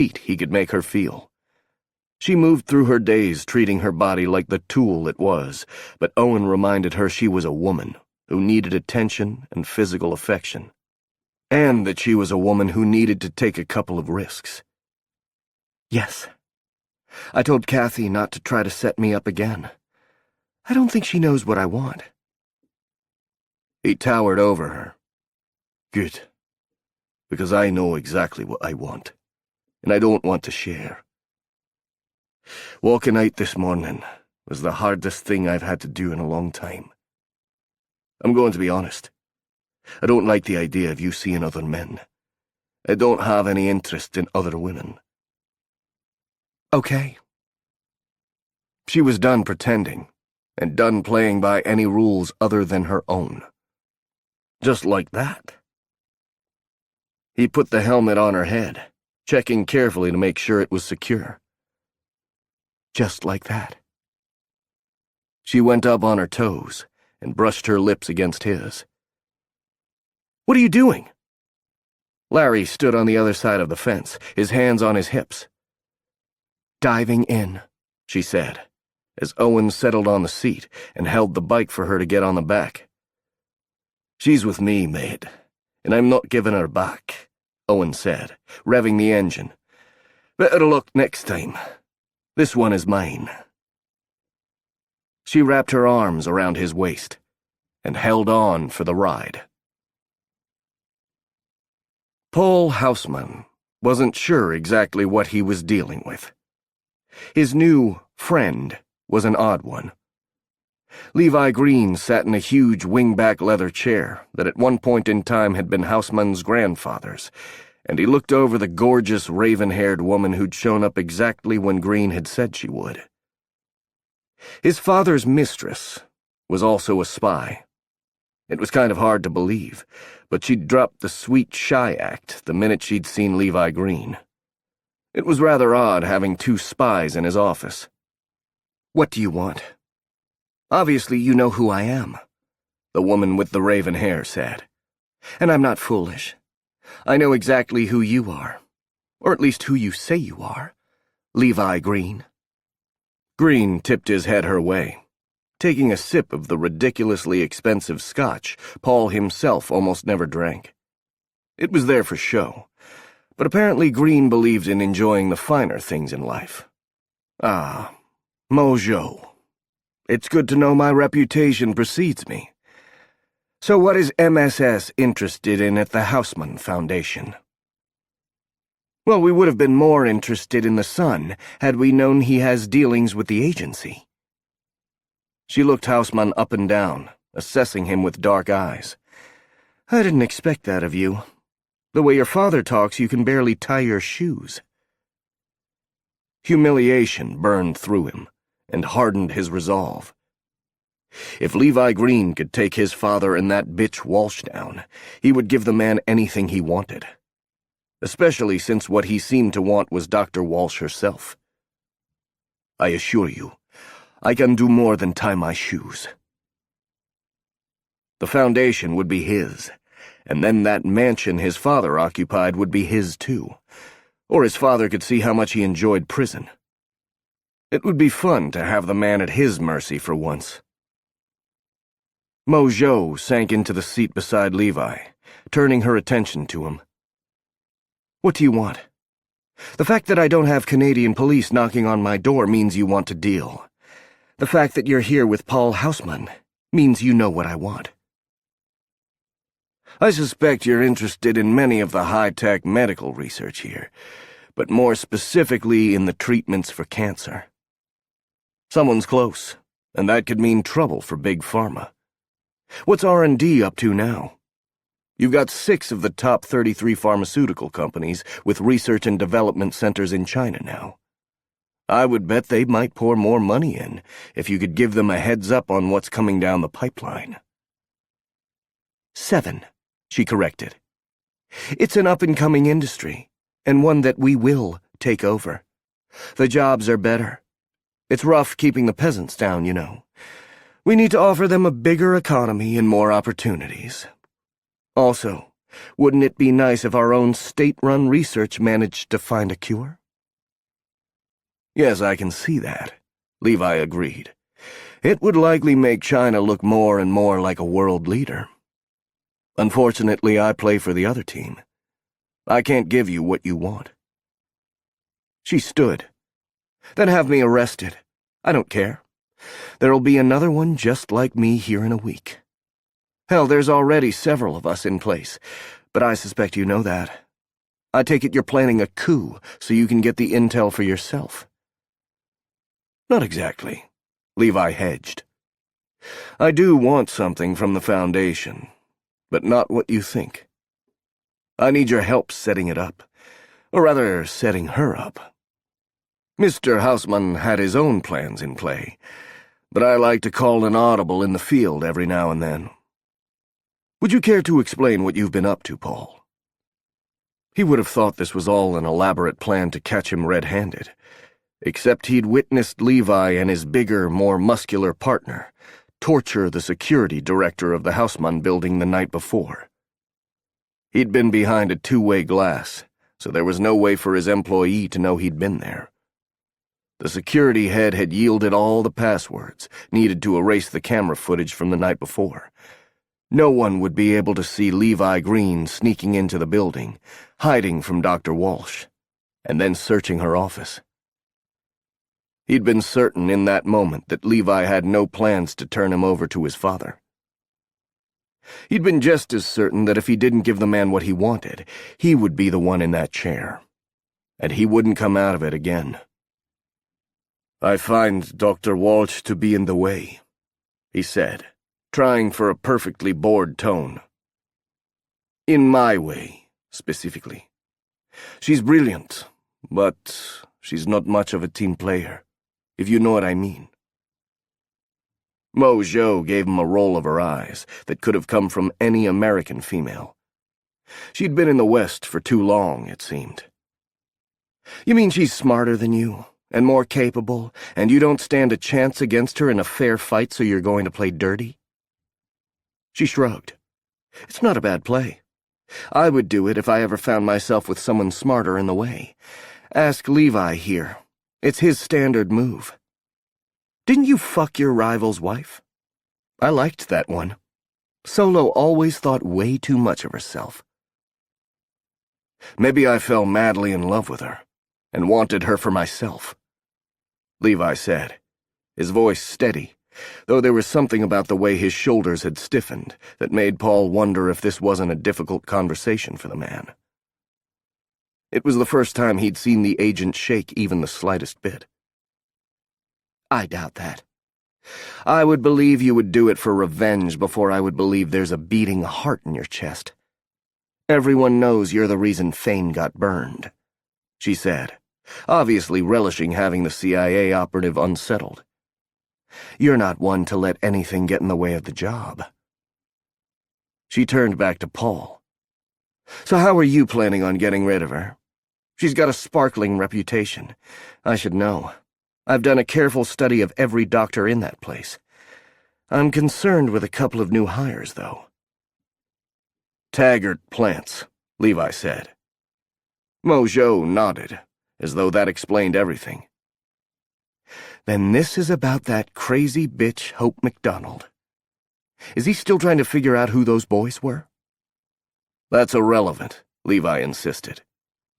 he could make her feel. She moved through her days treating her body like the tool it was, but Owen reminded her she was a woman who needed attention and physical affection, and that she was a woman who needed to take a couple of risks. Yes. I told Kathy not to try to set me up again. I don't think she knows what I want. He towered over her. Good. Because I know exactly what I want, and I don't want to share. Walking out this morning was the hardest thing I've had to do in a long time. I'm going to be honest. I don't like the idea of you seeing other men. I don't have any interest in other women. Okay. She was done pretending, and done playing by any rules other than her own. Just like that. He put the helmet on her head, checking carefully to make sure it was secure. Just like that. She went up on her toes and brushed her lips against his. What are you doing? Larry stood on the other side of the fence, his hands on his hips. Diving in, she said, as Owen settled on the seat and held the bike for her to get on the back. She's with me, mate, and I'm not giving her back, Owen said, revving the engine. Better luck next time. This one is mine. She wrapped her arms around his waist and held on for the ride. Paul Houseman wasn't sure exactly what he was dealing with. His new friend was an odd one. Levi Green sat in a huge wingback leather chair that at one point in time had been Houseman's grandfather's, and he looked over the gorgeous raven-haired woman who'd shown up exactly when Green had said she would. His father's mistress was also a spy. It was kind of hard to believe, but she'd dropped the sweet, shy act the minute she'd seen Levi Green. It was rather odd having two spies in his office. What do you want? Obviously you know who I am, the woman with the raven hair said. And I'm not foolish. I know exactly who you are, or at least who you say you are, Levi Green. Green tipped his head her way, taking a sip of the ridiculously expensive scotch Paul himself almost never drank. It was there for show, but apparently Green believed in enjoying the finer things in life. Ah, Mojo. It's good to know my reputation precedes me. So what is MSS interested in at the Houseman Foundation? Well, we would have been more interested in the son had we known he has dealings with the agency. She looked Houseman up and down, assessing him with dark eyes. I didn't expect that of you. The way your father talks, you can barely tie your shoes. Humiliation burned through him and hardened his resolve. If Levi Green could take his father and that bitch Walsh down, he would give the man anything he wanted. Especially since what he seemed to want was Dr. Walsh herself. I assure you, I can do more than tie my shoes. The foundation would be his, and then that mansion his father occupied would be his too. Or his father could see how much he enjoyed prison. It would be fun to have the man at his mercy for once. Mojo sank into the seat beside Levi, turning her attention to him. What do you want? The fact that I don't have Canadian police knocking on my door means you want to deal. The fact that you're here with Paul Houseman means you know what I want. I suspect you're interested in many of the high-tech medical research here, but more specifically in the treatments for cancer. Someone's close, and that could mean trouble for Big Pharma. What's R&D up to now? You've got 6 of the top 33 pharmaceutical companies with research and development centers in China now. I would bet they might pour more money in if you could give them a heads up on what's coming down the pipeline. 7, she corrected. It's an up-and-coming industry, and one that we will take over. The jobs are better. It's rough keeping the peasants down, you know. We need to offer them a bigger economy and more opportunities. Also, Wouldn't it be nice if our own state-run research managed to find a cure? Yes, I can see that, Levi agreed. It would likely make China look more and more like a world leader. Unfortunately, I play for the other team. I can't give you what you want. She stood. Then have me arrested. I don't care. There'll be another one just like me here in a week. Hell, there's already several of us in place, but I suspect you know that. I take it you're planning a coup so you can get the intel for yourself. Not exactly. Levi hedged. I do want something from the Foundation, but not what you think. I need your help setting it up, or rather, setting her up. Mr. Hausmann had his own plans in play, but I like to call an audible in the field every now and then. Would you care to explain what you've been up to, Paul? He would have thought this was all an elaborate plan to catch him red-handed, except he'd witnessed Levi and his bigger, more muscular partner torture the security director of the Hausmann building the night before. He'd been behind a two-way glass, so there was no way for his employee to know he'd been there. The security head had yielded all the passwords needed to erase the camera footage from the night before. No one would be able to see Levi Green sneaking into the building, hiding from Dr. Walsh, and then searching her office. He'd been certain in that moment that Levi had no plans to turn him over to his father. He'd been just as certain that if he didn't give the man what he wanted, he would be the one in that chair, and he wouldn't come out of it again. I find Dr. Walsh to be in the way, he said, trying for a perfectly bored tone. In my way, specifically. She's brilliant, but she's not much of a team player, if you know what I mean. Mo Zhou gave him a roll of her eyes that could have come from any American female. She'd been in the West for too long, it seemed. You mean she's smarter than you, and more capable, and you don't stand a chance against her in a fair fight, so you're going to play dirty? She shrugged. It's not a bad play. I would do it if I ever found myself with someone smarter in the way. Ask Levi here. It's his standard move. Didn't you fuck your rival's wife? I liked that one. Solo always thought way too much of herself. Maybe I fell madly in love with her, and wanted her for myself, Levi said, his voice steady, though there was something about the way his shoulders had stiffened that made Paul wonder if this wasn't a difficult conversation for the man. It was the first time he'd seen the agent shake even the slightest bit. I doubt that. I would believe you would do it for revenge before I would believe there's a beating heart in your chest. Everyone knows you're the reason Fane got burned, she said, obviously relishing having the CIA operative unsettled. You're not one to let anything get in the way of the job. She turned back to Paul. So how are you planning on getting rid of her? She's got a sparkling reputation. I should know. I've done a careful study of every doctor in that place. I'm concerned with a couple of new hires, though. Taggart plants, Levi said. Mo Zhou nodded, as though that explained everything. Then this is about that crazy bitch Hope MacDonald. Is he still trying to figure out who those boys were? That's irrelevant, Levi insisted.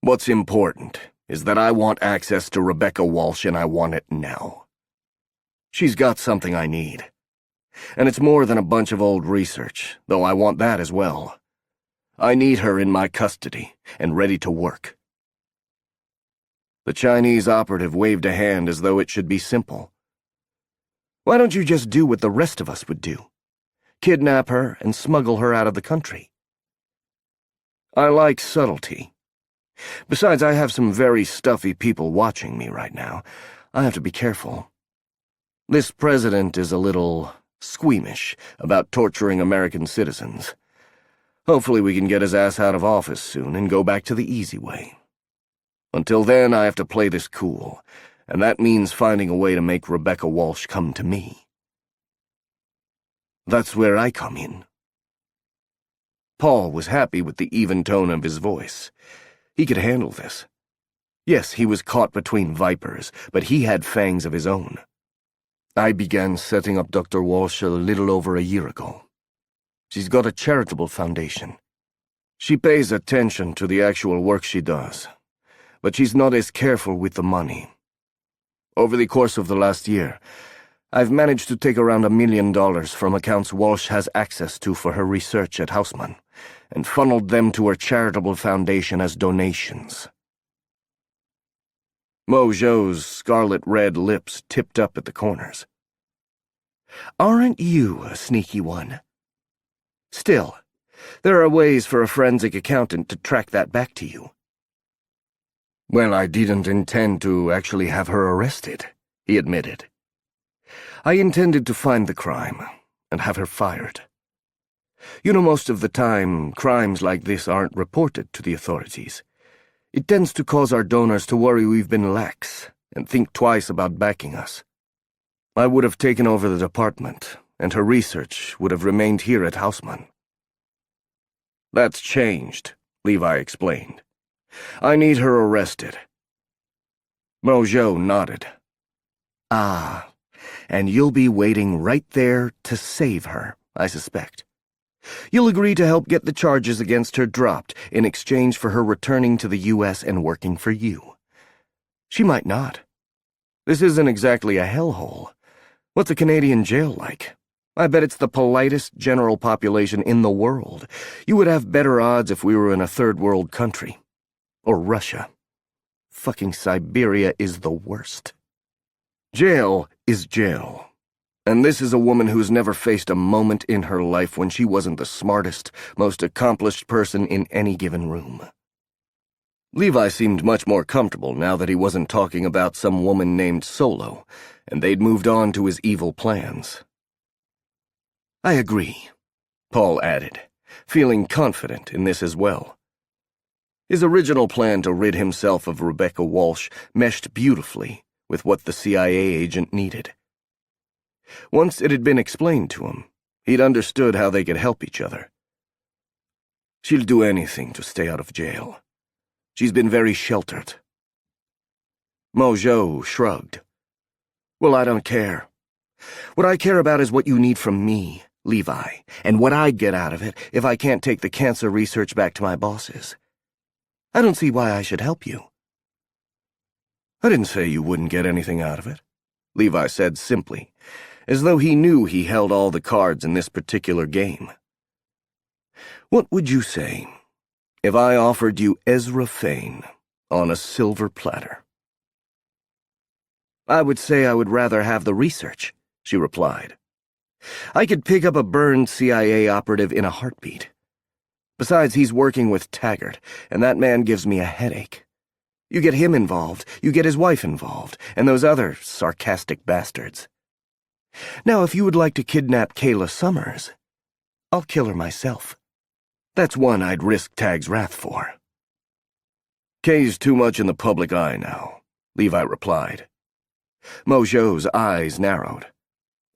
What's important is that I want access to Rebecca Walsh, and I want it now. She's got something I need. And it's more than a bunch of old research, though I want that as well. I need her in my custody, and ready to work. The Chinese operative waved a hand as though it should be simple. Why don't you just do what the rest of us would do? Kidnap her and smuggle her out of the country. I like subtlety. Besides, I have some very stuffy people watching me right now. I have to be careful. This president is a little squeamish about torturing American citizens. Hopefully we can get his ass out of office soon and go back to the easy way. Until then, I have to play this cool, and that means finding a way to make Rebecca Walsh come to me. That's where I come in. Paul was happy with the even tone of his voice. He could handle this. Yes, he was caught between vipers, but he had fangs of his own. I began setting up Dr. Walsh a little over a year ago. She's got a charitable foundation. She pays attention to the actual work she does, but she's not as careful with the money. Over the course of the last year, I've managed to take around $1 million from accounts Walsh has access to for her research at Houseman, and funneled them to her charitable foundation as donations. Mojo's scarlet-red lips tipped up at the corners. Aren't you a sneaky one? Still, there are ways for a forensic accountant to track that back to you. Well, I didn't intend to actually have her arrested, he admitted. I intended to find the crime and have her fired. You know, most of the time, crimes like this aren't reported to the authorities. It tends to cause our donors to worry we've been lax and think twice about backing us. I would have taken over the department, and her research would have remained here at Houseman. That's changed, Levi explained. I need her arrested. Mojo nodded. Ah, and you'll be waiting right there to save her, I suspect. You'll agree to help get the charges against her dropped in exchange for her returning to the U.S. and working for you. She might not. This isn't exactly a hellhole. What's a Canadian jail like? I bet it's the politest general population in the world. You would have better odds if we were in a third-world country. Or Russia. Fucking Siberia is the worst. Jail is jail. And this is a woman who's never faced a moment in her life when she wasn't the smartest, most accomplished person in any given room. Levi seemed much more comfortable now that he wasn't talking about some woman named Solo, and they'd moved on to his evil plans. I agree, Paul added, feeling confident in this as well. His original plan to rid himself of Rebecca Walsh meshed beautifully with what the CIA agent needed. Once it had been explained to him, he'd understood how they could help each other. She'll do anything to stay out of jail. She's been very sheltered. Mojo shrugged. Well, I don't care. What I care about is what you need from me, Levi, and what I get out of it if I can't take the cancer research back to my bosses. I don't see why I should help you. I didn't say you wouldn't get anything out of it, Levi said simply, as though he knew he held all the cards in this particular game. What would you say if I offered you Ezra Fane on a silver platter? I would say I would rather have the research, she replied. I could pick up a burned CIA operative in a heartbeat. Besides, he's working with Taggart, and that man gives me a headache. You get him involved, you get his wife involved, and those other sarcastic bastards. Now, if you would like to kidnap Kayla Summers, I'll kill her myself. That's one I'd risk Tag's wrath for. Kay's too much in the public eye now, Levi replied. Mojo's eyes narrowed.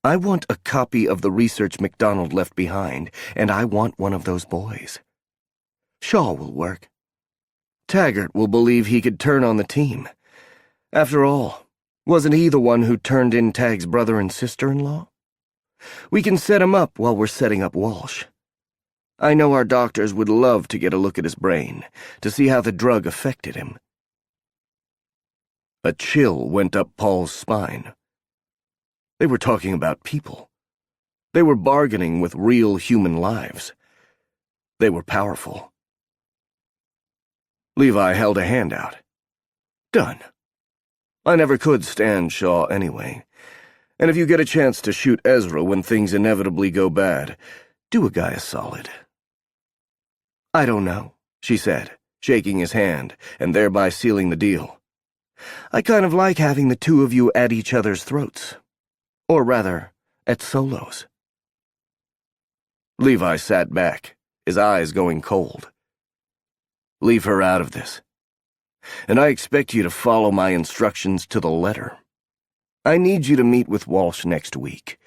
I want a copy of the research MacDonald left behind, and I want one of those boys. Shaw will work. Taggart will believe he could turn on the team. After all, wasn't he the one who turned in Tag's brother and sister-in-law? We can set him up while we're setting up Walsh. I know our doctors would love to get a look at his brain, to see how the drug affected him. A chill went up Paul's spine. They were talking about people. They were bargaining with real human lives. They were powerful. Levi held a hand out. Done. I never could stand Shaw anyway. And if you get a chance to shoot Ezra when things inevitably go bad, do a guy a solid. I don't know, she said, shaking his hand and thereby sealing the deal. I kind of like having the two of you at each other's throats. Or rather, at Solo's. Levi sat back, his eyes going cold. Leave her out of this. And I expect you to follow my instructions to the letter. I need you to meet with Walsh next week.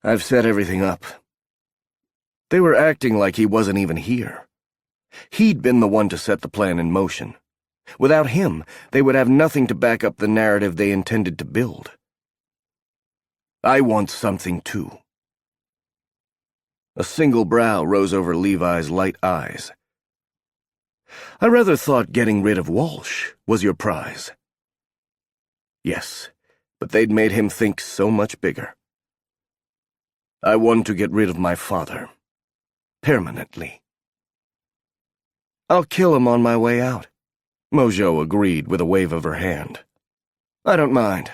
I've set everything up. They were acting like he wasn't even here. He'd been the one to set the plan in motion. Without him, they would have nothing to back up the narrative they intended to build. I want something too. A single brow rose over Levi's light eyes. I rather thought getting rid of Walsh was your prize. Yes, but they'd made him think so much bigger. I want to get rid of my father. Permanently. I'll kill him on my way out, Mojo agreed with a wave of her hand. I don't mind.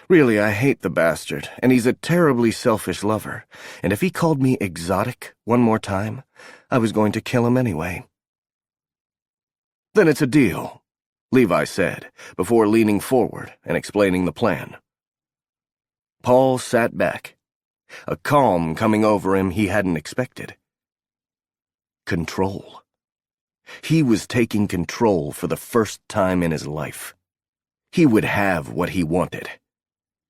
Really, I hate the bastard, and he's a terribly selfish lover, and if he called me exotic one more time, I was going to kill him anyway. Then it's a deal, Levi said, before leaning forward and explaining the plan. Paul sat back, a calm coming over him he hadn't expected. Control. He was taking control for the first time in his life. He would have what he wanted.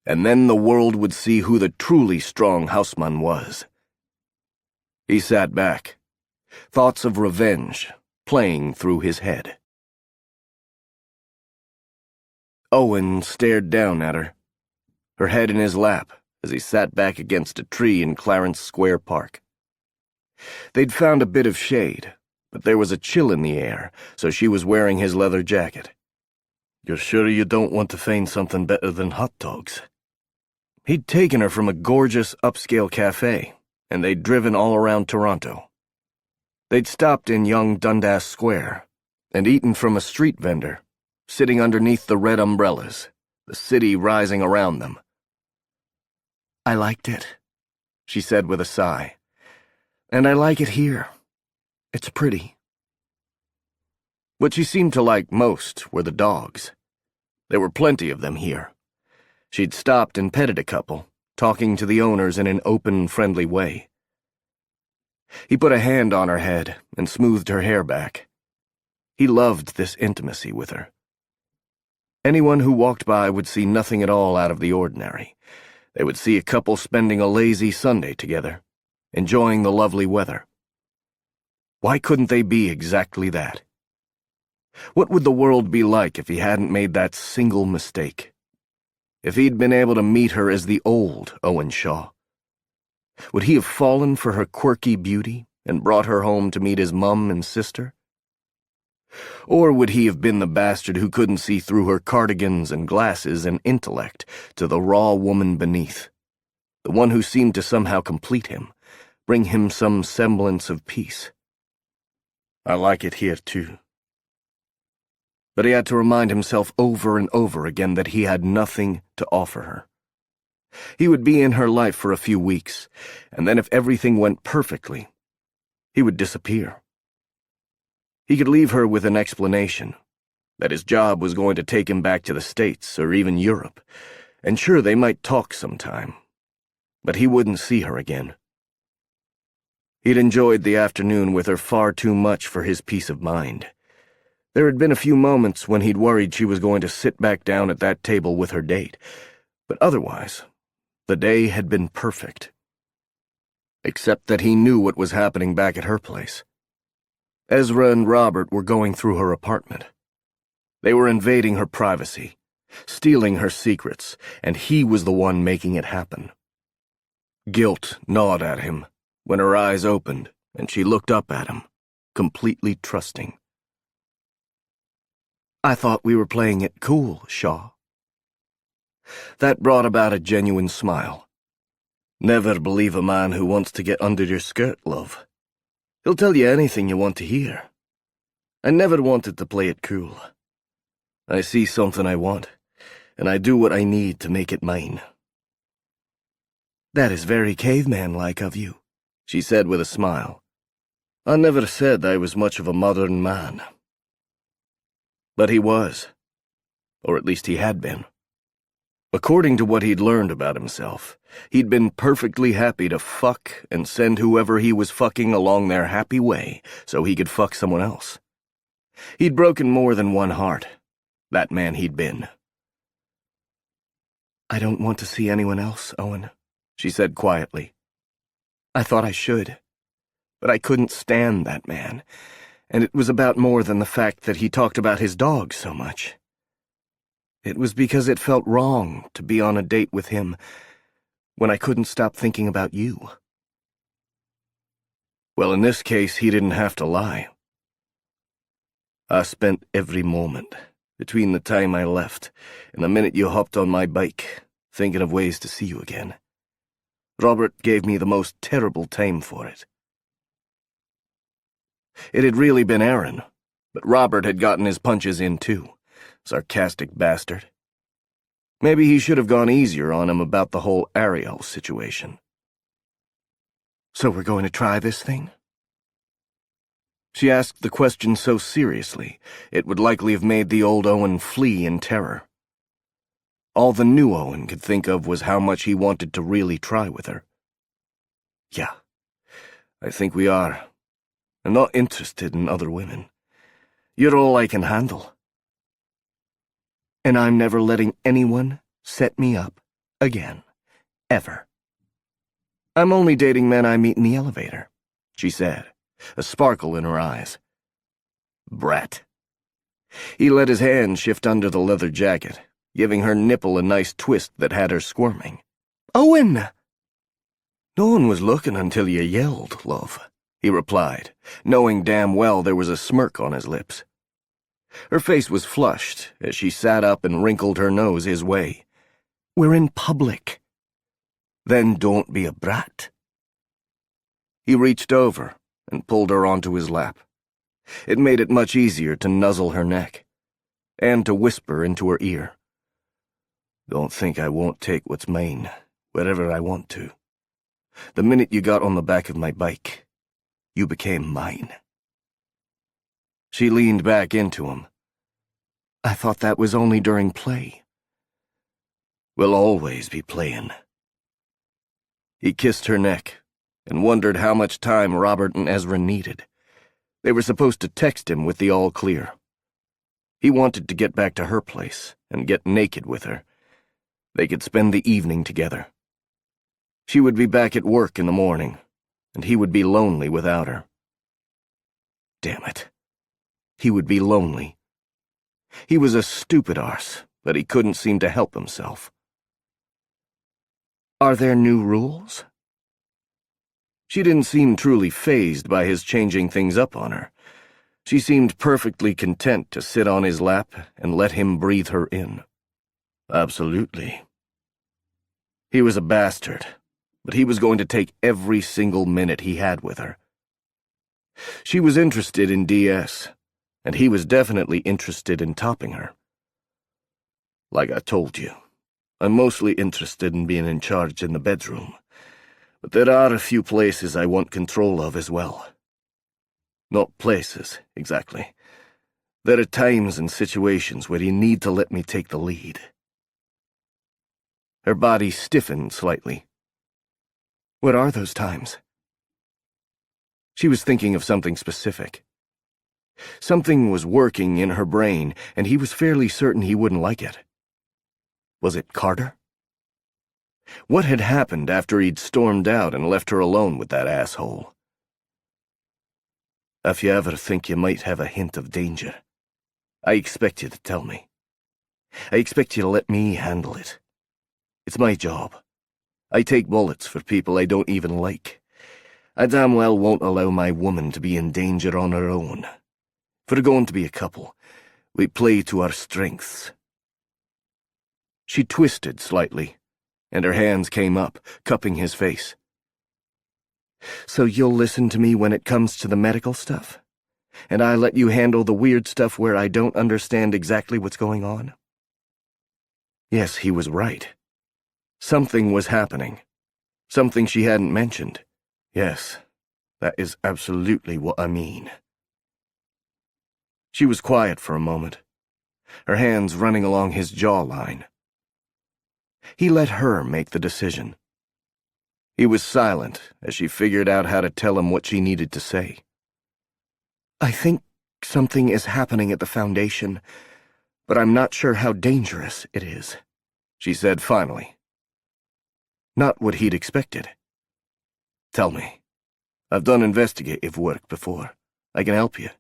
And then the world would see who the truly strong Hausmann was. He sat back, thoughts of revenge playing through his head. Owen stared down at her, her head in his lap as he sat back against a tree in Clarence Square Park. They'd found a bit of shade, but there was a chill in the air, so she was wearing his leather jacket. You're sure you don't want to find something better than hot dogs? He'd taken her from a gorgeous upscale cafe, and they'd driven all around Toronto. They'd stopped in young Dundas Square and eaten from a street vendor, sitting underneath the red umbrellas, the city rising around them. I liked it, she said with a sigh. And I like it here. It's pretty. What she seemed to like most were the dogs. There were plenty of them here. She'd stopped and petted a couple, talking to the owners in an open, friendly way. He put a hand on her head and smoothed her hair back. He loved this intimacy with her. Anyone who walked by would see nothing at all out of the ordinary. They would see a couple spending a lazy Sunday together, enjoying the lovely weather. Why couldn't they be exactly that? What would the world be like if he hadn't made that single mistake? If he'd been able to meet her as the old Owen Shaw? Would he have fallen for her quirky beauty and brought her home to meet his mum and sister? Or would he have been the bastard who couldn't see through her cardigans and glasses and intellect to the raw woman beneath, the one who seemed to somehow complete him, bring him some semblance of peace? I like it here, too. But he had to remind himself over and over again that he had nothing to offer her. He would be in her life for a few weeks, and then if everything went perfectly, he would disappear. He could leave her with an explanation, that his job was going to take him back to the States or even Europe, and sure, they might talk sometime, but he wouldn't see her again. He'd enjoyed the afternoon with her far too much for his peace of mind. There had been a few moments when he'd worried she was going to sit back down at that table with her date, but otherwise, the day had been perfect. Except that he knew what was happening back at her place. Ezra and Robert were going through her apartment. They were invading her privacy, stealing her secrets, and he was the one making it happen. Guilt gnawed at him when her eyes opened and she looked up at him, completely trusting. I thought we were playing it cool, Shaw. That brought about a genuine smile. Never believe a man who wants to get under your skirt, love. He'll tell you anything you want to hear. I never wanted to play it cool. I see something I want, and I do what I need to make it mine. That is very caveman-like of you, she said with a smile. I never said I was much of a modern man. But he was. Or at least he had been. According to what he'd learned about himself, he'd been perfectly happy to fuck and send whoever he was fucking along their happy way so he could fuck someone else. He'd broken more than one heart, that man he'd been. I don't want to see anyone else, Owen, she said quietly. I thought I should. but I couldn't stand that man, and it was about more than the fact that he talked about his dog so much. It was because it felt wrong to be on a date with him when I couldn't stop thinking about you. Well, in this case, he didn't have to lie. I spent every moment between the time I left and the minute you hopped on my bike thinking of ways to see you again. Robert gave me the most terrible time for it. It had really been Aaron, but Robert had gotten his punches in too. Sarcastic bastard. Maybe he should have gone easier on him about the whole Ariel situation. So we're going to try this thing? She asked the question so seriously, it would likely have made the old Owen flee in terror. All the new Owen could think of was how much he wanted to really try with her. Yeah, I think we are. I'm not interested in other women. You're all I can handle. And I'm never letting anyone set me up again. Ever. I'm only dating men I meet in the elevator, she said, a sparkle in her eyes. Brat. He let his hand shift under the leather jacket, giving her nipple a nice twist that had her squirming. Owen! No one was looking until you yelled, love, he replied, knowing damn well there was a smirk on his lips. Her face was flushed as she sat up and wrinkled her nose his way. We're in public. Then don't be a brat. He reached over and pulled her onto his lap. It made it much easier to nuzzle her neck and to whisper into her ear. Don't think I won't take what's mine, wherever I want to. The minute you got on the back of my bike, you became mine. She leaned back into him. I thought that was only during play. We'll always be playing. He kissed her neck and wondered how much time Robert and Ezra needed. They were supposed to text him with the all clear. He wanted to get back to her place and get naked with her. They could spend the evening together. She would be back at work in the morning, and he would be lonely without her. Damn it. He would be lonely. He was a stupid arse, but he couldn't seem to help himself. Are there new rules? She didn't seem truly fazed by his changing things up on her. She seemed perfectly content to sit on his lap and let him breathe her in. Absolutely. He was a bastard, but he was going to take every single minute he had with her. She was interested in DS, and he was definitely interested in topping her. Like I told you, I'm mostly interested in being in charge in the bedroom, but there are a few places I want control of as well. Not places, exactly. There are times and situations where you need to let me take the lead. Her body stiffened slightly. What are those times? She was thinking of something specific. Something was working in her brain, and he was fairly certain he wouldn't like it. Was it Carter? What had happened after he'd stormed out and left her alone with that asshole? If you ever think you might have a hint of danger, I expect you to tell me. I expect you to let me handle it. It's my job. I take bullets for people I don't even like. I damn well won't allow my woman to be in danger on her own. If we're going to be a couple, we play to our strengths. She twisted slightly, and her hands came up, cupping his face. So you'll listen to me when it comes to the medical stuff? And I let you handle the weird stuff where I don't understand exactly what's going on? Yes, he was right. Something was happening. Something she hadn't mentioned. Yes, that is absolutely what I mean. She was quiet for a moment, her hands running along his jawline. He let her make the decision. He was silent as she figured out how to tell him what she needed to say. I think something is happening at the Foundation, but I'm not sure how dangerous it is, she said finally. Not what he'd expected. Tell me. I've done investigative work before. I can help you.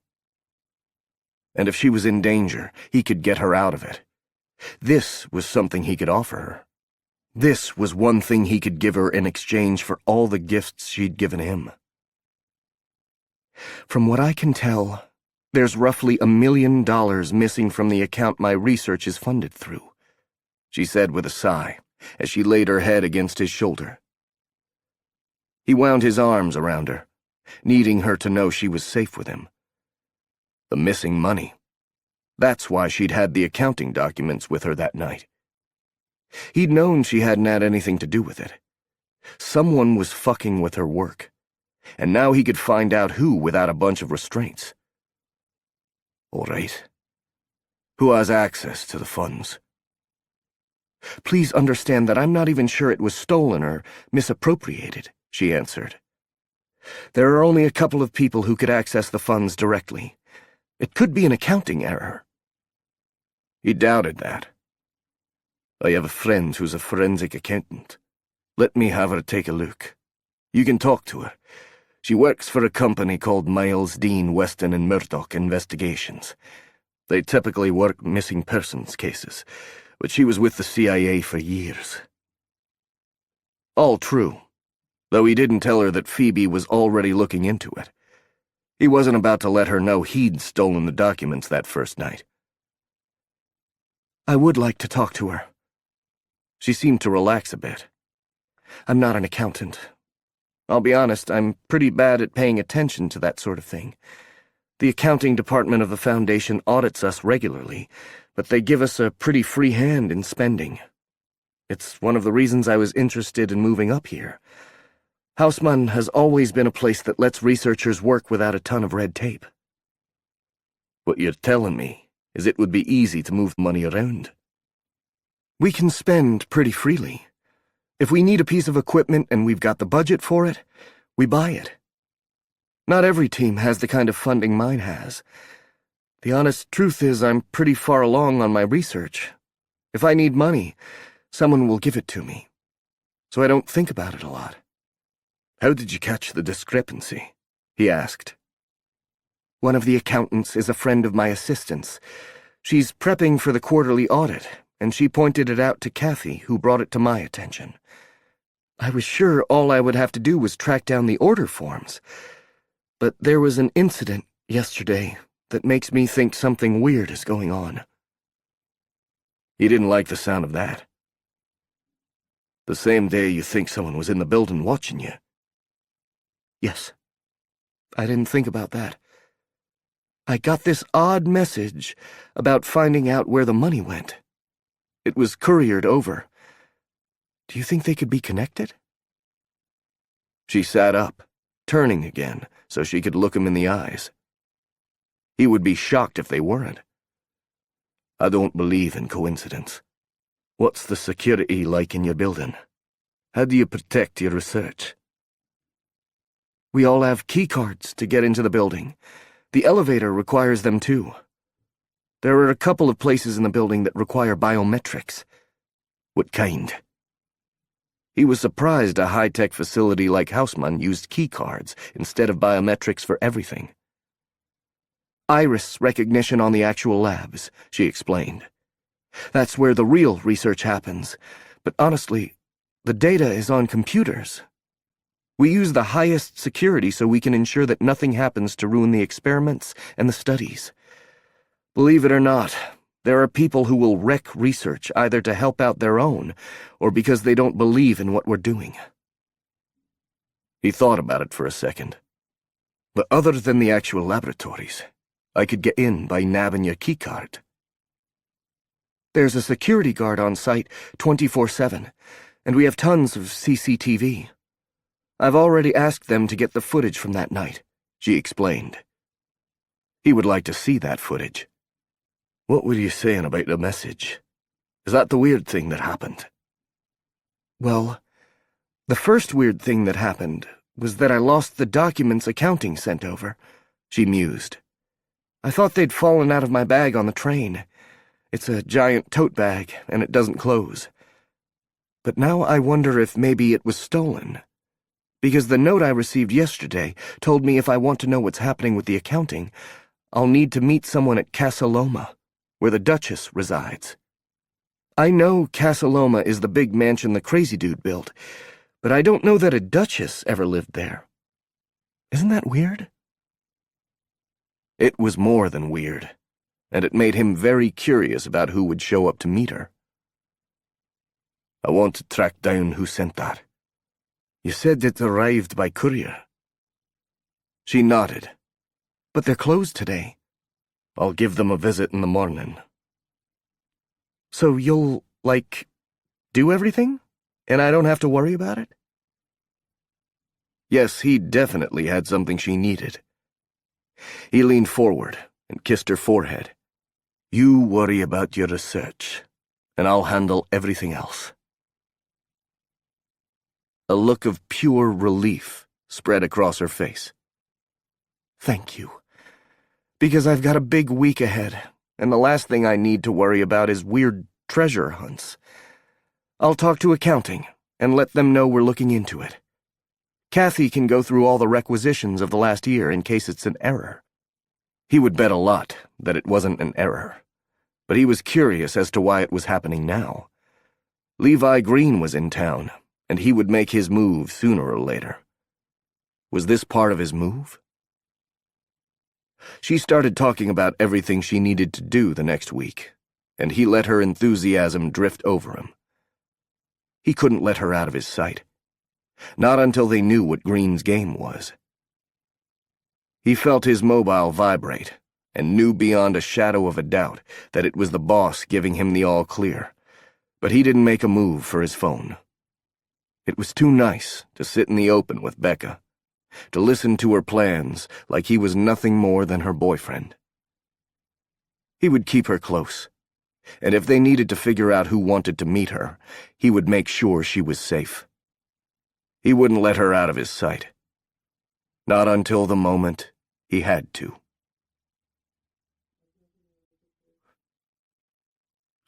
And if she was in danger, he could get her out of it. This was something he could offer her. This was one thing he could give her in exchange for all the gifts she'd given him. From what I can tell, there's roughly $1 million missing from the account my research is funded through, she said with a sigh as she laid her head against his shoulder. He wound his arms around her, needing her to know she was safe with him. The missing money. That's why she'd had the accounting documents with her that night. He'd known she hadn't had anything to do with it. Someone was fucking with her work, and now he could find out who without a bunch of restraints. All right. Who has access to the funds? Please understand that I'm not even sure it was stolen or misappropriated, she answered. There are only a couple of people who could access the funds directly. It could be an accounting error. He doubted that. I have a friend who's a forensic accountant. Let me have her take a look. You can talk to her. She works for a company called Miles, Dean, Weston, and Murdoch Investigations. They typically work missing persons cases, but she was with the CIA for years. All true, though he didn't tell her that Phoebe was already looking into it. He wasn't about to let her know he'd stolen the documents that first night. I would like to talk to her. She seemed to relax a bit. I'm not an accountant. I'll be honest, I'm pretty bad at paying attention to that sort of thing. The accounting department of the Foundation audits us regularly, but they give us a pretty free hand in spending. It's one of the reasons I was interested in moving up here. Hausmann has always been a place that lets researchers work without a ton of red tape. What you're telling me is it would be easy to move money around. We can spend pretty freely. If we need a piece of equipment and we've got the budget for it, we buy it. Not every team has the kind of funding mine has. The honest truth is I'm pretty far along on my research. If I need money, someone will give it to me. So I don't think about it a lot. How did you catch the discrepancy? He asked. One of the accountants is a friend of my assistant's. She's prepping for the quarterly audit, and she pointed it out to Kathy, who brought it to my attention. I was sure all I would have to do was track down the order forms. But there was an incident yesterday that makes me think something weird is going on. He didn't like the sound of that. The same day you think someone was in the building watching you. Yes. I didn't think about that. I got this odd message about finding out where the money went. It was couriered over. Do you think they could be connected? She sat up, turning again so she could look him in the eyes. He would be shocked if they weren't. I don't believe in coincidence. What's the security like in your building? How do you protect your research? We all have key cards to get into the building. The elevator requires them too. There are a couple of places in the building that require biometrics. What kind? He was surprised a high-tech facility like Hausmann used key cards instead of biometrics for everything. Iris recognition on the actual labs, she explained. That's where the real research happens, but honestly, the data is on computers. We use the highest security so we can ensure that nothing happens to ruin the experiments and the studies. Believe it or not, there are people who will wreck research either to help out their own or because they don't believe in what we're doing. He thought about it for a second. But other than the actual laboratories, I could get in by nabbing your keycard. There's a security guard on site 24/7, and we have tons of CCTV. I've already asked them to get the footage from that night, she explained. He would like to see that footage. What were you saying about the message? Is that the weird thing that happened? Well, the first weird thing that happened was that I lost the documents accounting sent over, she mused. I thought they'd fallen out of my bag on the train. It's a giant tote bag, and it doesn't close. But now I wonder if maybe it was stolen. because the note I received yesterday told me if I want to know what's happening with the accounting, I'll need to meet someone at Casa Loma, where the Duchess resides. I know Casa Loma is the big mansion the crazy dude built, but I don't know that a Duchess ever lived there. Isn't that weird? It was more than weird, and it made him very curious about who would show up to meet her. I want to track down who sent that. You said it arrived by courier. She nodded. But they're closed today. I'll give them a visit in the morning. So you'll, do everything? And I don't have to worry about it? Yes, he definitely had something she needed. He leaned forward and kissed her forehead. You worry about your research, and I'll handle everything else. A look of pure relief spread across her face. Thank you. Because I've got a big week ahead, and the last thing I need to worry about is weird treasure hunts. I'll talk to accounting and let them know we're looking into it. Kathy can go through all the requisitions of the last year in case it's an error. He would bet a lot that it wasn't an error, but he was curious as to why it was happening now. Levi Green was in town, and he would make his move sooner or later. Was this part of his move? She started talking about everything she needed to do the next week, and he let her enthusiasm drift over him. He couldn't let her out of his sight. Not until they knew what Green's game was. He felt his mobile vibrate, and knew beyond a shadow of a doubt that it was the boss giving him the all-clear, but he didn't make a move for his phone. It was too nice to sit in the open with Becca, to listen to her plans like he was nothing more than her boyfriend. He would keep her close, and if they needed to figure out who wanted to meet her, he would make sure she was safe. He wouldn't let her out of his sight. Not until the moment he had to.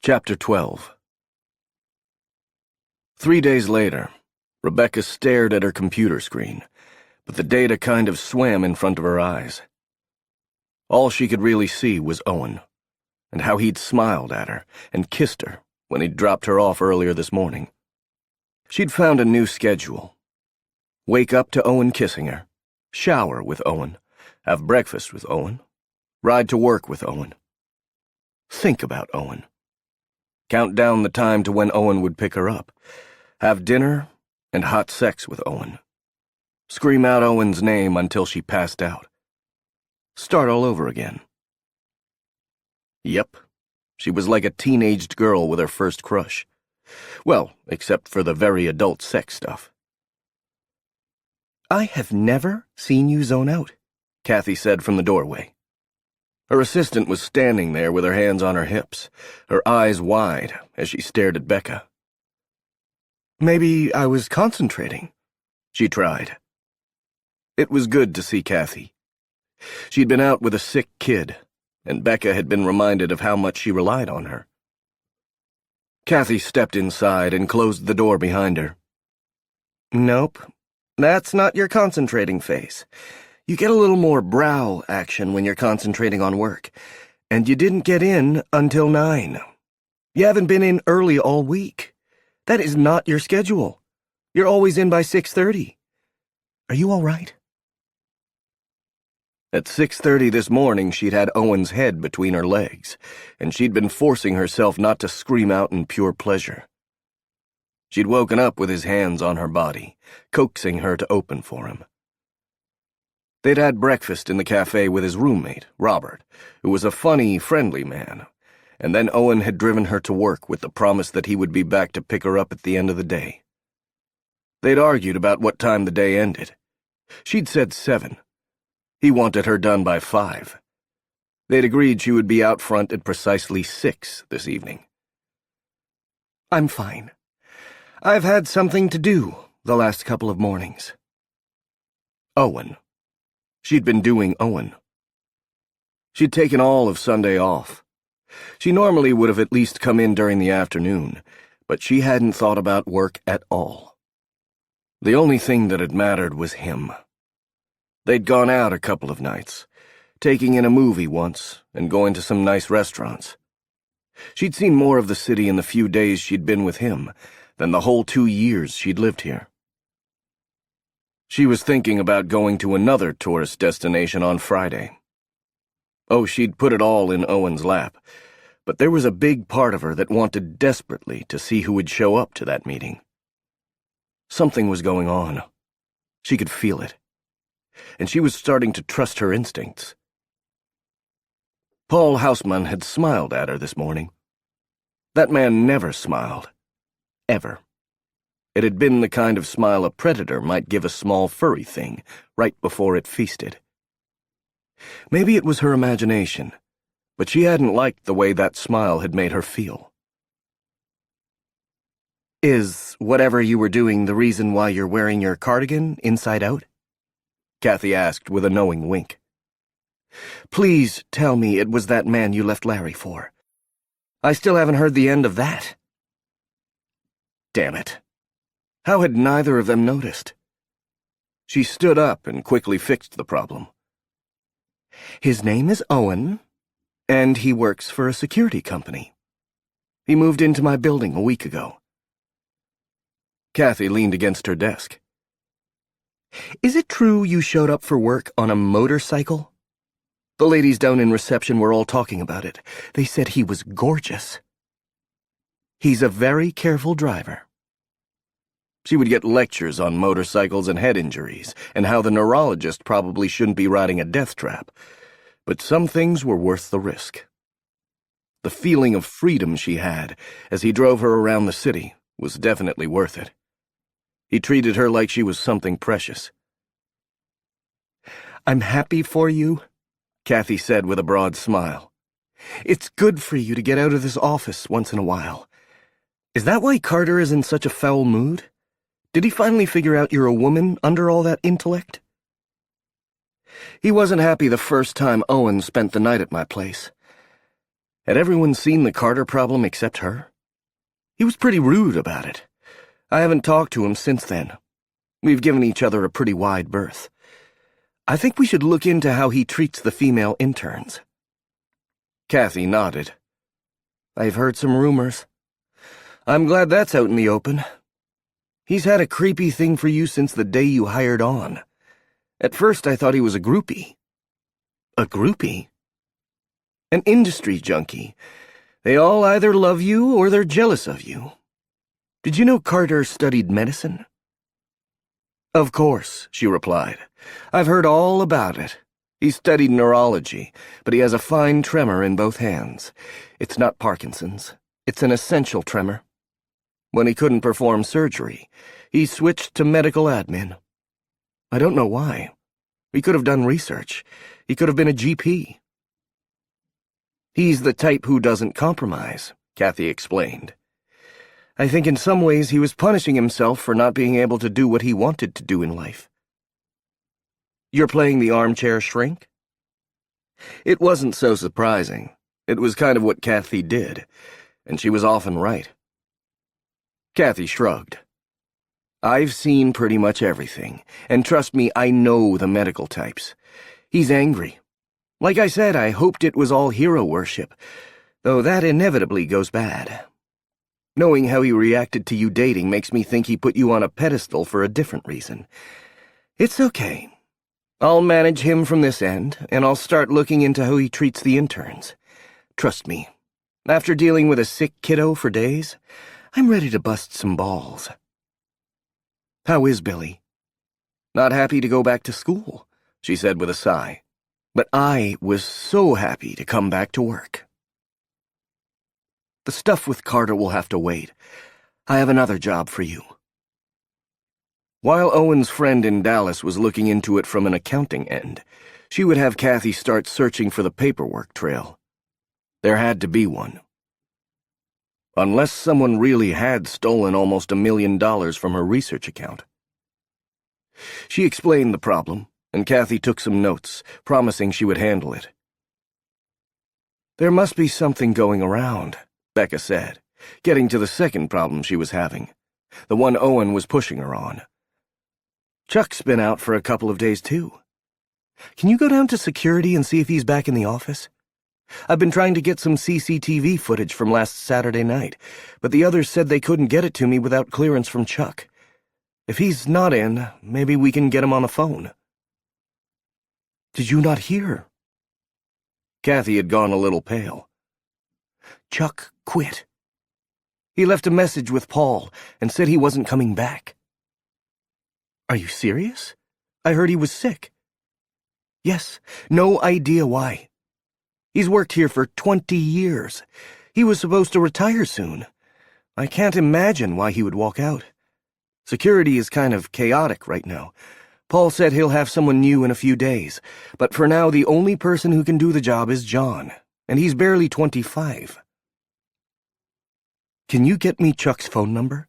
Chapter 12. 3 days later, Rebecca stared at her computer screen, but the data kind of swam in front of her eyes. All she could really see was Owen, and how he'd smiled at her and kissed her when he'd dropped her off earlier this morning. She'd found a new schedule. Wake up to Owen kissing her, shower with Owen, have breakfast with Owen, ride to work with Owen. Think about Owen. Count down the time to when Owen would pick her up, have dinner and hot sex with Owen. Scream out Owen's name until she passed out. Start all over again. Yep, she was like a teenaged girl with her first crush. Well, except for the very adult sex stuff. I have never seen you zone out, Kathy said from the doorway. Her assistant was standing there with her hands on her hips, her eyes wide as she stared at Becca. Maybe I was concentrating, she tried. It was good to see Kathy. She'd been out with a sick kid, and Becca had been reminded of how much she relied on her. Kathy stepped inside and closed the door behind her. Nope, that's not your concentrating face. You get a little more brow action when you're concentrating on work, and you didn't get in until 9. You haven't been in early all week. That is not your schedule. You're always in by 6:30. Are you all right? At 6:30 this morning, she'd had Owen's head between her legs, and she'd been forcing herself not to scream out in pure pleasure. She'd woken up with his hands on her body, coaxing her to open for him. They'd had breakfast in the cafe with his roommate, Robert, who was a funny, friendly man, and then Owen had driven her to work with the promise that he would be back to pick her up at the end of the day. They'd argued about what time the day ended. She'd said 7. He wanted her done by 5. They'd agreed she would be out front at precisely 6 this evening. I'm fine. I've had something to do the last couple of mornings. Owen. She'd been doing Owen. She'd taken all of Sunday off. She normally would have at least come in during the afternoon, but she hadn't thought about work at all. The only thing that had mattered was him. They'd gone out a couple of nights, taking in a movie once and going to some nice restaurants. She'd seen more of the city in the few days she'd been with him than the whole 2 years she'd lived here. She was thinking about going to another tourist destination on Friday. Oh, she'd put it all in Owen's lap, but there was a big part of her that wanted desperately to see who would show up to that meeting. Something was going on. She could feel it, and she was starting to trust her instincts. Paul Houseman had smiled at her this morning. That man never smiled. Ever. It had been the kind of smile a predator might give a small furry thing right before it feasted. Maybe it was her imagination, but she hadn't liked the way that smile had made her feel. "Is whatever you were doing the reason why you're wearing your cardigan inside out?" Kathy asked with a knowing wink. "Please tell me it was that man you left Larry for. I still haven't heard the end of that." Damn it. How had neither of them noticed? She stood up and quickly fixed the problem. "His name is Owen, and he works for a security company. He moved into my building a week ago." Kathy leaned against her desk. "Is it true you showed up for work on a motorcycle? The ladies down in reception were all talking about it. They said he was gorgeous." "He's a very careful driver." She would get lectures on motorcycles and head injuries, and how the neurologist probably shouldn't be riding a death trap. But some things were worth the risk. The feeling of freedom she had as he drove her around the city was definitely worth it. He treated her like she was something precious. "I'm happy for you," Kathy said with a broad smile. "It's good for you to get out of this office once in a while. Is that why Carter is in such a foul mood? Did he finally figure out you're a woman under all that intellect?" "He wasn't happy the first time Owen spent the night at my place. Had everyone seen the Carter problem except her? He was pretty rude about it. I haven't talked to him since then. We've given each other a pretty wide berth. I think we should look into how he treats the female interns." Kathy nodded. "I've heard some rumors. I'm glad that's out in the open. He's had a creepy thing for you since the day you hired on. At first I thought he was a groupie." "A groupie?" "An industry junkie. They all either love you or they're jealous of you. Did you know Carter studied medicine?" "Of course," she replied. "I've heard all about it. He studied neurology, but he has a fine tremor in both hands. It's not Parkinson's. It's an essential tremor. When he couldn't perform surgery, he switched to medical admin. I don't know why. He could have done research. He could have been a GP." "He's the type who doesn't compromise," Kathy explained. "I think in some ways he was punishing himself for not being able to do what he wanted to do in life." "You're playing the armchair shrink?" It wasn't so surprising. It was kind of what Kathy did, and she was often right. Kathy shrugged. "I've seen pretty much everything, and trust me, I know the medical types. He's angry. Like I said, I hoped it was all hero worship, though that inevitably goes bad. Knowing how he reacted to you dating makes me think he put you on a pedestal for a different reason. It's okay. I'll manage him from this end, and I'll start looking into how he treats the interns. Trust me, after dealing with a sick kiddo for days, I'm ready to bust some balls." "How is Billy?" "Not happy to go back to school," she said with a sigh. "But I was so happy to come back to work." "The stuff with Carter will have to wait. I have another job for you." While Owen's friend in Dallas was looking into it from an accounting end, she would have Kathy start searching for the paperwork trail. There had to be one. Unless someone really had stolen almost $1 million from her research account. She explained the problem, and Kathy took some notes, promising she would handle it. "There must be something going around," Becca said, getting to the second problem she was having, the one Owen was pushing her on. Chuck's been out for a couple of days, too. Can you go down to security and see if he's back in the office? I've been trying to get some CCTV footage from last Saturday night, but the others said they couldn't get it to me without clearance from Chuck. If he's not in, maybe we can get him on the phone. Did you not hear? Kathy had gone a little pale. Chuck quit. He left a message with Paul and said he wasn't coming back. Are you serious? I heard he was sick. Yes, no idea why. He's worked here for 20 years. He was supposed to retire soon. I can't imagine why he would walk out. Security is kind of chaotic right now. Paul said he'll have someone new in a few days, but for now the only person who can do the job is John, and he's barely 25. Can you get me Chuck's phone number?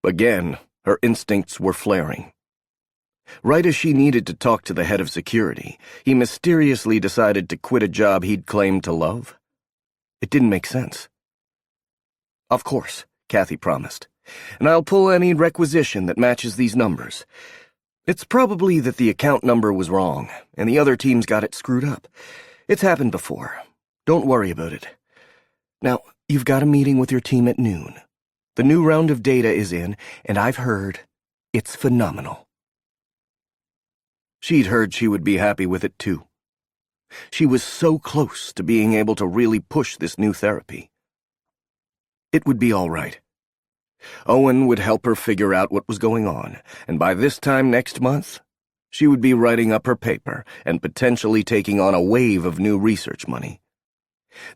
Again, her instincts were flaring. Right as she needed to talk to the head of security, he mysteriously decided to quit a job he'd claimed to love. It didn't make sense. Of course, Kathy promised, and I'll pull any requisition that matches these numbers. It's probably that the account number was wrong, and the other teams got it screwed up. It's happened before. Don't worry about it. Now, you've got a meeting with your team at noon. The new round of data is in, and I've heard it's phenomenal. She'd heard she would be happy with it, too. She was so close to being able to really push this new therapy. It would be all right. Owen would help her figure out what was going on, and by this time next month, she would be writing up her paper and potentially taking on a wave of new research money.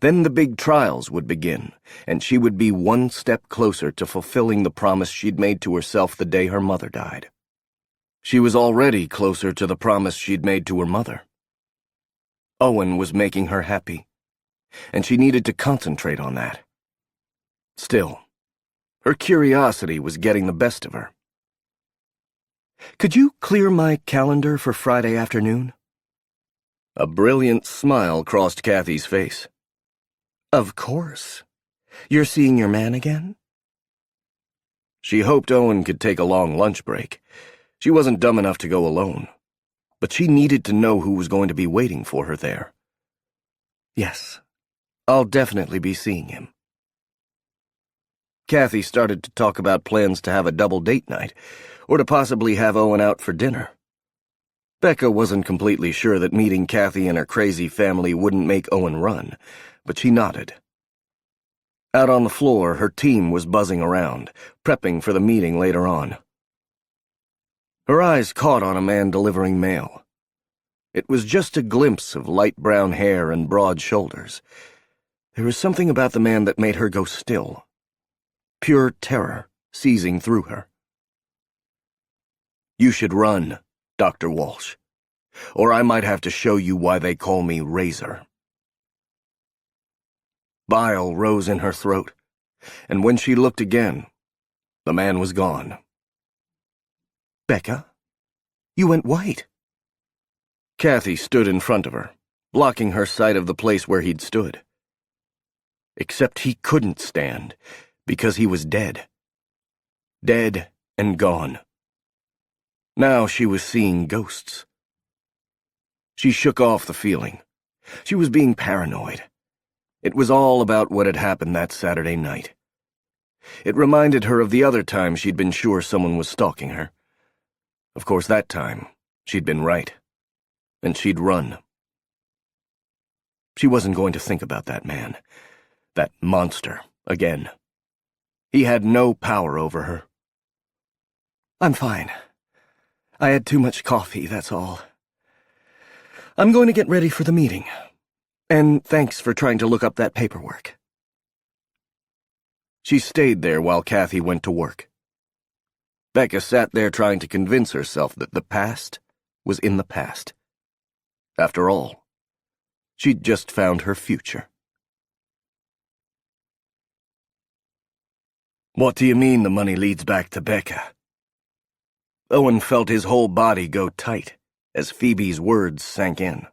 Then the big trials would begin, and she would be one step closer to fulfilling the promise she'd made to herself the day her mother died. She was already closer to the promise she'd made to her mother. Owen was making her happy, and she needed to concentrate on that. Still, her curiosity was getting the best of her. Could you clear my calendar for Friday afternoon? A brilliant smile crossed Kathy's face. Of course. You're seeing your man again? She hoped Owen could take a long lunch break. She wasn't dumb enough to go alone, but she needed to know who was going to be waiting for her there. Yes, I'll definitely be seeing him. Kathy started to talk about plans to have a double date night, or to possibly have Owen out for dinner. Becca wasn't completely sure that meeting Kathy and her crazy family wouldn't make Owen run, but she nodded. Out on the floor, her team was buzzing around, prepping for the meeting later on. Her eyes caught on a man delivering mail. It was just a glimpse of light brown hair and broad shoulders. There was something about the man that made her go still. Pure terror seizing through her. You should run, Dr. Walsh, or I might have to show you why they call me Razor. Bile rose in her throat, and when she looked again, the man was gone. Becca, you went white. Kathy stood in front of her, blocking her sight of the place where he'd stood. Except he couldn't stand, because he was dead. Dead and gone. Now she was seeing ghosts. She shook off the feeling. She was being paranoid. It was all about what had happened that Saturday night. It reminded her of the other time she'd been sure someone was stalking her. Of course, that time, she'd been right. And she'd run. She wasn't going to think about that man, that monster, again. He had no power over her. I'm fine. I had too much coffee, that's all. I'm going to get ready for the meeting. And thanks for trying to look up that paperwork. She stayed there while Kathy went to work. Becca sat there trying to convince herself that the past was in the past. After all, she'd just found her future. What do you mean the money leads back to Becca? Owen felt his whole body go tight as Phoebe's words sank in.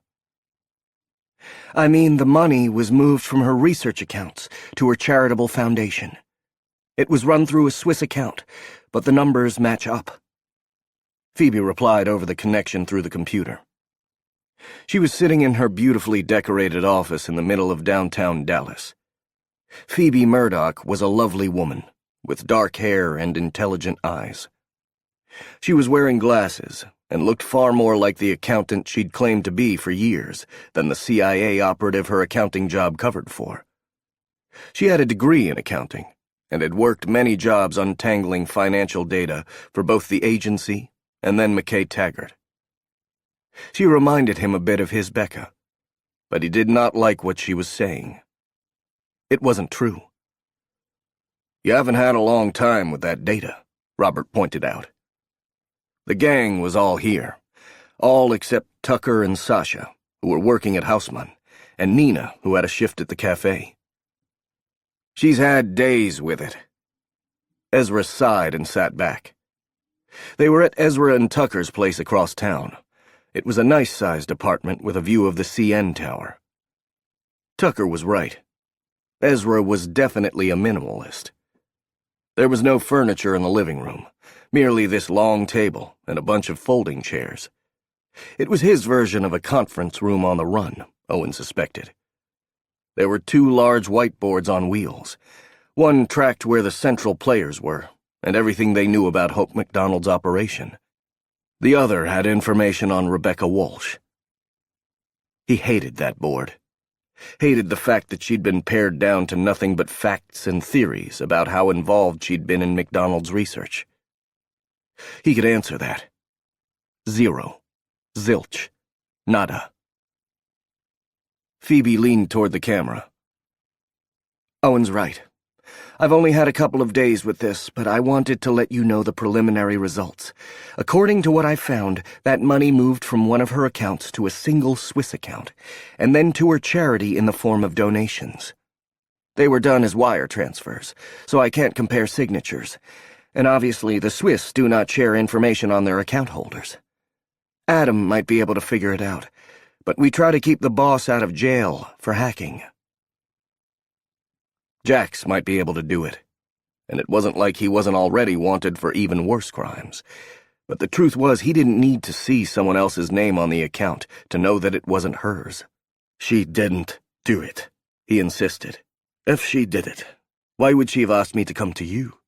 I mean, the money was moved from her research accounts to her charitable foundation. It was run through a Swiss account, but the numbers match up. Phoebe replied over the connection through the computer. She was sitting in her beautifully decorated office in the middle of downtown Dallas. Phoebe Murdoch was a lovely woman, with dark hair and intelligent eyes. She was wearing glasses, and looked far more like the accountant she'd claimed to be for years than the CIA operative her accounting job covered for. She had a degree in accounting, and had worked many jobs untangling financial data for both the agency and then McKay Taggart. She reminded him a bit of his Becca, but he did not like what she was saying. It wasn't true. "You haven't had a long time with that data," Robert pointed out. The gang was all here, all except Tucker and Sasha, who were working at Houseman, and Nina, who had a shift at the cafe. "She's had days with it." Ezra sighed and sat back. They were at Ezra and Tucker's place across town. It was a nice-sized apartment with a view of the CN Tower. Tucker was right. Ezra was definitely a minimalist. There was no furniture in the living room, merely this long table and a bunch of folding chairs. It was his version of a conference room on the run, Owen suspected. There were 2 large whiteboards on wheels. One tracked where the central players were, and everything they knew about Hope McDonald's operation. The other had information on Rebecca Walsh. He hated that board. Hated the fact that she'd been pared down to nothing but facts and theories about how involved she'd been in McDonald's research. He could answer that. 0. Zilch. Nada. Phoebe leaned toward the camera. "Owen's right. I've only had a couple of days with this, but I wanted to let you know the preliminary results. According to what I found, that money moved from one of her accounts to a single Swiss account, and then to her charity in the form of donations. They were done as wire transfers, so I can't compare signatures, and obviously the Swiss do not share information on their account holders. Adam might be able to figure it out, but we try to keep the boss out of jail for hacking. Jax might be able to do it, and it wasn't like he wasn't already wanted for even worse crimes. But the truth was he didn't need to see someone else's name on the account to know that it wasn't hers. "She didn't do it," he insisted. "If she did it, why would she have asked me to come to you?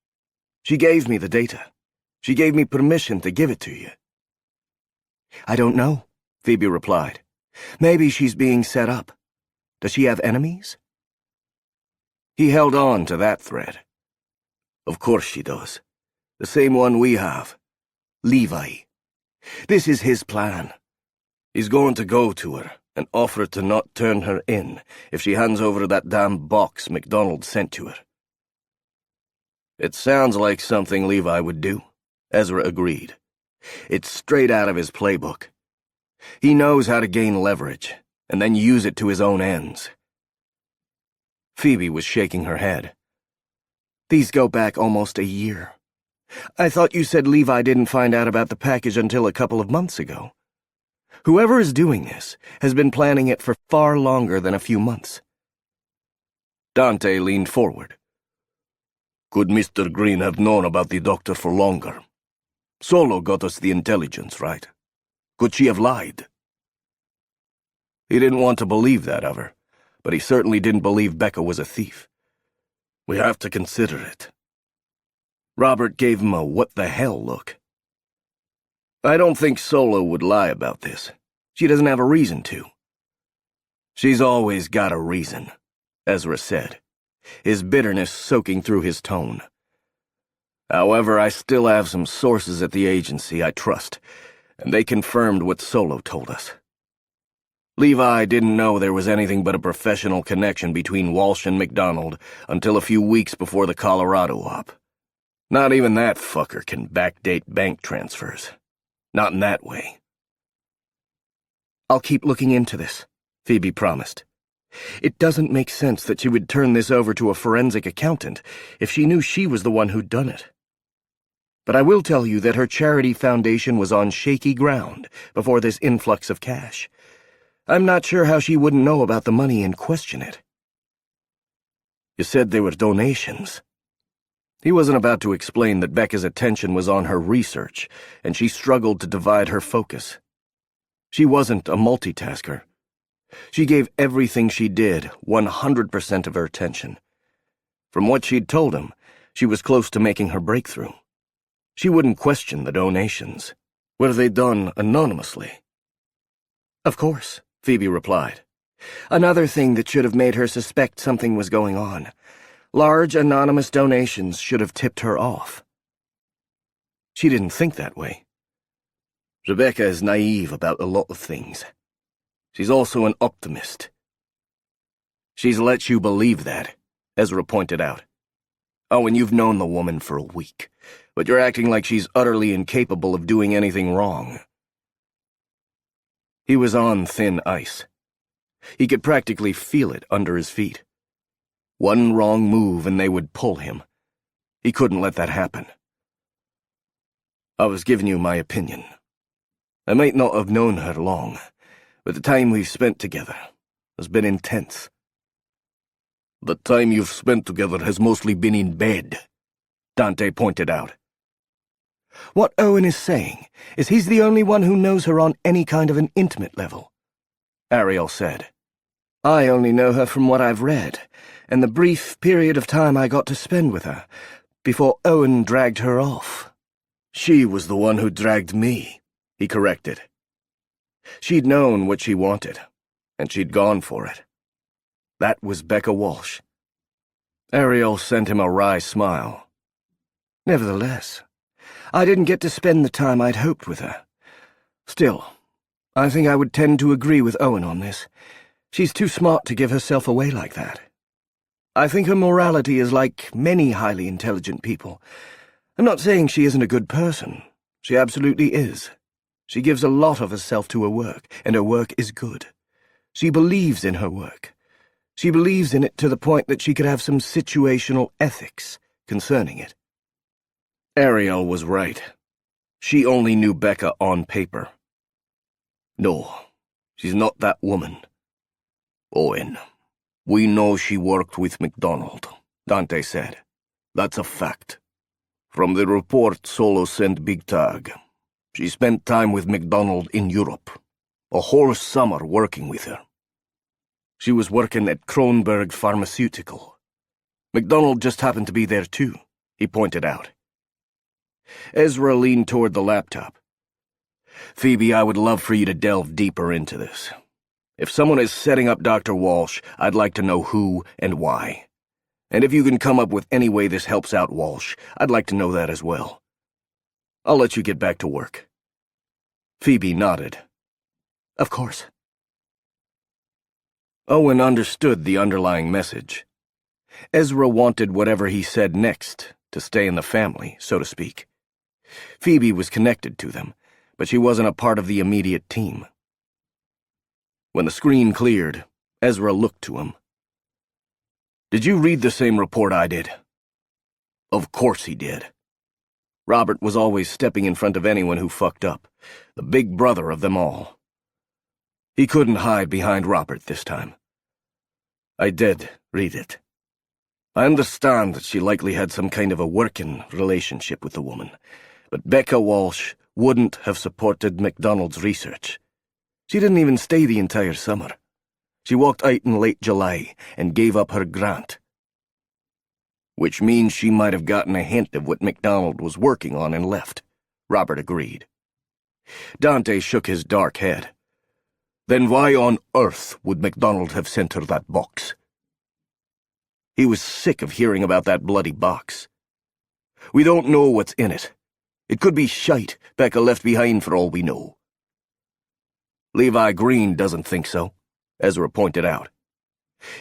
She gave me the data. She gave me permission to give it to you." "I don't know," Phoebe replied. "Maybe she's being set up. Does she have enemies?" He held on to that thread. "Of course she does. The same one we have. Levi. This is his plan. He's going to go to her and offer to not turn her in if she hands over that damn box McDonald sent to her." "It sounds like something Levi would do," Ezra agreed. "It's straight out of his playbook. He knows how to gain leverage and then use it to his own ends." Phoebe was shaking her head. "These go back almost a year. I thought you said Levi didn't find out about the package until a couple of months ago. Whoever is doing this has been planning it for far longer than a few months." Dante leaned forward. "Could Mr. Green have known about the doctor for longer? Solo got us the intelligence, right? Could she have lied?" He didn't want to believe that of her, but he certainly didn't believe Becca was a thief. "We have to consider it." Robert gave him a what-the-hell look. "I don't think Solo would lie about this. She doesn't have a reason to." "She's always got a reason," Ezra said, his bitterness soaking through his tone. "However, I still have some sources at the agency I trust, and they confirmed what Solo told us. Levi didn't know there was anything but a professional connection between Walsh and McDonald until a few weeks before the Colorado op. Not even that fucker can backdate bank transfers. Not in that way." "I'll keep looking into this," Phoebe promised. "It doesn't make sense that she would turn this over to a forensic accountant if she knew she was the one who'd done it. But I will tell you that her charity foundation was on shaky ground before this influx of cash. I'm not sure how she wouldn't know about the money and question it." "You said they were donations." He wasn't about to explain that Becca's attention was on her research, and she struggled to divide her focus. She wasn't a multitasker. She gave everything she did 100% of her attention. From what she'd told him, she was close to making her breakthrough. She wouldn't question the donations. Were they done anonymously? Of course, Phoebe replied. Another thing that should have made her suspect something was going on. Large anonymous donations should have tipped her off. She didn't think that way. Rebecca is naive about a lot of things. She's also an optimist. She's let you believe that, Ezra pointed out. Oh, and you've known the woman for a week, but you're acting like she's utterly incapable of doing anything wrong. He was on thin ice. He could practically feel it under his feet. One wrong move and they would pull him. He couldn't let that happen. I was giving you my opinion. I might not have known her long, but the time we've spent together has been intense. The time you've spent together has mostly been in bed, Dante pointed out. What Owen is saying is he's the only one who knows her on any kind of an intimate level, Ariel said. I only know her from what I've read, and the brief period of time I got to spend with her, before Owen dragged her off. She was the one who dragged me, he corrected. She'd known what she wanted, and she'd gone for it. That was Becca Walsh. Ariel sent him a wry smile. Nevertheless, I didn't get to spend the time I'd hoped with her. Still, I think I would tend to agree with Owen on this. She's too smart to give herself away like that. I think her morality is like many highly intelligent people. I'm not saying she isn't a good person. She absolutely is. She gives a lot of herself to her work, and her work is good. She believes in her work. She believes in it to the point that she could have some situational ethics concerning it. Ariel was right. She only knew Becca on paper. No, she's not that woman. Owen, we know she worked with MacDonald, Dante said. That's a fact. From the report Solo sent Big Tag, she spent time with MacDonald in Europe, a whole summer working with her. She was working at Kronberg Pharmaceutical. MacDonald just happened to be there too, he pointed out. Ezra leaned toward the laptop. Phoebe, I would love for you to delve deeper into this. If someone is setting up Dr. Walsh, I'd like to know who and why. And if you can come up with any way this helps out Walsh, I'd like to know that as well. I'll let you get back to work. Phoebe nodded. Of course. Owen understood the underlying message. Ezra wanted whatever he said next to stay in the family, so to speak. Phoebe was connected to them, but she wasn't a part of the immediate team. When the screen cleared, Ezra looked to him. Did you read the same report I did? Of course he did. Robert was always stepping in front of anyone who fucked up, the big brother of them all. He couldn't hide behind Robert this time. I did read it. I understand that she likely had some kind of a working relationship with the woman, but Becca Walsh wouldn't have supported MacDonald's research. She didn't even stay the entire summer. She walked out in late July and gave up her grant. Which means she might have gotten a hint of what MacDonald was working on and left, Robert agreed. Dante shook his dark head. Then why on earth would MacDonald have sent her that box? He was sick of hearing about that bloody box. We don't know what's in it. It could be shite Becca left behind for all we know. Levi Green doesn't think so, Ezra pointed out.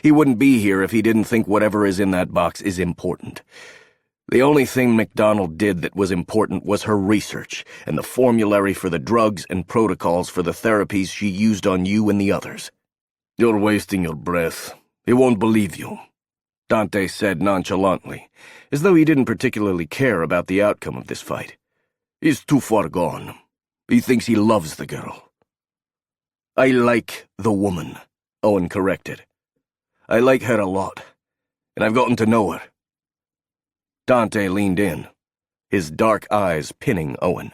He wouldn't be here if he didn't think whatever is in that box is important. The only thing MacDonald did that was important was her research and the formulary for the drugs and protocols for the therapies she used on you and the others. You're wasting your breath. He won't believe you, Dante said nonchalantly, as though he didn't particularly care about the outcome of this fight. He's too far gone. He thinks he loves the girl. I like the woman, Owen corrected. I like her a lot, and I've gotten to know her. Dante leaned in, his dark eyes pinning Owen.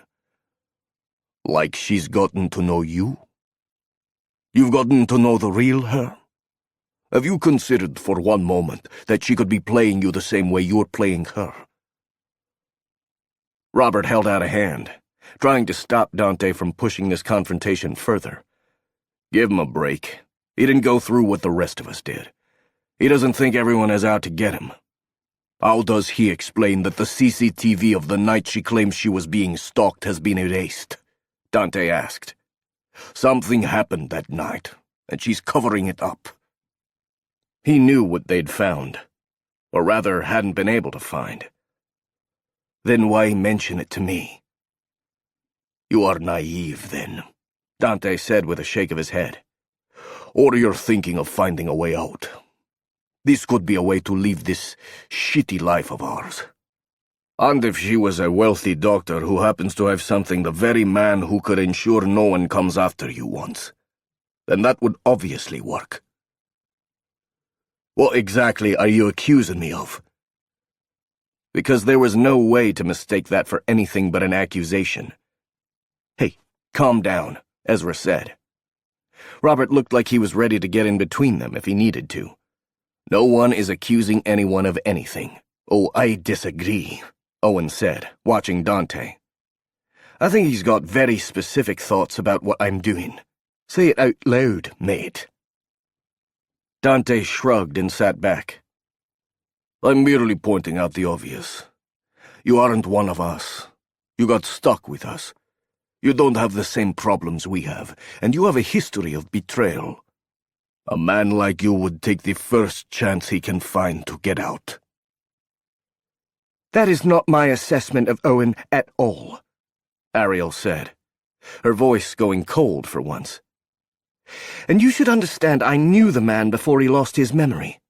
Like she's gotten to know you? You've gotten to know the real her? Have you considered for one moment that she could be playing you the same way you're playing her? Robert held out a hand, trying to stop Dante from pushing this confrontation further. Give him a break. He didn't go through what the rest of us did. He doesn't think everyone is out to get him. How does he explain that the CCTV of the night she claims she was being stalked has been erased? Dante asked. Something happened that night, and she's covering it up. He knew what they'd found, or rather hadn't been able to find. Then why mention it to me? You are naive, then, Dante said with a shake of his head. Or you're thinking of finding a way out. This could be a way to live this shitty life of ours. And if she was a wealthy doctor who happens to have something the very man who could ensure no one comes after you wants, then that would obviously work. What exactly are you accusing me of? Because there was no way to mistake that for anything but an accusation. Hey, calm down, Ezra said. Robert looked like he was ready to get in between them if he needed to. No one is accusing anyone of anything. Oh, I disagree, Owen said, watching Dante. I think he's got very specific thoughts about what I'm doing. Say it out loud, mate. Dante shrugged and sat back. I'm merely pointing out the obvious. You aren't one of us. You got stuck with us. You don't have the same problems we have, and you have a history of betrayal. A man like you would take the first chance he can find to get out. That is not my assessment of Owen at all, Ariel said, her voice going cold for once. And you should understand I knew the man before he lost his memory.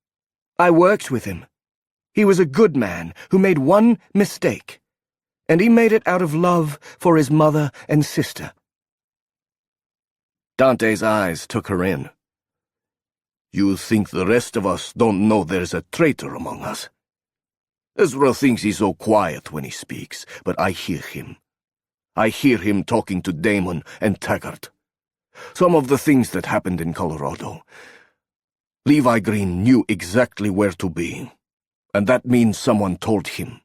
I worked with him. He was a good man who made one mistake, and he made it out of love for his mother and sister. Dante's eyes took her in. You think the rest of us don't know there's a traitor among us? Ezra thinks he's so quiet when he speaks, but I hear him. I hear him talking to Damon and Taggart. Some of the things that happened in Colorado. Levi Green knew exactly where to be, and that means someone told him.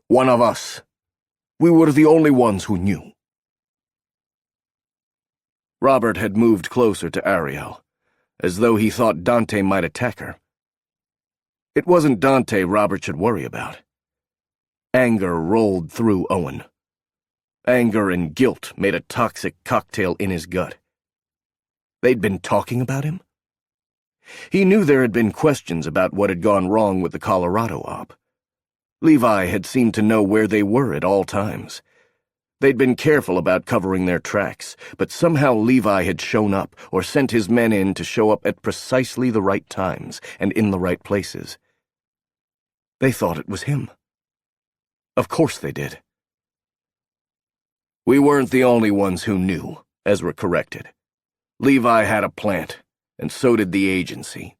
One of us. We were the only ones who knew. Robert had moved closer to Ariel, as though he thought Dante might attack her. It wasn't Dante Robert should worry about. Anger rolled through Owen. Anger and guilt made a toxic cocktail in his gut. They'd been talking about him? He knew there had been questions about what had gone wrong with the Colorado op. Levi had seemed to know where they were at all times. They'd been careful about covering their tracks, but somehow Levi had shown up or sent his men in to show up at precisely the right times and in the right places. They thought it was him. Of course they did. We weren't the only ones who knew, Ezra corrected. Levi had a plant, and so did the agency.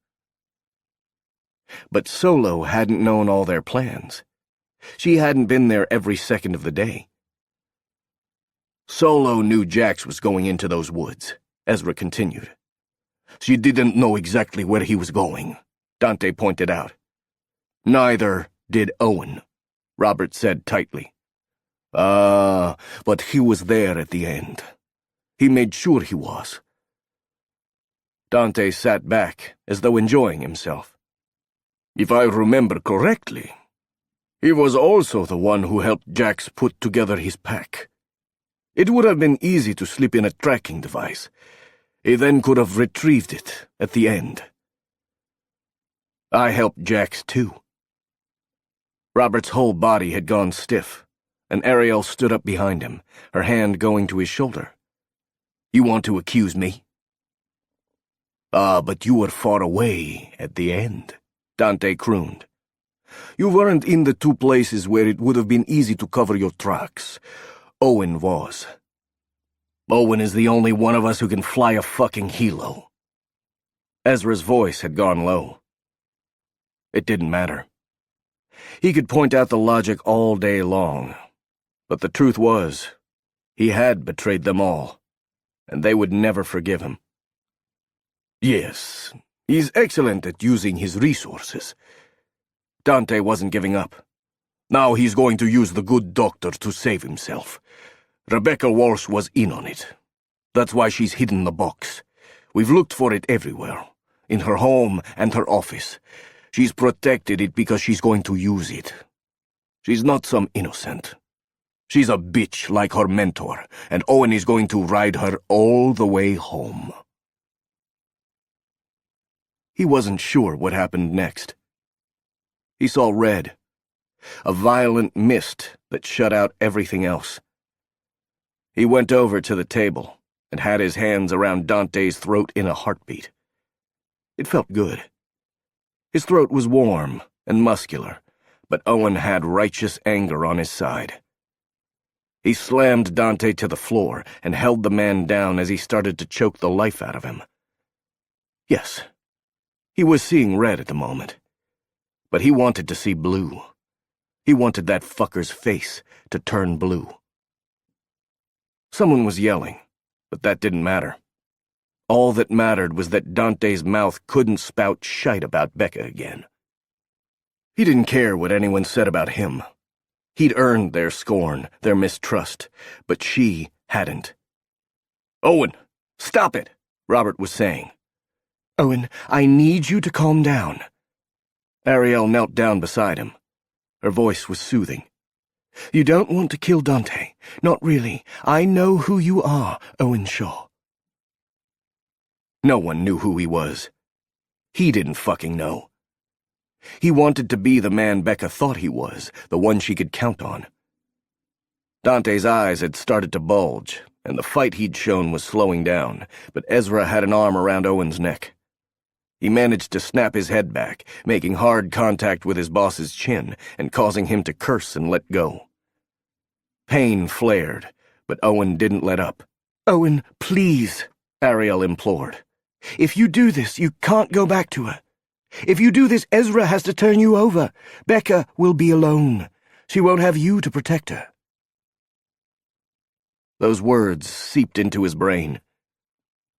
But Solo hadn't known all their plans. She hadn't been there every second of the day. Solo knew Jax was going into those woods, Ezra continued. She didn't know exactly where he was going, Dante pointed out. Neither did Owen, Robert said tightly. But he was there at the end. He made sure he was. Dante sat back, as though enjoying himself. If I remember correctly, he was also the one who helped Jax put together his pack. It would have been easy to slip in a tracking device. He then could have retrieved it at the end. I helped Jax too. Robert's whole body had gone stiff, and Ariel stood up behind him, her hand going to his shoulder. You want to accuse me? But you were far away at the end, Dante crooned. You weren't in the two places where it would have been easy to cover your tracks. Owen was. Owen is the only one of us who can fly a fucking helo. Ezra's voice had gone low. It didn't matter. He could point out the logic all day long, but the truth was, he had betrayed them all, and they would never forgive him. Yes, he's excellent at using his resources. Dante wasn't giving up. Now he's going to use the good doctor to save himself. Rebecca Walsh was in on it. That's why she's hidden the box. We've looked for it everywhere, in her home and her office. She's protected it because she's going to use it. She's not some innocent. She's a bitch like her mentor, and Owen is going to ride her all the way home. He wasn't sure what happened next. He saw red, a violent mist that shut out everything else. He went over to the table and had his hands around Dante's throat in a heartbeat. It felt good. His throat was warm and muscular, but Owen had righteous anger on his side. He slammed Dante to the floor and held the man down as he started to choke the life out of him. Yes, he was seeing red at the moment, but he wanted to see blue. He wanted that fucker's face to turn blue. Someone was yelling, but that didn't matter. All that mattered was that Dante's mouth couldn't spout shite about Becca again. He didn't care what anyone said about him. He'd earned their scorn, their mistrust, but she hadn't. "Owen, stop it," Robert was saying. "Owen, I need you to calm down." Ariel knelt down beside him. Her voice was soothing. "You don't want to kill Dante. Not really. I know who you are, Owen Shaw." No one knew who he was. He didn't fucking know. He wanted to be the man Becca thought he was, the one she could count on. Dante's eyes had started to bulge, and the fight he'd shown was slowing down, but Ezra had an arm around Owen's neck. He managed to snap his head back, making hard contact with his boss's chin and causing him to curse and let go. Pain flared, but Owen didn't let up. "Owen, please," Ariel implored. "If you do this, you can't go back to her. If you do this, Ezra has to turn you over. Becca will be alone. She won't have you to protect her." Those words seeped into his brain.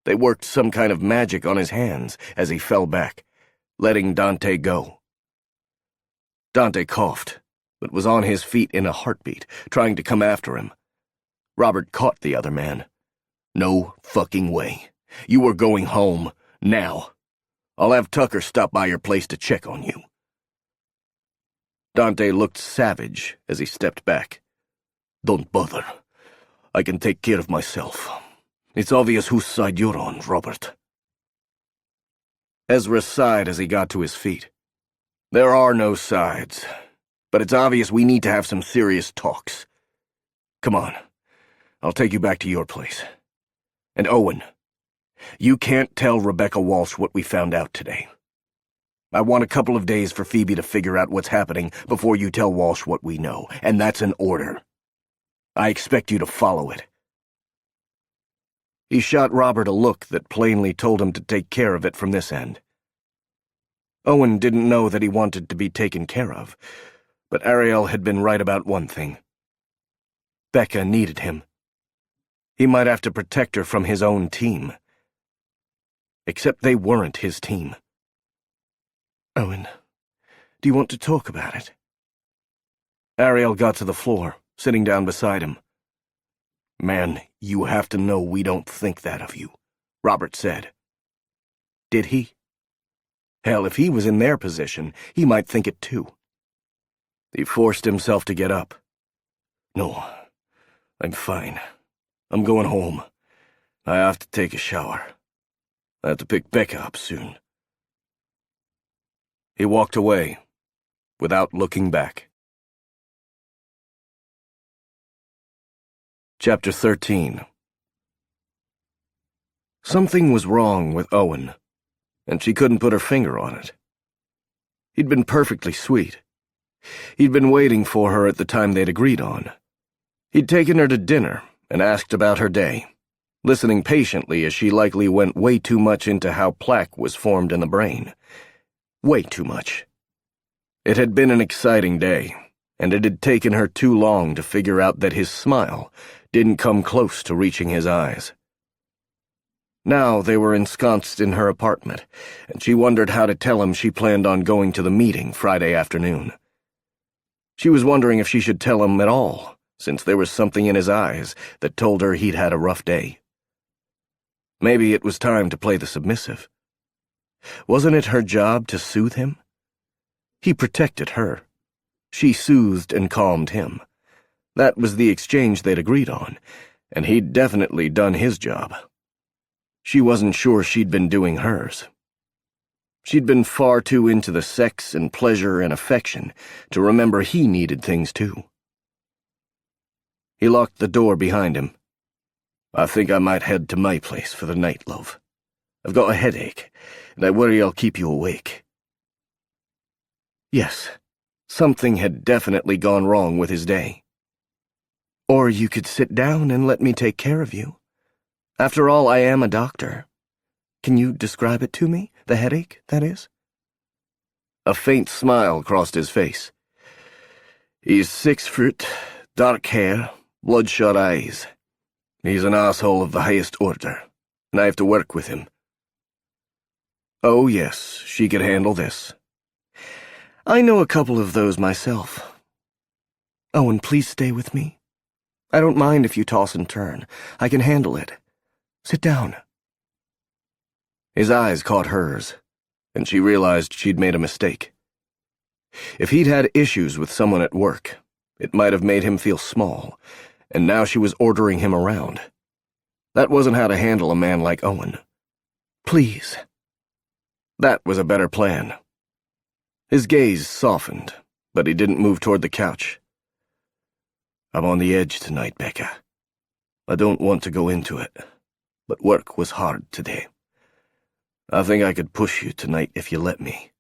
They worked some kind of magic on his hands as he fell back, letting Dante go. Dante coughed, but was on his feet in a heartbeat, trying to come after him. Robert caught the other man. "No fucking way. You are going home, now. I'll have Tucker stop by your place to check on you." Dante looked savage as he stepped back. "Don't bother. I can take care of myself. It's obvious whose side you're on, Robert." Ezra sighed as he got to his feet. "There are no sides, but it's obvious we need to have some serious talks. Come on, I'll take you back to your place. And Owen, you can't tell Rebecca Walsh what we found out today. I want a couple of days for Phoebe to figure out what's happening before you tell Walsh what we know, and that's an order. I expect you to follow it." He shot Robert a look that plainly told him to take care of it from this end. Owen didn't know that he wanted to be taken care of, but Ariel had been right about one thing. Becca needed him. He might have to protect her from his own team. Except they weren't his team. "Owen, do you want to talk about it?" Ariel got to the floor, sitting down beside him. "Man, you have to know we don't think that of you," Robert said. Did he? Hell, if he was in their position, he might think it too. He forced himself to get up. "No, I'm fine. I'm going home. I have to take a shower. I have to pick Becca up soon." He walked away, without looking back. Chapter 13. Something was wrong with Owen, and she couldn't put her finger on it. He'd been perfectly sweet. He'd been waiting for her at the time they'd agreed on. He'd taken her to dinner and asked about her day, listening patiently as she likely went way too much into how plaque was formed in the brain. Way too much. It had been an exciting day, and it had taken her too long to figure out that his smile didn't come close to reaching his eyes. Now they were ensconced in her apartment, and she wondered how to tell him she planned on going to the meeting Friday afternoon. She was wondering if she should tell him at all, since there was something in his eyes that told her he'd had a rough day. Maybe it was time to play the submissive. Wasn't it her job to soothe him? He protected her. She soothed and calmed him. That was the exchange they'd agreed on, and he'd definitely done his job. She wasn't sure she'd been doing hers. She'd been far too into the sex and pleasure and affection to remember he needed things too. He locked the door behind him. "I think I might head to my place for the night, love. I've got a headache, and I worry I'll keep you awake." Yes, something had definitely gone wrong with his day. "Or you could sit down and let me take care of you. After all, I am a doctor. Can you describe it to me? The headache, that is?" A faint smile crossed his face. "He's 6 foot, dark hair, bloodshot eyes. He's an asshole of the highest order, and I have to work with him." Oh yes, she could handle this. "I know a couple of those myself. Owen, please stay with me. I don't mind if you toss and turn. I can handle it. Sit down." His eyes caught hers, and she realized she'd made a mistake. If he'd had issues with someone at work, it might have made him feel small, and now she was ordering him around. That wasn't how to handle a man like Owen. "Please." That was a better plan. His gaze softened, but he didn't move toward the couch. "I'm on the edge tonight, Becca. I don't want to go into it, but work was hard today. I think I could push you tonight if you let me.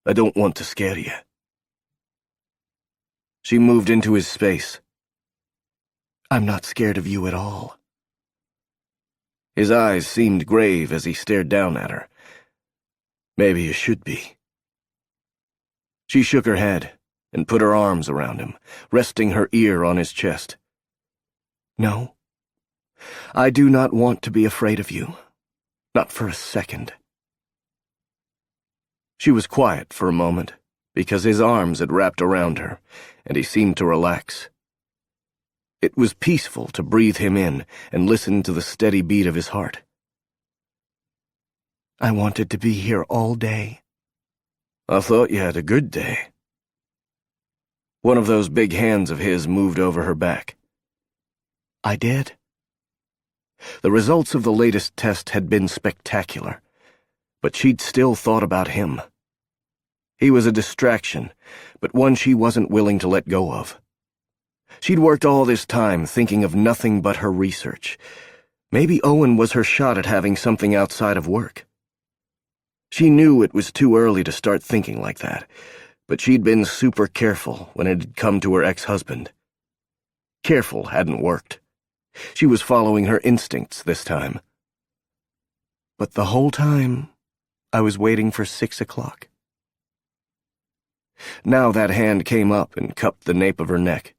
I don't want to scare you." She moved into his space. "I'm not scared of you at all." His eyes seemed grave as he stared down at her. "Maybe you should be." She shook her head and put her arms around him, resting her ear on his chest. "No, I do not want to be afraid of you. Not for a second." She was quiet for a moment, because his arms had wrapped around her, and he seemed to relax. It was peaceful to breathe him in and listen to the steady beat of his heart. "I wanted to be here all day." "I thought you had a good day." One of those big hands of his moved over her back. "I did." The results of the latest test had been spectacular, but she'd still thought about him. He was a distraction, but one she wasn't willing to let go of. She'd worked all this time thinking of nothing but her research. Maybe Owen was her shot at having something outside of work. She knew it was too early to start thinking like that, but she'd been super careful when it had come to her ex-husband. Careful hadn't worked. She was following her instincts this time. But the whole time, I was waiting for 6 o'clock. Now that hand came up and cupped the nape of her neck,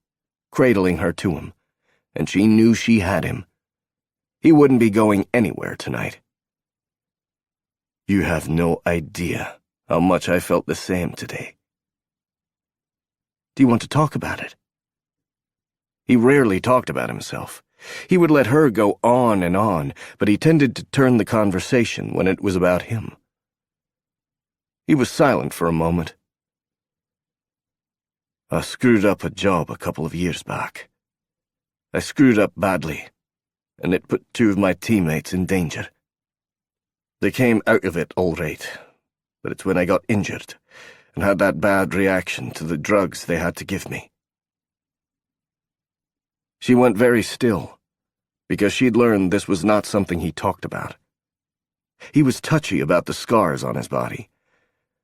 cradling her to him, and she knew she had him. He wouldn't be going anywhere tonight. "You have no idea how much I felt the same today." "Do you want to talk about it?" He rarely talked about himself. He would let her go on and on, but he tended to turn the conversation when it was about him. He was silent for a moment. "I screwed up a job a couple of years back. I screwed up badly, and it put 2 of my teammates in danger. They came out of it all right, but it's when I got injured and had that bad reaction to the drugs they had to give me." She went very still, because she'd learned this was not something he talked about. He was touchy about the scars on his body.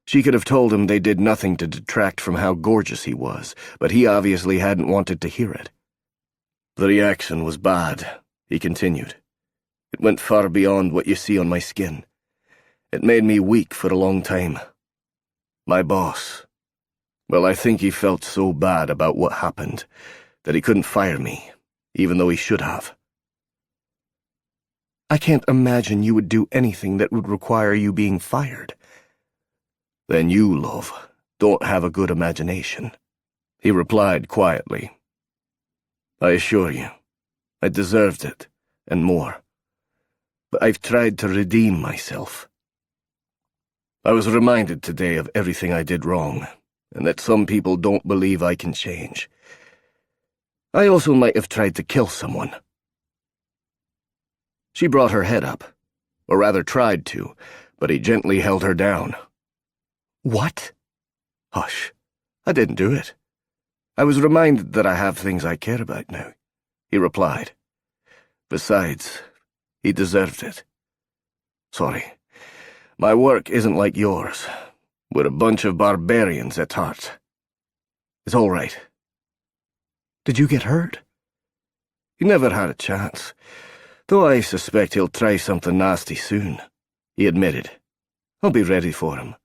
She could have told him they did nothing to detract from how gorgeous he was, but he obviously hadn't wanted to hear it. "The reaction was bad," he continued. "It went far beyond what you see on my skin. It made me weak for a long time. My boss, Well, I think he felt so bad about what happened that he couldn't fire me, even though he should have. I can't imagine you would do anything that would require you being fired. Then you, love, don't have a good imagination, he replied quietly. I assure you, I deserved it, and more. But I've tried to redeem myself. I was reminded today of everything I did wrong, and that some people don't believe I can change. I also might have tried to kill someone. She brought her head up, or rather tried to, but he gently held her down. What? Hush, I didn't do it. I was reminded that I have things I care about now, he replied. Besides, he deserved it. Sorry, my work isn't like yours. We're a bunch of barbarians at heart. It's all right. Did you get hurt? He never had a chance, though I suspect he'll try something nasty soon, he admitted. I'll be ready for him.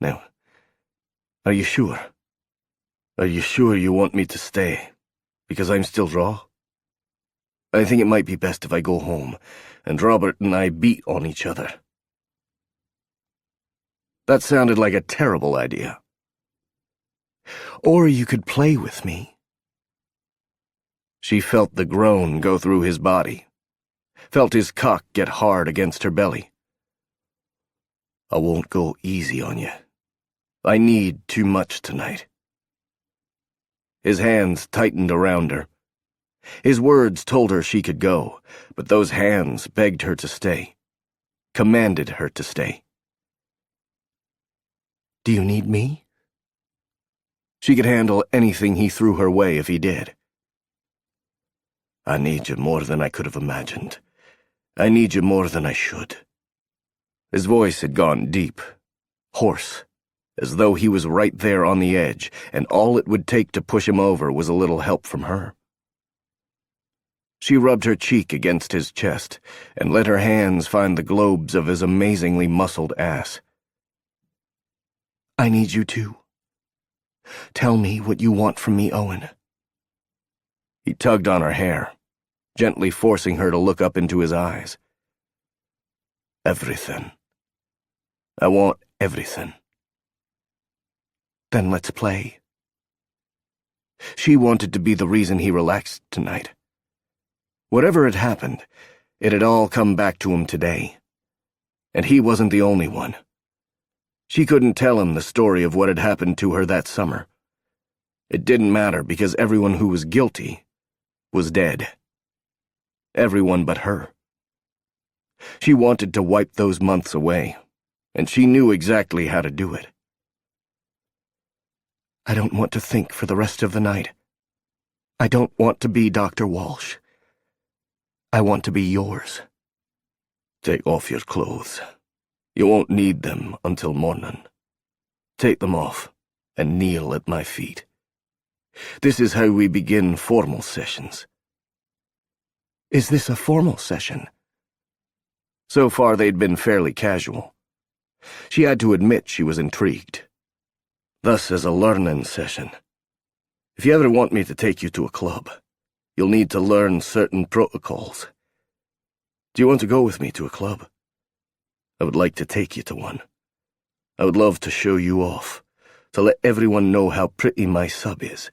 Now, are you sure? Are you sure you want me to stay? Because I'm still raw? I think it might be best if I go home, and Robert and I beat on each other. That sounded like a terrible idea. Or you could play with me. She felt the groan go through his body, felt his cock get hard against her belly. I won't go easy on you. I need too much tonight. His hands tightened around her. His words told her she could go, but those hands begged her to stay, commanded her to stay. Do you need me? She could handle anything he threw her way if he did. I need you more than I could have imagined. I need you more than I should. His voice had gone deep, hoarse, as though he was right there on the edge, and all it would take to push him over was a little help from her. She rubbed her cheek against his chest and let her hands find the globes of his amazingly muscled ass. I need you too. Tell me what you want from me, Owen. He tugged on her hair, gently forcing her to look up into his eyes. Everything. I want everything. Then let's play. She wanted to be the reason he relaxed tonight. Whatever had happened, it had all come back to him today. And he wasn't the only one. She couldn't tell him the story of what had happened to her that summer. It didn't matter because everyone who was guilty was dead. Everyone but her. She wanted to wipe those months away, and she knew exactly how to do it. I don't want to think for the rest of the night. I don't want to be Dr. Walsh. I want to be yours. Take off your clothes. You won't need them until morning. Take them off and kneel at my feet. This is how we begin formal sessions. Is this a formal session? So far they'd been fairly casual. She had to admit she was intrigued. Thus as a learning session. If you ever want me to take you to a club, you'll need to learn certain protocols. Do you want to go with me to a club? I would like to take you to one. I would love to show you off, to let everyone know how pretty my sub is.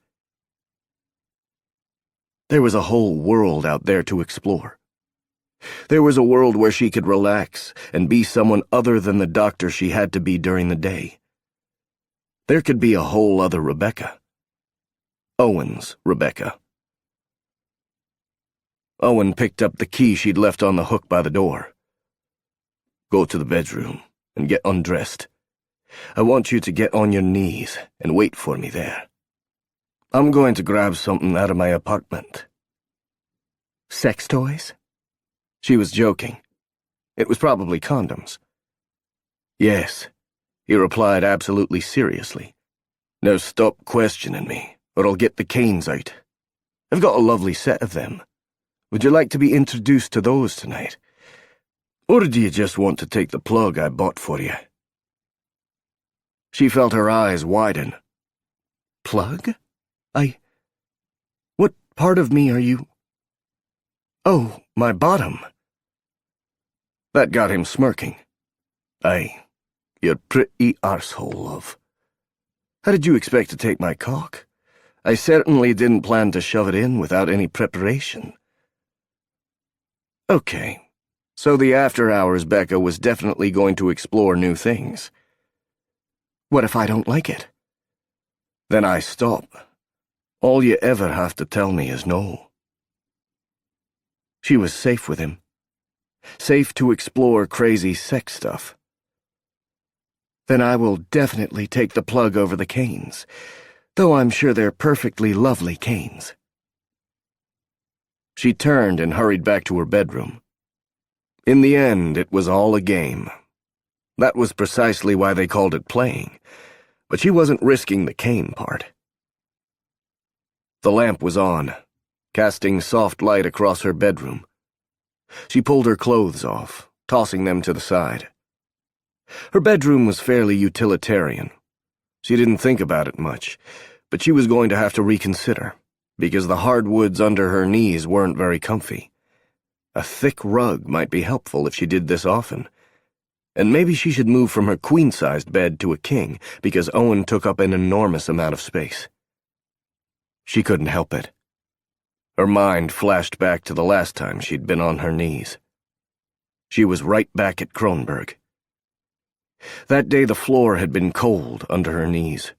There was a whole world out there to explore. There was a world where she could relax and be someone other than the doctor she had to be during the day. There could be a whole other Rebecca. Owen's Rebecca. Owen picked up the key she'd left on the hook by the door. Go to the bedroom and get undressed. I want you to get on your knees and wait for me there. I'm going to grab something out of my apartment. Sex toys? She was joking. It was probably condoms. Yes, he replied absolutely seriously. Now stop questioning me, or I'll get the canes out. I've got a lovely set of them. Would you like to be introduced to those tonight? Or do you just want to take the plug I bought for you? She felt her eyes widen, Plug? What part of me are you? Oh, my bottom. That got him smirking. Aye, you're pretty arsehole, love. How did you expect to take my cock? I certainly didn't plan to shove it in without any preparation. Okay, so the after-hours Becca was definitely going to explore new things. What if I don't like it? Then I stop. All you ever have to tell me is no. She was safe with him. Safe to explore crazy sex stuff. Then I will definitely take the plug over the canes, though I'm sure they're perfectly lovely canes. She turned and hurried back to her bedroom. In the end, it was all a game. That was precisely why they called it playing, but she wasn't risking the cane part. The lamp was on, casting soft light across her bedroom. She pulled her clothes off, tossing them to the side. Her bedroom was fairly utilitarian. She didn't think about it much, but she was going to have to reconsider, because the hardwoods under her knees weren't very comfy. A thick rug might be helpful if she did this often, and maybe she should move from her queen-sized bed to a king, because Owen took up an enormous amount of space. She couldn't help it. Her mind flashed back to the last time she'd been on her knees. She was right back at Kronberg. That day the floor had been cold under her knees.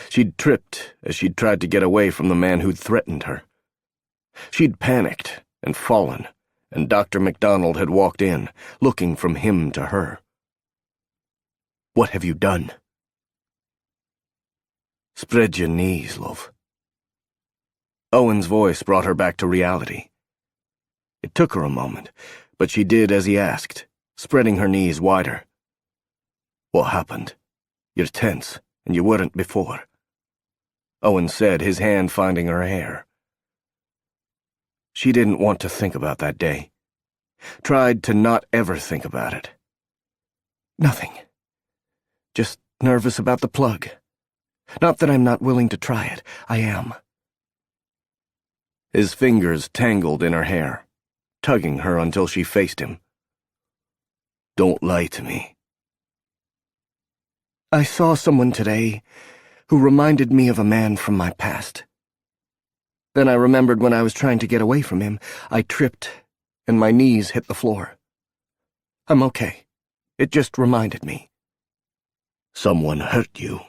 She'd tripped as she'd tried to get away from the man who'd threatened her. She'd panicked and fallen, and Dr. MacDonald had walked in, looking from him to her. What have you done? Spread your knees, love. Owen's voice brought her back to reality. It took her a moment, but she did as he asked, spreading her knees wider. What happened? You're tense, and you weren't before. Owen said, his hand finding her hair. She didn't want to think about that day. Tried to not ever think about it. Nothing. Just nervous about the plug. Not that I'm not willing to try it. I am. His fingers tangled in her hair, tugging her until she faced him. Don't lie to me. I saw someone today who reminded me of a man from my past. Then I remembered when I was trying to get away from him, I tripped and my knees hit the floor. I'm okay. It just reminded me. Someone hurt you.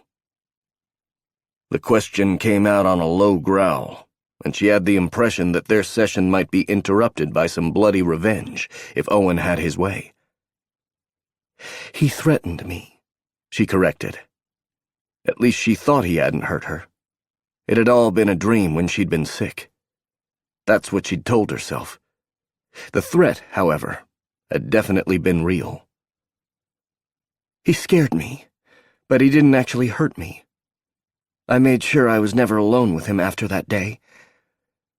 The question came out on a low growl, and she had the impression that their session might be interrupted by some bloody revenge if Owen had his way. He threatened me, she corrected. At least she thought he hadn't hurt her. It had all been a dream when she'd been sick. That's what she'd told herself. The threat, however, had definitely been real. He scared me, but he didn't actually hurt me. I made sure I was never alone with him after that day.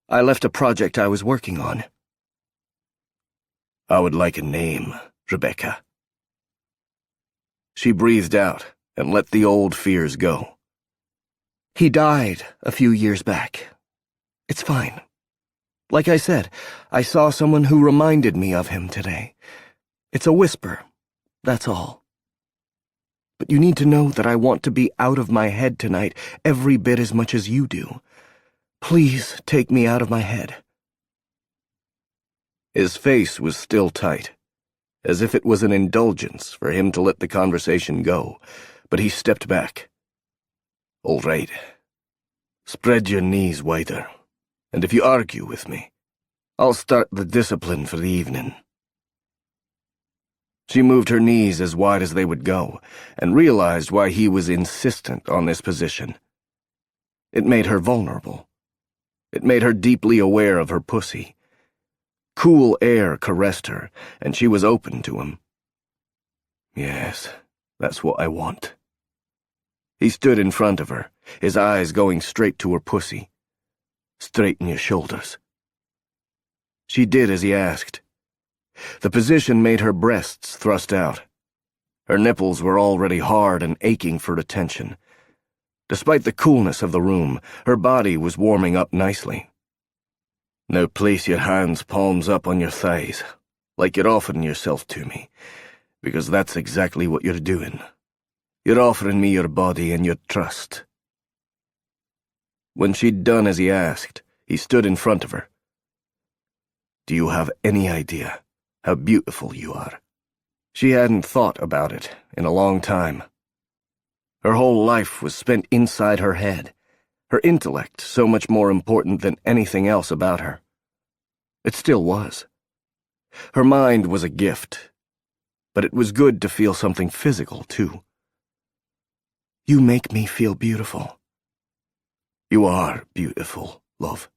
I left a project I was working on. I would like a name, Rebecca. She breathed out and let the old fears go. He died a few years back. It's fine. Like I said, I saw someone who reminded me of him today. It's a whisper, that's all. But you need to know that I want to be out of my head tonight every bit as much as you do. Please take me out of my head. His face was still tight, as if it was an indulgence for him to let the conversation go, but he stepped back. All right. Spread your knees wider, and if you argue with me, I'll start the discipline for the evening. She moved her knees as wide as they would go, and realized why he was insistent on this position. It made her vulnerable. It made her deeply aware of her pussy. Cool air caressed her, and she was open to him. Yes, that's what I want. He stood in front of her, his eyes going straight to her pussy. Straighten your shoulders. She did as he asked. The position made her breasts thrust out. Her nipples were already hard and aching for attention. Despite the coolness of the room, her body was warming up nicely. Now place your hands palms up on your thighs, like you're offering yourself to me, because that's exactly what you're doing. You're offering me your body and your trust. When she'd done as he asked, he stood in front of her. Do you have any idea how beautiful you are? She hadn't thought about it in a long time. Her whole life was spent inside her head, her intellect so much more important than anything else about her. It still was. Her mind was a gift, but it was good to feel something physical, too. You make me feel beautiful. You are beautiful, love.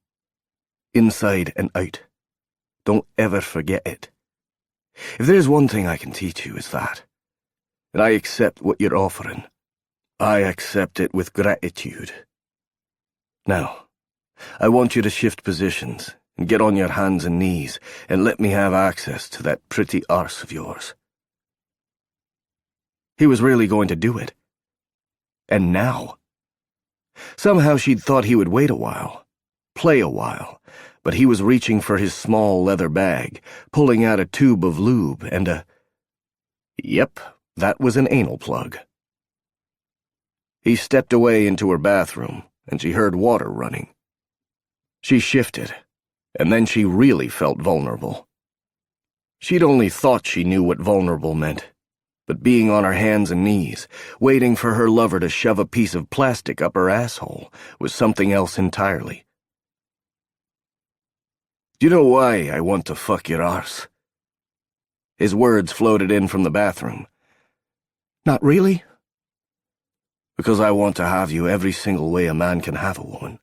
Inside and out. Don't ever forget it. If there's one thing I can teach you, it's that. And I accept what you're offering. I accept it with gratitude. Now, I want you to shift positions and get on your hands and knees and let me have access to that pretty arse of yours. He was really going to do it. And now. Somehow she'd thought he would wait a while, play a while, but he was reaching for his small leather bag, pulling out a tube of lube and a... Yep, that was an anal plug. He stepped away into her bathroom, and she heard water running. She shifted, and then she really felt vulnerable. She'd only thought she knew what vulnerable meant, but being on her hands and knees, waiting for her lover to shove a piece of plastic up her asshole, was something else entirely. Do you know why I want to fuck your arse? His words floated in from the bathroom. Not really. Because I want to have you every single way a man can have a woman.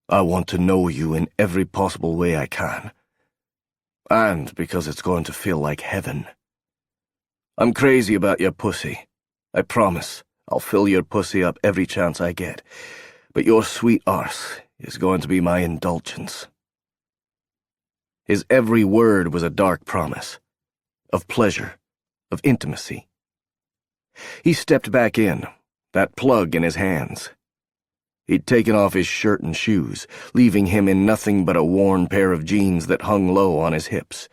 I want to know you in every possible way I can. And because it's going to feel like heaven. I'm crazy about your pussy. I promise I'll fill your pussy up every chance I get. But your sweet arse is going to be my indulgence. His every word was a dark promise. Of pleasure. Of intimacy. He stepped back in, that plug in his hands. He'd taken off his shirt and shoes, leaving him in nothing but a worn pair of jeans that hung low on his hips.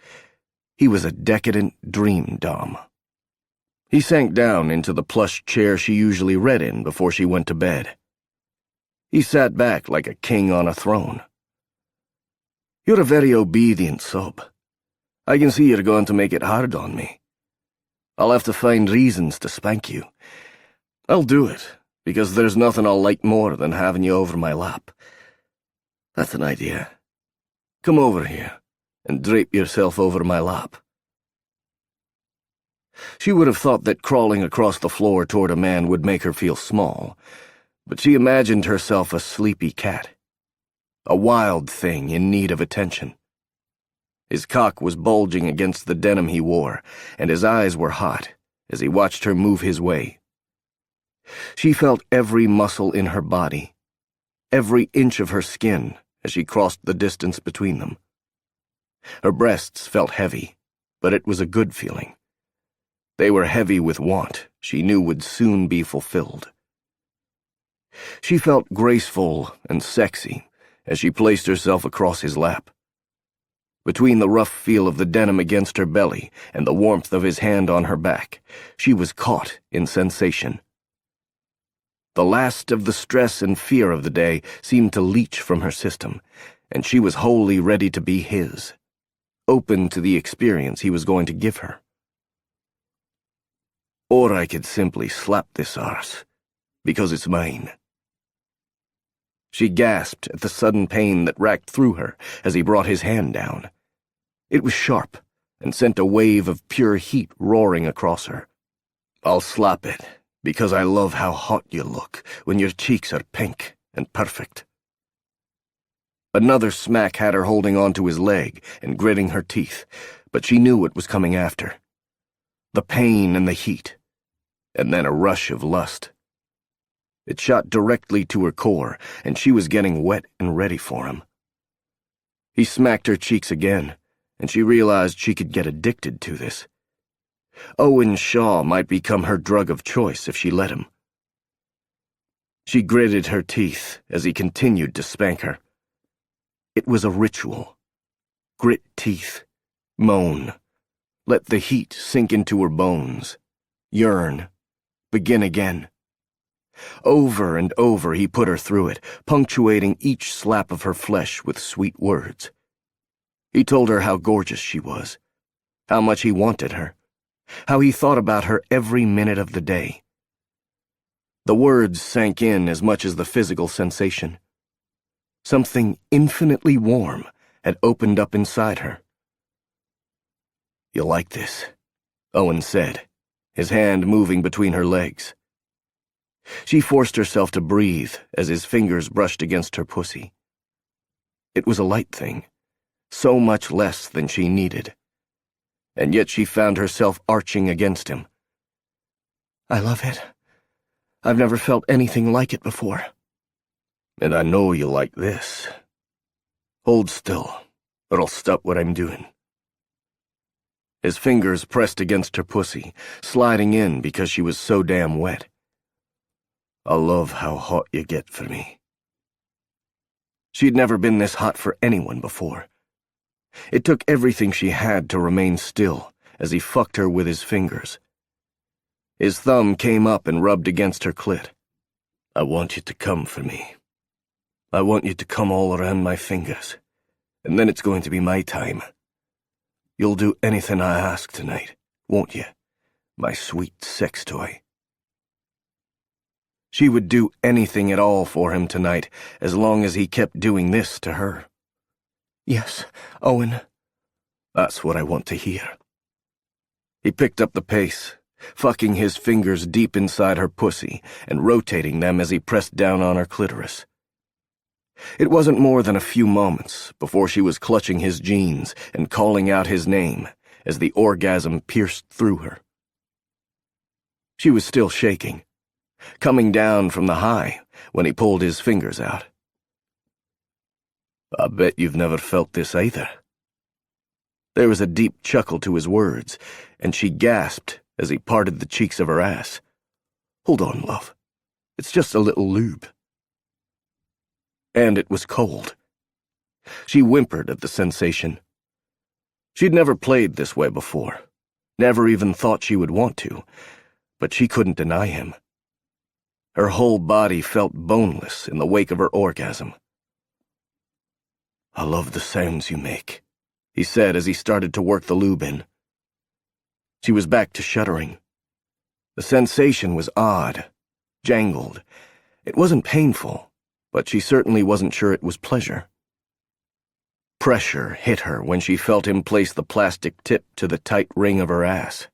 He was a decadent dream dom. He sank down into the plush chair she usually read in before she went to bed. He sat back like a king on a throne. You're a very obedient sub. I can see you're going to make it hard on me. I'll have to find reasons to spank you. I'll do it, because there's nothing I'll like more than having you over my lap. That's an idea. Come over here and drape yourself over my lap. She would have thought that crawling across the floor toward a man would make her feel small, but she imagined herself a sleepy cat, a wild thing in need of attention. His cock was bulging against the denim he wore, and his eyes were hot as he watched her move his way. She felt every muscle in her body, every inch of her skin as she crossed the distance between them. Her breasts felt heavy, but it was a good feeling. They were heavy with want she knew would soon be fulfilled. She felt graceful and sexy as she placed herself across his lap. Between the rough feel of the denim against her belly and the warmth of his hand on her back, she was caught in sensation. The last of the stress and fear of the day seemed to leach from her system, and she was wholly ready to be his, open to the experience he was going to give her. Or I could simply slap this arse, because it's mine. She gasped at the sudden pain that racked through her as he brought his hand down. It was sharp, and sent a wave of pure heat roaring across her. I'll slap it, because I love how hot you look when your cheeks are pink and perfect. Another smack had her holding onto his leg and gritting her teeth, but she knew what was coming after. The pain and the heat, and then a rush of lust. It shot directly to her core, and she was getting wet and ready for him. He smacked her cheeks again, and she realized she could get addicted to this. Owen Shaw might become her drug of choice if she let him. She gritted her teeth as he continued to spank her. It was a ritual. Grit teeth. Moan. Let the heat sink into her bones. Yearn. Begin again. Over and over he put her through it, punctuating each slap of her flesh with sweet words. He told her how gorgeous she was, how much he wanted her, how he thought about her every minute of the day. The words sank in as much as the physical sensation. Something infinitely warm had opened up inside her. "You like this?" Owen said, his hand moving between her legs. She forced herself to breathe as his fingers brushed against her pussy. It was a light thing, so much less than she needed, and yet she found herself arching against him. "I love it. I've never felt anything like it before." "And I know you like this. Hold still, or I'll stop what I'm doing." His fingers pressed against her pussy, sliding in because she was so damn wet. "I love how hot you get for me." She'd never been this hot for anyone before. It took everything she had to remain still as he fucked her with his fingers. His thumb came up and rubbed against her clit. "I want you to come for me. I want you to come all around my fingers, and then it's going to be my time. You'll do anything I ask tonight, won't you, my sweet sex toy?" She would do anything at all for him tonight, as long as he kept doing this to her. "Yes, Owen." "That's what I want to hear." He picked up the pace, fucking his fingers deep inside her pussy and rotating them as he pressed down on her clitoris. It wasn't more than a few moments before she was clutching his jeans and calling out his name as the orgasm pierced through her. She was still shaking, coming down from the high when he pulled his fingers out. "I bet you've never felt this either." There was a deep chuckle to his words, and she gasped as he parted the cheeks of her ass. "Hold on, love. It's just a little lube." And it was cold. She whimpered at the sensation. She'd never played this way before, never even thought she would want to, but she couldn't deny him. Her whole body felt boneless in the wake of her orgasm. "I love the sounds you make," he said as he started to work the lube in. She was back to shuddering. The sensation was odd, jangled. It wasn't painful, but she certainly wasn't sure it was pleasure. Pressure hit her when she felt him place the plastic tip to the tight ring of her ass.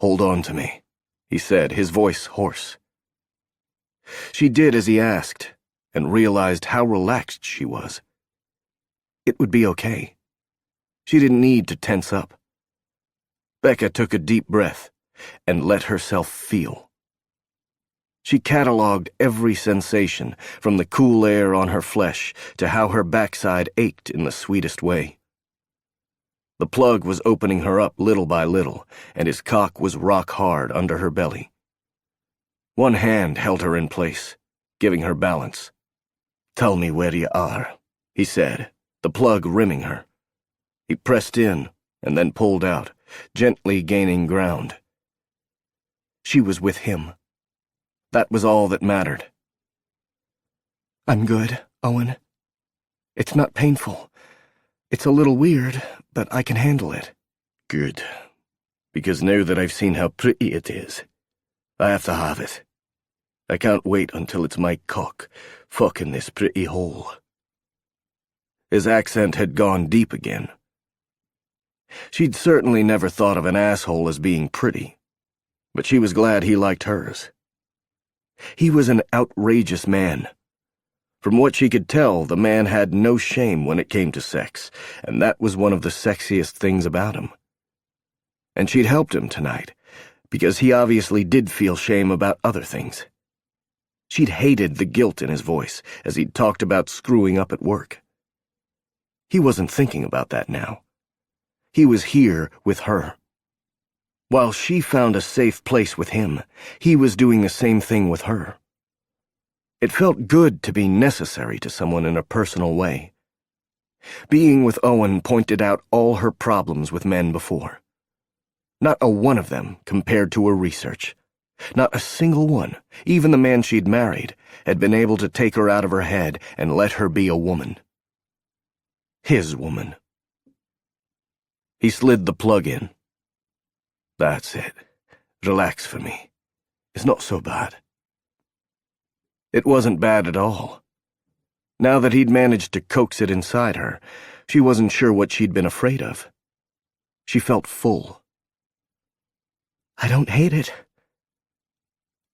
"Hold on to me," he said, his voice hoarse. She did as he asked, and realized how relaxed she was. It would be okay. She didn't need to tense up. Becca took a deep breath and let herself feel. She catalogued every sensation, from the cool air on her flesh to how her backside ached in the sweetest way. The plug was opening her up little by little, and his cock was rock hard under her belly. One hand held her in place, giving her balance. "Tell me where you are," he said, the plug rimming her. He pressed in and then pulled out, gently gaining ground. She was with him. That was all that mattered. "I'm good, Owen. It's not painful. It's a little weird, but I can handle it." "Good. Because now that I've seen how pretty it is, I have to have it. I can't wait until it's my cock fucking this pretty hole." His accent had gone deep again. She'd certainly never thought of an asshole as being pretty, but she was glad he liked hers. He was an outrageous man. From what she could tell, the man had no shame when it came to sex, and that was one of the sexiest things about him. And she'd helped him tonight, because he obviously did feel shame about other things. She'd hated the guilt in his voice as he'd talked about screwing up at work. He wasn't thinking about that now. He was here with her. While she found a safe place with him, he was doing the same thing with her. It felt good to be necessary to someone in a personal way. Being with Owen pointed out all her problems with men before. Not a one of them compared to her research. Not a single one, even the man she'd married, had been able to take her out of her head and let her be a woman. His woman. He slid the plug in. That's it. Relax for me. It's not so bad. It wasn't bad at all. Now that he'd managed to coax it inside her, she wasn't sure what she'd been afraid of. She felt full. I don't hate it.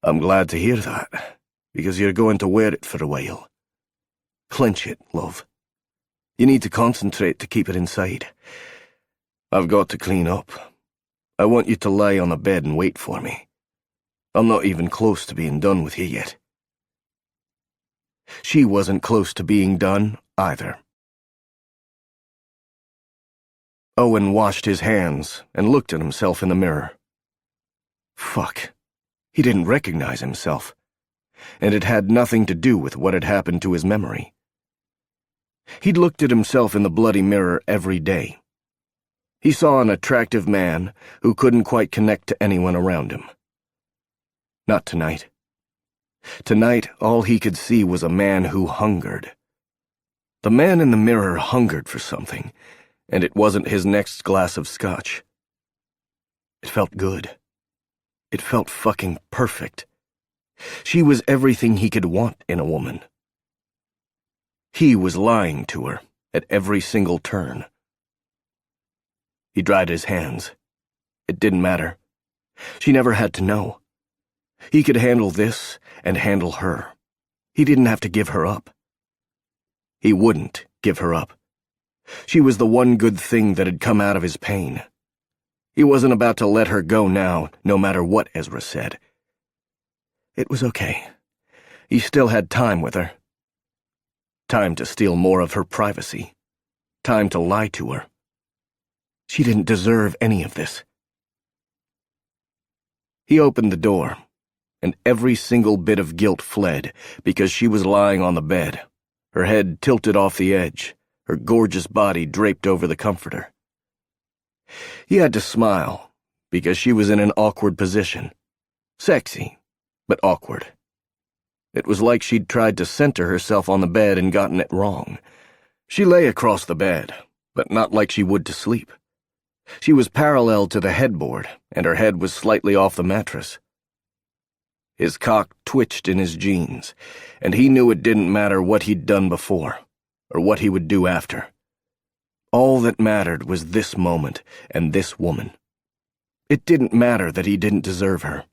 I'm glad to hear that, because you're going to wear it for a while. Clench it, love. You need to concentrate to keep it inside. I've got to clean up. I want you to lie on the bed and wait for me. I'm not even close to being done with you yet. She wasn't close to being done, either. Owen washed his hands and looked at himself in the mirror. Fuck. He didn't recognize himself, and it had nothing to do with what had happened to his memory. He'd looked at himself in the bloody mirror every day. He saw an attractive man who couldn't quite connect to anyone around him. Not tonight. Tonight, all he could see was a man who hungered. The man in the mirror hungered for something, and it wasn't his next glass of scotch. It felt good. It felt fucking perfect. She was everything he could want in a woman. He was lying to her at every single turn. He dried his hands. It didn't matter. She never had to know. He could handle this and handle her. He didn't have to give her up. He wouldn't give her up. She was the one good thing that had come out of his pain. He wasn't about to let her go now, no matter what Ezra said. It was okay. He still had time with her. Time to steal more of her privacy. Time to lie to her. She didn't deserve any of this. He opened the door, and every single bit of guilt fled because she was lying on the bed, her head tilted off the edge, her gorgeous body draped over the comforter. He had to smile, because she was in an awkward position. Sexy, but awkward. It was like she'd tried to center herself on the bed and gotten it wrong. She lay across the bed, but not like she would to sleep. She was parallel to the headboard, and her head was slightly off the mattress. His cock twitched in his jeans, and he knew it didn't matter what he'd done before, or what he would do after. All that mattered was this moment and this woman. It didn't matter that he didn't deserve her,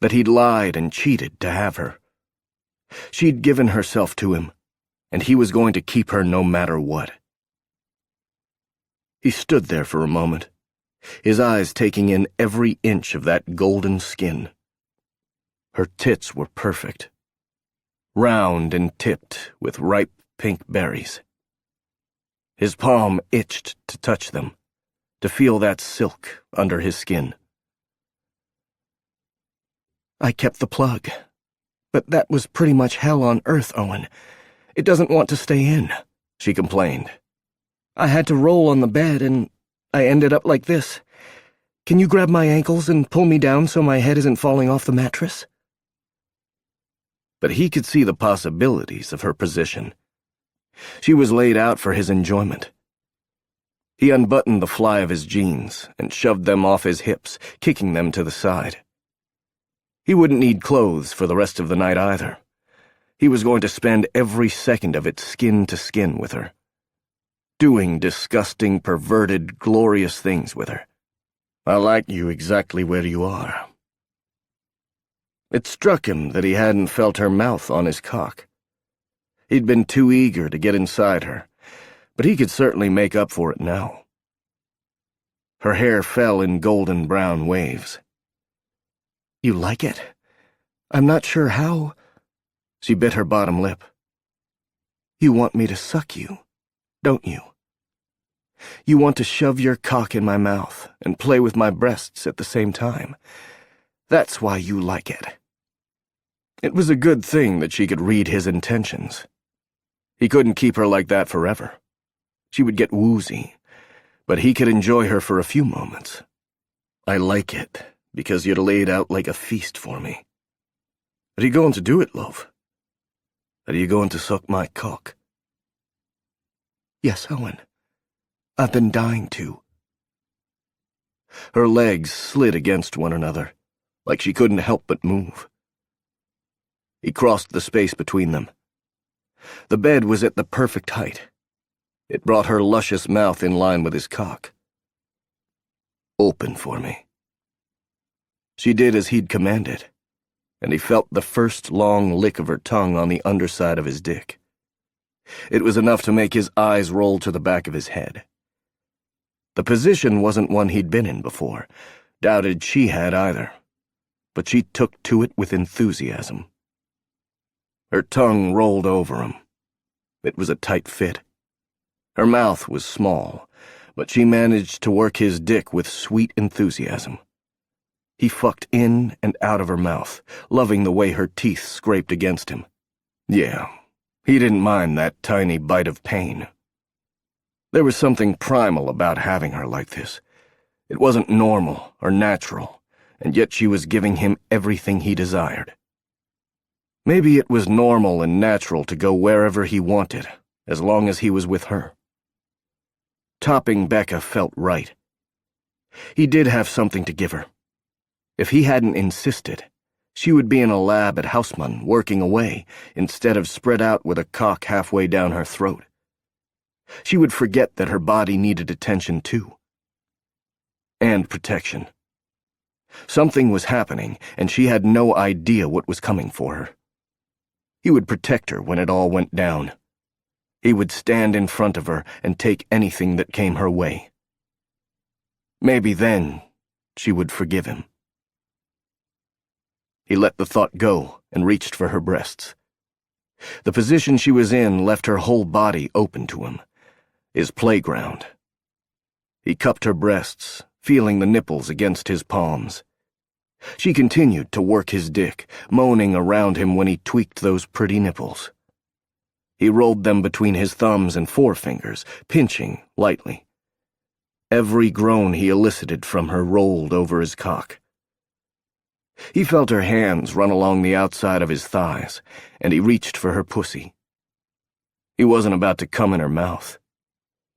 that he'd lied and cheated to have her. She'd given herself to him, and he was going to keep her no matter what. He stood there for a moment, his eyes taking in every inch of that golden skin. Her tits were perfect, round and tipped with ripe pink berries. His palm itched to touch them, to feel that silk under his skin. I kept the plug, but that was pretty much hell on earth, Owen. It doesn't want to stay in, she complained. I had to roll on the bed, and I ended up like this. Can you grab my ankles and pull me down so my head isn't falling off the mattress? But he could see the possibilities of her position. She was laid out for his enjoyment. He unbuttoned the fly of his jeans and shoved them off his hips, kicking them to the side. He wouldn't need clothes for the rest of the night either. He was going to spend every second of it skin to skin with her, doing disgusting, perverted, glorious things with her. I like you exactly where you are. It struck him that he hadn't felt her mouth on his cock. He'd been too eager to get inside her, but he could certainly make up for it now. Her hair fell in golden brown waves. You like it? I'm not sure how. She bit her bottom lip. You want me to suck you, don't you? You want to shove your cock in my mouth and play with my breasts at the same time. That's why you like it. It was a good thing that she could read his intentions. He couldn't keep her like that forever. She would get woozy, but he could enjoy her for a few moments. I like it, because you'd lay it out like a feast for me. Are you going to do it, love? Are you going to suck my cock? Yes, Owen. I've been dying to. Her legs slid against one another, like she couldn't help but move. He crossed the space between them. The bed was at the perfect height. It brought her luscious mouth in line with his cock. Open for me. She did as he'd commanded, and he felt the first long lick of her tongue on the underside of his dick. It was enough to make his eyes roll to the back of his head. The position wasn't one he'd been in before, doubted she had either, but she took to it with enthusiasm. Her tongue rolled over him. It was a tight fit. Her mouth was small, but she managed to work his dick with sweet enthusiasm. He fucked in and out of her mouth, loving the way her teeth scraped against him. Yeah, he didn't mind that tiny bite of pain. There was something primal about having her like this. It wasn't normal or natural, and yet she was giving him everything he desired. Maybe it was normal and natural to go wherever he wanted, as long as he was with her. Topping Becca felt right. He did have something to give her. If he hadn't insisted, she would be in a lab at Houseman working away instead of spread out with a cock halfway down her throat. She would forget that her body needed attention too. And protection. Something was happening, and she had no idea what was coming for her. He would protect her when it all went down. He would stand in front of her and take anything that came her way. Maybe then she would forgive him. He let the thought go and reached for her breasts. The position she was in left her whole body open to him, his playground. He cupped her breasts, feeling the nipples against his palms. She continued to work his dick, moaning around him when he tweaked those pretty nipples. He rolled them between his thumbs and forefingers, pinching lightly. Every groan he elicited from her rolled over his cock. He felt her hands run along the outside of his thighs, and he reached for her pussy. He wasn't about to come in her mouth.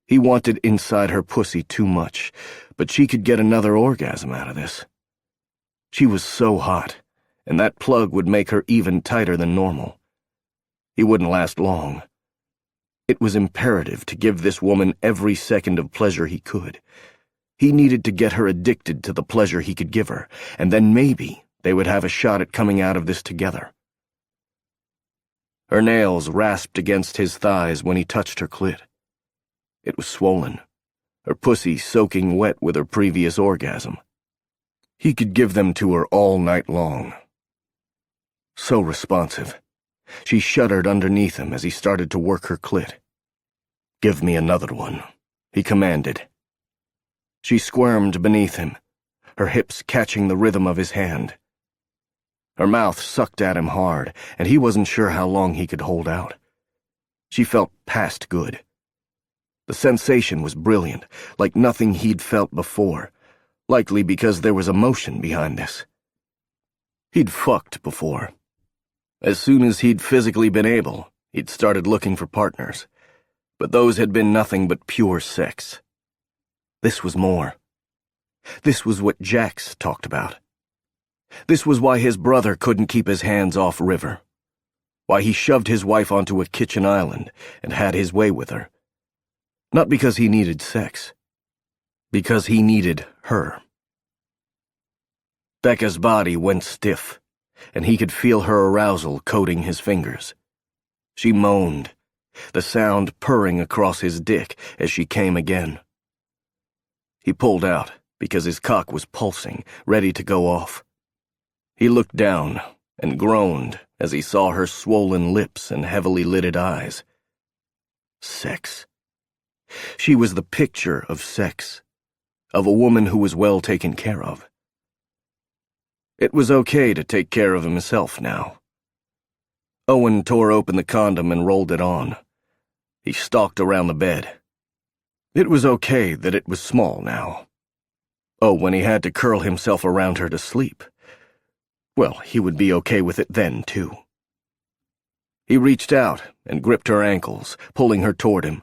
He wanted inside her pussy too much, but she could get another orgasm out of this. She was so hot, and that plug would make her even tighter than normal. He wouldn't last long. It was imperative to give this woman every second of pleasure he could. He needed to get her addicted to the pleasure he could give her, and then maybe they would have a shot at coming out of this together. Her nails rasped against his thighs when he touched her clit. It was swollen, her pussy soaking wet with her previous orgasm. He could give them to her all night long. So responsive. She shuddered underneath him as he started to work her clit. "Give me another one," he commanded. She squirmed beneath him, her hips catching the rhythm of his hand. Her mouth sucked at him hard, and he wasn't sure how long he could hold out. She felt past good. The sensation was brilliant, like nothing he'd felt before, likely because there was emotion behind this. He'd fucked before. As soon as he'd physically been able, he'd started looking for partners, but those had been nothing but pure sex. This was more. This was what Jax talked about. This was why his brother couldn't keep his hands off River, why he shoved his wife onto a kitchen island and had his way with her. Not because he needed sex, because he needed her. Becca's body went stiff, and he could feel her arousal coating his fingers. She moaned, the sound purring across his dick as she came again. He pulled out because his cock was pulsing, ready to go off. He looked down and groaned as he saw her swollen lips and heavily lidded eyes. Sex. She was the picture of sex, of a woman who was well taken care of. It was okay to take care of himself now. Owen tore open the condom and rolled it on. He stalked around the bed. It was okay that it was small now. Oh, when he had to curl himself around her to sleep. Well, he would be okay with it then, too. He reached out and gripped her ankles, pulling her toward him.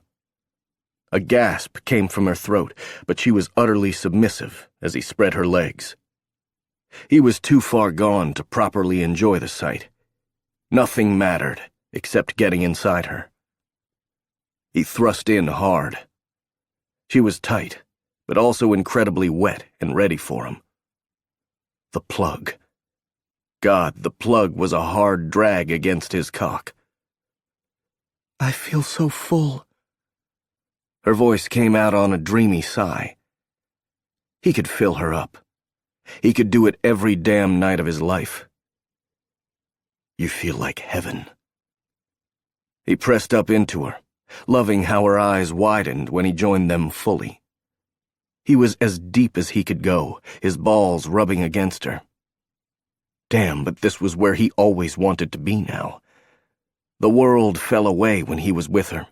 A gasp came from her throat, but she was utterly submissive as he spread her legs. He was too far gone to properly enjoy the sight. Nothing mattered except getting inside her. He thrust in hard. She was tight, but also incredibly wet and ready for him. The plug. God, the plug was a hard drag against his cock. I feel so full. Her voice came out on a dreamy sigh. He could fill her up. He could do it every damn night of his life. You feel like heaven. He pressed up into her, loving how her eyes widened when he joined them fully. He was as deep as he could go, his balls rubbing against her. Damn, but this was where he always wanted to be now. The world fell away when he was with her.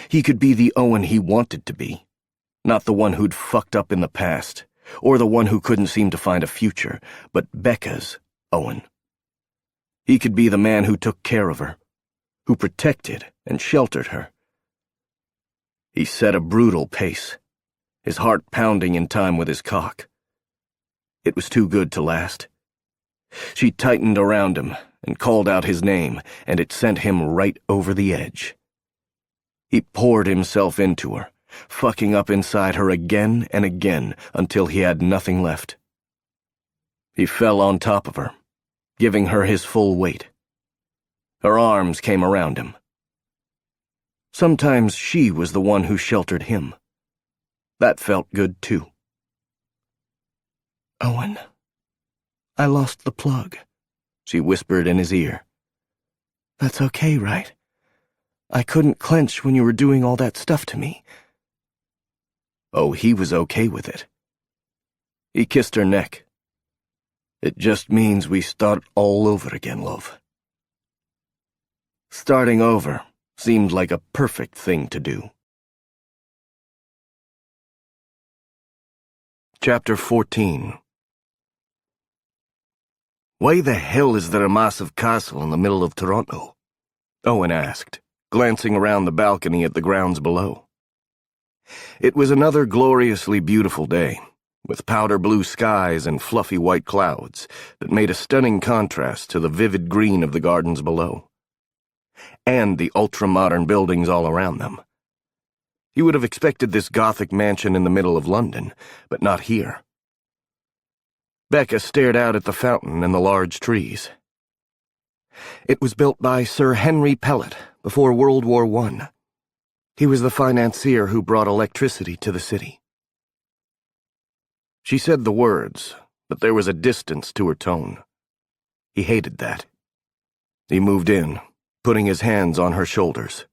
He could be the Owen he wanted to be, not the one who'd fucked up in the past, or the one who couldn't seem to find a future, but Becca's Owen. He could be the man who took care of her, who protected and sheltered her. He set a brutal pace, his heart pounding in time with his cock. It was too good to last. She tightened around him and called out his name, and it sent him right over the edge. He poured himself into her, fucking up inside her again and again until he had nothing left. He fell on top of her, giving her his full weight. Her arms came around him. Sometimes she was the one who sheltered him. That felt good, too. Owen, I lost the plug, she whispered in his ear. That's okay, right? I couldn't clench when you were doing all that stuff to me. Oh, he was okay with it. He kissed her neck. It just means we start all over again, love. Starting over seemed like a perfect thing to do. Chapter 14. Why the hell is there a massive castle in the middle of Toronto? Owen asked, glancing around the balcony at the grounds below. It was another gloriously beautiful day, with powder blue skies and fluffy white clouds that made a stunning contrast to the vivid green of the gardens below, and the ultra-modern buildings all around them. You would have expected this Gothic mansion in the middle of London, but not here. Becca stared out at the fountain and the large trees. It was built by Sir Henry Pellet before World War I. He was the financier who brought electricity to the city. She said the words, but there was a distance to her tone. He hated that. He moved in, putting his hands on her shoulders.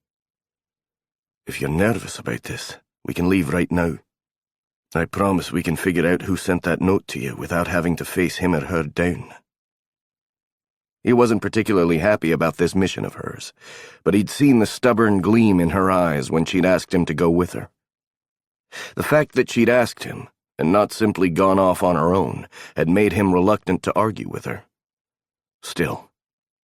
If you're nervous about this, we can leave right now. I promise we can figure out who sent that note to you without having to face him or her down. He wasn't particularly happy about this mission of hers, but he'd seen the stubborn gleam in her eyes when she'd asked him to go with her. The fact that she'd asked him, and not simply gone off on her own, had made him reluctant to argue with her. Still,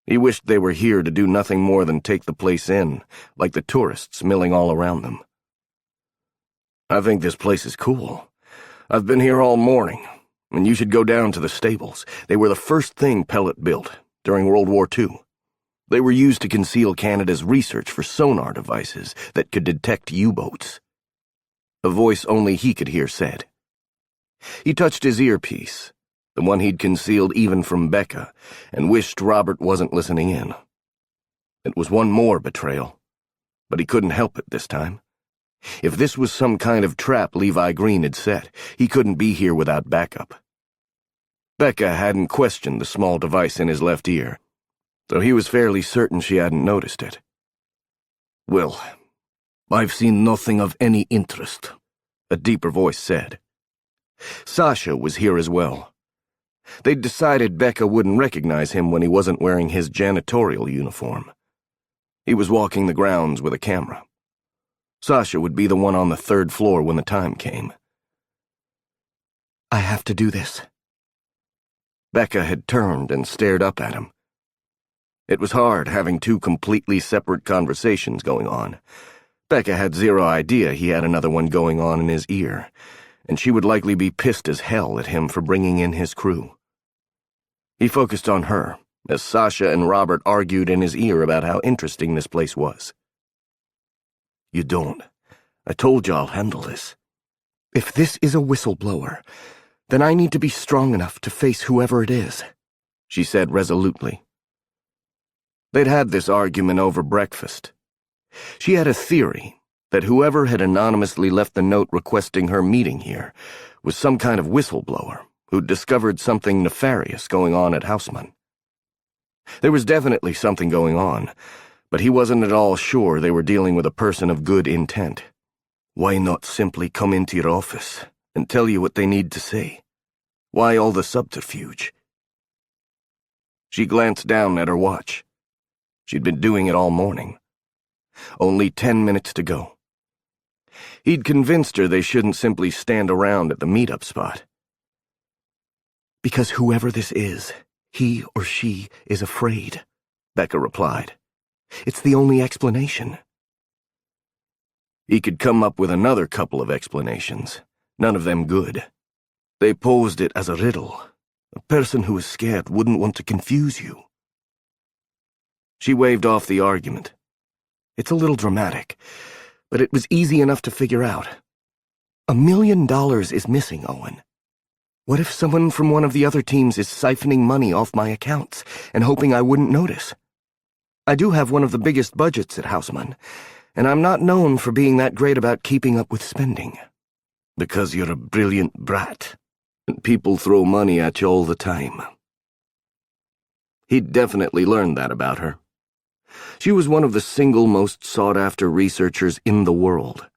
he wished they were here to do nothing more than take the place in, like the tourists milling all around them. I think this place is cool. I've been here all morning, and you should go down to the stables. They were the first thing Pellet built during World War II. They were used to conceal Canada's research for sonar devices that could detect U-boats. A voice only he could hear said. He touched his earpiece, the one he'd concealed even from Becca, and wished Robert wasn't listening in. It was one more betrayal, but he couldn't help it this time. If this was some kind of trap Levi Green had set, he couldn't be here without backup. Becca hadn't questioned the small device in his left ear, so he was fairly certain she hadn't noticed it. Well, I've seen nothing of any interest, a deeper voice said. Sasha was here as well. They'd decided Becca wouldn't recognize him when he wasn't wearing his janitorial uniform. He was walking the grounds with a camera. Sasha would be the one on the third floor when the time came. I have to do this. Becca had turned and stared up at him. It was hard having two completely separate conversations going on. Becca had zero idea he had another one going on in his ear, and she would likely be pissed as hell at him for bringing in his crew. He focused on her, as Sasha and Robert argued in his ear about how interesting this place was. You don't. I told you I'll handle this. If this is a whistleblower, then I need to be strong enough to face whoever it is, she said resolutely. They'd had this argument over breakfast. She had a theory that whoever had anonymously left the note requesting her meeting here was some kind of whistleblower who'd discovered something nefarious going on at Houseman. There was definitely something going on, but he wasn't at all sure they were dealing with a person of good intent. Why not simply come into your office and tell you what they need to say? Why all the subterfuge? She glanced down at her watch. She'd been doing it all morning. Only 10 minutes to go. He'd convinced her they shouldn't simply stand around at the meetup spot. Because whoever this is, he or she is afraid, Becca replied. It's the only explanation. He could come up with another couple of explanations, none of them good. They posed it as a riddle. A person who is scared wouldn't want to confuse you. She waved off the argument. It's a little dramatic, but it was easy enough to figure out. $1 million is missing, Owen. What if someone from one of the other teams is siphoning money off my accounts and hoping I wouldn't notice? I do have one of the biggest budgets at Houseman, and I'm not known for being that great about keeping up with spending. Because you're a brilliant brat, and people throw money at you all the time. He'd definitely learned that about her. She was one of the single most sought-after researchers in the world.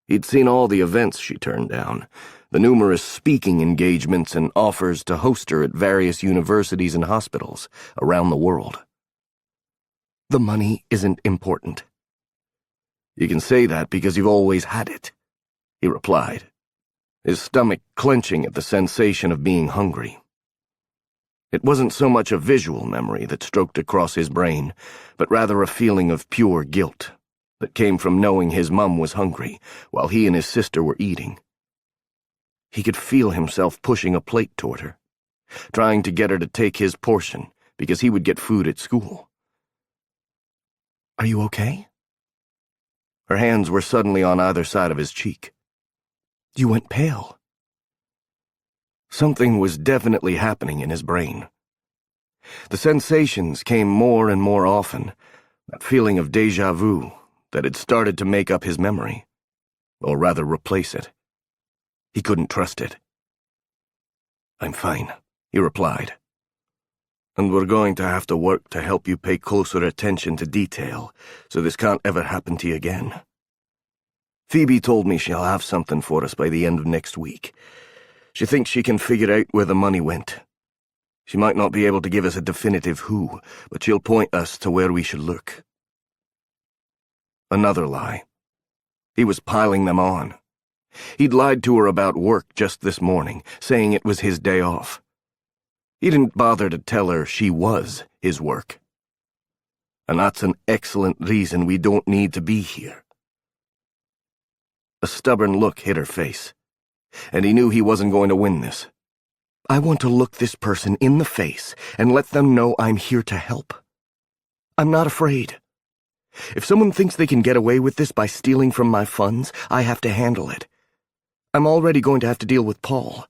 He'd seen all the events she turned down, the numerous speaking engagements and offers to host her at various universities and hospitals around the world. The money isn't important. You can say that because you've always had it, he replied, his stomach clenching at the sensation of being hungry. It wasn't so much a visual memory that stroked across his brain, but rather a feeling of pure guilt that came from knowing his mum was hungry while he and his sister were eating. He could feel himself pushing a plate toward her, trying to get her to take his portion because he would get food at school. Are you okay? Her hands were suddenly on either side of his cheek. You went pale. Something was definitely happening in his brain. The sensations came more and more often, that feeling of déjà vu that had started to make up his memory, or rather replace it. He couldn't trust it. I'm fine, he replied. And we're going to have to work to help you pay closer attention to detail, so this can't ever happen to you again. Phoebe told me she'll have something for us by the end of next week. She thinks she can figure out where the money went. She might not be able to give us a definitive who, but she'll point us to where we should look. Another lie. He was piling them on. He'd lied to her about work just this morning, saying it was his day off. He didn't bother to tell her she was his work. And that's an excellent reason we don't need to be here. A stubborn look hit her face, and he knew he wasn't going to win this. I want to look this person in the face and let them know I'm here to help. I'm not afraid. If someone thinks they can get away with this by stealing from my funds, I have to handle it. I'm already going to have to deal with Paul,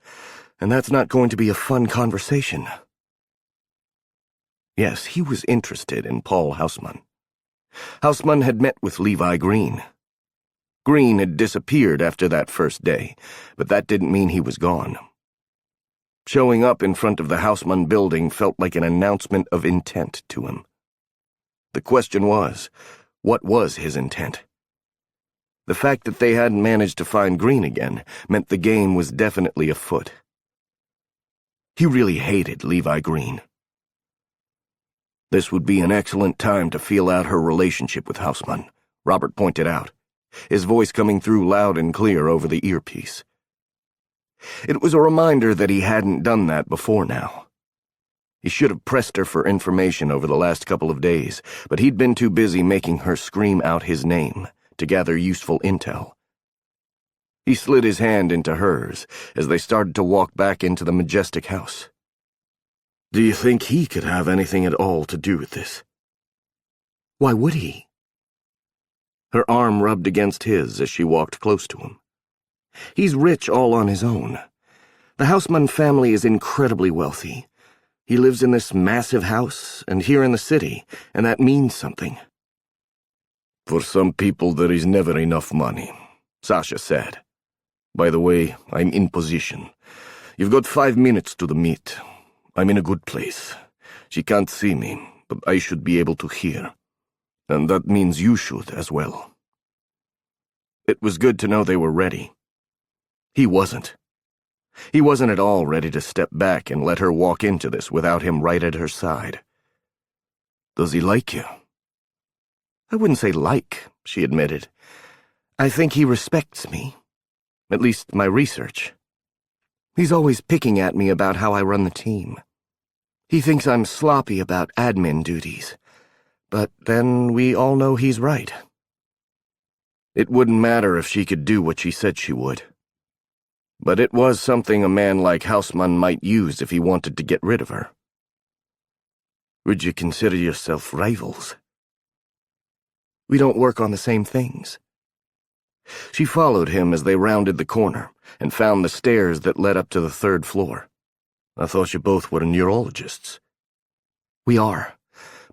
and that's not going to be a fun conversation. Yes, he was interested in Paul Houseman. Houseman had met with Levi Green. Green had disappeared after that first day, but that didn't mean he was gone. Showing up in front of the Houseman building felt like an announcement of intent to him. The question was, what was his intent? The fact that they hadn't managed to find Green again meant the game was definitely afoot. He really hated Levi Green. This would be an excellent time to feel out her relationship with Houseman, Robert pointed out, his voice coming through loud and clear over the earpiece. It was a reminder that he hadn't done that before now. He should have pressed her for information over the last couple of days, but he'd been too busy making her scream out his name to gather useful intel. He slid his hand into hers as they started to walk back into the majestic house. Do you think he could have anything at all to do with this? Why would he? Her arm rubbed against his as she walked close to him. He's rich all on his own. The Houseman family is incredibly wealthy. He lives in this massive house and here in the city, and that means something. For some people there is never enough money, Sasha said. By the way, I'm in position. You've got 5 minutes to the meet. I'm in a good place. She can't see me, but I should be able to hear. And that means you should as well. It was good to know they were ready. He wasn't. He wasn't at all ready to step back and let her walk into this without him right at her side. Does he like you? I wouldn't say like, she admitted. I think he respects me. At least my research. He's always picking at me about how I run the team. He thinks I'm sloppy about admin duties. But then we all know he's right. It wouldn't matter if she could do what she said she would. But it was something a man like Houseman might use if he wanted to get rid of her. Would you consider yourself rivals? We don't work on the same things. She followed him as they rounded the corner and found the stairs that led up to the 3rd floor. I thought you both were neurologists. We are,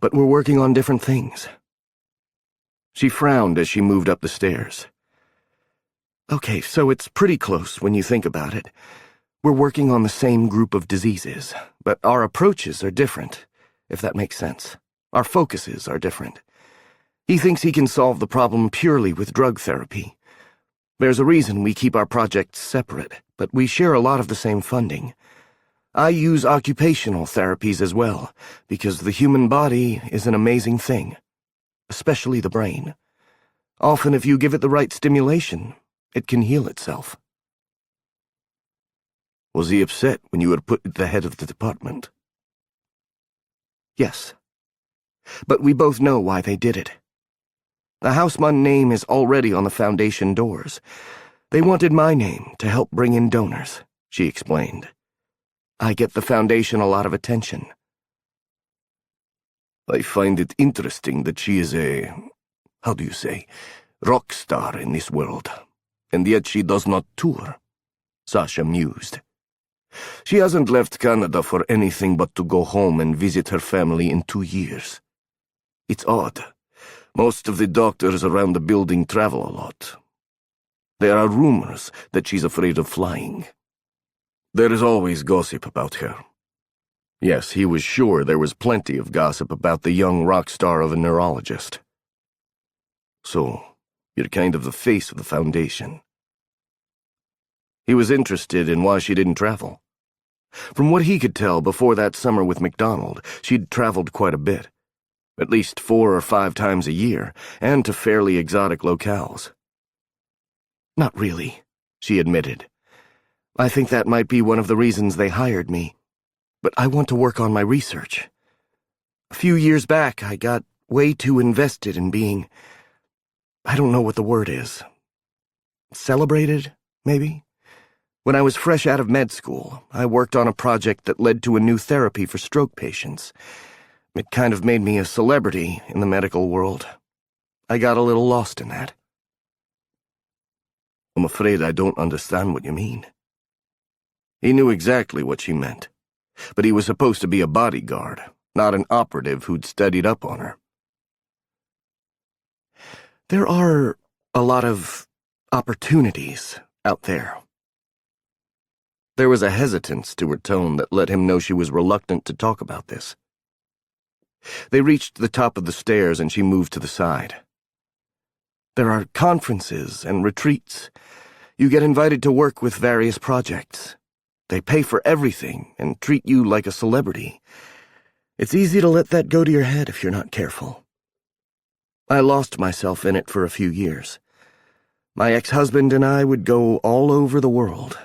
but we're working on different things. She frowned as she moved up the stairs. Okay, so it's pretty close when you think about it. We're working on the same group of diseases, but our approaches are different, if that makes sense. Our focuses are different. He thinks he can solve the problem purely with drug therapy. There's a reason we keep our projects separate, but we share a lot of the same funding. I use occupational therapies as well, because the human body is an amazing thing, especially the brain. Often if you give it the right stimulation, it can heal itself. Was he upset when you were put at the head of the department? Yes. But we both know why they did it. The Houseman name is already on the Foundation doors. They wanted my name to help bring in donors, she explained. I get the Foundation a lot of attention. I find it interesting that she is a, rock star in this world, and yet she does not tour, Sasha mused. She hasn't left Canada for anything but to go home and visit her family in 2 years. It's odd. Most of the doctors around the building travel a lot. There are rumors that she's afraid of flying. There is always gossip about her. Yes, he was sure there was plenty of gossip about the young rock star of a neurologist. So, you're kind of the face of the Foundation. He was interested in why she didn't travel. From what he could tell before that summer with MacDonald, she'd traveled quite a bit. At least 4 or 5 times a year, and to fairly exotic locales. Not really, she admitted. I think that might be one of the reasons they hired me. But I want to work on my research. A few years back, I got way too invested in being... I don't know what the word is. Celebrated, maybe? When I was fresh out of med school, I worked on a project that led to a new therapy for stroke patients. It kind of made me a celebrity in the medical world. I got a little lost in that. I'm afraid I don't understand what you mean. He knew exactly what she meant, but he was supposed to be a bodyguard, not an operative who'd studied up on her. There are a lot of opportunities out there. There was a hesitance to her tone that let him know she was reluctant to talk about this. They reached the top of the stairs and she moved to the side. There are conferences and retreats. You get invited to work with various projects. They pay for everything and treat you like a celebrity. It's easy to let that go to your head if you're not careful. I lost myself in it for a few years. My ex-husband and I would go all over the world.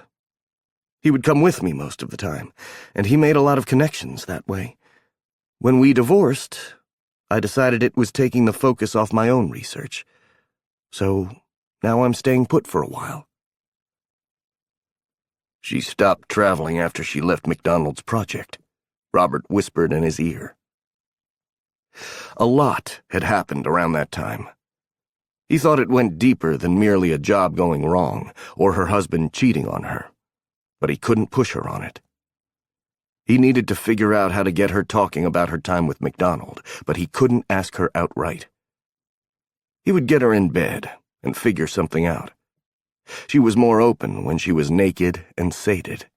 He would come with me most of the time, and he made a lot of connections that way. When we divorced, I decided it was taking the focus off my own research. So now I'm staying put for a while. She stopped traveling after she left McDonald's project, Robert whispered in his ear. A lot had happened around that time. He thought it went deeper than merely a job going wrong or her husband cheating on her, but he couldn't push her on it. He needed to figure out how to get her talking about her time with McDonald, but he couldn't ask her outright. He would get her in bed and figure something out. She was more open when she was naked and sated.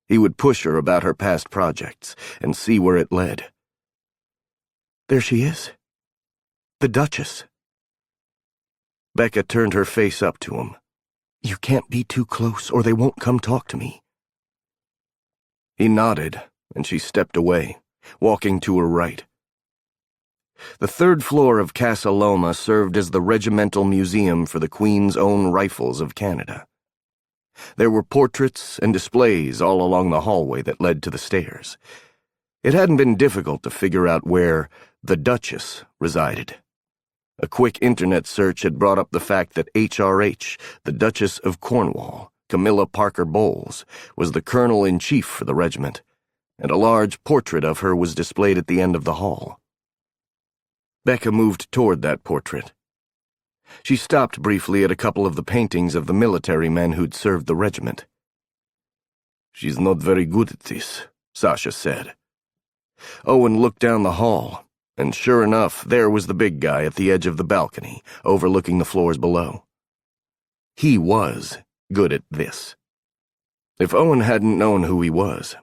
He would push her about her past projects and see where it led. There she is. The Duchess. Becca turned her face up to him. You can't be too close or they won't come talk to me. He nodded, and she stepped away, walking to her right. The third floor of Casa Loma served as the regimental museum for the Queen's Own Rifles of Canada. There were portraits and displays all along the hallway that led to the stairs. It hadn't been difficult to figure out where the Duchess resided. A quick internet search had brought up the fact that HRH, the Duchess of Cornwall, Camilla Parker Bowles, was the colonel-in-chief for the regiment, and a large portrait of her was displayed at the end of the hall. Becca moved toward that portrait. She stopped briefly at a couple of the paintings of the military men who'd served the regiment. "She's not very good at this," Sasha said. Owen looked down the hall, and sure enough, there was the big guy at the edge of the balcony, overlooking the floors below. He was good at this. If Owen hadn't known who he was,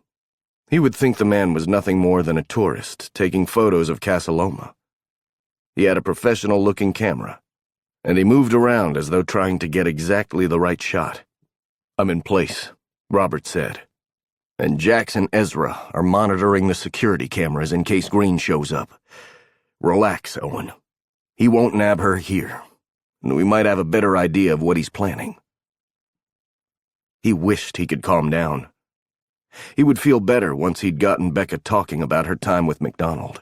he would think the man was nothing more than a tourist taking photos of Casa Loma. He had a professional-looking camera, and he moved around as though trying to get exactly the right shot. "I'm in place," Robert said. "And Jax and Ezra are monitoring the security cameras in case Green shows up. Relax, Owen. He won't nab her here, and we might have a better idea of what he's planning." He wished he could calm down. He would feel better once he'd gotten Becca talking about her time with McDonald.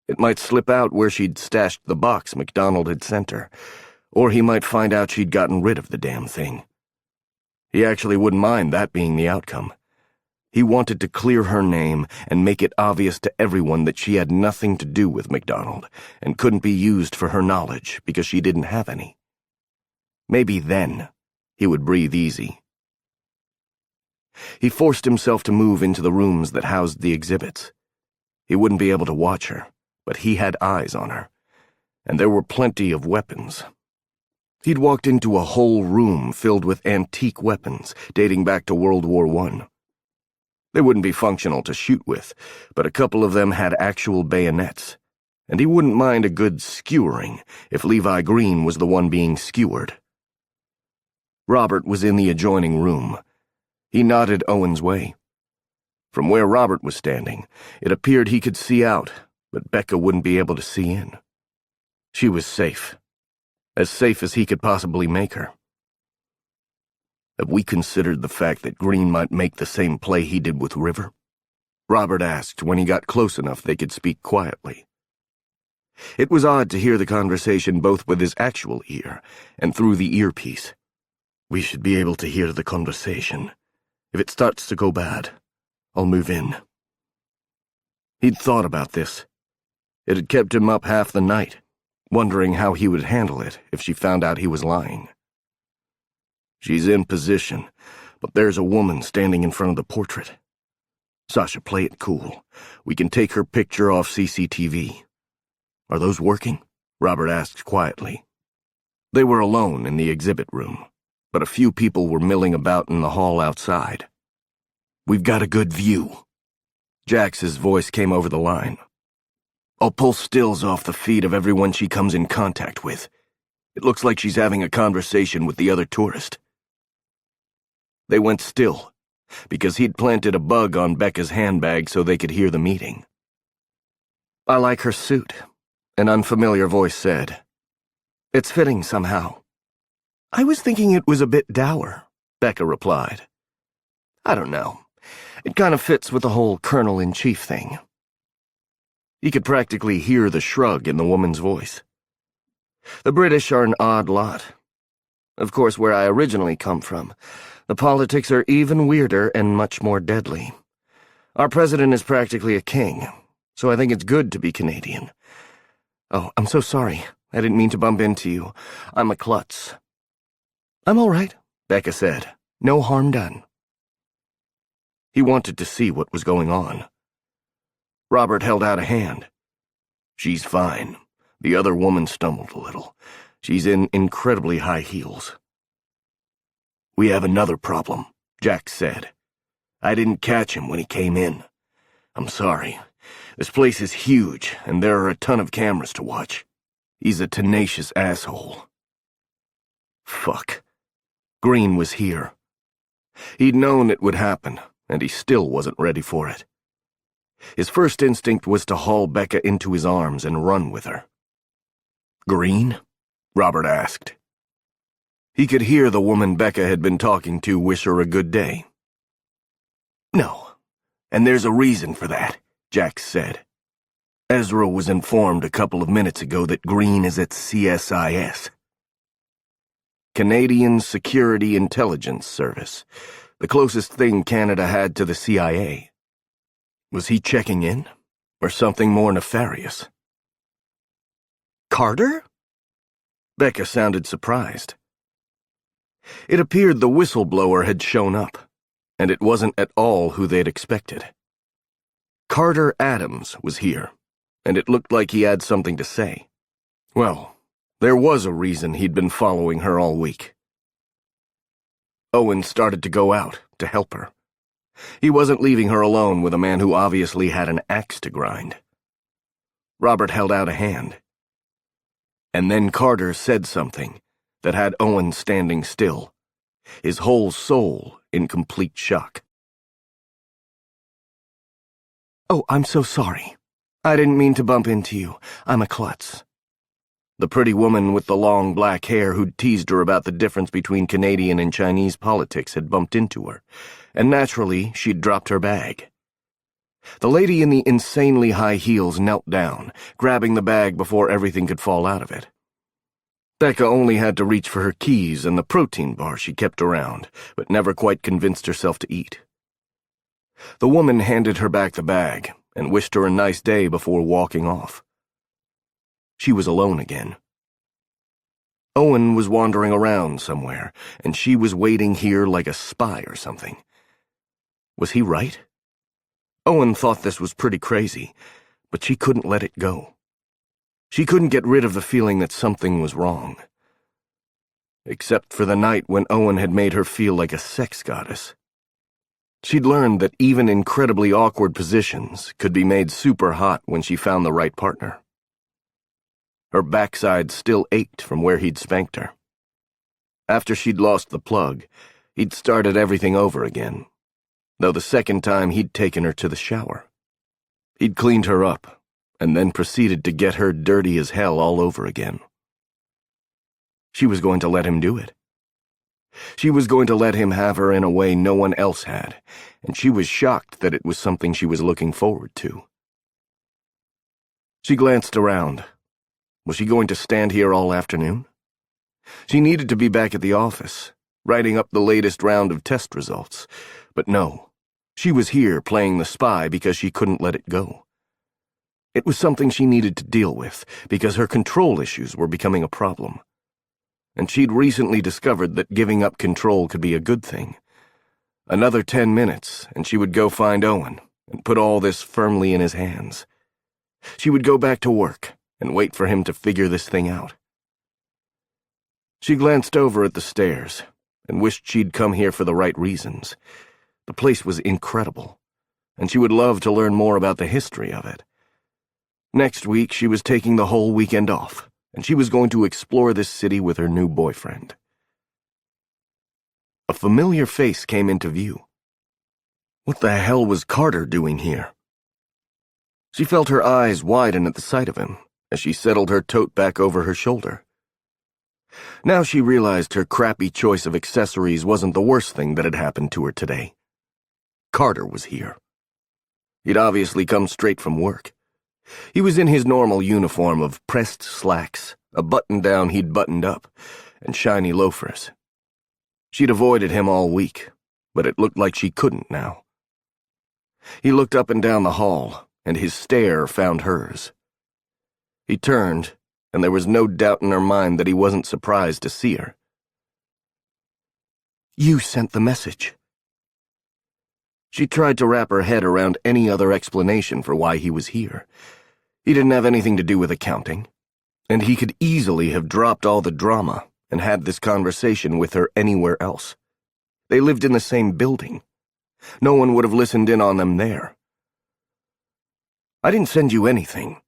It might slip out where she'd stashed the box McDonald had sent her, or he might find out she'd gotten rid of the damn thing. He actually wouldn't mind that being the outcome. He wanted to clear her name and make it obvious to everyone that she had nothing to do with McDonald and couldn't be used for her knowledge because she didn't have any. Maybe then he would breathe easy. He forced himself to move into the rooms that housed the exhibits. He wouldn't be able to watch her, but he had eyes on her, and there were plenty of weapons. He'd walked into a whole room filled with antique weapons dating back to World War I. They wouldn't be functional to shoot with, but a couple of them had actual bayonets, and he wouldn't mind a good skewering if Levi Green was the one being skewered. Robert was in the adjoining room. He nodded Owen's way. From where Robert was standing, it appeared he could see out, but Becca wouldn't be able to see in. She was safe. As safe as he could possibly make her. "Have we considered the fact that Green might make the same play he did with River?" Robert asked when he got close enough they could speak quietly. It was odd to hear the conversation both with his actual ear and through the earpiece. "We should be able to hear the conversation. If it starts to go bad, I'll move in." He'd thought about this. It had kept him up half the night, wondering how he would handle it if she found out he was lying. "She's in position, but there's a woman standing in front of the portrait. Sasha, play it cool. We can take her picture off CCTV. "Are those working?" Robert asked quietly. They were alone in the exhibit room, but a few people were milling about in the hall outside. "We've got a good view." Jax's voice came over the line. "I'll pull stills off the feed of everyone she comes in contact with. It looks like she's having a conversation with the other tourist." They went still, because he'd planted a bug on Becca's handbag so they could hear the meeting. "I like her suit," an unfamiliar voice said. "It's fitting somehow." "I was thinking it was a bit dour," Becca replied. "I don't know. It kind of fits with the whole Colonel-in-Chief thing." He could practically hear the shrug in the woman's voice. "The British are an odd lot. Of course, where I originally come from, the politics are even weirder and much more deadly. Our president is practically a king, so I think it's good to be Canadian. Oh, I'm so sorry. I didn't mean to bump into you. I'm a klutz." "I'm all right," Becca said. "No harm done." He wanted to see what was going on. Robert held out a hand. "She's fine." The other woman stumbled a little. "She's in incredibly high heels." "We have another problem," Jack said. "I didn't catch him when he came in. I'm sorry. This place is huge, and there are a ton of cameras to watch. He's a tenacious asshole." Fuck. Green was here. He'd known it would happen, and he still wasn't ready for it. His first instinct was to haul Becca into his arms and run with her. "Green?" Robert asked. He could hear the woman Becca had been talking to wish her a good day. "No, and there's a reason for that," Jack said. "Ezra was informed a couple of minutes ago that Green is at CSIS. Canadian Security Intelligence Service, the closest thing Canada had to the CIA. Was he checking in, or something more nefarious?" "Carter?" Becca sounded surprised. It appeared the whistleblower had shown up, and it wasn't at all who they'd expected. Carter Adams was here, and it looked like he had something to say. Well, there was a reason he'd been following her all week. Owen started to go out to help her. He wasn't leaving her alone with a man who obviously had an axe to grind. Robert held out a hand. And then Carter said something that had Owen standing still, his whole soul in complete shock. "Oh, I'm so sorry. I didn't mean to bump into you. I'm a klutz." The pretty woman with the long black hair who'd teased her about the difference between Canadian and Chinese politics had bumped into her, and naturally she'd dropped her bag. The lady in the insanely high heels knelt down, grabbing the bag before everything could fall out of it. Becca only had to reach for her keys and the protein bar she kept around, but never quite convinced herself to eat. The woman handed her back the bag and wished her a nice day before walking off. She was alone again. Owen was wandering around somewhere, and she was waiting here like a spy or something. Was he right? Owen thought this was pretty crazy, but she couldn't let it go. She couldn't get rid of the feeling that something was wrong. Except for the night when Owen had made her feel like a sex goddess. She'd learned that even incredibly awkward positions could be made super hot when she found the right partner. Her backside still ached from where he'd spanked her. After she'd lost the plug, he'd started everything over again, though the second time he'd taken her to the shower. He'd cleaned her up, and then proceeded to get her dirty as hell all over again. She was going to let him do it. She was going to let him have her in a way no one else had, and she was shocked that it was something she was looking forward to. She glanced around. Was she going to stand here all afternoon? She needed to be back at the office, writing up the latest round of test results, but no, she was here playing the spy because she couldn't let it go. It was something she needed to deal with because her control issues were becoming a problem. And she'd recently discovered that giving up control could be a good thing. Another 10 minutes, and she would go find Owen and put all this firmly in his hands. She would go back to work and wait for him to figure this thing out. She glanced over at the stairs and wished she'd come here for the right reasons. The place was incredible, and she would love to learn more about the history of it. Next week, she was taking the whole weekend off, and she was going to explore this city with her new boyfriend. A familiar face came into view. What the hell was Carter doing here? She felt her eyes widen at the sight of him as she settled her tote back over her shoulder. Now she realized her crappy choice of accessories wasn't the worst thing that had happened to her today. Carter was here. He'd obviously come straight from work. He was in his normal uniform of pressed slacks, a button-down he'd buttoned up, and shiny loafers. She'd avoided him all week, but it looked like she couldn't now. He looked up and down the hall, and his stare found hers. He turned, and there was no doubt in her mind that he wasn't surprised to see her. You sent the message. She tried to wrap her head around any other explanation for why he was here. He didn't have anything to do with accounting, and he could easily have dropped all the drama and had this conversation with her anywhere else. They lived in the same building. No one would have listened in on them there. I didn't send you anything.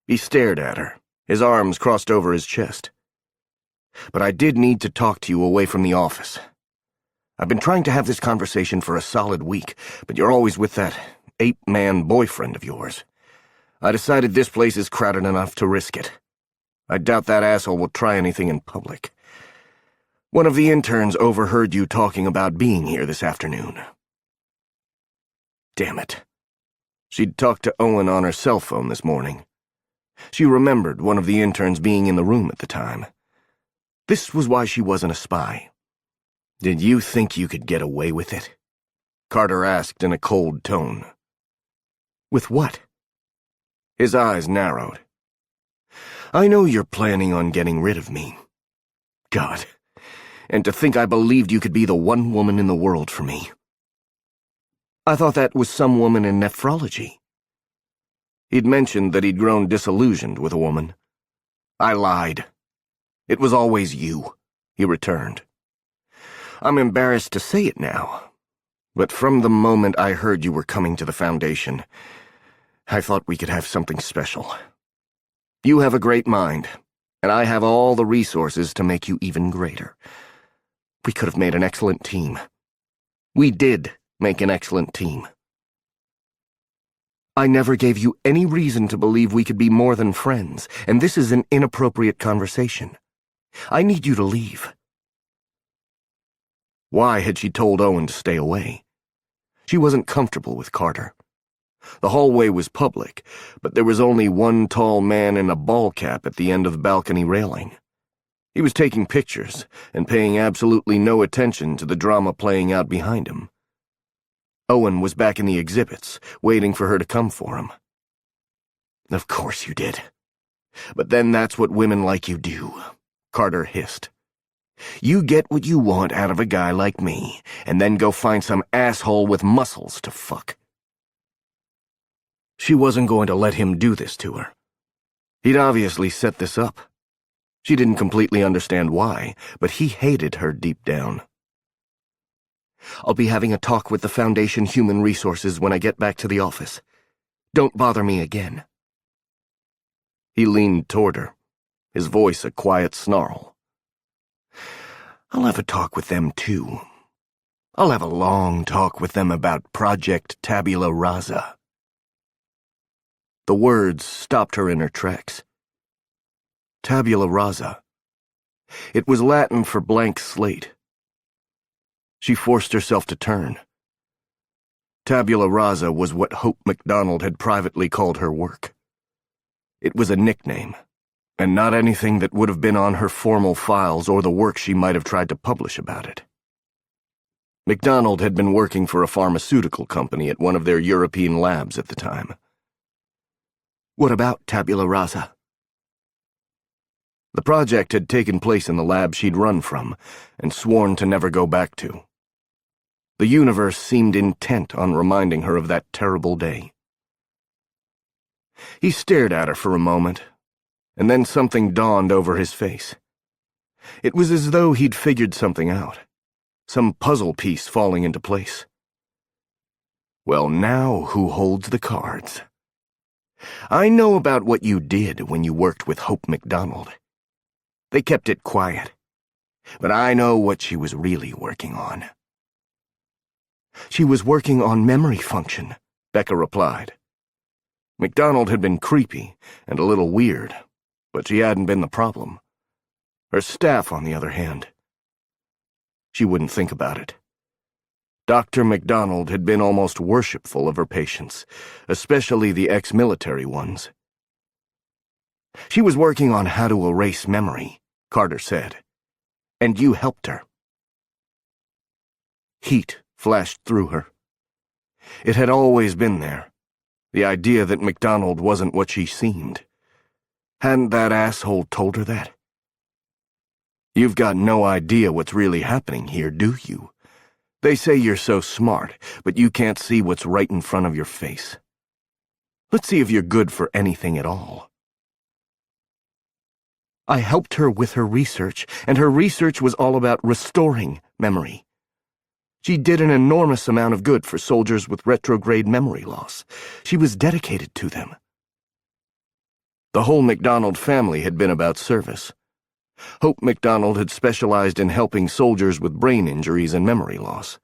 He stared at her, his arms crossed over his chest. But I did need to talk to you away from the office. I've been trying to have this conversation for a solid week, but you're always with that ape-man boyfriend of yours. I decided this place is crowded enough to risk it. I doubt that asshole will try anything in public. One of the interns overheard you talking about being here this afternoon. Damn it. She'd talked to Owen on her cell phone this morning. She remembered one of the interns being in the room at the time. This was why she wasn't a spy. Did you think you could get away with it? Carter asked in a cold tone. With what? His eyes narrowed. I know you're planning on getting rid of me. God, and to think I believed you could be the one woman in the world for me. I thought that was some woman in nephrology. He'd mentioned that he'd grown disillusioned with a woman. I lied. It was always you, he returned. I'm embarrassed to say it now, but from the moment I heard you were coming to the Foundation, I thought we could have something special. You have a great mind, and I have all the resources to make you even greater. We could have made an excellent team. We did make an excellent team. I never gave you any reason to believe we could be more than friends, and this is an inappropriate conversation. I need you to leave. Why had she told Owen to stay away? She wasn't comfortable with Carter. The hallway was public, but there was only one tall man in a ball cap at the end of the balcony railing. He was taking pictures and paying absolutely no attention to the drama playing out behind him. Owen was back in the exhibits, waiting for her to come for him. Of course you did. But then that's what women like you do, Carter hissed. You get what you want out of a guy like me, and then go find some asshole with muscles to fuck. She wasn't going to let him do this to her. He'd obviously set this up. She didn't completely understand why, but he hated her deep down. I'll be having a talk with the Foundation Human Resources when I get back to the office. Don't bother me again. He leaned toward her, his voice a quiet snarl. I'll have a talk with them too. I'll have a long talk with them about Project Tabula Rasa. The words stopped her in her tracks. Tabula rasa. It was Latin for blank slate. She forced herself to turn. Tabula rasa was what Hope MacDonald had privately called her work. It was a nickname, and not anything that would have been on her formal files or the work she might have tried to publish about it. MacDonald had been working for a pharmaceutical company at one of their European labs at the time. What about Tabula rasa? The project had taken place in the lab she'd run from and sworn to never go back to. The universe seemed intent on reminding her of that terrible day. He stared at her for a moment, and then something dawned over his face. It was as though he'd figured something out, some puzzle piece falling into place. Well, now who holds the cards? I know about what you did when you worked with Hope MacDonald. They kept it quiet, but I know what she was really working on. She was working on memory function, Becca replied. MacDonald had been creepy and a little weird, but she hadn't been the problem. Her staff, on the other hand. She wouldn't think about it. Dr. MacDonald had been almost worshipful of her patients, especially the ex-military ones. She was working on how to erase memory, Carter said, and you helped her. Heat flashed through her. It had always been there, the idea that MacDonald wasn't what she seemed. Hadn't that asshole told her that? You've got no idea what's really happening here, do you? They say you're so smart, but you can't see what's right in front of your face. Let's see if you're good for anything at all. I helped her with her research, and her research was all about restoring memory. She did an enormous amount of good for soldiers with retrograde memory loss. She was dedicated to them. The whole MacDonald family had been about service. Hope MacDonald had specialized in helping soldiers with brain injuries and memory loss.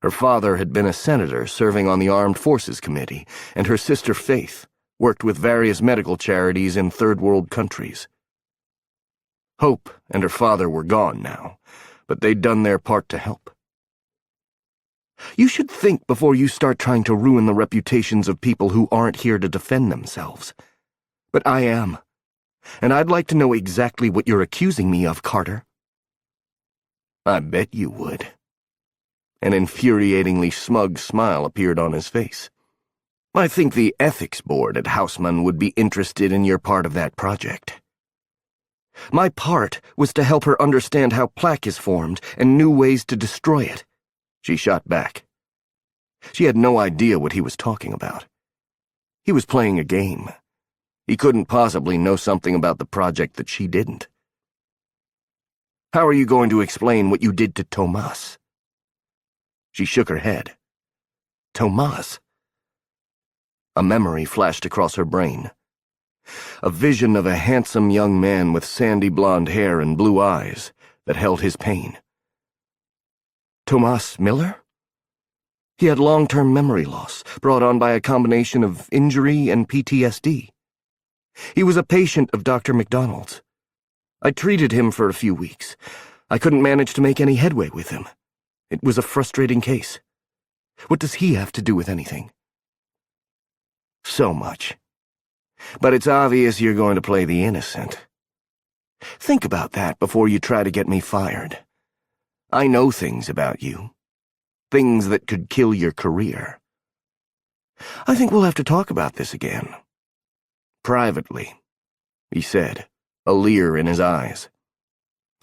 Her father had been a senator serving on the Armed Forces Committee, and her sister Faith worked with various medical charities in third world countries. Hope and her father were gone now, but they'd done their part to help. You should think before you start trying to ruin the reputations of people who aren't here to defend themselves. But I am. And I'd like to know exactly what you're accusing me of, Carter. I bet you would. An infuriatingly smug smile appeared on his face. I think the ethics board at Houseman would be interested in your part of that project. My part was to help her understand how plaque is formed and new ways to destroy it. She shot back. She had no idea what he was talking about. He was playing a game. He couldn't possibly know something about the project that she didn't. How are you going to explain what you did to Tomas? She shook her head. Tomas? A memory flashed across her brain. A vision of a handsome young man with sandy blonde hair and blue eyes that held his pain. Tomas Miller? He had long-term memory loss, brought on by a combination of injury and PTSD. He was a patient of Dr. MacDonald's. I treated him for a few weeks. I couldn't manage to make any headway with him. It was a frustrating case. What does he have to do with anything? So much. But it's obvious you're going to play the innocent. Think about that before you try to get me fired. I know things about you. Things that could kill your career. I think we'll have to talk about this again. Privately, he said, a leer in his eyes.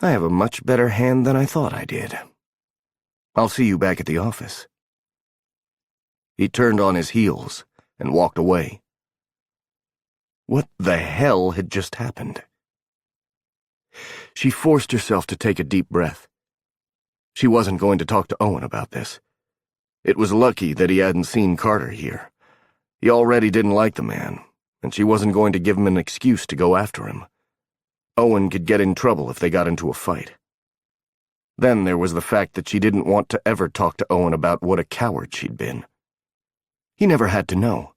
I have a much better hand than I thought I did. I'll see you back at the office. He turned on his heels and walked away. What the hell had just happened? She forced herself to take a deep breath. She wasn't going to talk to Owen about this. It was lucky that he hadn't seen Carter here. He already didn't like the man, and she wasn't going to give him an excuse to go after him. Owen could get in trouble if they got into a fight. Then there was the fact that she didn't want to ever talk to Owen about what a coward she'd been. He never had to know.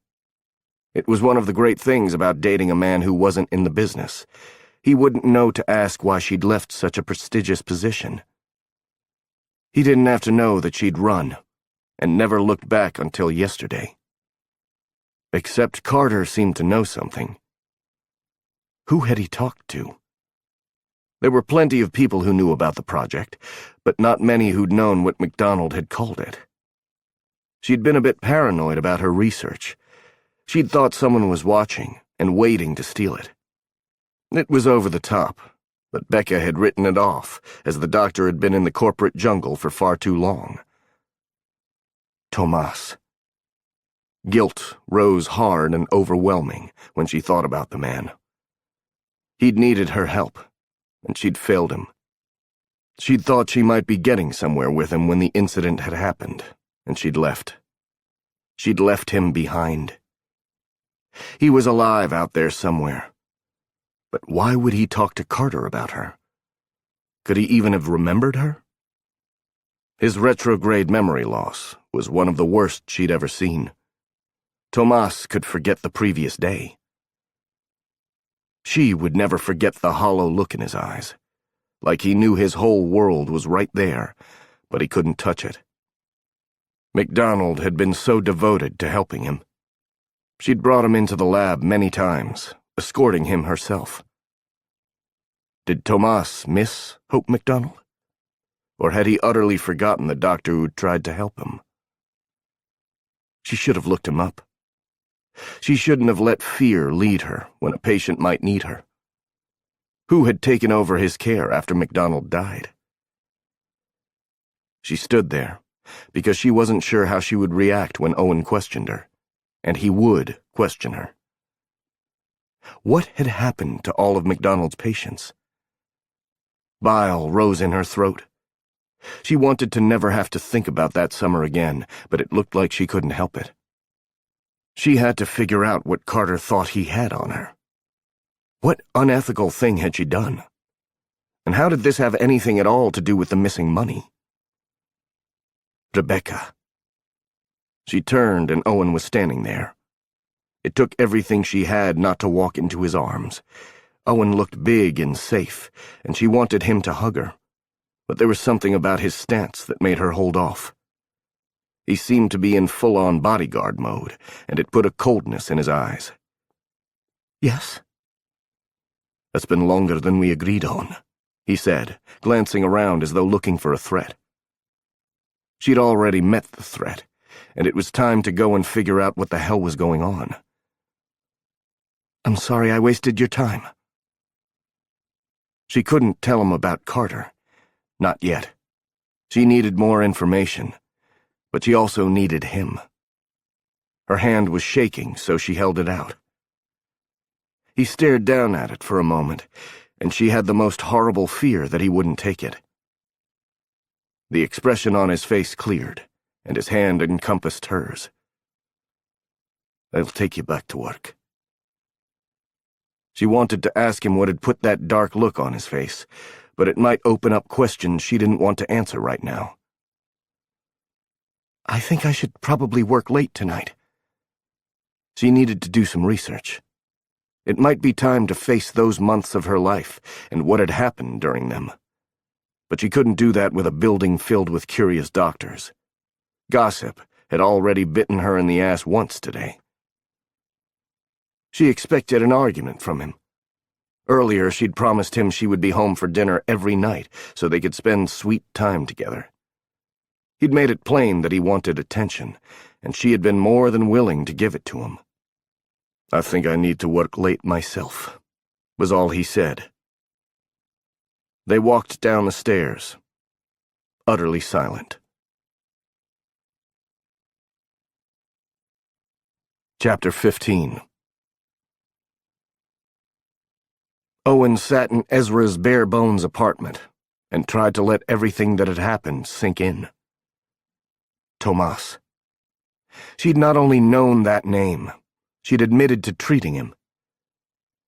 It was one of the great things about dating a man who wasn't in the business. He wouldn't know to ask why she'd left such a prestigious position. He didn't have to know that she'd run, and never looked back until yesterday. Except Carter seemed to know something. Who had he talked to? There were plenty of people who knew about the project, but not many who'd known what MacDonald had called it. She'd been a bit paranoid about her research. She'd thought someone was watching and waiting to steal it. It was over the top, but Becca had written it off, as the doctor had been in the corporate jungle for far too long. Tomas. Guilt rose hard and overwhelming when she thought about the man. He'd needed her help, and she'd failed him. She'd thought she might be getting somewhere with him when the incident had happened, and she'd left. She'd left him behind. He was alive out there somewhere. But why would he talk to Carter about her? Could he even have remembered her? His retrograde memory loss was one of the worst she'd ever seen. Tomas could forget the previous day. She would never forget the hollow look in his eyes, like he knew his whole world was right there, but he couldn't touch it. MacDonald had been so devoted to helping him. She'd brought him into the lab many times, escorting him herself. Did Tomas miss Hope MacDonald? Or had he utterly forgotten the doctor who'd tried to help him? She should have looked him up. She shouldn't have let fear lead her when a patient might need her. Who had taken over his care after MacDonald died? She stood there, because she wasn't sure how she would react when Owen questioned her, and he would question her. What had happened to all of MacDonald's patients? Bile rose in her throat. She wanted to never have to think about that summer again, but it looked like she couldn't help it. She had to figure out what Carter thought he had on her. What unethical thing had she done? And how did this have anything at all to do with the missing money? Rebecca. She turned and Owen was standing there. It took everything she had not to walk into his arms. Owen looked big and safe, and she wanted him to hug her. But there was something about his stance that made her hold off. He seemed to be in full-on bodyguard mode, and it put a coldness in his eyes. Yes? That's been longer than we agreed on, he said, glancing around as though looking for a threat. She'd already met the threat, and it was time to go and figure out what the hell was going on. I'm sorry I wasted your time. She couldn't tell him about Carter. Not yet. She needed more information, but she also needed him. Her hand was shaking, so she held it out. He stared down at it for a moment, and she had the most horrible fear that he wouldn't take it. The expression on his face cleared, and his hand encompassed hers. I'll take you back to work. She wanted to ask him what had put that dark look on his face, but it might open up questions she didn't want to answer right now. I think I should probably work late tonight. She needed to do some research. It might be time to face those months of her life and what had happened during them. But she couldn't do that with a building filled with curious doctors. Gossip had already bitten her in the ass once today. She expected an argument from him. Earlier, she'd promised him she would be home for dinner every night so they could spend sweet time together. He'd made it plain that he wanted attention, and she had been more than willing to give it to him. I think I need to work late myself, was all he said. They walked down the stairs, utterly silent. Chapter 15. Owen sat in Ezra's bare-bones apartment and tried to let everything that had happened sink in. Tomas. She'd not only known that name, she'd admitted to treating him.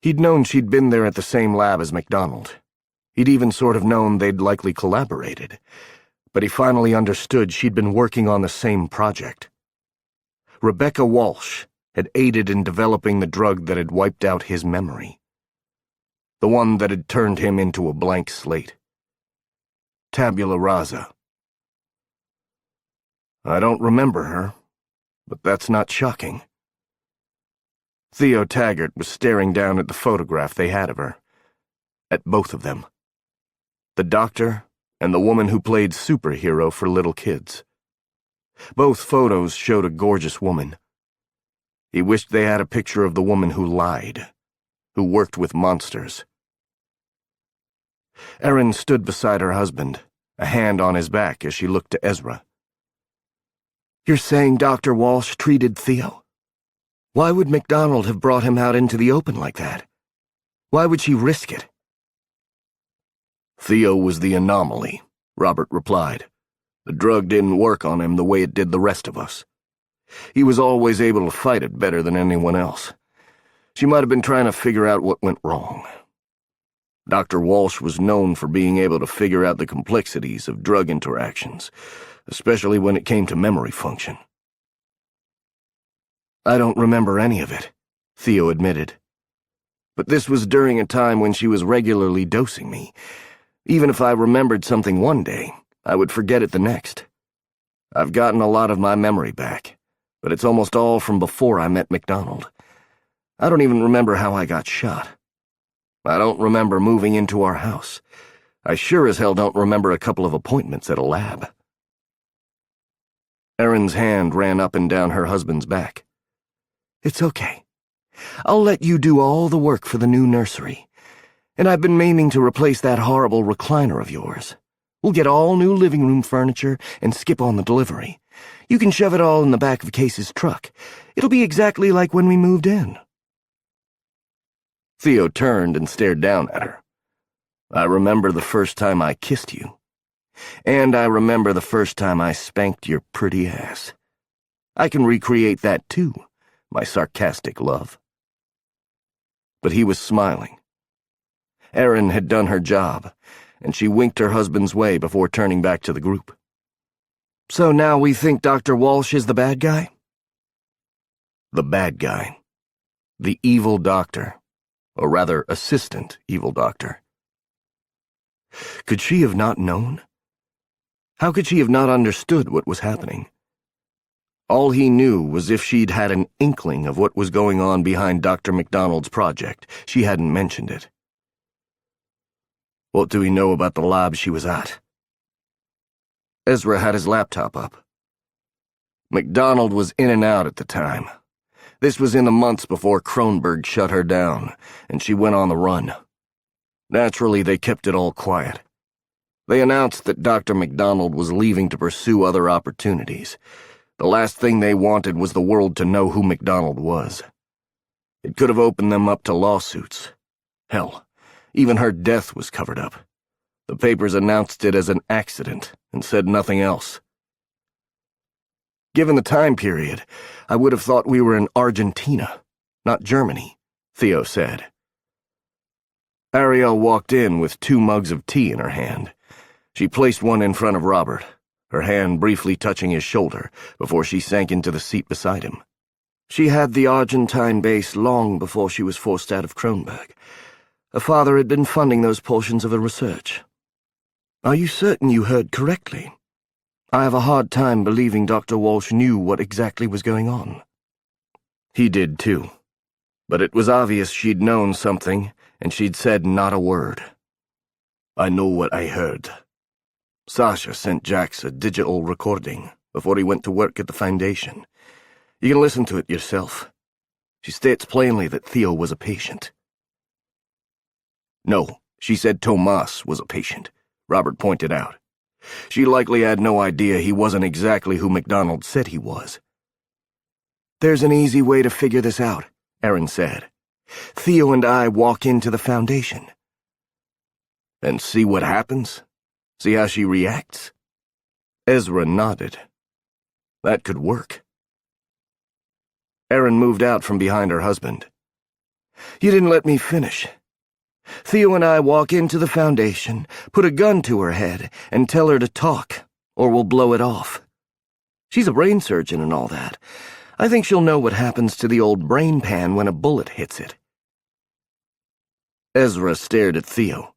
He'd known she'd been there at the same lab as MacDonald. He'd even sort of known they'd likely collaborated. But he finally understood she'd been working on the same project. Rebecca Walsh had aided in developing the drug that had wiped out his memory. The one that had turned him into a blank slate. Tabula rasa. I don't remember her, but that's not shocking. Theo Taggart was staring down at the photograph they had of her. At both of them. The doctor and the woman who played superhero for little kids. Both photos showed a gorgeous woman. He wished they had a picture of the woman who lied, who worked with monsters. Erin stood beside her husband, a hand on his back as she looked to Ezra. You're saying Dr. Walsh treated Theo? Why would MacDonald have brought him out into the open like that? Why would she risk it? Theo was the anomaly, Robert replied. The drug didn't work on him the way it did the rest of us. He was always able to fight it better than anyone else. She might have been trying to figure out what went wrong. Dr. Walsh was known for being able to figure out the complexities of drug interactions, especially when it came to memory function. I don't remember any of it, Theo admitted. But this was during a time when she was regularly dosing me. Even if I remembered something one day, I would forget it the next. I've gotten a lot of my memory back, but it's almost all from before I met MacDonald. I don't even remember how I got shot. I don't remember moving into our house. I sure as hell don't remember a couple of appointments at a lab. Erin's hand ran up and down her husband's back. It's okay. I'll let you do all the work for the new nursery. And I've been meaning to replace that horrible recliner of yours. We'll get all new living room furniture and skip on the delivery. You can shove it all in the back of Case's truck. It'll be exactly like when we moved in. Theo turned and stared down at her. I remember the first time I kissed you. And I remember the first time I spanked your pretty ass. I can recreate that too, my sarcastic love. But he was smiling. Erin had done her job, and she winked her husband's way before turning back to the group. So now we think Dr. Walsh is the bad guy? The bad guy. The evil doctor. Or rather, assistant evil doctor. Could she have not known? How could she have not understood what was happening? All he knew was if she'd had an inkling of what was going on behind Dr. MacDonald's project, she hadn't mentioned it. What do we know about the lab she was at? Ezra had his laptop up. MacDonald was in and out at the time. This was in the months before Kronberg shut her down, and she went on the run. Naturally, they kept it all quiet. They announced that Dr. MacDonald was leaving to pursue other opportunities. The last thing they wanted was the world to know who MacDonald was. It could have opened them up to lawsuits. Hell, even her death was covered up. The papers announced it as an accident and said nothing else. Given the time period, I would have thought we were in Argentina, not Germany, Theo said. Ariel walked in with 2 mugs of tea in her hand. She placed one in front of Robert, her hand briefly touching his shoulder before she sank into the seat beside him. She had the Argentine base long before she was forced out of Kronberg. Her father had been funding those portions of her research. Are you certain you heard correctly? I have a hard time believing Dr. Walsh knew what exactly was going on. He did too. But it was obvious she'd known something, and she'd said not a word. I know what I heard. Sasha sent Jax a digital recording before he went to work at the Foundation. You can listen to it yourself. She states plainly that Theo was a patient. No, she said Tomas was a patient, Robert pointed out. She likely had no idea he wasn't exactly who MacDonald said he was. There's an easy way to figure this out, Erin said. Theo and I walk into the Foundation. And see what happens? See how she reacts? Ezra nodded. That could work. Erin moved out from behind her husband. You didn't let me finish. Theo and I walk into the Foundation, put a gun to her head, and tell her to talk, or we'll blow it off. She's a brain surgeon and all that. I think she'll know what happens to the old brain pan when a bullet hits it. Ezra stared at Theo.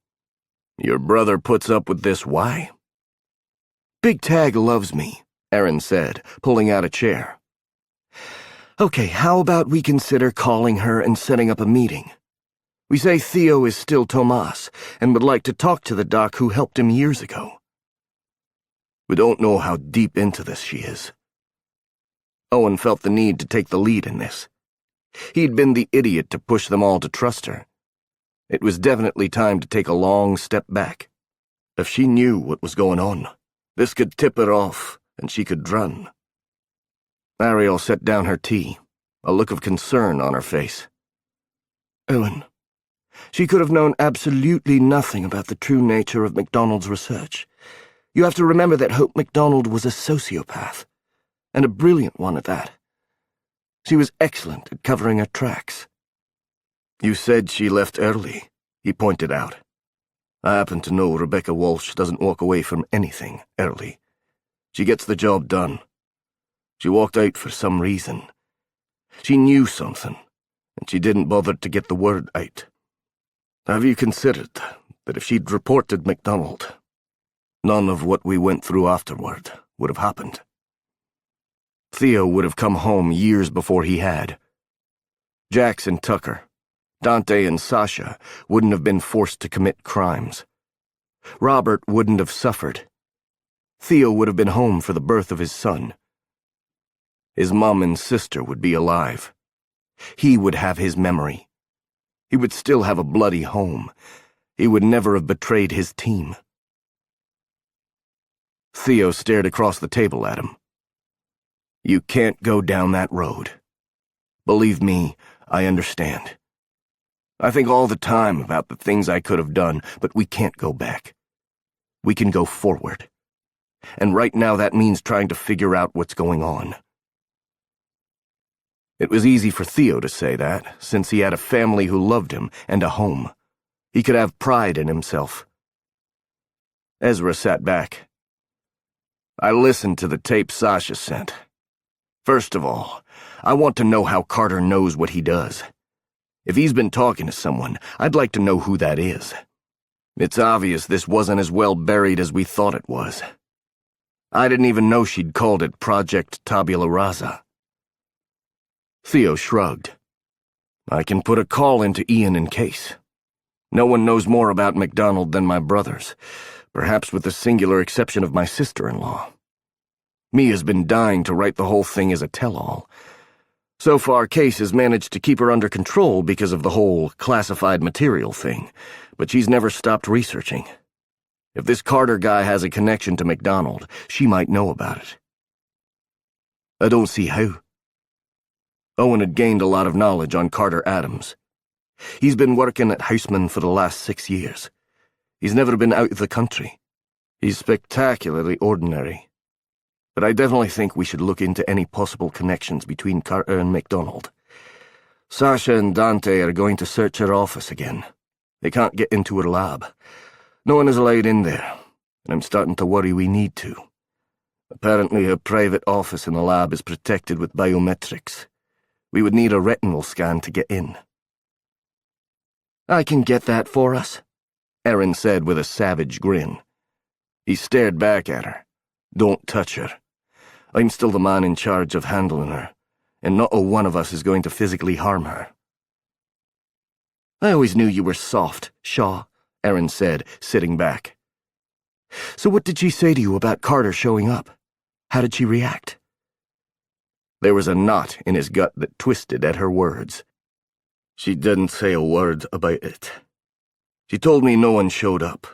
Your brother puts up with this, why? Big Tag loves me, Erin said, pulling out a chair. Okay, how about we consider calling her and setting up a meeting? We say Theo is still Tomas and would like to talk to the doc who helped him years ago. We don't know how deep into this she is. Owen felt the need to take the lead in this. He'd been the idiot to push them all to trust her. It was definitely time to take a long step back. If she knew what was going on, this could tip her off, and she could run. Ariel set down her tea, a look of concern on her face. Owen, she could have known absolutely nothing about the true nature of MacDonald's research. You have to remember that Hope MacDonald was a sociopath, and a brilliant one at that. She was excellent at covering her tracks. You said she left early, he pointed out. I happen to know Rebecca Walsh doesn't walk away from anything early. She gets the job done. She walked out for some reason. She knew something, and she didn't bother to get the word out. Have you considered that if she'd reported MacDonald, none of what we went through afterward would have happened? Theo would have come home years before he had. Jax and Tucker, Dante and Sasha wouldn't have been forced to commit crimes. Robert wouldn't have suffered. Theo would have been home for the birth of his son. His mom and sister would be alive. He would have his memory. He would still have a bloody home. He would never have betrayed his team. Theo stared across the table at him. You can't go down that road. Believe me, I understand. I think all the time about the things I could have done, but we can't go back. We can go forward. And right now that means trying to figure out what's going on. It was easy for Theo to say that, since he had a family who loved him and a home. He could have pride in himself. Ezra sat back. I listened to the tape Sasha sent. First of all, I want to know how Carter knows what he does. If he's been talking to someone, I'd like to know who that is. It's obvious this wasn't as well buried as we thought it was. I didn't even know she'd called it Project Tabula Rasa. Theo shrugged. I can put a call into Ian in case. No one knows more about MacDonald than my brothers, perhaps with the singular exception of my sister-in-law. Mia's been dying to write the whole thing as a tell-all. So far, Case has managed to keep her under control because of the whole classified material thing, but she's never stopped researching. If this Carter guy has a connection to MacDonald, she might know about it. I don't see how. Owen had gained a lot of knowledge on Carter Adams. He's been working at Houseman for the last 6 years. He's never been out of the country. He's spectacularly ordinary. But I definitely think we should look into any possible connections between Carter and MacDonald. Sasha and Dante are going to search her office again. They can't get into her lab. No one is allowed in there, and I'm starting to worry we need to. Apparently her private office in the lab is protected with biometrics. We would need a retinal scan to get in. I can get that for us, Erin said with a savage grin. He stared back at her. Don't touch her. I'm still the man in charge of handling her, and not a one of us is going to physically harm her. I always knew you were soft, Shaw, Erin said, sitting back. So what did she say to you about Carter showing up? How did she react? There was a knot in his gut that twisted at her words. She didn't say a word about it. She told me no one showed up.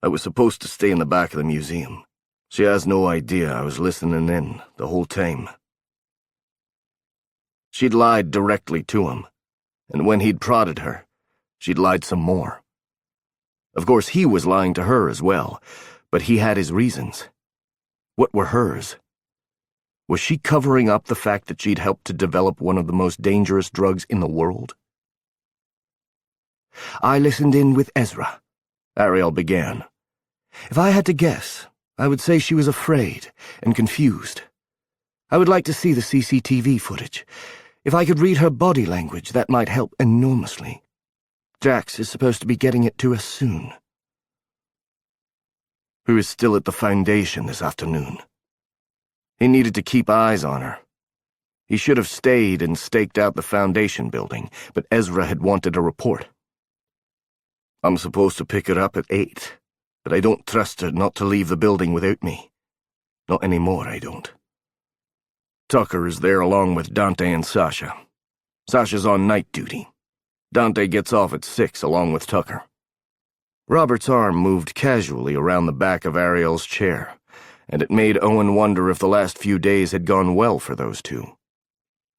I was supposed to stay in the back of the museum. She has no idea I was listening in the whole time. She'd lied directly to him, and when he'd prodded her, she'd lied some more. Of course, he was lying to her as well, but he had his reasons. What were hers? Was she covering up the fact that she'd helped to develop one of the most dangerous drugs in the world? I listened in with Ezra, Ariel began. If I had to guess, I would say she was afraid and confused. I would like to see the CCTV footage. If I could read her body language, that might help enormously. Jax is supposed to be getting it to us soon. Who is still at the Foundation this afternoon? He needed to keep eyes on her. He should have stayed and staked out the Foundation building, but Ezra had wanted a report. I'm supposed to pick her up at 8, but I don't trust her not to leave the building without me. Not anymore, I don't. Tucker is there along with Dante and Sasha. Sasha's on night duty. Dante gets off at 6 along with Tucker. Robert's arm moved casually around the back of Ariel's chair, and it made Owen wonder if the last few days had gone well for those two.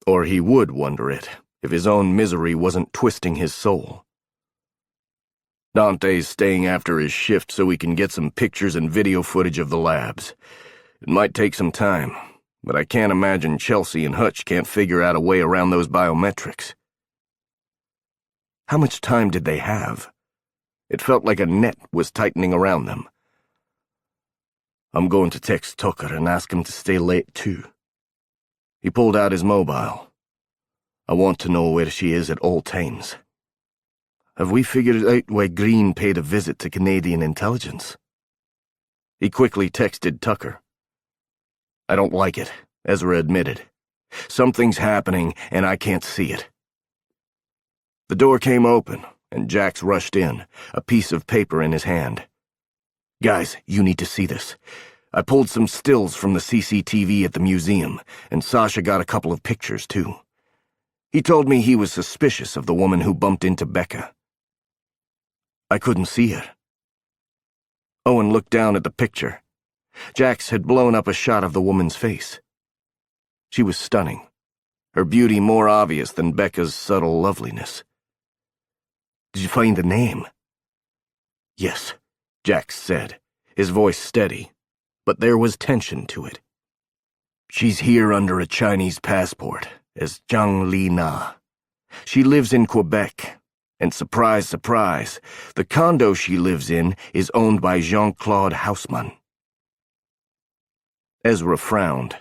Or he would wonder it if his own misery wasn't twisting his soul. Dante's staying after his shift so he can get some pictures and video footage of the labs. It might take some time, but I can't imagine Chelsea and Hutch can't figure out a way around those biometrics. How much time did they have? It felt like a net was tightening around them. I'm going to text Tucker and ask him to stay late too. He pulled out his mobile. I want to know where she is at all times. Have we figured out why Green paid a visit to Canadian intelligence? He quickly texted Tucker. I don't like it, Ezra admitted. Something's happening, and I can't see it. The door came open, and Jax rushed in, a piece of paper in his hand. Guys, you need to see this. I pulled some stills from the CCTV at the museum, and Sasha got a couple of pictures, too. He told me he was suspicious of the woman who bumped into Becca. I couldn't see her. Owen looked down at the picture. Jax had blown up a shot of the woman's face. She was stunning, her beauty more obvious than Becca's subtle loveliness. Did you find the name? Yes, Jax said, his voice steady, but there was tension to it. She's here under a Chinese passport as Zhang Li Na. She lives in Quebec, and surprise, surprise, the condo she lives in is owned by Jean-Claude Haussmann. Ezra frowned.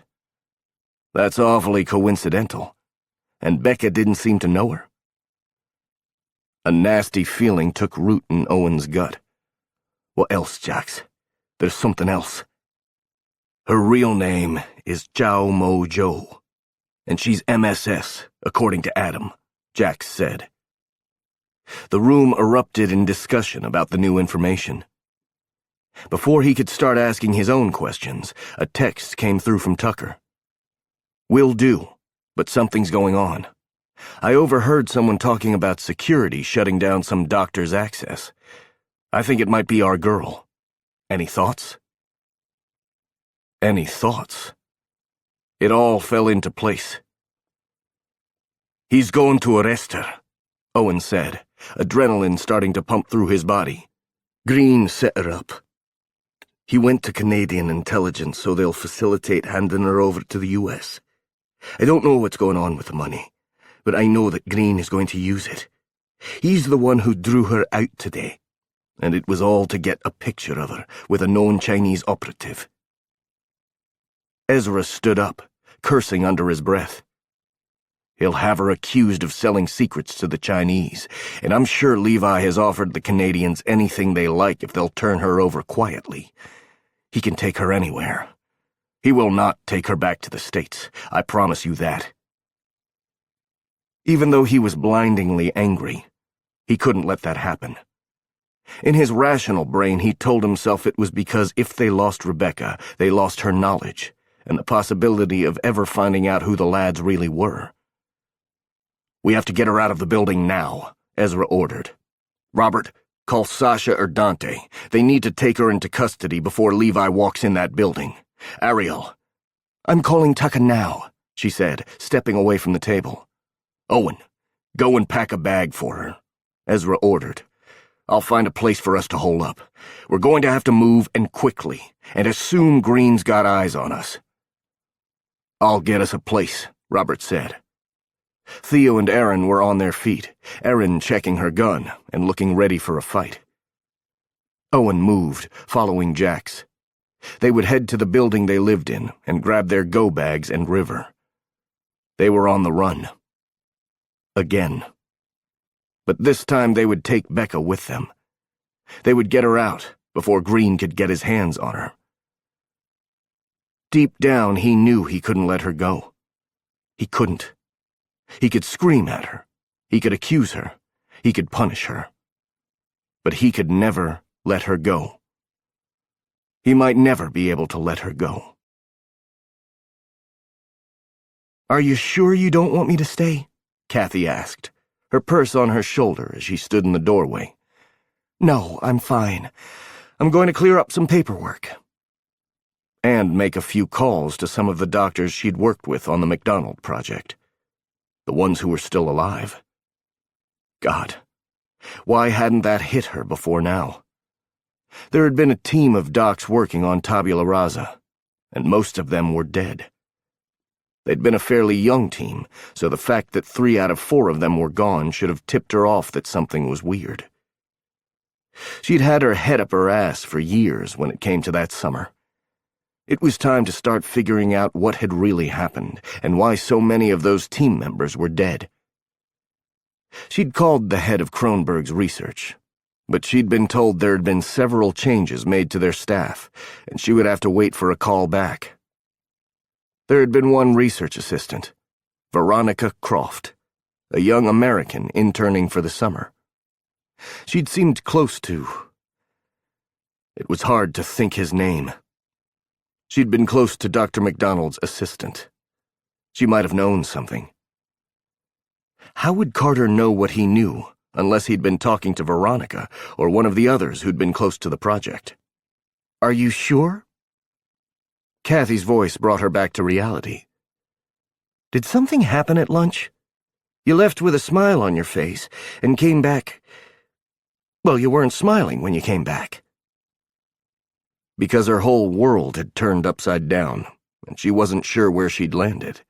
That's awfully coincidental, and Becca didn't seem to know her. A nasty feeling took root in Owen's gut. What else, Jax? There's something else. Her real name is Zhao Mo Zhou, and she's MSS, according to Adam, Jax said. The room erupted in discussion about the new information. Before he could start asking his own questions, a text came through from Tucker. Will do, but something's going on. I overheard someone talking about security shutting down some doctor's access. I think it might be our girl. Any thoughts? Any thoughts? It all fell into place. He's going to arrest her, Owen said, adrenaline starting to pump through his body. Green set her up. He went to Canadian intelligence so they'll facilitate handing her over to the US. I don't know what's going on with the money, but I know that Green is going to use it. He's the one who drew her out today, and it was all to get a picture of her with a known Chinese operative. Ezra stood up, cursing under his breath. He'll have her accused of selling secrets to the Chinese, and I'm sure Levi has offered the Canadians anything they like if they'll turn her over quietly. He can take her anywhere. He will not take her back to the States, I promise you that. Even though he was blindingly angry, he couldn't let that happen. In his rational brain, he told himself it was because if they lost Rebecca, they lost her knowledge, and the possibility of ever finding out who the lads really were. We have to get her out of the building now, Ezra ordered. Robert, call Sasha or Dante. They need to take her into custody before Levi walks in that building. Ariel. I'm calling Tucker now, she said, stepping away from the table. Owen, go and pack a bag for her, Ezra ordered. I'll find a place for us to hole up. We're going to have to move, and quickly, and assume Green's got eyes on us. I'll get us a place, Robert said. Theo and Aaron were on their feet, Aaron checking her gun and looking ready for a fight. Owen moved, following Jax. They would head to the building they lived in and grab their go-bags and River. They were on the run. Again. But this time they would take Becca with them. They would get her out before Green could get his hands on her. Deep down, he knew he couldn't let her go. He couldn't. He could scream at her. He could accuse her. He could punish her. But he could never let her go. He might never be able to let her go. Are you sure you don't want me to stay? Kathy asked, her purse on her shoulder as she stood in the doorway. No, I'm fine. I'm going to clear up some paperwork. And make a few calls to some of the doctors she'd worked with on the McDonald project. The ones who were still alive. God, why hadn't that hit her before now? There had been a team of docs working on Tabula Rasa, and most of them were dead. They'd been a fairly young team, so the fact that 3 out of 4 of them were gone should have tipped her off that something was weird. She'd had her head up her ass for years when it came to that summer. It was time to start figuring out what had really happened and why so many of those team members were dead. She'd called the head of Kronberg's research, but she'd been told there had been several changes made to their staff, and she would have to wait for a call back. There had been one research assistant, Veronica Croft, a young American interning for the summer. She'd seemed close to... It was hard to think his name. She'd been close to Dr. McDonald's assistant. She might have known something. How would Carter know what he knew unless he'd been talking to Veronica or one of the others who'd been close to the project? "Are you sure?" Kathy's voice brought her back to reality. "Did something happen at lunch? You left with a smile on your face and came back... Well, you weren't smiling when you came back." Because her whole world had turned upside down, and she wasn't sure where she'd landed.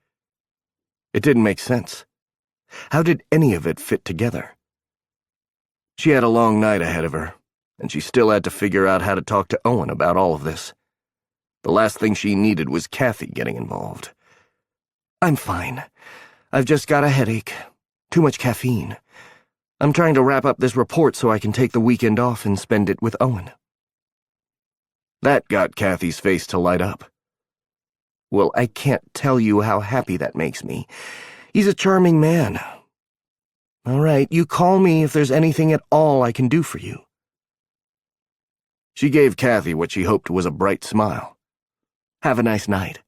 It didn't make sense. How did any of it fit together? She had a long night ahead of her, and she still had to figure out how to talk to Owen about all of this. The last thing she needed was Kathy getting involved. "I'm fine. I've just got a headache. Too much caffeine. I'm trying to wrap up this report so I can take the weekend off and spend it with Owen." That got Kathy's face to light up. "Well, I can't tell you how happy that makes me. He's a charming man. All right, you call me if there's anything at all I can do for you." She gave Kathy what she hoped was a bright smile. "Have a nice night."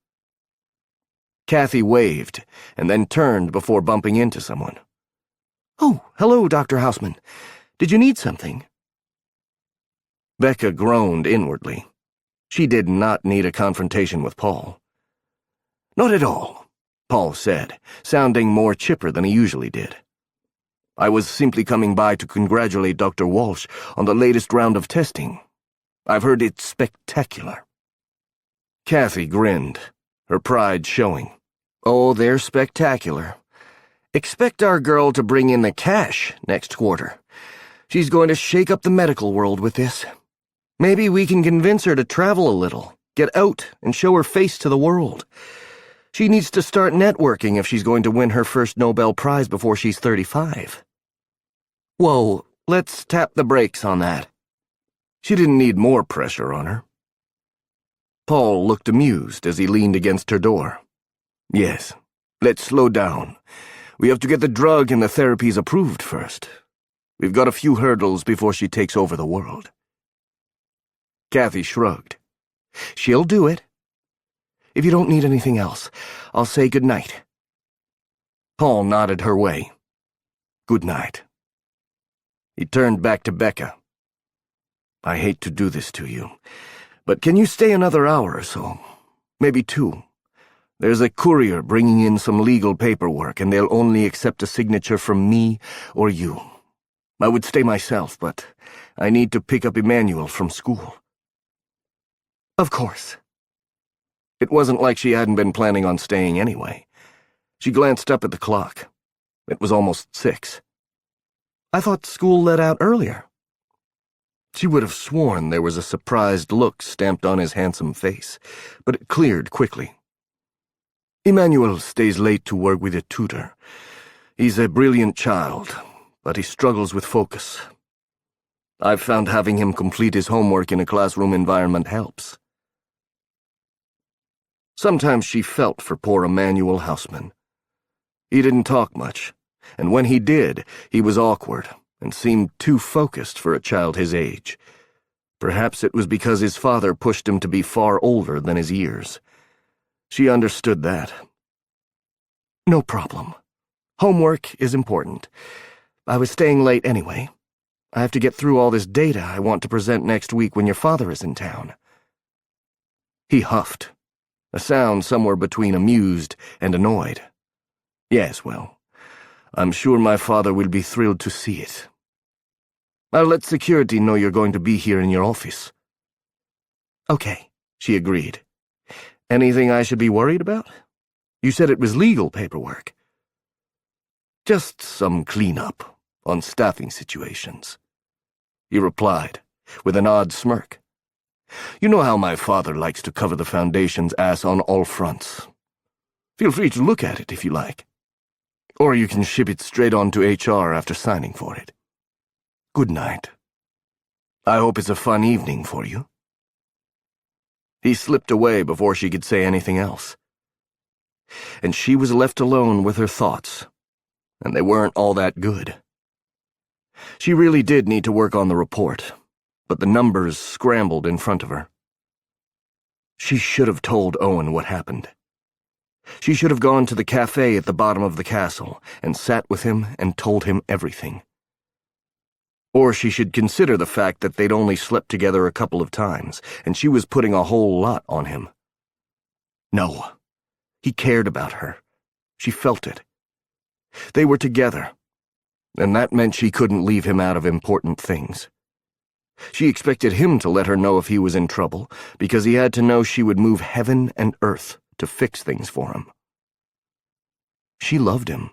Kathy waved and then turned before bumping into someone. "Oh, hello, Dr. Houseman. Did you need something?" Becca groaned inwardly. She did not need a confrontation with Paul. "Not at all," Paul said, sounding more chipper than he usually did. "I was simply coming by to congratulate Dr. Walsh on the latest round of testing. I've heard it's spectacular." Kathy grinned, her pride showing. "Oh, they're spectacular. Expect our girl to bring in the cash next quarter. She's going to shake up the medical world with this. Maybe we can convince her to travel a little, get out, and show her face to the world. She needs to start networking if she's going to win her first Nobel Prize before she's 35. Whoa, let's tap the brakes on that." She didn't need more pressure on her. Paul looked amused as he leaned against her door. "Yes, let's slow down. We have to get the drug and the therapies approved first. We've got a few hurdles before she takes over the world." Kathy shrugged. "She'll do it. If you don't need anything else, I'll say good night." Paul nodded her way. "Good night." He turned back to Becca. "I hate to do this to you, but can you stay another hour or so? Maybe 2. There's a courier bringing in some legal paperwork, and they'll only accept a signature from me or you. I would stay myself, but I need to pick up Emmanuel from school." "Of course." It wasn't like she hadn't been planning on staying anyway. She glanced up at the clock. It was almost 6. "I thought school let out earlier." She would have sworn there was a surprised look stamped on his handsome face, but it cleared quickly. "Emmanuel stays late to work with a tutor. He's a brilliant child, but he struggles with focus. I've found having him complete his homework in a classroom environment helps." Sometimes she felt for poor Emmanuel Houseman. He didn't talk much, and when he did, he was awkward and seemed too focused for a child his age. Perhaps it was because his father pushed him to be far older than his years. She understood that. "No problem. Homework is important. I was staying late anyway. I have to get through all this data I want to present next week when your father is in town." He huffed, a sound somewhere between amused and annoyed. "Yes, well, I'm sure my father will be thrilled to see it. I'll let security know you're going to be here in your office." "Okay," she agreed. "Anything I should be worried about? You said it was legal paperwork." "Just some cleanup on staffing situations." he replied, with an odd smirk. "You know how my father likes to cover the Foundation's ass on all fronts. Feel free to look at it if you like. Or you can ship it straight on to HR after signing for it. Good night. I hope it's a fun evening for you." He slipped away before she could say anything else. And she was left alone with her thoughts, and they weren't all that good. She really did need to work on the report, but the numbers scrambled in front of her. She should have told Owen what happened. She should have gone to the cafe at the bottom of the castle and sat with him and told him everything. Or she should consider the fact that they'd only slept together a couple of times, and she was putting a whole lot on him. No, he cared about her. She felt it. They were together, and that meant she couldn't leave him out of important things. She expected him to let her know if he was in trouble, because he had to know she would move heaven and earth to fix things for him. She loved him.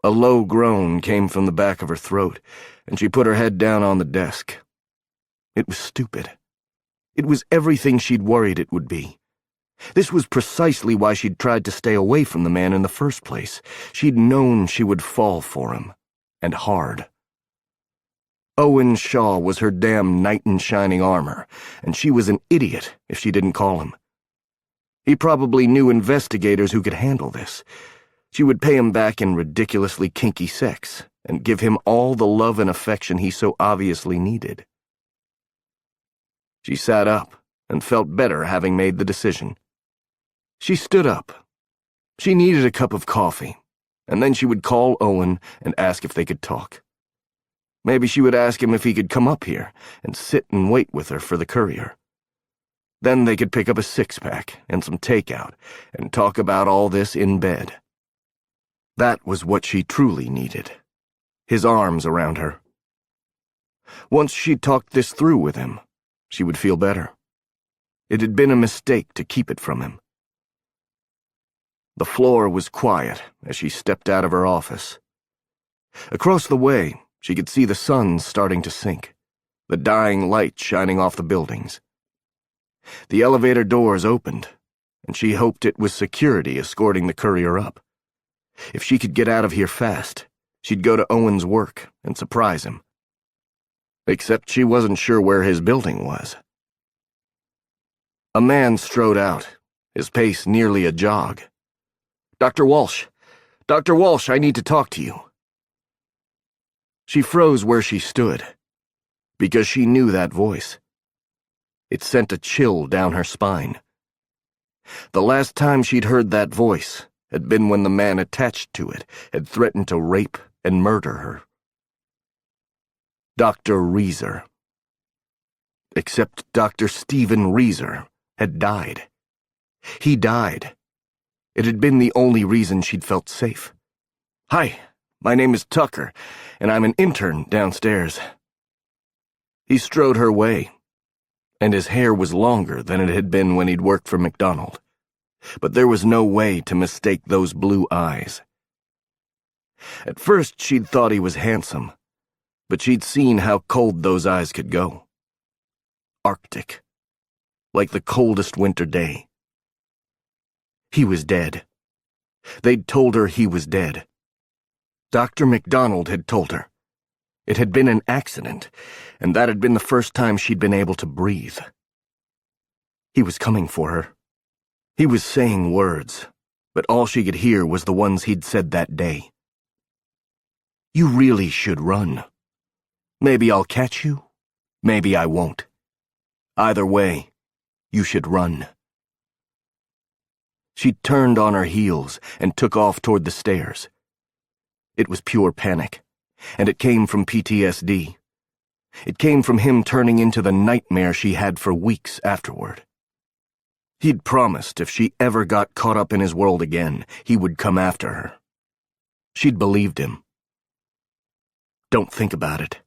A low groan came from the back of her throat, and she put her head down on the desk. It was stupid. It was everything she'd worried it would be. This was precisely why she'd tried to stay away from the man in the first place. She'd known she would fall for him, and hard. Owen Shaw was her damn knight in shining armor, and she was an idiot if she didn't call him. He probably knew investigators who could handle this. She would pay him back in ridiculously kinky sex, and give him all the love and affection he so obviously needed. She sat up, and felt better having made the decision. She stood up. She needed a cup of coffee, and then she would call Owen and ask if they could talk. Maybe she would ask him if he could come up here and sit and wait with her for the courier. Then they could pick up a six-pack and some takeout and talk about all this in bed. That was what she truly needed. His arms around her. Once she'd talked this through with him, she would feel better. It had been a mistake to keep it from him. The floor was quiet as she stepped out of her office. Across the way, she could see the sun starting to sink, the dying light shining off the buildings. The elevator doors opened, and she hoped it was security escorting the courier up. If she could get out of here fast, she'd go to Owen's work and surprise him. Except she wasn't sure where his building was. A man strode out, his pace nearly a jog. "Dr. Walsh! Dr. Walsh, I need to talk to you." She froze where she stood, because she knew that voice. It sent a chill down her spine. The last time she'd heard that voice had been when the man attached to it had threatened to rape and murder her. Dr. Reeser. Except Dr. Stephen Reeser had died. He died. It had been the only reason she'd felt safe. "Hi, my name is Tucker, and I'm an intern downstairs." He strode her way, and his hair was longer than it had been when he'd worked for McDonald. But there was no way to mistake those blue eyes. At first she'd thought he was handsome, but she'd seen how cold those eyes could go. Arctic. Like the coldest winter day. He was dead. They'd told her he was dead. Dr. McDonald had told her. It had been an accident, and that had been the first time she'd been able to breathe. He was coming for her. He was saying words, but all she could hear was the ones he'd said that day. "You really should run. Maybe I'll catch you, maybe I won't. Either way, you should run." She turned on her heels and took off toward the stairs. It was pure panic, and it came from PTSD. It came from him turning into the nightmare she had for weeks afterward. He'd promised if she ever got caught up in his world again, he would come after her. She'd believed him. Don't think about it.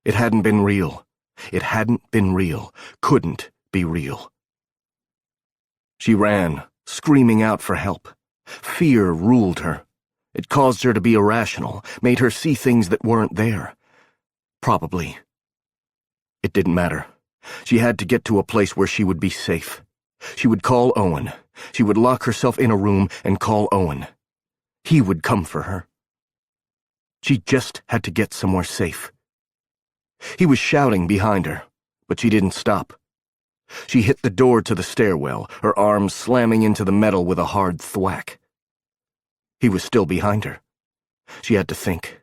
It hadn't been real. It hadn't been real. Couldn't be real. She ran, screaming out for help. Fear ruled her. It caused her to be irrational, made her see things that weren't there. Probably. It didn't matter. She had to get to a place where she would be safe. She would call Owen. She would lock herself in a room and call Owen. He would come for her. She just had to get somewhere safe. He was shouting behind her, but she didn't stop. She hit the door to the stairwell, her arms slamming into the metal with a hard thwack. He was still behind her. She had to think.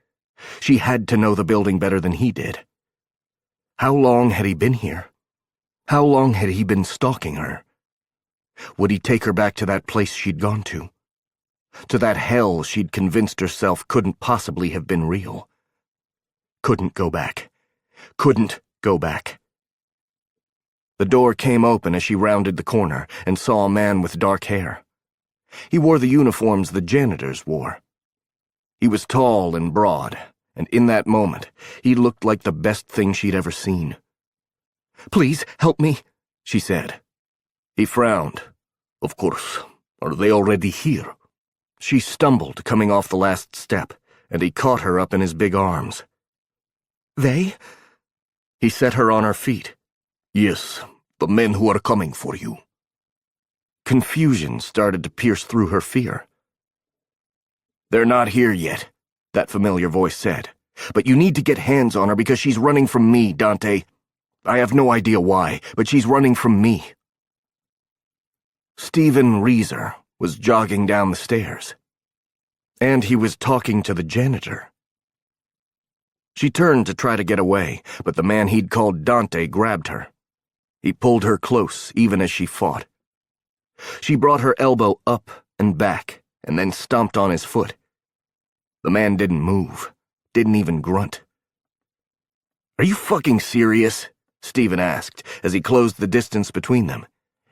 She had to know the building better than he did. How long had he been here? How long had he been stalking her? Would he take her back to that place she'd gone to? To that hell she'd convinced herself couldn't possibly have been real? Couldn't go back. Couldn't go back. The door came open as she rounded the corner and saw a man with dark hair. He wore the uniforms the janitors wore. He was tall and broad, and in that moment, he looked like the best thing she'd ever seen. "Please, help me," she said. He frowned. "Of course. Are they already here?" She stumbled, coming off the last step, and he caught her up in his big arms. "They?" He set her on her feet. "Yes, the men who are coming for you." Confusion started to pierce through her fear. "They're not here yet," that familiar voice said. "But you need to get hands on her because she's running from me, Dante. I have no idea why, but she's running from me." Stephen Reeser was jogging down the stairs. And he was talking to the janitor. She turned to try to get away, but the man he'd called Dante grabbed her. He pulled her close, even as she fought. She brought her elbow up and back, and then stomped on his foot. The man didn't move, didn't even grunt. "Are you fucking serious?" Stephen asked, as he closed the distance between them.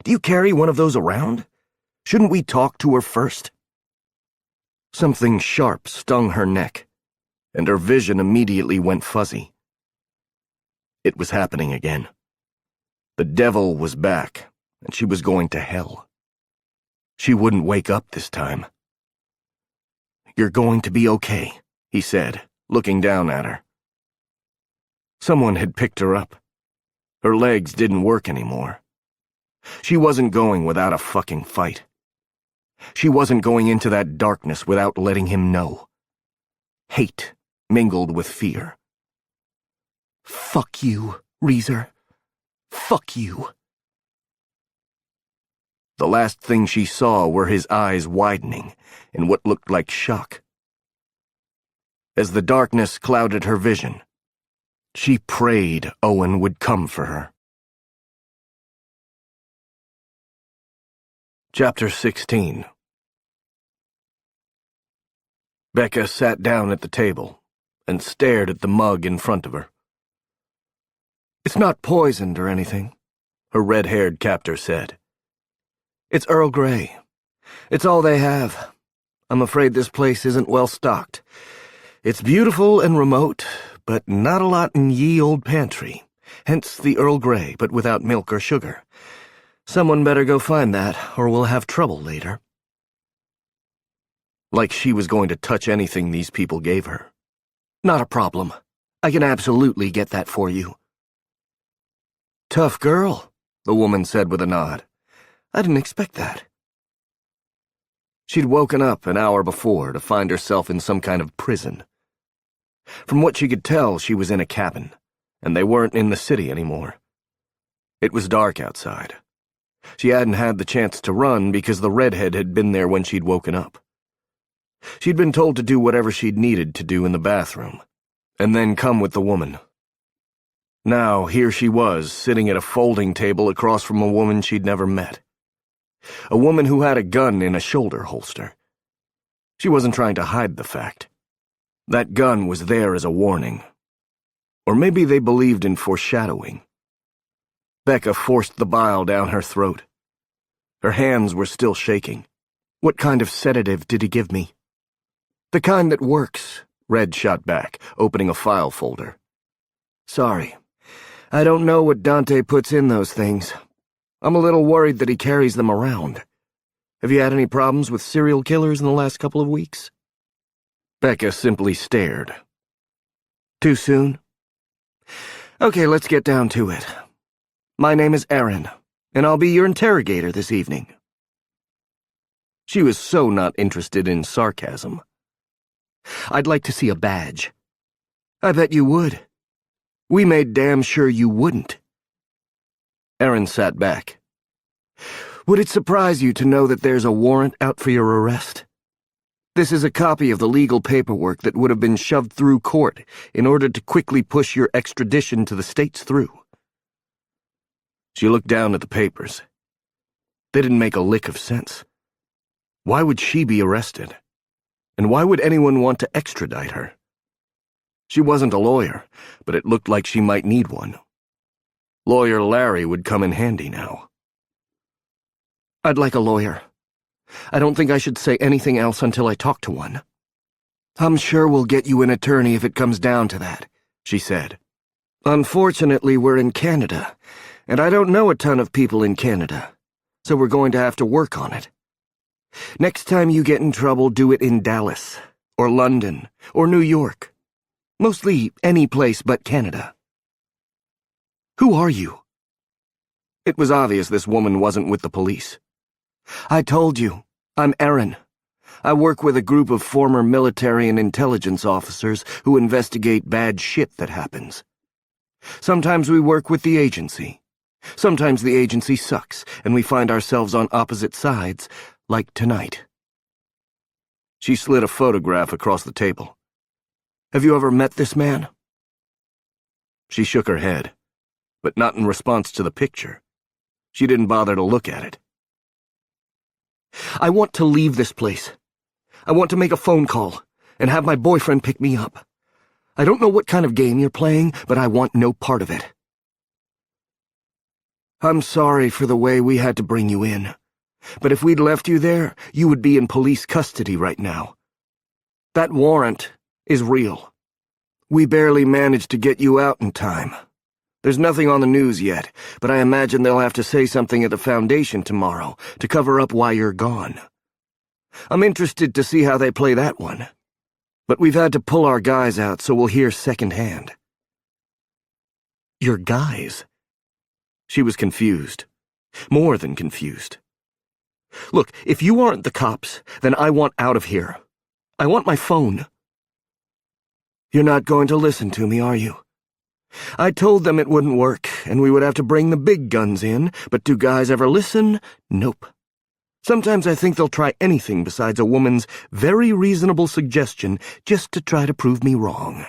"Do you carry one of those around? Shouldn't we talk to her first?" Something sharp stung her neck, and her vision immediately went fuzzy. It was happening again. The devil was back, and she was going to hell. She wouldn't wake up this time. "You're going to be okay," he said, looking down at her. Someone had picked her up. Her legs didn't work anymore. She wasn't going without a fucking fight. She wasn't going into that darkness without letting him know. Hate mingled with fear. "Fuck you, Reeser. Fuck you." The last thing she saw were his eyes widening in what looked like shock. As the darkness clouded her vision, she prayed Owen would come for her. Chapter 16. Becca sat down at the table and stared at the mug in front of her. "It's not poisoned or anything," her red-haired captor said. "It's Earl Grey. It's all they have. I'm afraid this place isn't well stocked. It's beautiful and remote, but not a lot in ye old pantry, hence the Earl Grey, but without milk or sugar. Someone better go find that, or we'll have trouble later." Like she was going to touch anything these people gave her. "Not a problem. I can absolutely get that for you." "Tough girl," the woman said with a nod. "I didn't expect that." She'd woken up an hour before to find herself in some kind of prison. From what she could tell, she was in a cabin, and they weren't in the city anymore. It was dark outside. She hadn't had the chance to run because the redhead had been there when she'd woken up. She'd been told to do whatever she'd needed to do in the bathroom, and then come with the woman. Now, here she was, sitting at a folding table across from a woman she'd never met. A woman who had a gun in a shoulder holster. She wasn't trying to hide the fact. That gun was there as a warning. Or maybe they believed in foreshadowing. Becca forced the bile down her throat. Her hands were still shaking. "What kind of sedative did he give me?" "The kind that works," Red shot back, opening a file folder. "Sorry. I don't know what Dante puts in those things. I'm a little worried that he carries them around. Have you had any problems with serial killers in the last couple of weeks?" Becca simply stared. "Too soon?" Okay, let's get down to it. My name is Erin, and I'll be your interrogator this evening. She was so not interested in sarcasm. I'd like to see a badge. I bet you would. We made damn sure you wouldn't. Erin sat back. Would it surprise you to know that there's a warrant out for your arrest? This is a copy of the legal paperwork that would have been shoved through court in order to quickly push your extradition to the States through. She looked down at the papers. They didn't make a lick of sense. Why would she be arrested? And why would anyone want to extradite her? She wasn't a lawyer, but it looked like she might need one. Lawyer Larry would come in handy now. I'd like a lawyer. I don't think I should say anything else until I talk to one. I'm sure we'll get you an attorney if it comes down to that, she said. Unfortunately, we're in Canada, and I don't know a ton of people in Canada, so we're going to have to work on it. Next time you get in trouble, do it in Dallas, or London, or New York. Mostly any place but Canada. Who are you? It was obvious this woman wasn't with the police. I told you, I'm Erin. I work with a group of former military and intelligence officers who investigate bad shit that happens. Sometimes we work with the agency. Sometimes the agency sucks, and we find ourselves on opposite sides, like tonight. She slid a photograph across the table. Have you ever met this man? She shook her head, but not in response to the picture. She didn't bother to look at it. I want to leave this place. I want to make a phone call and have my boyfriend pick me up. I don't know what kind of game you're playing, but I want no part of it. I'm sorry for the way we had to bring you in, but if we'd left you there, you would be in police custody right now. That warrant is real. We barely managed to get you out in time. There's nothing on the news yet, but I imagine they'll have to say something at the Foundation tomorrow to cover up why you're gone. I'm interested to see how they play that one. But we've had to pull our guys out, so we'll hear secondhand. Your guys? She was confused. More than confused. Look, if you aren't the cops, then I want out of here. I want my phone. You're not going to listen to me, are you? I told them it wouldn't work, and we would have to bring the big guns in, but do guys ever listen? Nope. Sometimes I think they'll try anything besides a woman's very reasonable suggestion just to try to prove me wrong.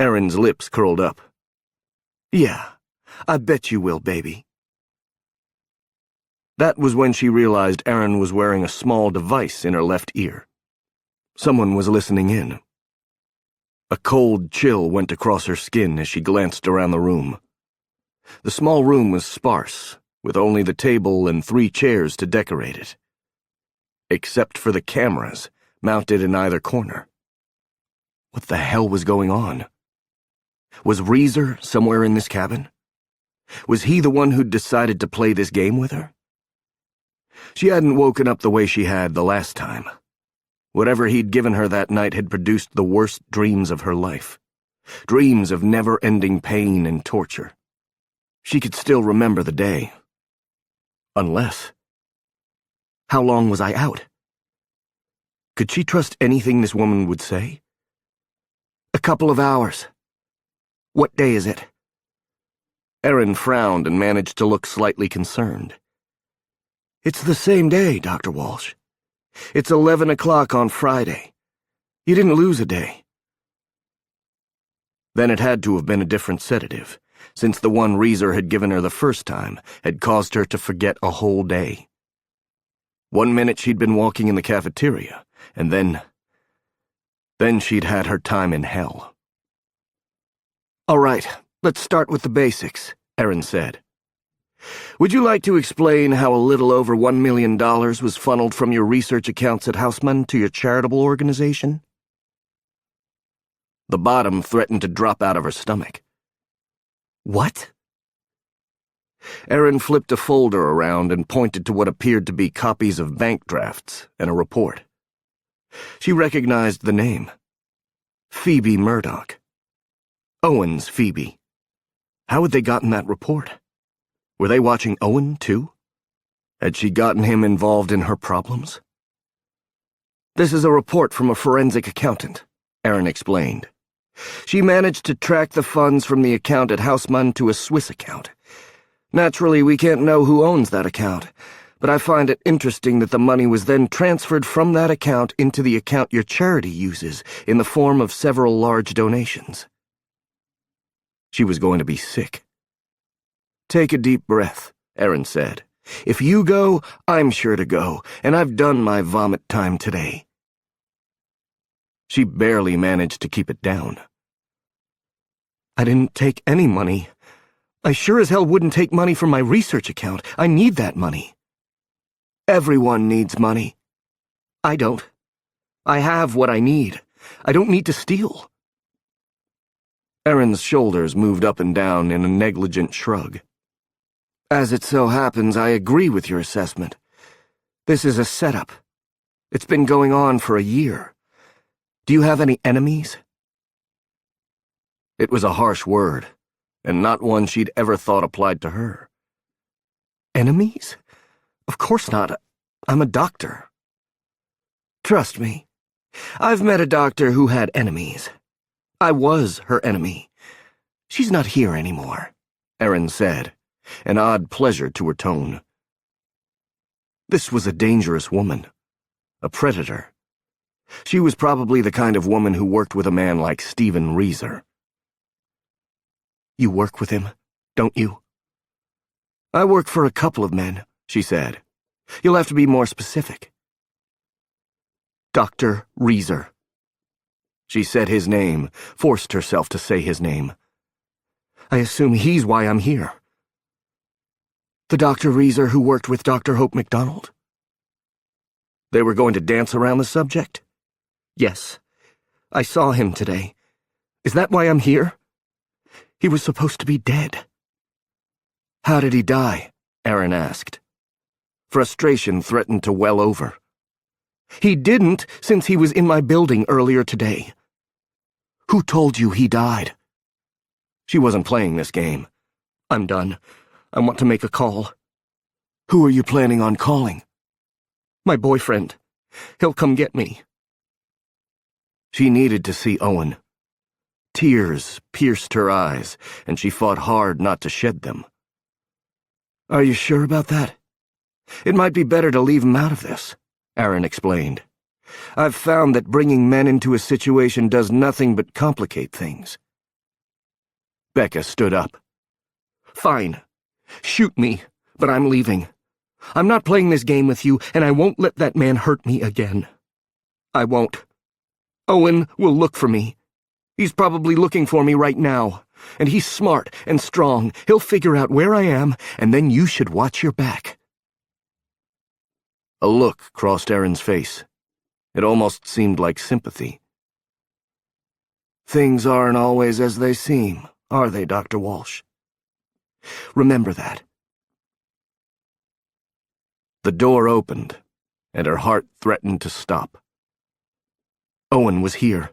Erin's lips curled up. Yeah, I bet you will, baby. That was when she realized Erin was wearing a small device in her left ear. Someone was listening in. A cold chill went across her skin as she glanced around the room. The small room was sparse, with only the table and 3 chairs to decorate it. Except for the cameras, mounted in either corner. What the hell was going on? Was Reeser somewhere in this cabin? Was he the one who'd decided to play this game with her? She hadn't woken up the way she had the last time. Whatever he'd given her that night had produced the worst dreams of her life. Dreams of never-ending pain and torture. She could still remember the day. Unless... How long was I out? Could she trust anything this woman would say? A couple of hours. What day is it? Erin frowned and managed to look slightly concerned. It's the same day, Dr. Walsh. It's 11 o'clock on Friday. You didn't lose a day. Then it had to have been a different sedative, since the one Reeser had given her the first time had caused her to forget a whole day. 1 minute she'd been walking in the cafeteria, and then she'd had her time in hell. All right, let's start with the basics, Erin said. Would you like to explain how a little over $1 million was funneled from your research accounts at Houseman to your charitable organization? The bottom threatened to drop out of her stomach. What? Erin flipped a folder around and pointed to what appeared to be copies of bank drafts and a report. She recognized the name. Phoebe Murdoch. Owen's Phoebe. How had they gotten that report? Were they watching Owen, too? Had she gotten him involved in her problems? This is a report from a forensic accountant, Erin explained. She managed to track the funds from the account at Hausmann to a Swiss account. Naturally, we can't know who owns that account, but I find it interesting that the money was then transferred from that account into the account your charity uses in the form of several large donations. She was going to be sick. Take a deep breath, Erin said. If you go, I'm sure to go, and I've done my vomit time today. She barely managed to keep it down. I didn't take any money. I sure as hell wouldn't take money from my research account. I need that money. Everyone needs money. I don't. I have what I need. I don't need to steal. Erin's shoulders moved up and down in a negligent shrug. As it so happens, I agree with your assessment. This is a setup. It's been going on for a year. Do you have any enemies? It was a harsh word, and not one she'd ever thought applied to her. Enemies? Of course not. I'm a doctor. Trust me. I've met a doctor who had enemies. I was her enemy. She's not here anymore, Erin said, an odd pleasure to her tone. This was a dangerous woman, a predator. She was probably the kind of woman who worked with a man like Stephen Reeser. You work with him, don't you? I work for a couple of men, she said. You'll have to be more specific. Dr. Reeser. She said his name, forced herself to say his name. I assume he's why I'm here. The Dr. Reeser who worked with Dr. Hope MacDonald? They were going to dance around the subject? Yes. I saw him today. Is that why I'm here? He was supposed to be dead. How did he die? Erin asked. Frustration threatened to well over. He didn't, since he was in my building earlier today. Who told you he died? She wasn't playing this game. I'm done. I want to make a call. Who are you planning on calling? My boyfriend. He'll come get me. She needed to see Owen. Tears pierced her eyes, and she fought hard not to shed them. Are you sure about that? It might be better to leave him out of this, Erin explained. I've found that bringing men into a situation does nothing but complicate things. Becca stood up. Fine. Shoot me, but I'm leaving. I'm not playing this game with you, and I won't let that man hurt me again. I won't. Owen will look for me. He's probably looking for me right now, and he's smart and strong. He'll figure out where I am, and then you should watch your back. A look crossed Erin's face. It almost seemed like sympathy. Things aren't always as they seem, are they, Dr. Walsh? Remember that. The door opened, and her heart threatened to stop. Owen was here.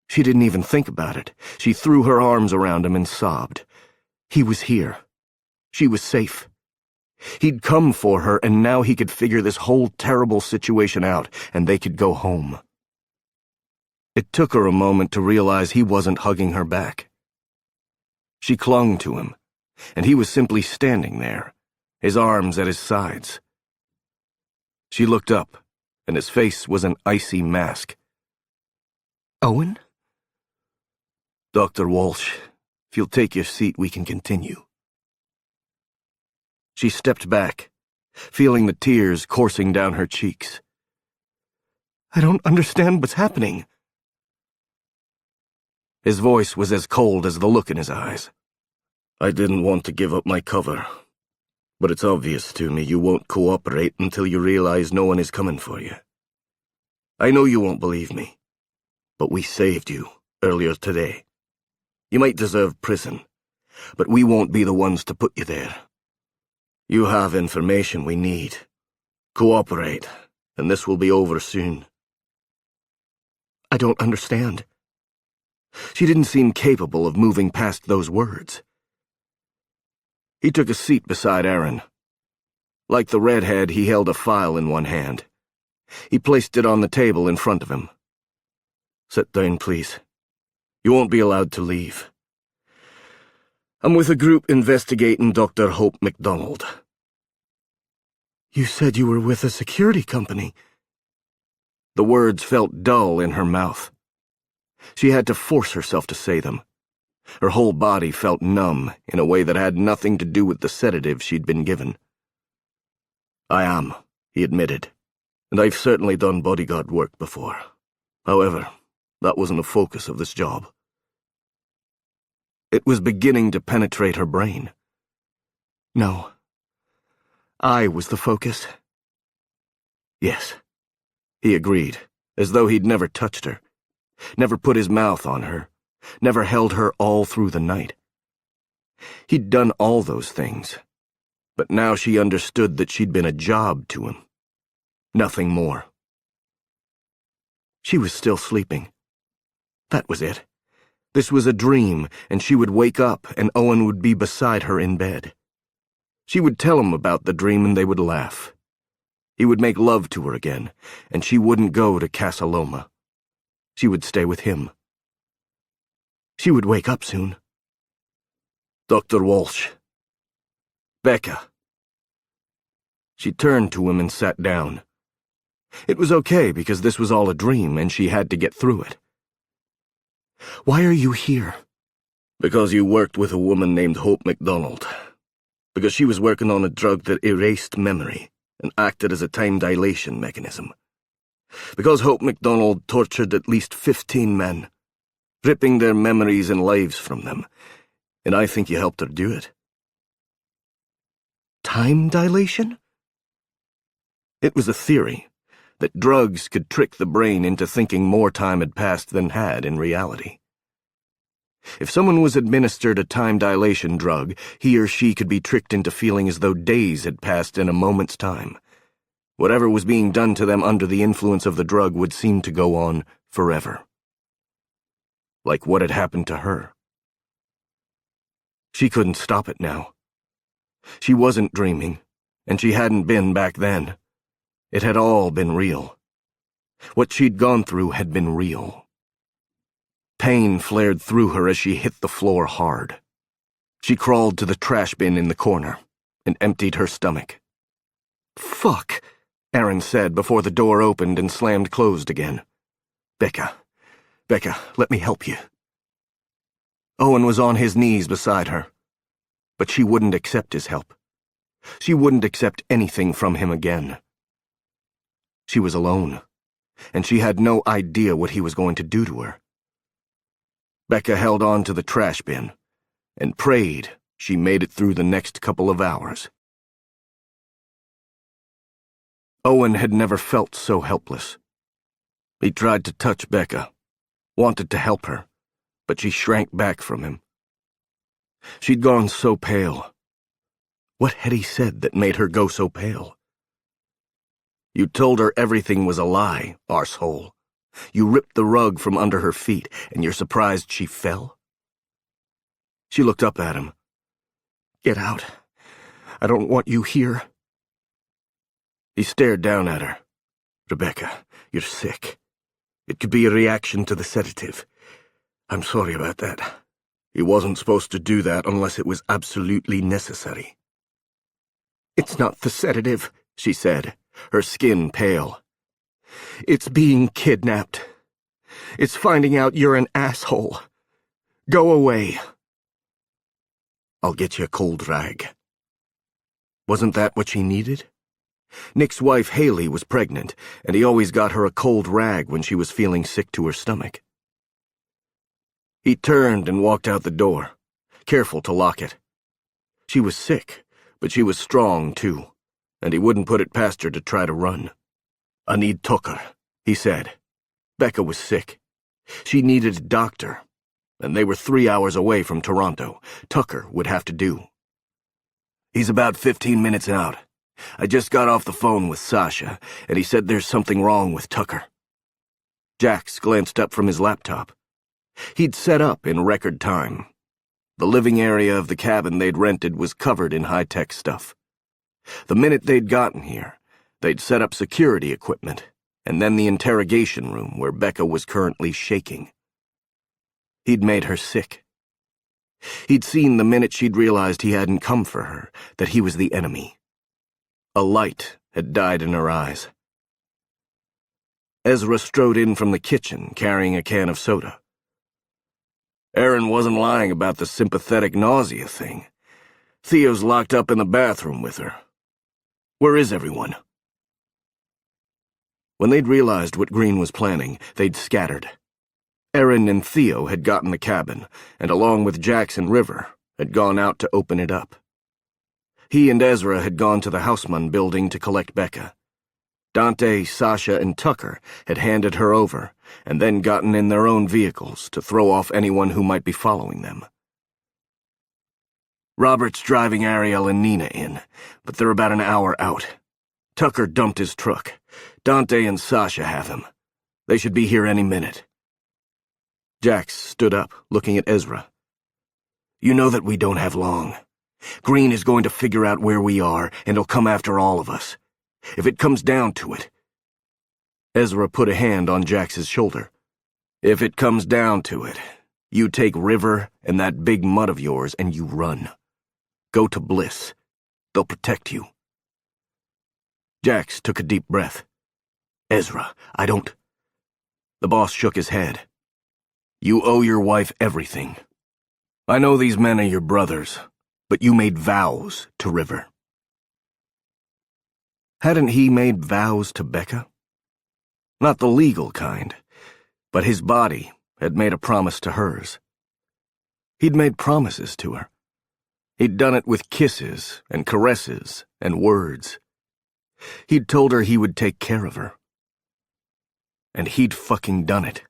She didn't even think about it. She threw her arms around him and sobbed. He was here. She was safe. He'd come for her, and now he could figure this whole terrible situation out, and they could go home. It took her a moment to realize he wasn't hugging her back. She clung to him, and he was simply standing there, his arms at his sides. She looked up, and his face was an icy mask. Owen? Dr. Walsh, if you'll take your seat, we can continue. She stepped back, feeling the tears coursing down her cheeks. I don't understand what's happening. His voice was as cold as the look in his eyes. I didn't want to give up my cover, but it's obvious to me you won't cooperate until you realize no one is coming for you. I know you won't believe me, but we saved you earlier today. You might deserve prison, but we won't be the ones to put you there. You have information we need. Cooperate, and this will be over soon. I don't understand. She didn't seem capable of moving past those words. He took a seat beside Aaron. Like the redhead, he held a file in one hand. He placed it on the table in front of him. "Sit down, please. You won't be allowed to leave. I'm with a group investigating Dr. Hope MacDonald." "You said you were with a security company." The words felt dull in her mouth. She had to force herself to say them. Her whole body felt numb in a way that had nothing to do with the sedative she'd been given. "I am," he admitted, "and I've certainly done bodyguard work before. However, that wasn't a focus of this job." It was beginning to penetrate her brain. "No. I was the focus." "Yes," he agreed, as though he'd never touched her, never put his mouth on her, never held her all through the night. He'd done all those things, but now she understood that she'd been a job to him. Nothing more. She was still sleeping. That was it. This was a dream, and she would wake up and Owen would be beside her in bed. She would tell him about the dream and they would laugh. He would make love to her again, and she wouldn't go to Casa Loma. She would stay with him. She would wake up soon. "Dr. Walsh." "Becca." She turned to him and sat down. It was okay because this was all a dream and she had to get through it. "Why are you here?" "Because you worked with a woman named Hope MacDonald. Because she was working on a drug that erased memory and acted as a time dilation mechanism. Because Hope MacDonald tortured at least 15 men, ripping their memories and lives from them, and I think you helped her do it." Time dilation? It was a theory that drugs could trick the brain into thinking more time had passed than had in reality. If someone was administered a time dilation drug, he or she could be tricked into feeling as though days had passed in a moment's time. Whatever was being done to them under the influence of the drug would seem to go on forever. Like what had happened to her. She couldn't stop it now. She wasn't dreaming, and she hadn't been back then. It had all been real. What she'd gone through had been real. Pain flared through her as she hit the floor hard. She crawled to the trash bin in the corner and emptied her stomach. "Fuck," Aaron said before the door opened and slammed closed again. Becca, let me help you." Owen was on his knees beside her, but she wouldn't accept his help. She wouldn't accept anything from him again. She was alone, and she had no idea what he was going to do to her. Becca held on to the trash bin and prayed she made it through the next couple of hours. Owen had never felt so helpless. He tried to touch Becca, wanted to help her, but she shrank back from him. She'd gone so pale. What had he said that made her go so pale? "You told her everything was a lie, arsehole. You ripped the rug from under her feet, and you're surprised she fell?" She looked up at him. "Get out. I don't want you here." He stared down at her. "Rebecca, you're sick. It could be a reaction to the sedative. I'm sorry about that. He wasn't supposed to do that unless it was absolutely necessary." "It's not the sedative," she said, her skin pale. "It's being kidnapped. It's finding out you're an asshole. Go away." "I'll get you a cold rag." Wasn't that what she needed? Nick's wife Haley was pregnant, and he always got her a cold rag when she was feeling sick to her stomach. He turned and walked out the door, careful to lock it. She was sick, but she was strong too, and he wouldn't put it past her to try to run. "I need Tucker," he said. Becca was sick. She needed a doctor, and they were 3 hours away from Toronto. Tucker would have to do. "He's about 15 minutes out. I just got off the phone with Sasha, and he said there's something wrong with Tucker." Jax glanced up from his laptop. He'd set up in record time. The living area of the cabin they'd rented was covered in high-tech stuff. The minute they'd gotten here, they'd set up security equipment, and then the interrogation room where Becca was currently shaking. He'd made her sick. He'd seen the minute she'd realized he hadn't come for her, that he was the enemy. A light had died in her eyes. Ezra strode in from the kitchen, carrying a can of soda. Erin wasn't lying about the sympathetic nausea thing. Theo's locked up in the bathroom with her. Where is everyone? When they'd realized what Green was planning, they'd scattered. Erin and Theo had gotten the cabin, and along with Jackson River, had gone out to open it up. He and Ezra had gone to the Hausmann building to collect Becca. Dante, Sasha, and Tucker had handed her over, and then gotten in their own vehicles to throw off anyone who might be following them. Robert's driving Ariel and Nina in, but they're about an hour out. Tucker dumped his truck. Dante and Sasha have him. They should be here any minute. Jax stood up, looking at Ezra. You know that we don't have long. Green is going to figure out where we are, and he'll come after all of us. If it comes down to it. Ezra put a hand on Jax's shoulder. If it comes down to it, you take River and that big mutt of yours and you run. Go to Bliss. They'll protect you. Jax took a deep breath. Ezra, I don't... The boss shook his head. You owe your wife everything. I know these men are your brothers, but you made vows to River. Hadn't he made vows to Becca? Not the legal kind, but his body had made a promise to hers. He'd made promises to her. He'd done it with kisses and caresses and words. He'd told her he would take care of her. And he'd fucking done it.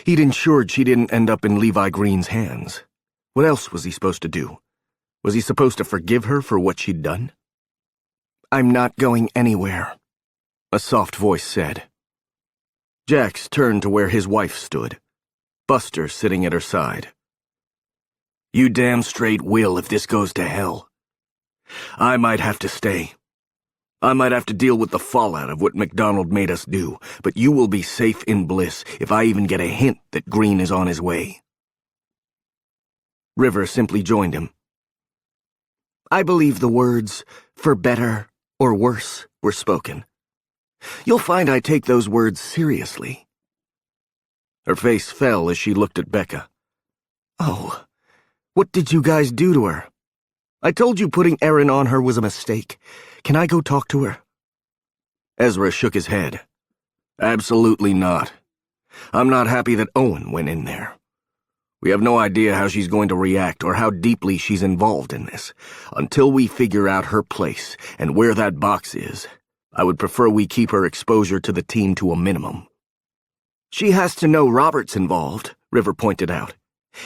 He'd ensured she didn't end up in Levi Green's hands. What else was he supposed to do? Was he supposed to forgive her for what she'd done? I'm not going anywhere, a soft voice said. Jax turned to where his wife stood, Buster sitting at her side. You damn straight will if this goes to hell. I might have to stay. I might have to deal with the fallout of what MacDonald made us do, but you will be safe in Bliss if I even get a hint that Green is on his way. River simply joined him. I believe the words, for better or worse, were spoken. You'll find I take those words seriously. Her face fell as she looked at Becca. Oh, what did you guys do to her? I told you putting Erin on her was a mistake. Can I go talk to her? Ezra shook his head. Absolutely not. I'm not happy that Owen went in there. We have no idea how she's going to react or how deeply she's involved in this. Until we figure out her place and where that box is, I would prefer we keep her exposure to the team to a minimum. She has to know Robert's involved, River pointed out.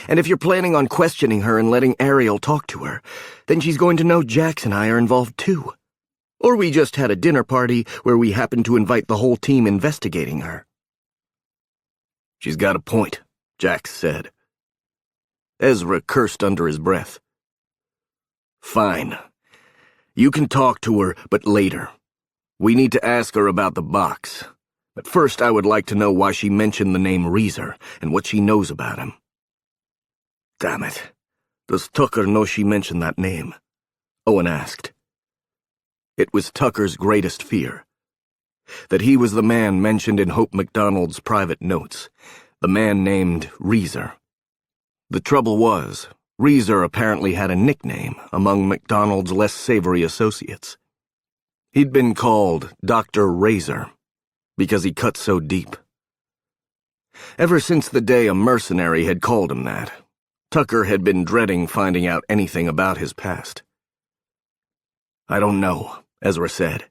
And if you're planning on questioning her and letting Ariel talk to her, then she's going to know Jax and I are involved too. Or we just had a dinner party where we happened to invite the whole team investigating her. She's got a point, Jax said. Ezra cursed under his breath. Fine. You can talk to her, but later. We need to ask her about the box. But first I would like to know why she mentioned the name Reeser and what she knows about him. Damn it. Does Tucker know she mentioned that name? Owen asked. It was Tucker's greatest fear. That he was the man mentioned in Hope MacDonald's private notes. The man named Reeser. The trouble was, Reeser apparently had a nickname among MacDonald's less savory associates. He'd been called Dr. Razor, because he cut so deep. Ever since the day a mercenary had called him that, Tucker had been dreading finding out anything about his past. I don't know, Ezra said.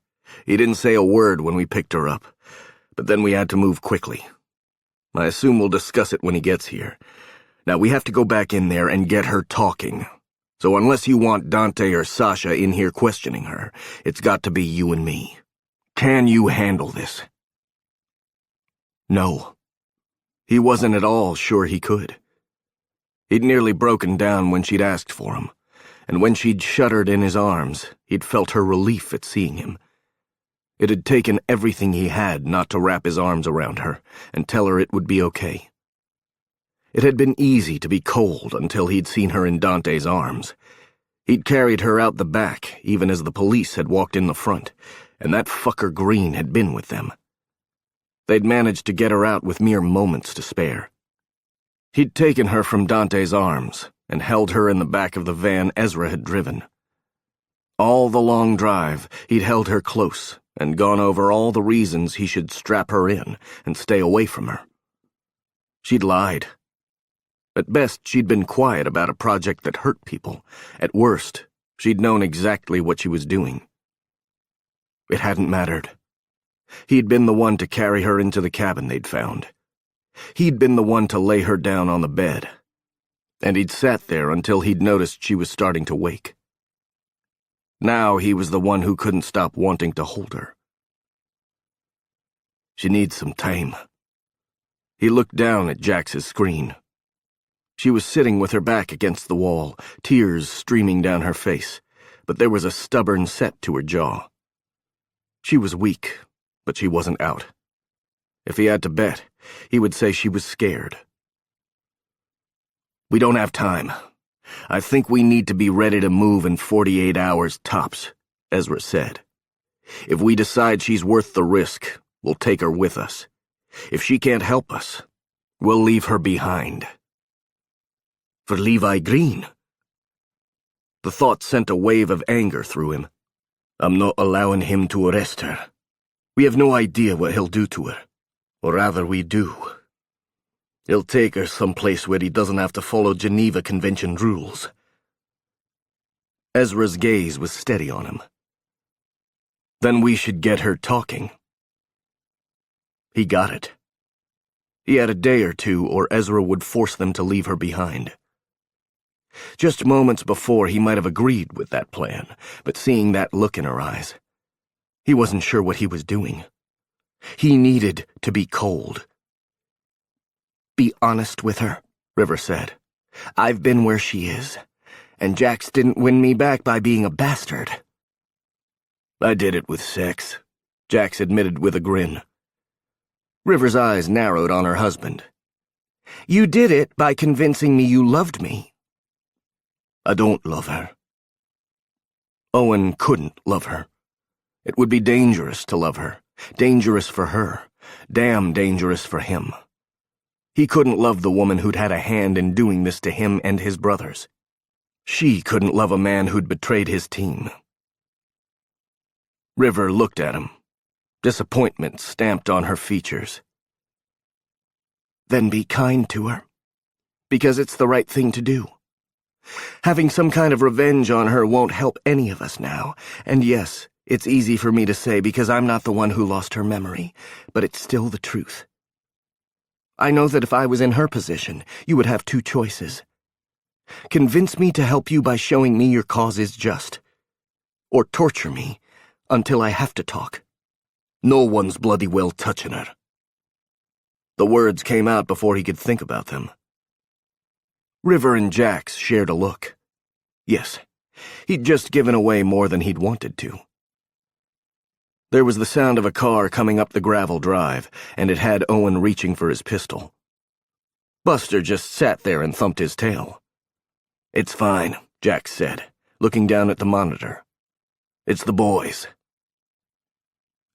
He didn't say a word when we picked her up, but then we had to move quickly. I assume we'll discuss it when he gets here. Now we have to go back in there and get her talking. So unless you want Dante or Sasha in here questioning her, it's got to be you and me. Can you handle this? No. He wasn't at all sure he could. He'd nearly broken down when she'd asked for him, and when she'd shuddered in his arms, he'd felt her relief at seeing him. It had taken everything he had not to wrap his arms around her and tell her it would be okay. It had been easy to be cold until he'd seen her in Dante's arms. He'd carried her out the back, even as the police had walked in the front, and that fucker Green had been with them. They'd managed to get her out with mere moments to spare. He'd taken her from Dante's arms and held her in the back of the van Ezra had driven. All the long drive, he'd held her close and gone over all the reasons he should strap her in and stay away from her. She'd lied. At best, she'd been quiet about a project that hurt people. At worst, she'd known exactly what she was doing. It hadn't mattered. He'd been the one to carry her into the cabin they'd found. He'd been the one to lay her down on the bed. And he'd sat there until he'd noticed she was starting to wake. Now he was the one who couldn't stop wanting to hold her. She needs some time. He looked down at Jax's screen. She was sitting with her back against the wall, tears streaming down her face, but there was a stubborn set to her jaw. She was weak, but she wasn't out. If he had to bet, he would say she was scared. "We don't have time. I think we need to be ready to move in 48 hours tops," Ezra said. "If we decide she's worth the risk, we'll take her with us. If she can't help us, we'll leave her behind." For Levi Green? The thought sent a wave of anger through him. "I'm not allowing him to arrest her. We have no idea what he'll do to her. Or rather, we do. He'll take her someplace where he doesn't have to follow Geneva Convention rules." Ezra's gaze was steady on him. "Then we should get her talking." He got it. He had a day or two, or Ezra would force them to leave her behind. Just moments before, he might have agreed with that plan, but seeing that look in her eyes, he wasn't sure what he was doing. He needed to be cold. "Be honest with her," River said. "I've been where she is, and Jax didn't win me back by being a bastard." "I did it with sex," Jax admitted with a grin. River's eyes narrowed on her husband. "You did it by convincing me you loved me." "I don't love her." Owen couldn't love her. It would be dangerous to love her. Dangerous for her. Damn dangerous for him. He couldn't love the woman who'd had a hand in doing this to him and his brothers. She couldn't love a man who'd betrayed his team. River looked at him. Disappointment stamped on her features. "Then be kind to her. Because it's the right thing to do. Having some kind of revenge on her won't help any of us now, and yes, it's easy for me to say because I'm not the one who lost her memory, but it's still the truth. I know that if I was in her position, you would have two choices. Convince me to help you by showing me your cause is just, or torture me until I have to talk. No one's bloody well touching her." The words came out before he could think about them. River and Jax shared a look. Yes, he'd just given away more than he'd wanted to. There was the sound of a car coming up the gravel drive, and it had Owen reaching for his pistol. Buster just sat there and thumped his tail. "It's fine," Jax said, looking down at the monitor. "It's the boys."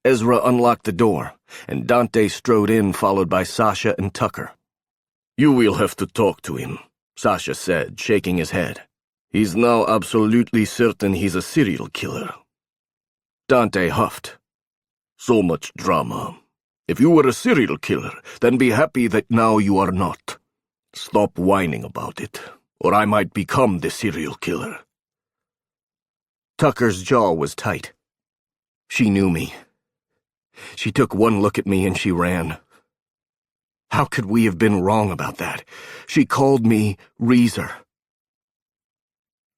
Ezra unlocked the door, and Dante strode in, followed by Sasha and Tucker. "You will have to talk to him," Sasha said, shaking his head. "He's now absolutely certain he's a serial killer." Dante huffed. "So much drama. If you were a serial killer, then be happy that now you are not. Stop whining about it, or I might become the serial killer." Tucker's jaw was tight. "She knew me. She took one look at me and she ran. How could we have been wrong about that? She called me Reezer."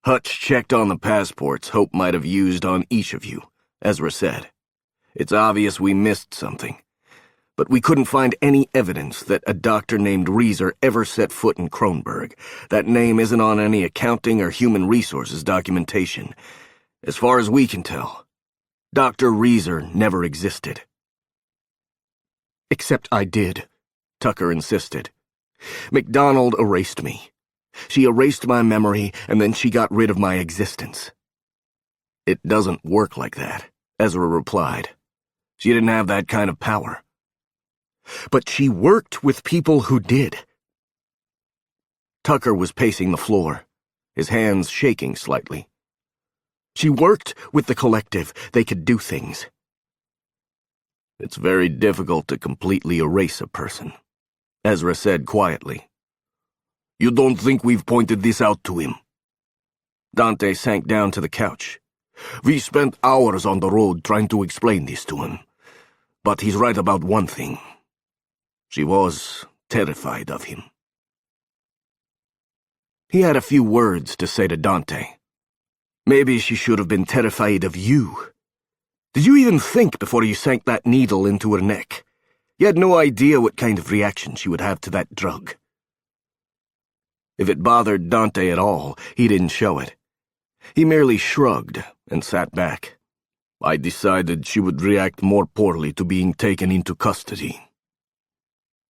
"Hutch checked on the passports Hope might have used on each of you," Ezra said. "It's obvious we missed something. but we couldn't find any evidence that a doctor named Reeser ever set foot in Kronberg. That name isn't on any accounting or human resources documentation. As far as we can tell, Dr. Reeser never existed. Except I did, Tucker insisted. MacDonald erased me. She erased my memory, and then she got rid of my existence. It doesn't work like that, Ezra replied. She didn't have that kind of power. But she worked with people who did. Tucker was pacing the floor, his hands shaking slightly. She worked with the collective. They could do things. It's very difficult to completely erase a person, Ezra said quietly. You don't think we've pointed this out to him? Dante sank down to the couch. We spent hours on the road trying to explain this to him. But he's right about one thing. She was terrified of him. He had a few words to say to Dante. Maybe she should have been terrified of you. Did you even think before you sank that needle into her neck? You had no idea what kind of reaction she would have to that drug. If it bothered Dante at all, he didn't show it. He merely shrugged and sat back. I decided she would react more poorly to being taken into custody.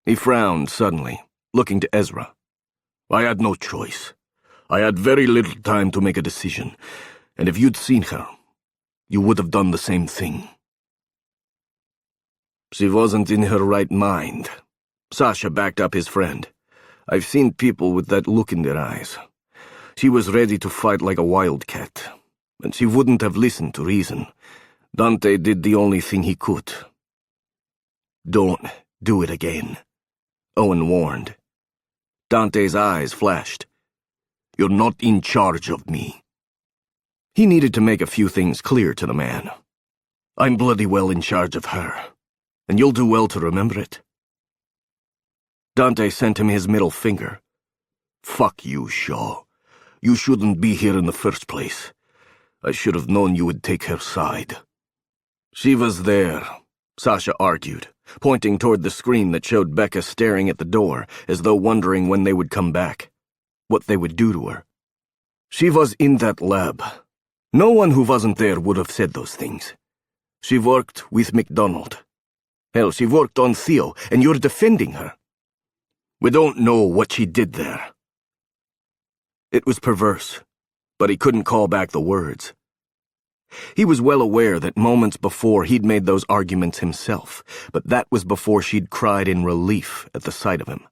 He frowned suddenly, looking to Ezra. I had no choice. I had very little time to make a decision, and if you'd seen her, you would have done the same thing. She wasn't in her right mind. Sasha backed up his friend. I've seen people with that look in their eyes. She was ready to fight like a wildcat, and she wouldn't have listened to reason. Dante did the only thing he could. Don't do it again, Owen warned. Dante's eyes flashed. You're not in charge of me. He needed to make a few things clear to the man. I'm bloody well in charge of her, and you'll do well to remember it. Dante sent him his middle finger. Fuck you, Shaw. You shouldn't be here in the first place. I should have known you would take her side. She was there, Sasha argued, pointing toward the screen that showed Becca staring at the door, as though wondering when they would come back, what they would do to her. She was in that lab. No one who wasn't there would have said those things. She worked with MacDonald. Hell, she worked on Theo, and you're defending her. We don't know what she did there. It was perverse, but he couldn't call back the words. He was well aware that moments before he'd made those arguments himself, but that was before she'd cried in relief at the sight of him.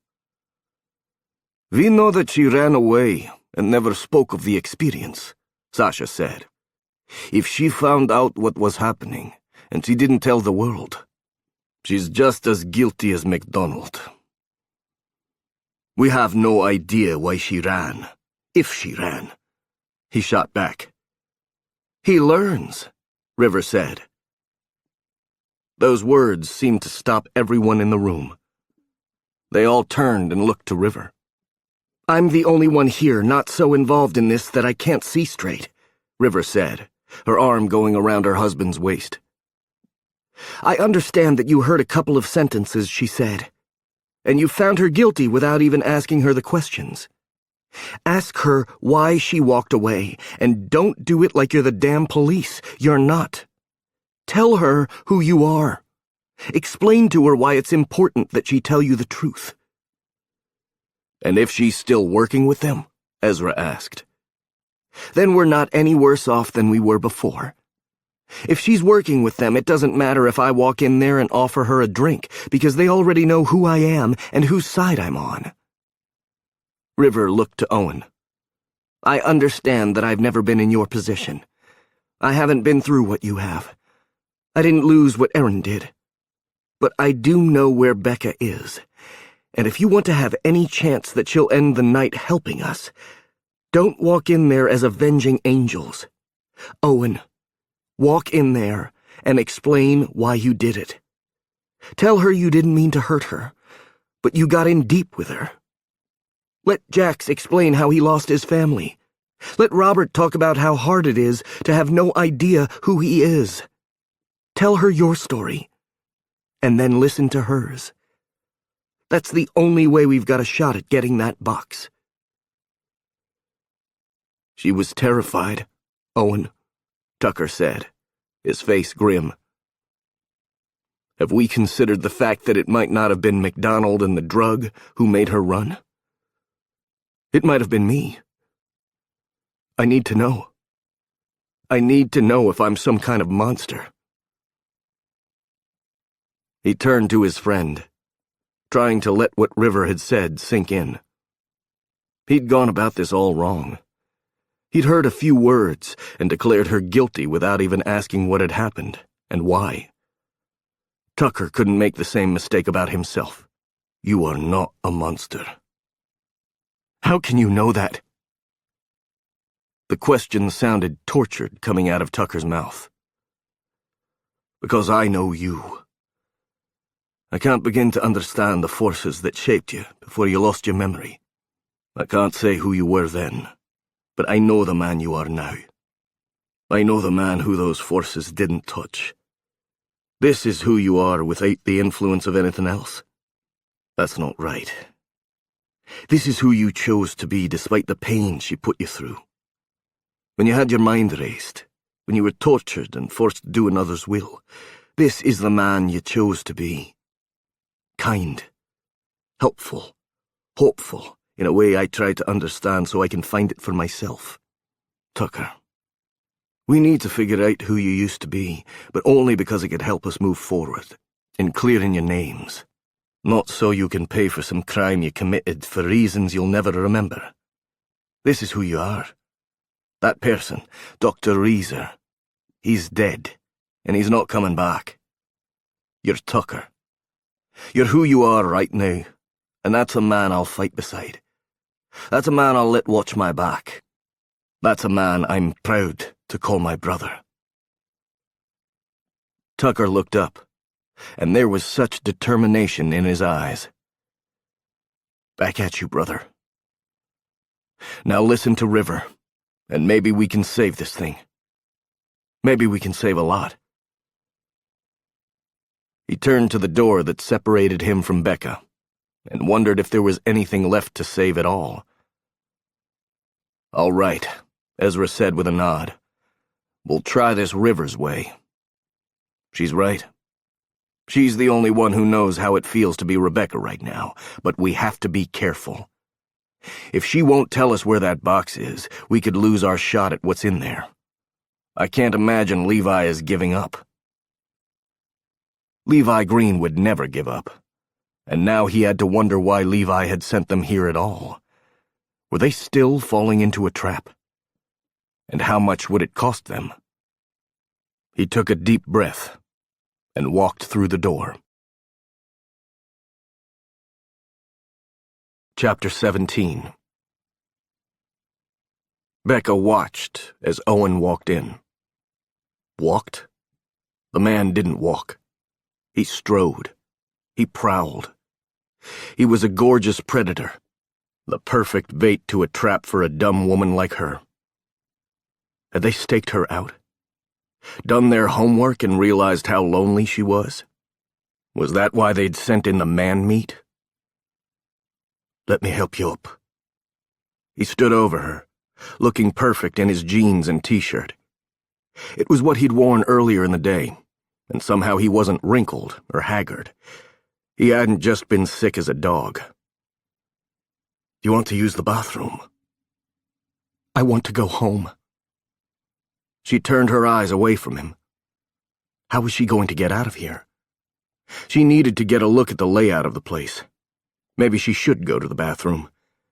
We know that she ran away and never spoke of the experience, Sasha said. If she found out what was happening, and she didn't tell the world, she's just as guilty as MacDonald. We have no idea why she ran, if she ran. He shot back. He learns, River said. Those words seemed to stop everyone in the room. They all turned and looked to River. I'm the only one here not so involved in this that I can't see straight, River said, her arm going around her husband's waist. I understand that you heard a couple of sentences she said, and you found her guilty without even asking her the questions. Ask her why she walked away, and don't do it like you're the damn police. You're not. Tell her who you are. Explain to her why it's important that she tell you the truth. And if she's still working with them? Ezra asked. Then we're not any worse off than we were before. If she's working with them, it doesn't matter if I walk in there and offer her a drink, because they already know who I am and whose side I'm on. River looked to Owen. I understand that I've never been in your position. I haven't been through what you have. I didn't lose what Erin did. But I do know where Becca is, and if you want to have any chance that she'll end the night helping us, don't walk in there as avenging angels. Owen, walk in there and explain why you did it. Tell her you didn't mean to hurt her, but you got in deep with her. Let Jax explain how he lost his family. Let Robert talk about how hard it is to have no idea who he is. Tell her your story. and then listen to hers. That's the only way we've got a shot at getting that box. She was terrified, Owen, Tucker said, his face grim. Have we considered the fact that it might not have been MacDonald and the drug who made her run? It might have been me. I need to know. I need to know if I'm some kind of monster. He turned to his friend, trying to let what River had said sink in. He'd gone about this all wrong. He'd heard a few words and declared her guilty without even asking what had happened and why. Tucker couldn't make the same mistake about himself. You are not a monster. How can you know that? The question sounded tortured coming out of Tucker's mouth. Because I know you. I can't begin to understand the forces that shaped you before you lost your memory. I can't say who you were then, but I know the man you are now. I know the man who those forces didn't touch. This is who you are without the influence of anything else. That's not right. This is who you chose to be despite the pain she put you through. When you had your mind erased, when you were tortured and forced to do another's will, this is the man you chose to be. Kind, helpful, hopeful, in a way I try to understand so I can find it for myself. Tucker, we need to figure out who you used to be, but only because it could help us move forward, in clearing your names. Not so you can pay for some crime you committed for reasons you'll never remember. This is who you are. That person, Dr. Reeser, he's dead, and he's not coming back. You're Tucker. You're who you are right now, and that's a man I'll fight beside. That's a man I'll let watch my back. That's a man I'm proud to call my brother. Tucker looked up, and there was such determination in his eyes. Back at you, brother. Now listen to River, and maybe we can save this thing. Maybe we can save a lot. He turned to the door that separated him from Becca, and wondered if there was anything left to save at all. All right, Ezra said with a nod. We'll try this River's way. She's right. She's the only one who knows how it feels to be Rebecca right now, but we have to be careful. If she won't tell us where that box is, we could lose our shot at what's in there. I can't imagine Levi is giving up. Levi Green would never give up, and now he had to wonder why Levi had sent them here at all. Were they still falling into a trap? And how much would it cost them? He took a deep breath and walked through the door. Chapter 17. Becca watched as Owen walked in. Walked? The man didn't walk. He strode. He prowled. He was a gorgeous predator, the perfect bait to a trap for a dumb woman like her. Had they staked her out? Done their homework and realized how lonely she was? Was that why they'd sent in the man-meat? Let me help you up. He stood over her, looking perfect in his jeans and t-shirt. It was what he'd worn earlier in the day, and somehow he wasn't wrinkled or haggard. He hadn't just been sick as a dog. You want to use the bathroom? I want to go home. She turned her eyes away from him. How was she going to get out of here? She needed to get a look at the layout of the place. Maybe she should go to the bathroom.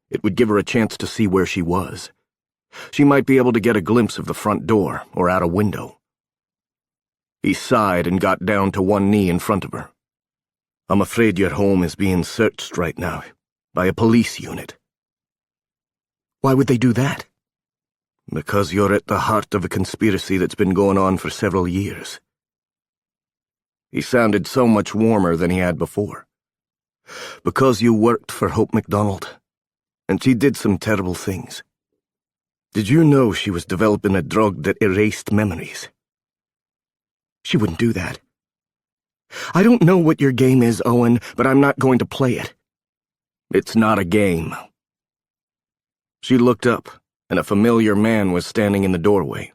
It would give her a chance to see where she was. She might be able to get a glimpse of the front door or out a window. He sighed and got down to one knee in front of her. I'm afraid your home is being searched right now by a police unit. Why would they do that? Because you're at the heart of a conspiracy that's been going on for several years. He sounded so much warmer than he had before. Because you worked for Hope MacDonald, and she did some terrible things. Did you know she was developing a drug that erased memories? She wouldn't do that. I don't know what your game is, Owen, but I'm not going to play it. It's not a game. She looked up, and a familiar man was standing in the doorway.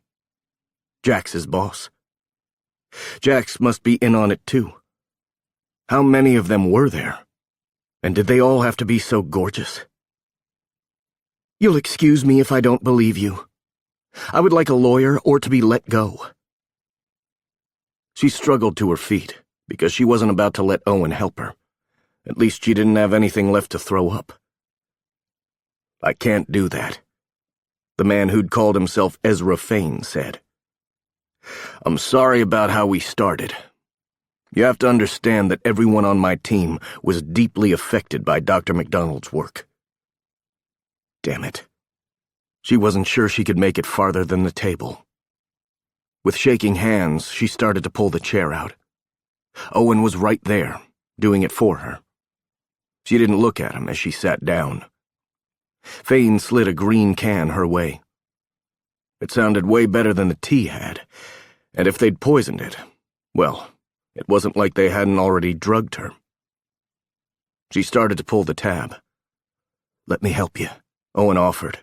Jax's boss. Jax must be in on it too. How many of them were there? And did they all have to be so gorgeous? You'll excuse me if I don't believe you. I would like a lawyer or to be let go. She struggled to her feet, because she wasn't about to let Owen help her. At least she didn't have anything left to throw up. I can't do that, the man who'd called himself Ezra Fane said. I'm sorry about how we started. You have to understand that everyone on my team was deeply affected by Dr. MacDonald's work. Damn it. She wasn't sure she could make it farther than the table. With shaking hands, she started to pull the chair out. Owen was right there, doing it for her. She didn't look at him as she sat down. Fane slid a green can her way. It sounded way better than the tea had, and if they'd poisoned it, well, it wasn't like they hadn't already drugged her. She started to pull the tab. Let me help you, Owen offered.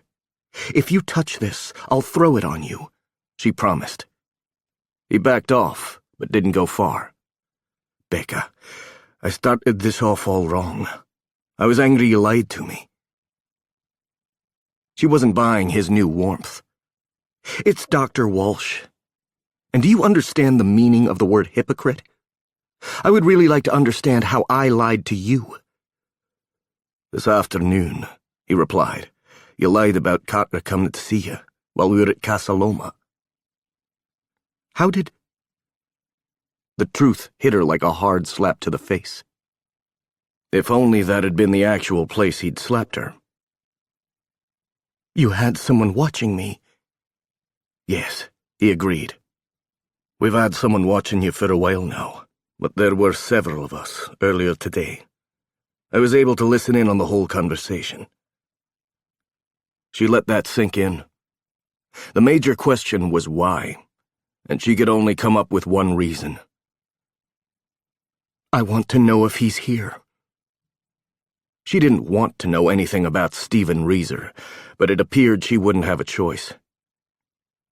If you touch this, I'll throw it on you, she promised. He backed off, but didn't go far. Becca, I started this off all wrong. I was angry you lied to me. She wasn't buying his new warmth. It's Dr. Walsh. And do you understand the meaning of the word hypocrite? I would really like to understand how I lied to you. This afternoon, he replied, you lied about Carter coming to see you while we were at Casa Loma. How did... The truth hit her like a hard slap to the face. If only that had been the actual place he'd slapped her. You had someone watching me. Yes, he agreed. We've had someone watching you for a while now, but there were several of us earlier today. I was able to listen in on the whole conversation. She let that sink in. The major question was why, and she could only come up with one reason. I want to know if he's here. She didn't want to know anything about Stephen Reeser, but it appeared she wouldn't have a choice.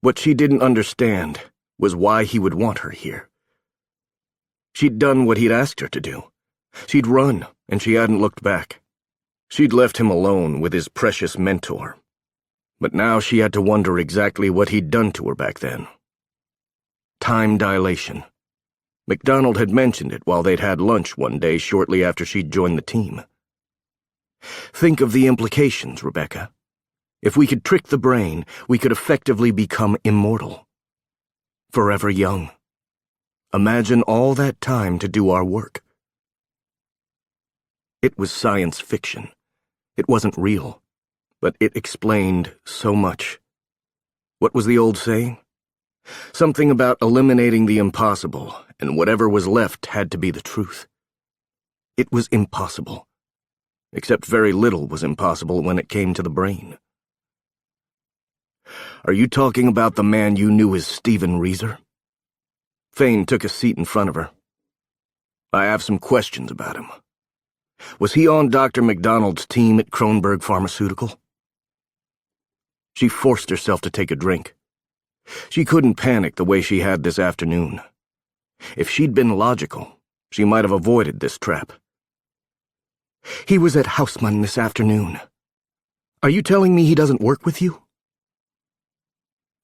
What she didn't understand was why he would want her here. She'd done what he'd asked her to do. She'd run, and she hadn't looked back. She'd left him alone with his precious mentor. But now she had to wonder exactly what he'd done to her back then. Time dilation. MacDonald had mentioned it while they'd had lunch one day shortly after she'd joined the team. Think of the implications, Rebecca. If we could trick the brain, we could effectively become immortal. Forever young. Imagine all that time to do our work. It was science fiction. It wasn't real, but it explained so much. What was the old saying? Something about eliminating the impossible, and whatever was left had to be the truth. It was impossible. Except very little was impossible when it came to the brain. Are you talking about the man you knew as Stephen Reeser? Fane took a seat in front of her. I have some questions about him. Was he on Dr. MacDonald's team at Kronberg Pharmaceutical? She forced herself to take a drink. She couldn't panic the way she had this afternoon. If she'd been logical, she might have avoided this trap. He was at Haussmann this afternoon. Are you telling me he doesn't work with you?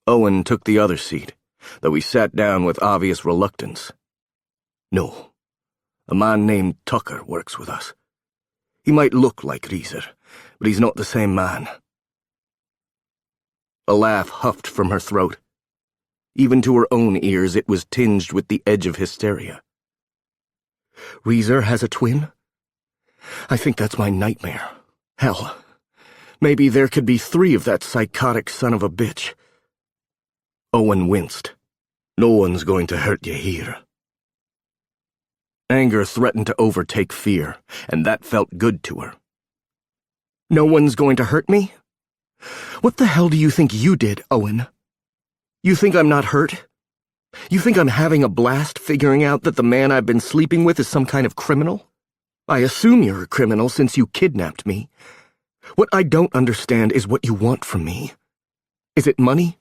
Owen took the other seat, though he sat down with obvious reluctance. No. A man named Tucker works with us. He might look like Reeser, but he's not the same man. A laugh huffed from her throat. Even to her own ears, it was tinged with the edge of hysteria. Reeser has a twin? I think that's my nightmare. Hell, maybe there could be 3 of that psychotic son of a bitch. Owen winced. No one's going to hurt you here. Anger threatened to overtake fear, and that felt good to her. No one's going to hurt me? What the hell do you think you did, Owen? You think I'm not hurt? You think I'm having a blast figuring out that the man I've been sleeping with is some kind of criminal? I assume you're a criminal since you kidnapped me. What I don't understand is what you want from me. Is it money?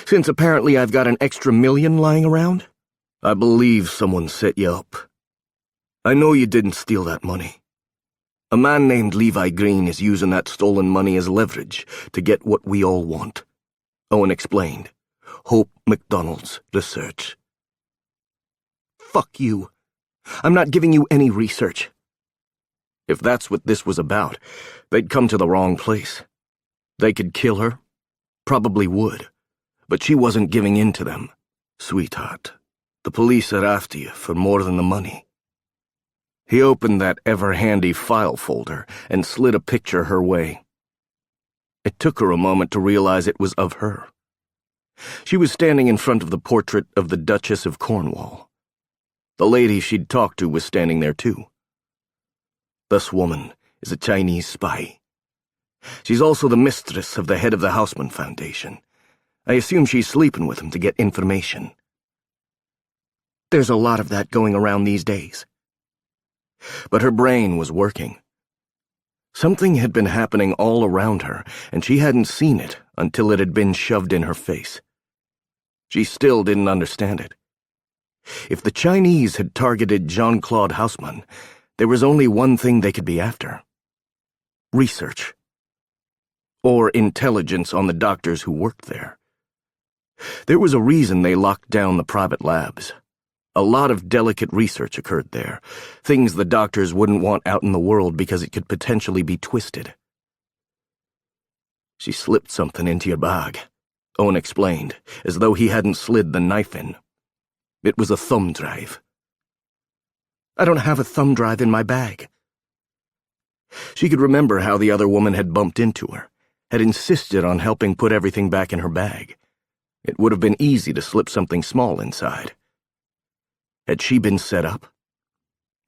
Since apparently I've got an extra $1 million lying around? I believe someone set you up. I know you didn't steal that money. A man named Levi Green is using that stolen money as leverage to get what we all want. Owen explained. Hope McDonald's research. Fuck you. I'm not giving you any research. If that's what this was about, they'd come to the wrong place. They could kill her. Probably would. But she wasn't giving in to them. Sweetheart, the police are after you for more than the money. He opened that ever-handy file folder and slid a picture her way. It took her a moment to realize it was of her. She was standing in front of the portrait of the Duchess of Cornwall. The lady she'd talked to was standing there too. This woman is a Chinese spy. She's also the mistress of the head of the Houseman Foundation. I assume she's sleeping with him to get information. There's a lot of that going around these days. But her brain was working. Something had been happening all around her, and she hadn't seen it until it had been shoved in her face. She still didn't understand it. If the Chinese had targeted Jean-Claude Houseman, there was only one thing they could be after. Research. Or intelligence on the doctors who worked there. There was a reason they locked down the private labs. A lot of delicate research occurred there, things the doctors wouldn't want out in the world because it could potentially be twisted. She slipped something into your bag, Owen explained, as though he hadn't slid the knife in. It was a thumb drive. I don't have a thumb drive in my bag. She could remember how the other woman had bumped into her, had insisted on helping put everything back in her bag. It would have been easy to slip something small inside. Had she been set up?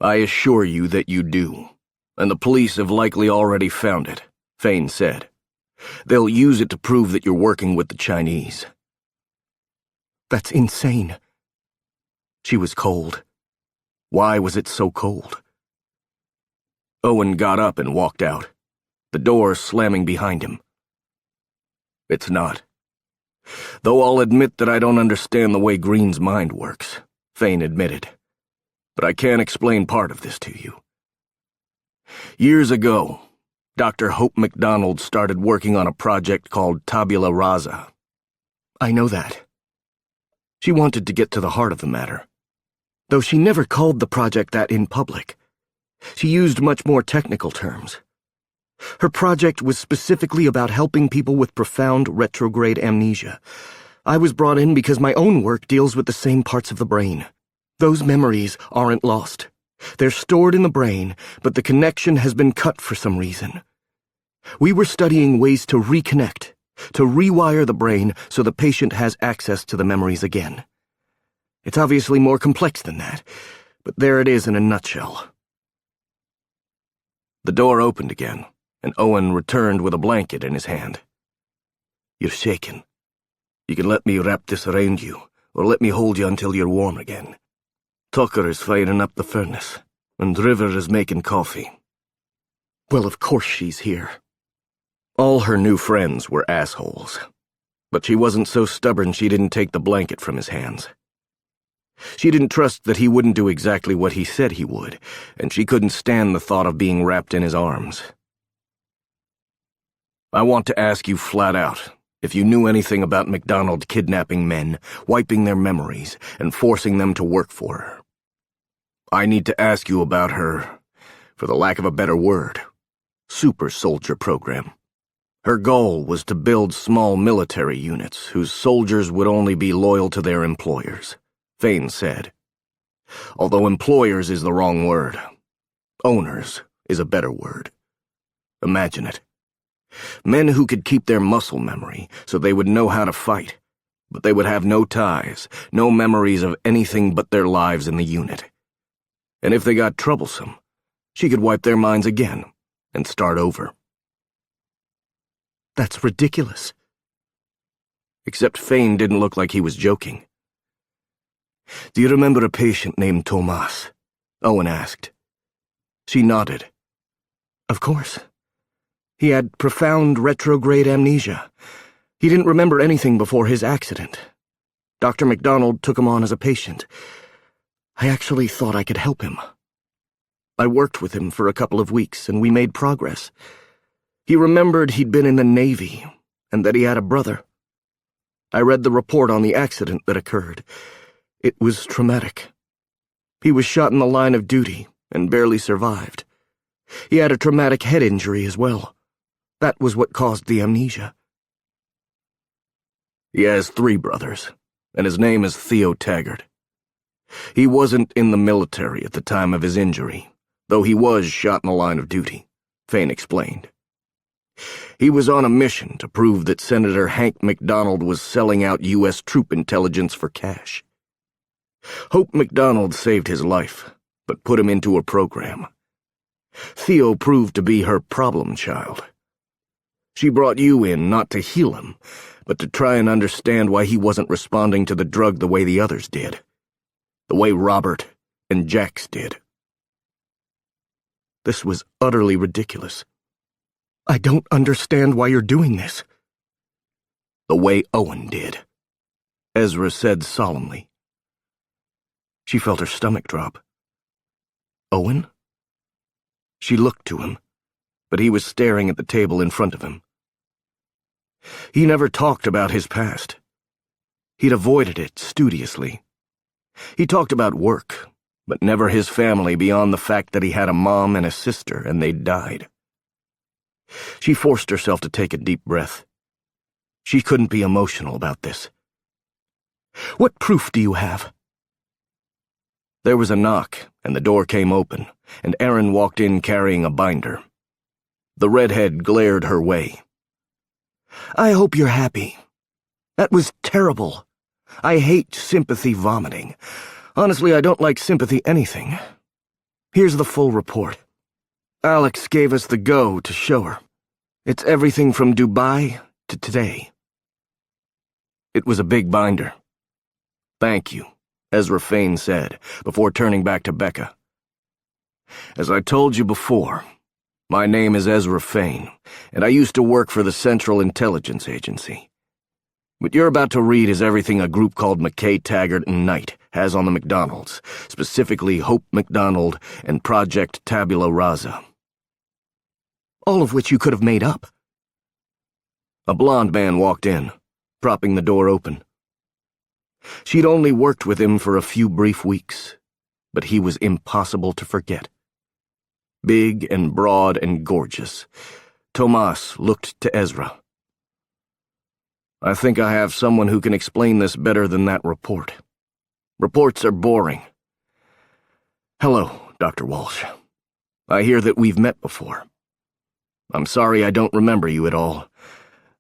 I assure you that you do, and the police have likely already found it, Fane said. They'll use it to prove that you're working with the Chinese. That's insane. She was cold. Why was it so cold? Owen got up and walked out, the door slamming behind him. It's not. Though I'll admit that I don't understand the way Green's mind works, Fane admitted. But I can explain part of this to you. Years ago, Dr. Hope MacDonald started working on a project called Tabula Rasa. I know that. She wanted to get to the heart of the matter. Though she never called the project that in public. She used much more technical terms. Her project was specifically about helping people with profound retrograde amnesia. I was brought in because my own work deals with the same parts of the brain. Those memories aren't lost. They're stored in the brain, but the connection has been cut for some reason. We were studying ways to reconnect, to rewire the brain so the patient has access to the memories again. It's obviously more complex than that, but there it is in a nutshell. The door opened again, and Owen returned with a blanket in his hand. You're shaking. You can let me wrap this around you, or let me hold you until you're warm again. Tucker is firing up the furnace, and River is making coffee. Well, of course she's here. All her new friends were assholes, but she wasn't so stubborn she didn't take the blanket from his hands. She didn't trust that he wouldn't do exactly what he said he would, and she couldn't stand the thought of being wrapped in his arms. I want to ask you flat out if you knew anything about MacDonald kidnapping men, wiping their memories, and forcing them to work for her. I need to ask you about her, for the lack of a better word, super soldier program. Her goal was to build small military units whose soldiers would only be loyal to their employers, Fane said. Although employers is the wrong word. Owners is a better word. Imagine it. Men who could keep their muscle memory so they would know how to fight, but they would have no ties, no memories of anything but their lives in the unit. And if they got troublesome, she could wipe their minds again and start over. That's ridiculous. Except Fane didn't look like he was joking. Do you remember a patient named Tomas? Owen asked. She nodded. Of course. He had profound retrograde amnesia. He didn't remember anything before his accident. Dr. MacDonald took him on as a patient. I actually thought I could help him. I worked with him for a couple of weeks, and we made progress. He remembered he'd been in the Navy, and that he had a brother. I read the report on the accident that occurred. It was traumatic. He was shot in the line of duty and barely survived. He had a traumatic head injury as well. That was what caused the amnesia. He has 3 brothers, and his name is Theo Taggart. He wasn't in the military at the time of his injury, though he was shot in the line of duty, Fane explained. He was on a mission to prove that Senator Hank MacDonald was selling out U.S. troop intelligence for cash. Hope MacDonald saved his life, but put him into a program. Theo proved to be her problem child. She brought you in not to heal him, but to try and understand why he wasn't responding to the drug the way the others did. The way Robert and Jax did. This was utterly ridiculous. I don't understand why you're doing this. The way Owen did, Ezra said solemnly. She felt her stomach drop. Owen? She looked to him, but he was staring at the table in front of him. He never talked about his past. He'd avoided it studiously. He talked about work, but never his family beyond the fact that he had a mom and a sister and they'd died. She forced herself to take a deep breath. She couldn't be emotional about this. What proof do you have? There was a knock, and the door came open, and Erin walked in carrying a binder. The redhead glared her way. I hope you're happy. That was terrible. I hate sympathy vomiting. Honestly, I don't like sympathy anything. Here's the full report. Alex gave us the go to show her. It's everything from Dubai to today. It was a big binder. Thank you, Ezra Fane said, before turning back to Becca. As I told you before, my name is Ezra Fane, and I used to work for the Central Intelligence Agency. What you're about to read is everything a group called McKay, Taggart, and Knight has on the MacDonalds, specifically Hope MacDonald and Project Tabula Rasa. All of which you could have made up. A blond man walked in, propping the door open. She'd only worked with him for a few brief weeks, but he was impossible to forget. Big and broad and gorgeous, Tomas looked to Ezra. I think I have someone who can explain this better than that report. Reports are boring. Hello, Dr. Walsh. I hear that we've met before. I'm sorry I don't remember you at all.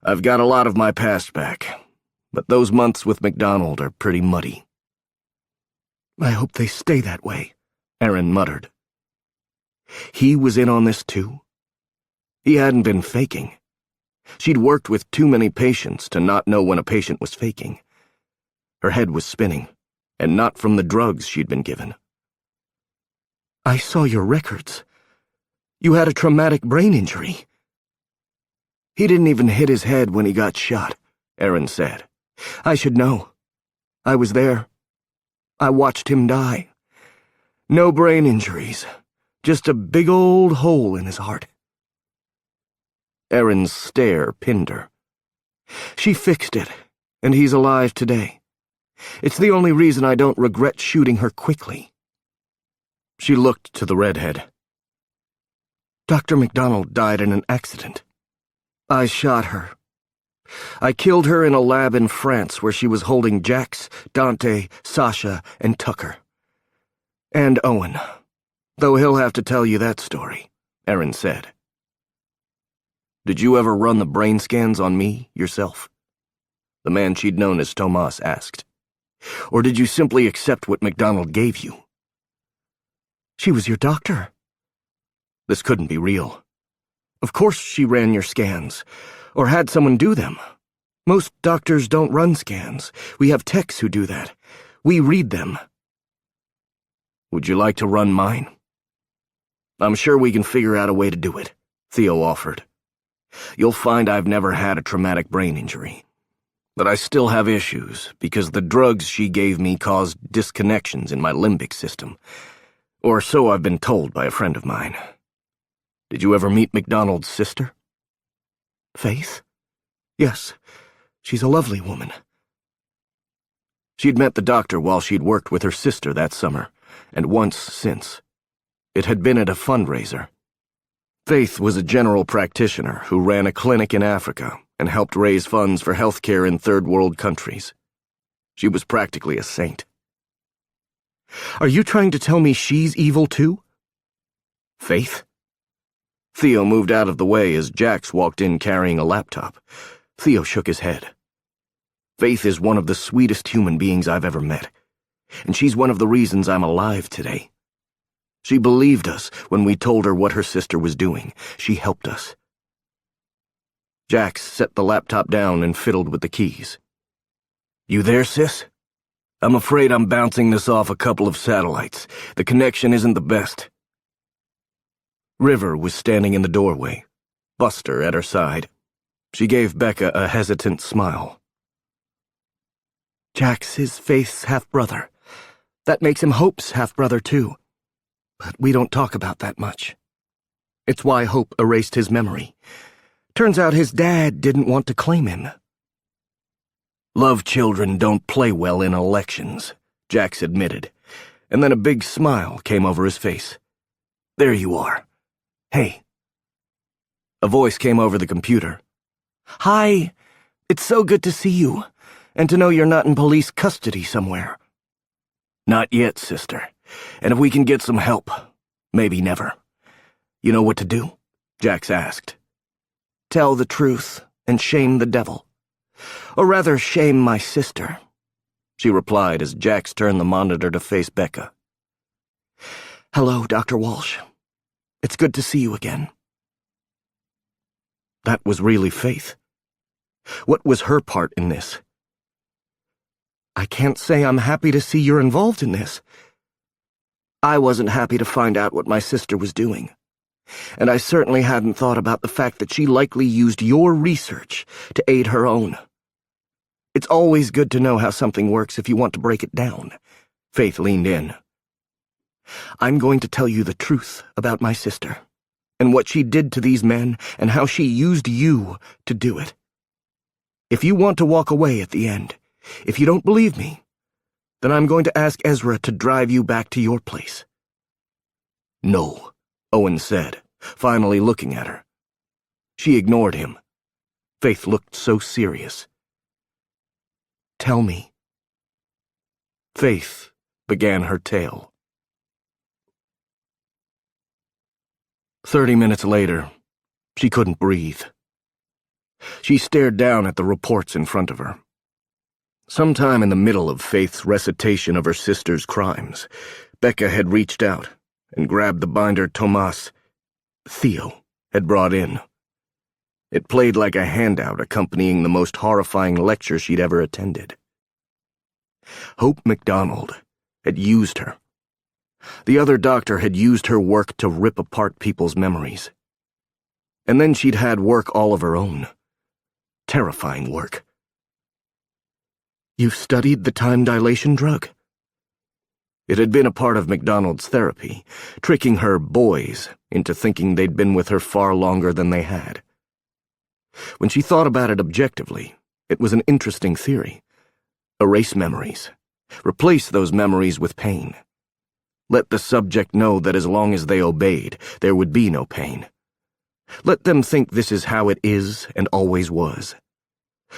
I've got a lot of my past back, but those months with MacDonald are pretty muddy. I hope they stay that way, Erin muttered. He was in on this too? He hadn't been faking. She'd worked with too many patients to not know when a patient was faking. Her head was spinning, and not from the drugs she'd been given. I saw your records. You had a traumatic brain injury. He didn't even hit his head when he got shot, Erin said. I should know. I was there. I watched him die. No brain injuries, just a big old hole in his heart. Erin's stare pinned her. She fixed it, and he's alive today. It's the only reason I don't regret shooting her quickly. She looked to the redhead. Dr. MacDonald died in an accident. I shot her. I killed her in a lab in France where she was holding Jax, Dante, Sasha, and Tucker. And Owen, though he'll have to tell you that story, Erin said. Did you ever run the brain scans on me, yourself? The man she'd known as Tomas asked. Or did you simply accept what MacDonald gave you? She was your doctor. This couldn't be real. Of course she ran your scans, or had someone do them. Most doctors don't run scans. We have techs who do that. We read them, Would you like to run mine? I'm sure we can figure out a way to do it, Theo offered. You'll find I've never had a traumatic brain injury. But I still have issues because the drugs she gave me caused disconnections in my limbic system. Or so I've been told by a friend of mine. Did you ever meet MacDonald's sister? Faith? Yes, she's a lovely woman. She'd met the doctor while she'd worked with her sister that summer, and once since. It had been at a fundraiser. Faith was a general practitioner who ran a clinic in Africa and helped raise funds for healthcare in third-world countries. She was practically a saint. Are you trying to tell me she's evil too? Faith? Theo moved out of the way as Jax walked in carrying a laptop. Theo shook his head. Faith is one of the sweetest human beings I've ever met, and she's one of the reasons I'm alive today. She believed us when we told her what her sister was doing. She helped us. Jax set the laptop down and fiddled with the keys. You there, sis? I'm afraid I'm bouncing this off a couple of satellites. The connection isn't the best. River was standing in the doorway, Buster at her side. She gave Becca a hesitant smile. Jax is Faith's half-brother. That makes him Hope's half-brother, too. But we don't talk about that much. It's why Hope erased his memory. Turns out his dad didn't want to claim him. Love children don't play well in elections, Jax admitted, and then a big smile came over his face. There you are. Hey. A voice came over the computer. Hi. It's so good to see you, and to know you're not in police custody somewhere. Not yet, sister. And if we can get some help, maybe never. You know what to do? Jax asked. Tell the truth and shame the devil. Or rather, shame my sister, she replied as Jax turned the monitor to face Becca. Hello, Dr. Walsh. It's good to see you again. That was really Faith. What was her part in this? I can't say I'm happy to see you're involved in this. I wasn't happy to find out what my sister was doing. And I certainly hadn't thought about the fact that she likely used your research to aid her own. It's always good to know how something works if you want to break it down. Faith leaned in. I'm going to tell you the truth about my sister, and what she did to these men, and how she used you to do it. If you want to walk away at the end, if you don't believe me, then I'm going to ask Ezra to drive you back to your place. No, Owen said, finally looking at her. She ignored him. Faith looked so serious. Tell me. Faith began her tale. 30 minutes later, she couldn't breathe. She stared down at the reports in front of her. Sometime in the middle of Faith's recitation of her sister's crimes, Becca had reached out and grabbed the binder Theo had brought in. It played like a handout accompanying the most horrifying lecture she'd ever attended. Hope MacDonald had used her. The other doctor had used her work to rip apart people's memories. And then she'd had work all of her own. Terrifying work. You've studied the time dilation drug? It had been a part of MacDonald's therapy, tricking her boys into thinking they'd been with her far longer than they had. When she thought about it objectively, it was an interesting theory. Erase memories. Replace those memories with pain. Let the subject know that as long as they obeyed, there would be no pain. Let them think this is how it is and always was.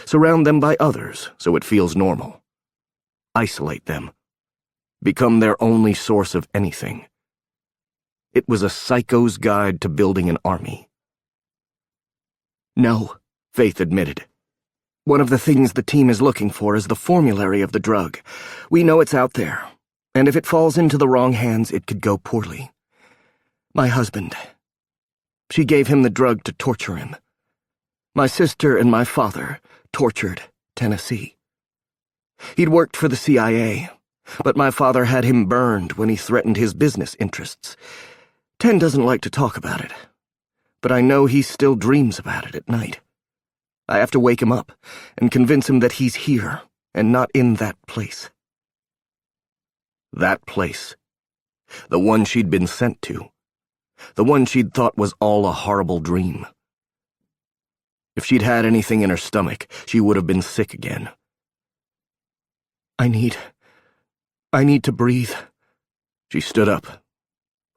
Surround them by others so it feels normal. Isolate them. Become their only source of anything. It was a psycho's guide to building an army. No, Faith admitted. One of the things the team is looking for is the formulary of the drug. We know it's out there, and if it falls into the wrong hands, it could go poorly. My husband. She gave him the drug to torture him. My sister and my father tortured Tennessee. He'd worked for the CIA, But my father had him burned when he threatened his business interests. Ten doesn't like to talk about it, but I know he still dreams about it at night. I have to wake him up and convince him that he's here and not in that place. That place. The one she'd been sent to. The one she'd thought was all a horrible dream. If she'd had anything in her stomach, she would have been sick again. I need to breathe. She stood up.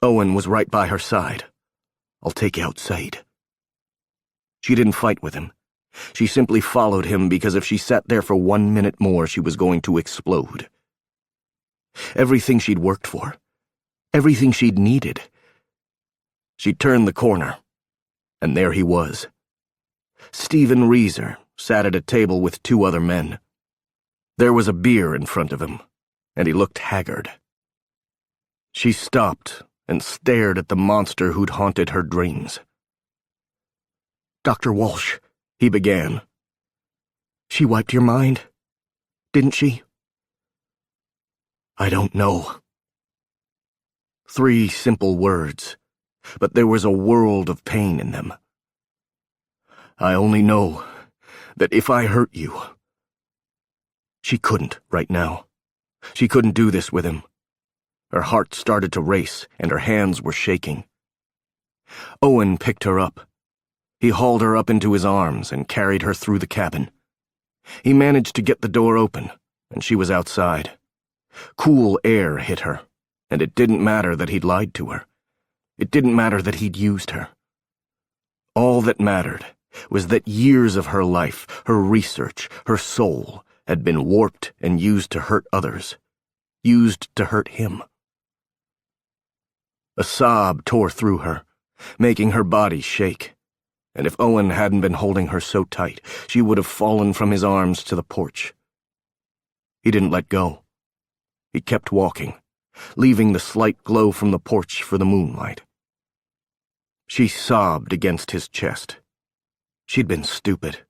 Owen was right by her side. I'll take you outside. She didn't fight with him. She simply followed him because if she sat there for 1 minute more, she was going to explode. Everything she'd worked for, everything she'd needed. She turned the corner, and there he was. Stephen Reeser sat at a table with 2 other men. There was a beer in front of him, and he looked haggard. She stopped and stared at the monster who'd haunted her dreams. Dr. Walsh, he began. She wiped your mind, didn't she? I don't know. 3 simple words, but there was a world of pain in them. I only know that if I hurt you... She couldn't right now. She couldn't do this with him. Her heart started to race, and her hands were shaking. Owen picked her up. He hauled her up into his arms and carried her through the cabin. He managed to get the door open, and she was outside. Cool air hit her, and it didn't matter that he'd lied to her. It didn't matter that he'd used her. All that mattered was that years of her life, her research, her soul, had been warped and used to hurt others, used to hurt him. A sob tore through her, making her body shake, and if Owen hadn't been holding her so tight, she would have fallen from his arms to the porch. He didn't let go. He kept walking, leaving the slight glow from the porch for the moonlight. She sobbed against his chest. She'd been stupid.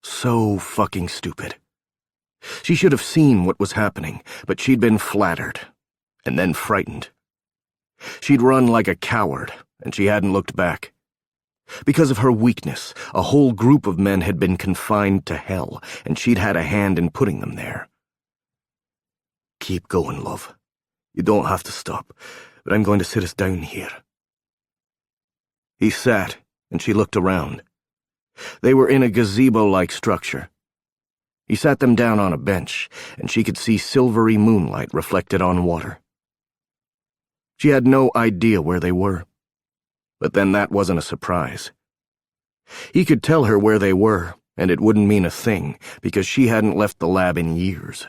So fucking stupid. She should have seen what was happening, but she'd been flattered, and then frightened. She'd run like a coward, and she hadn't looked back. Because of her weakness, a whole group of men had been confined to hell, and she'd had a hand in putting them there. Keep going, love. You don't have to stop, but I'm going to sit us down here. He sat, and she looked around. They were in a gazebo-like structure. He sat them down on a bench, and she could see silvery moonlight reflected on water. She had no idea where they were, but then that wasn't a surprise. He could tell her where they were, and it wouldn't mean a thing, because she hadn't left the lab in years.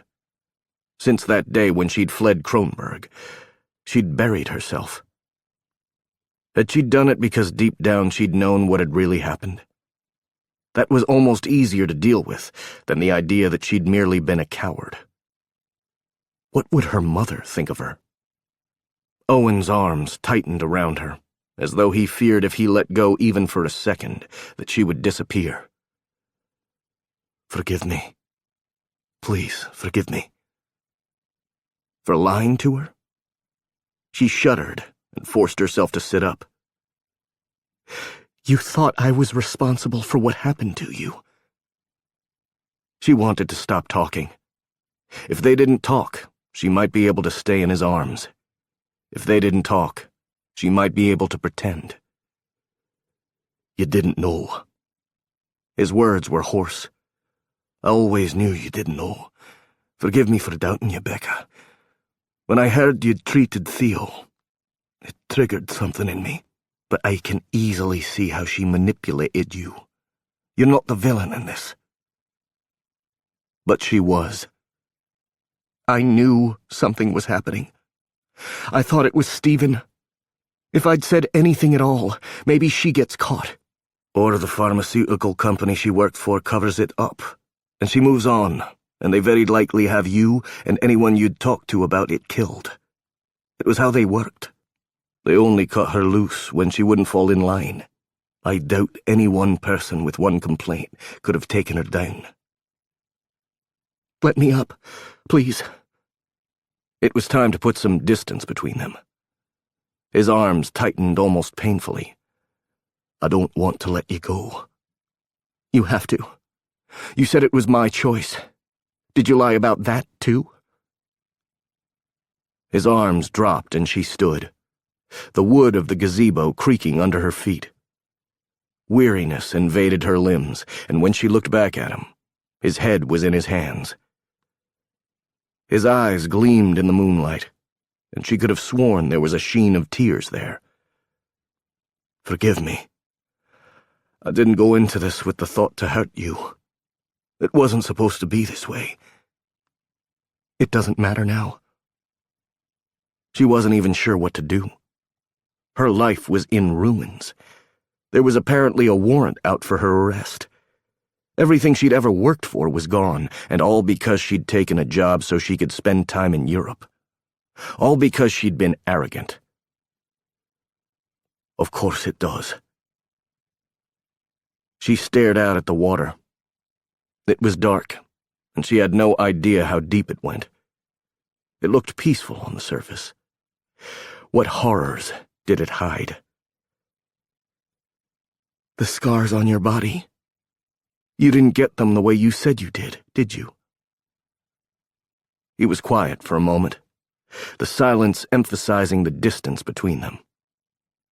Since that day when she'd fled Kronberg, she'd buried herself. Had she done it because deep down she'd known what had really happened? That was almost easier to deal with than the idea that she'd merely been a coward. What would her mother think of her? Owen's arms tightened around her, as though he feared if he let go even for a second, that she would disappear. Forgive me. Please, forgive me. For lying to her? She shuddered and forced herself to sit up. You thought I was responsible for what happened to you. She wanted to stop talking. If they didn't talk, she might be able to stay in his arms. If they didn't talk, she might be able to pretend. You didn't know. His words were hoarse. I always knew you didn't know. Forgive me for doubting you, Becca. When I heard you'd treated Theo, it triggered something in me. But I can easily see how she manipulated you. You're not the villain in this. But she was. I knew something was happening. I thought it was Stephen. If I'd said anything at all, maybe she gets caught. Or the pharmaceutical company she worked for covers it up, and she moves on, and they very likely have you and anyone you'd talk to about it killed. It was how they worked. They only cut her loose when she wouldn't fall in line. I doubt any one person with one complaint could have taken her down. Let me up, please. It was time to put some distance between them. His arms tightened almost painfully. I don't want to let you go. You have to. You said it was my choice. Did you lie about that, too? His arms dropped and she stood, the wood of the gazebo creaking under her feet. Weariness invaded her limbs, and when she looked back at him, his head was in his hands. His eyes gleamed in the moonlight, and she could have sworn there was a sheen of tears there. Forgive me. I didn't go into this with the thought to hurt you. It wasn't supposed to be this way. It doesn't matter now. She wasn't even sure what to do. Her life was in ruins. There was apparently a warrant out for her arrest. Everything she'd ever worked for was gone, and all because she'd taken a job so she could spend time in Europe. All because she'd been arrogant. Of course it does. She stared out at the water. It was dark, and she had no idea how deep it went. It looked peaceful on the surface. What horrors did it hide? The scars on your body. You didn't get them the way you said you did you? He was quiet for a moment, the silence emphasizing the distance between them.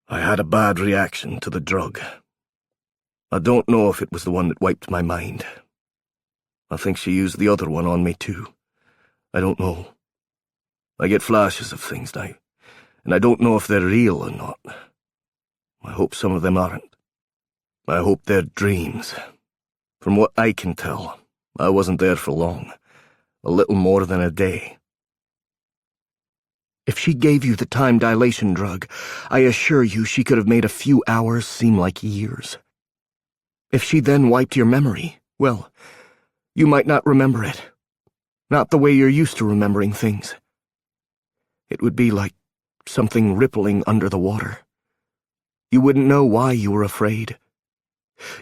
I had a bad reaction to the drug. I don't know if it was the one that wiped my mind. I think she used the other one on me too. I don't know. I get flashes of things now, and I don't know if they're real or not. I hope some of them aren't. I hope they're dreams. From what I can tell, I wasn't there for long. A little more than a day. If she gave you the time dilation drug, I assure you she could have made a few hours seem like years. If she then wiped your memory, well, you might not remember it. Not the way you're used to remembering things. It would be like something rippling under the water. You wouldn't know why you were afraid.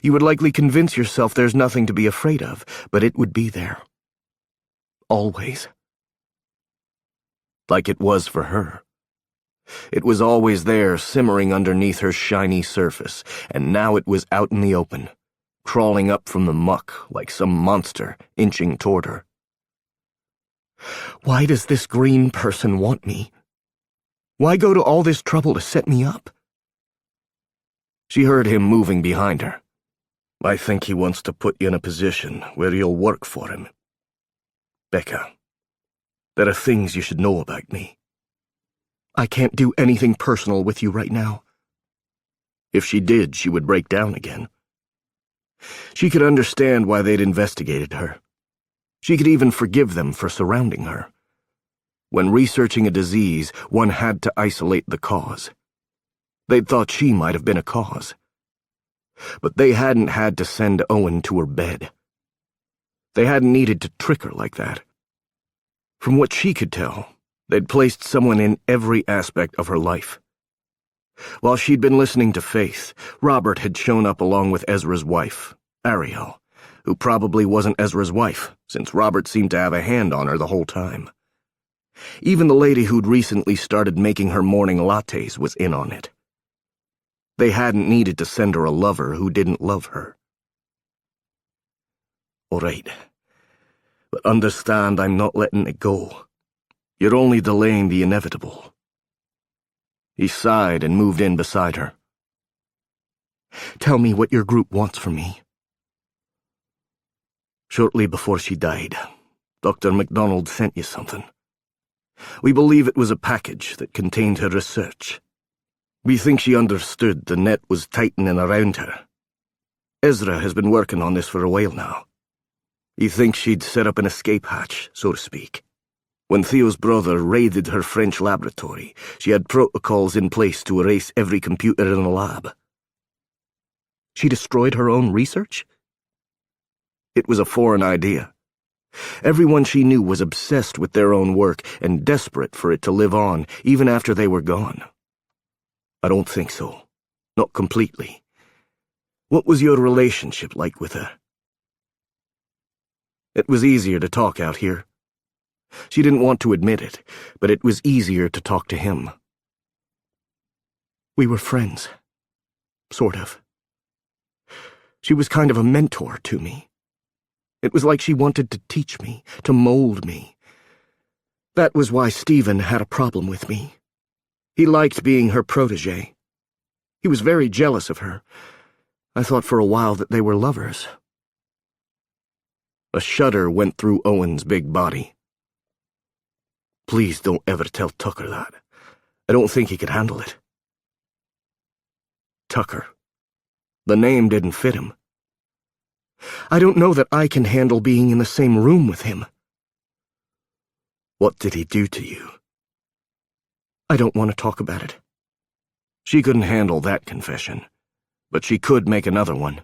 You would likely convince yourself there's nothing to be afraid of, but it would be there. Always. Like it was for her. It was always there, simmering underneath her shiny surface, and now it was out in the open, crawling up from the muck like some monster inching toward her. Why does this green person want me? Why go to all this trouble to set me up? She heard him moving behind her. I think he wants to put you in a position where you'll work for him. Becca, there are things you should know about me. I can't do anything personal with you right now. If she did, she would break down again. She could understand why they'd investigated her. She could even forgive them for surrounding her. When researching a disease, one had to isolate the cause. They'd thought she might have been a cause. But they hadn't had to send Owen to her bed. They hadn't needed to trick her like that. From what she could tell, they'd placed someone in every aspect of her life. While she'd been listening to Faith, Robert had shown up along with Ezra's wife, Ariel, who probably wasn't Ezra's wife, since Robert seemed to have a hand on her the whole time. Even the lady who'd recently started making her morning lattes was in on it. They hadn't needed to send her a lover who didn't love her. All right, but understand I'm not letting it go. You're only delaying the inevitable. He sighed and moved in beside her. Tell me what your group wants from me. Shortly before she died, Dr. MacDonald sent you something. We believe it was a package that contained her research. We think she understood the net was tightening around her. Ezra has been working on this for a while now. He thinks she'd set up an escape hatch, so to speak. When Theo's brother raided her French laboratory, she had protocols in place to erase every computer in the lab. She destroyed her own research? It was a foreign idea. Everyone she knew was obsessed with their own work and desperate for it to live on, even after they were gone. I don't think so. Not completely. What was your relationship like with her? It was easier to talk out here. She didn't want to admit it, but it was easier to talk to him. We were friends. Sort of. She was kind of a mentor to me. It was like she wanted to teach me, to mold me. That was why Stephen had a problem with me. He liked being her protégé. He was very jealous of her. I thought for a while that they were lovers. A shudder went through Owen's big body. Please don't ever tell Tucker that. I don't think he could handle it. Tucker. The name didn't fit him. I don't know that I can handle being in the same room with him. What did he do to you? I don't want to talk about it. She couldn't handle that confession, but she could make another one.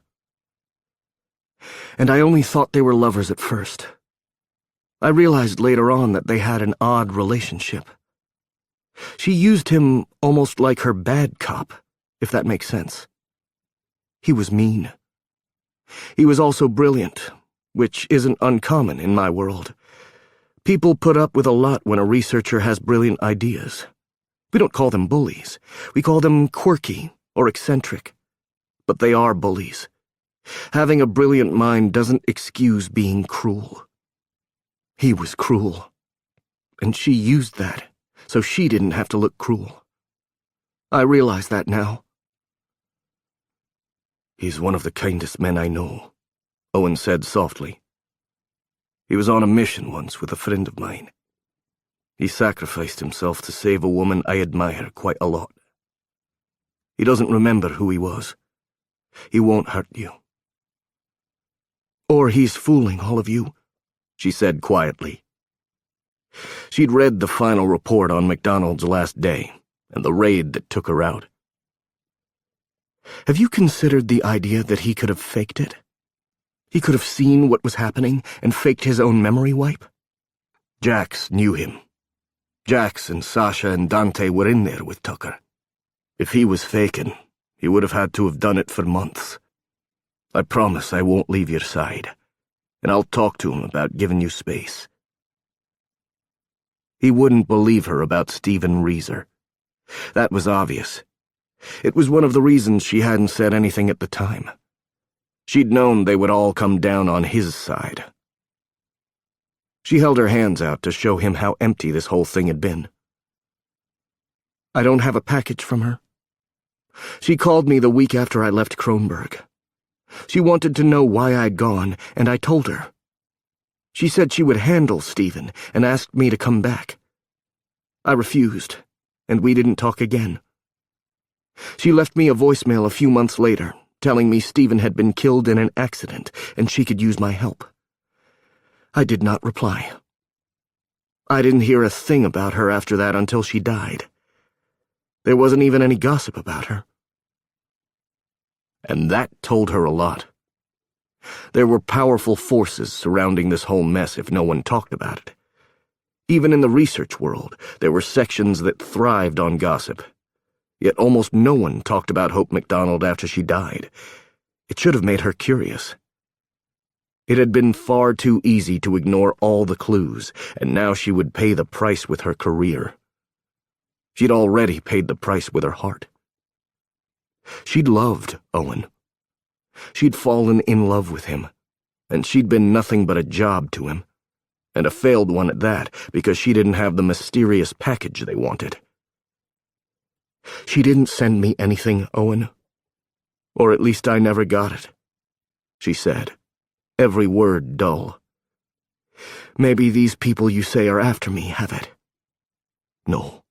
And I only thought they were lovers at first. I realized later on that they had an odd relationship. She used him almost like her bad cop, if that makes sense. He was mean. He was also brilliant, which isn't uncommon in my world. People put up with a lot when a researcher has brilliant ideas. We don't call them bullies. We call them quirky or eccentric. But they are bullies. Having a brilliant mind doesn't excuse being cruel. He was cruel. And she used that, so she didn't have to look cruel. I realize that now. He's one of the kindest men I know, Owen said softly. He was on a mission once with a friend of mine. He sacrificed himself to save a woman I admire quite a lot. He doesn't remember who he was. He won't hurt you. Or he's fooling all of you, she said quietly. She'd read the final report on MacDonald's last day, and the raid that took her out. Have you considered the idea that he could have faked it? He could have seen what was happening and faked his own memory wipe? Jax knew him. Jax and Sasha and Dante were in there with Tucker. If he was faking, he would have had to have done it for months. I promise I won't leave your side, and I'll talk to him about giving you space. He wouldn't believe her about Stephen Reeser. That was obvious. It was one of the reasons she hadn't said anything at the time. She'd known they would all come down on his side. She held her hands out to show him how empty this whole thing had been. I don't have a package from her. She called me the week after I left Kronberg. She wanted to know why I'd gone, and I told her. She said she would handle Stephen and asked me to come back. I refused, and we didn't talk again. She left me a voicemail a few months later, telling me Stephen had been killed in an accident and she could use my help. I did not reply. I didn't hear a thing about her after that until she died. There wasn't even any gossip about her. And that told her a lot. There were powerful forces surrounding this whole mess if no one talked about it. Even in the research world, there were sections that thrived on gossip. Yet almost no one talked about Hope MacDonald after she died. It should have made her curious. It had been far too easy to ignore all the clues, and now she would pay the price with her career. She'd already paid the price with her heart. She'd loved Owen. She'd fallen in love with him, and she'd been nothing but a job to him, and a failed one at that because she didn't have the mysterious package they wanted. She didn't send me anything, Owen. Or at least I never got it, she said, every word dull. Maybe these people you say are after me have it. No,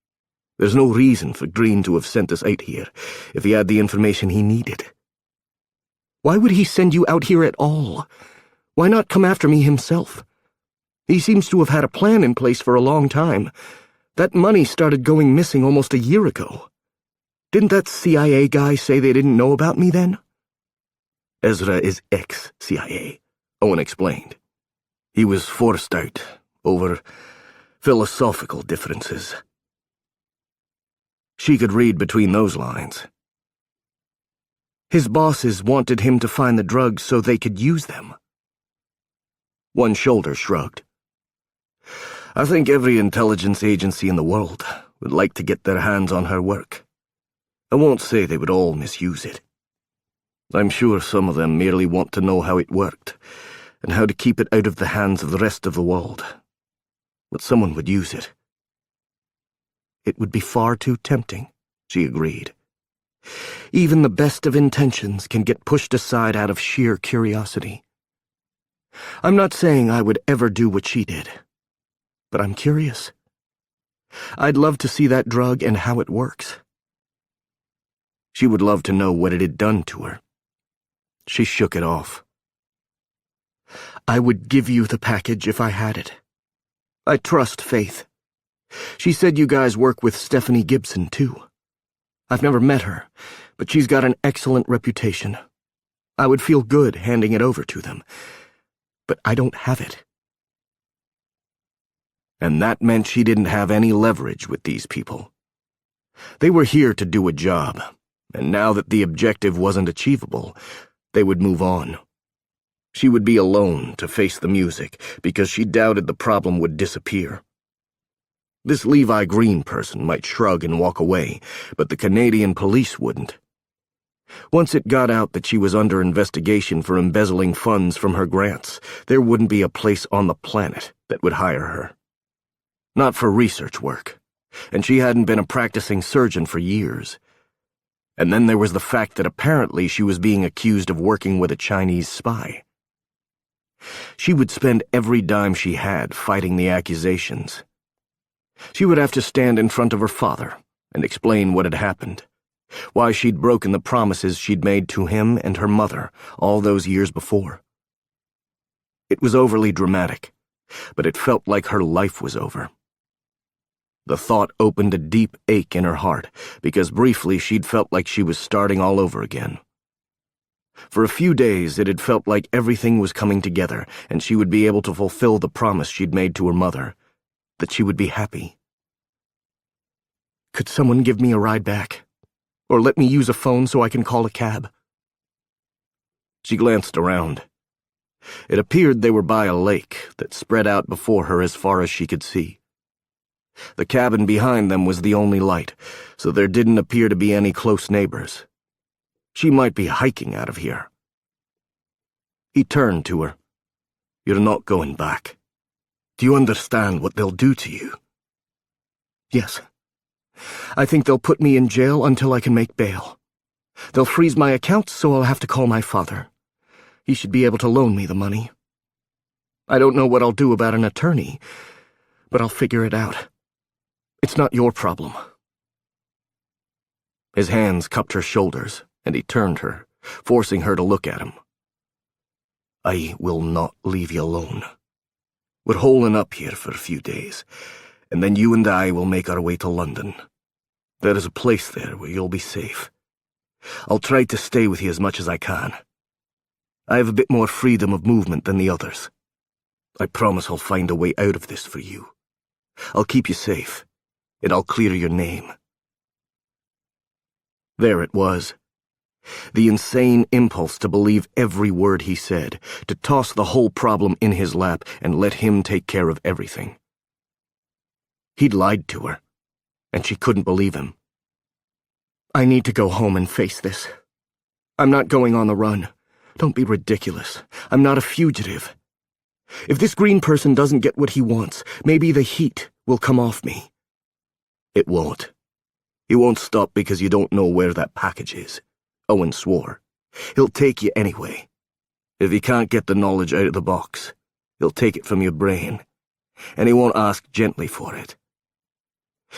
there's no reason for Green to have sent us out here if he had the information he needed. Why would he send you out here at all? Why not come after me himself? He seems to have had a plan in place for a long time. That money started going missing almost a year ago. Didn't that CIA guy say they didn't know about me then? Ezra is ex-CIA, Owen explained. He was forced out over philosophical differences. She could read between those lines. His bosses wanted him to find the drugs so they could use them. One shoulder shrugged. I think every intelligence agency in the world would like to get their hands on her work. I won't say they would all misuse it. I'm sure some of them merely want to know how it worked, and how to keep it out of the hands of the rest of the world. But someone would use it. It would be far too tempting, she agreed. Even the best of intentions can get pushed aside out of sheer curiosity. I'm not saying I would ever do what she did, but I'm curious. I'd love to see that drug and how it works. She would love to know what it had done to her. She shook it off. I would give you the package if I had it. I trust Faith. She said you guys work with Stephanie Gibson, too. I've never met her, but she's got an excellent reputation. I would feel good handing it over to them, but I don't have it. And that meant she didn't have any leverage with these people. They were here to do a job, and now that the objective wasn't achievable, they would move on. She would be alone to face the music because she doubted the problem would disappear. This Levi Green person might shrug and walk away, but the Canadian police wouldn't. Once it got out that she was under investigation for embezzling funds from her grants, there wouldn't be a place on the planet that would hire her. Not for research work, and she hadn't been a practicing surgeon for years. And then there was the fact that apparently she was being accused of working with a Chinese spy. She would spend every dime she had fighting the accusations. She would have to stand in front of her father and explain what had happened, why she'd broken the promises she'd made to him and her mother all those years before. It was overly dramatic, but it felt like her life was over. The thought opened a deep ache in her heart, because briefly she'd felt like she was starting all over again. For a few days it had felt like everything was coming together, and she would be able to fulfill the promise she'd made to her mother, that she would be happy. Could someone give me a ride back? Or let me use a phone so I can call a cab? She glanced around. It appeared they were by a lake that spread out before her as far as she could see. The cabin behind them was the only light, so there didn't appear to be any close neighbors. She might be hiking out of here. He turned to her. You're not going back. Do you understand what they'll do to you? Yes. I think they'll put me in jail until I can make bail. They'll freeze my accounts, so I'll have to call my father. He should be able to loan me the money. I don't know what I'll do about an attorney, but I'll figure it out. It's not your problem. His hands cupped her shoulders, and he turned her, forcing her to look at him. I will not leave you alone. We're holing up here for a few days, and then you and I will make our way to London. There is a place there where you'll be safe. I'll try to stay with you as much as I can. I have a bit more freedom of movement than the others. I promise I'll find a way out of this for you. I'll keep you safe, and I'll clear your name. There it was. The insane impulse to believe every word he said, to toss the whole problem in his lap and let him take care of everything. He'd lied to her, and she couldn't believe him. I need to go home and face this. I'm not going on the run. Don't be ridiculous. I'm not a fugitive. If this green person doesn't get what he wants, maybe the heat will come off me. It won't. He won't stop because you don't know where that package is. Owen swore. He'll take you anyway. If he can't get the knowledge out of the box, he'll take it from your brain, and he won't ask gently for it.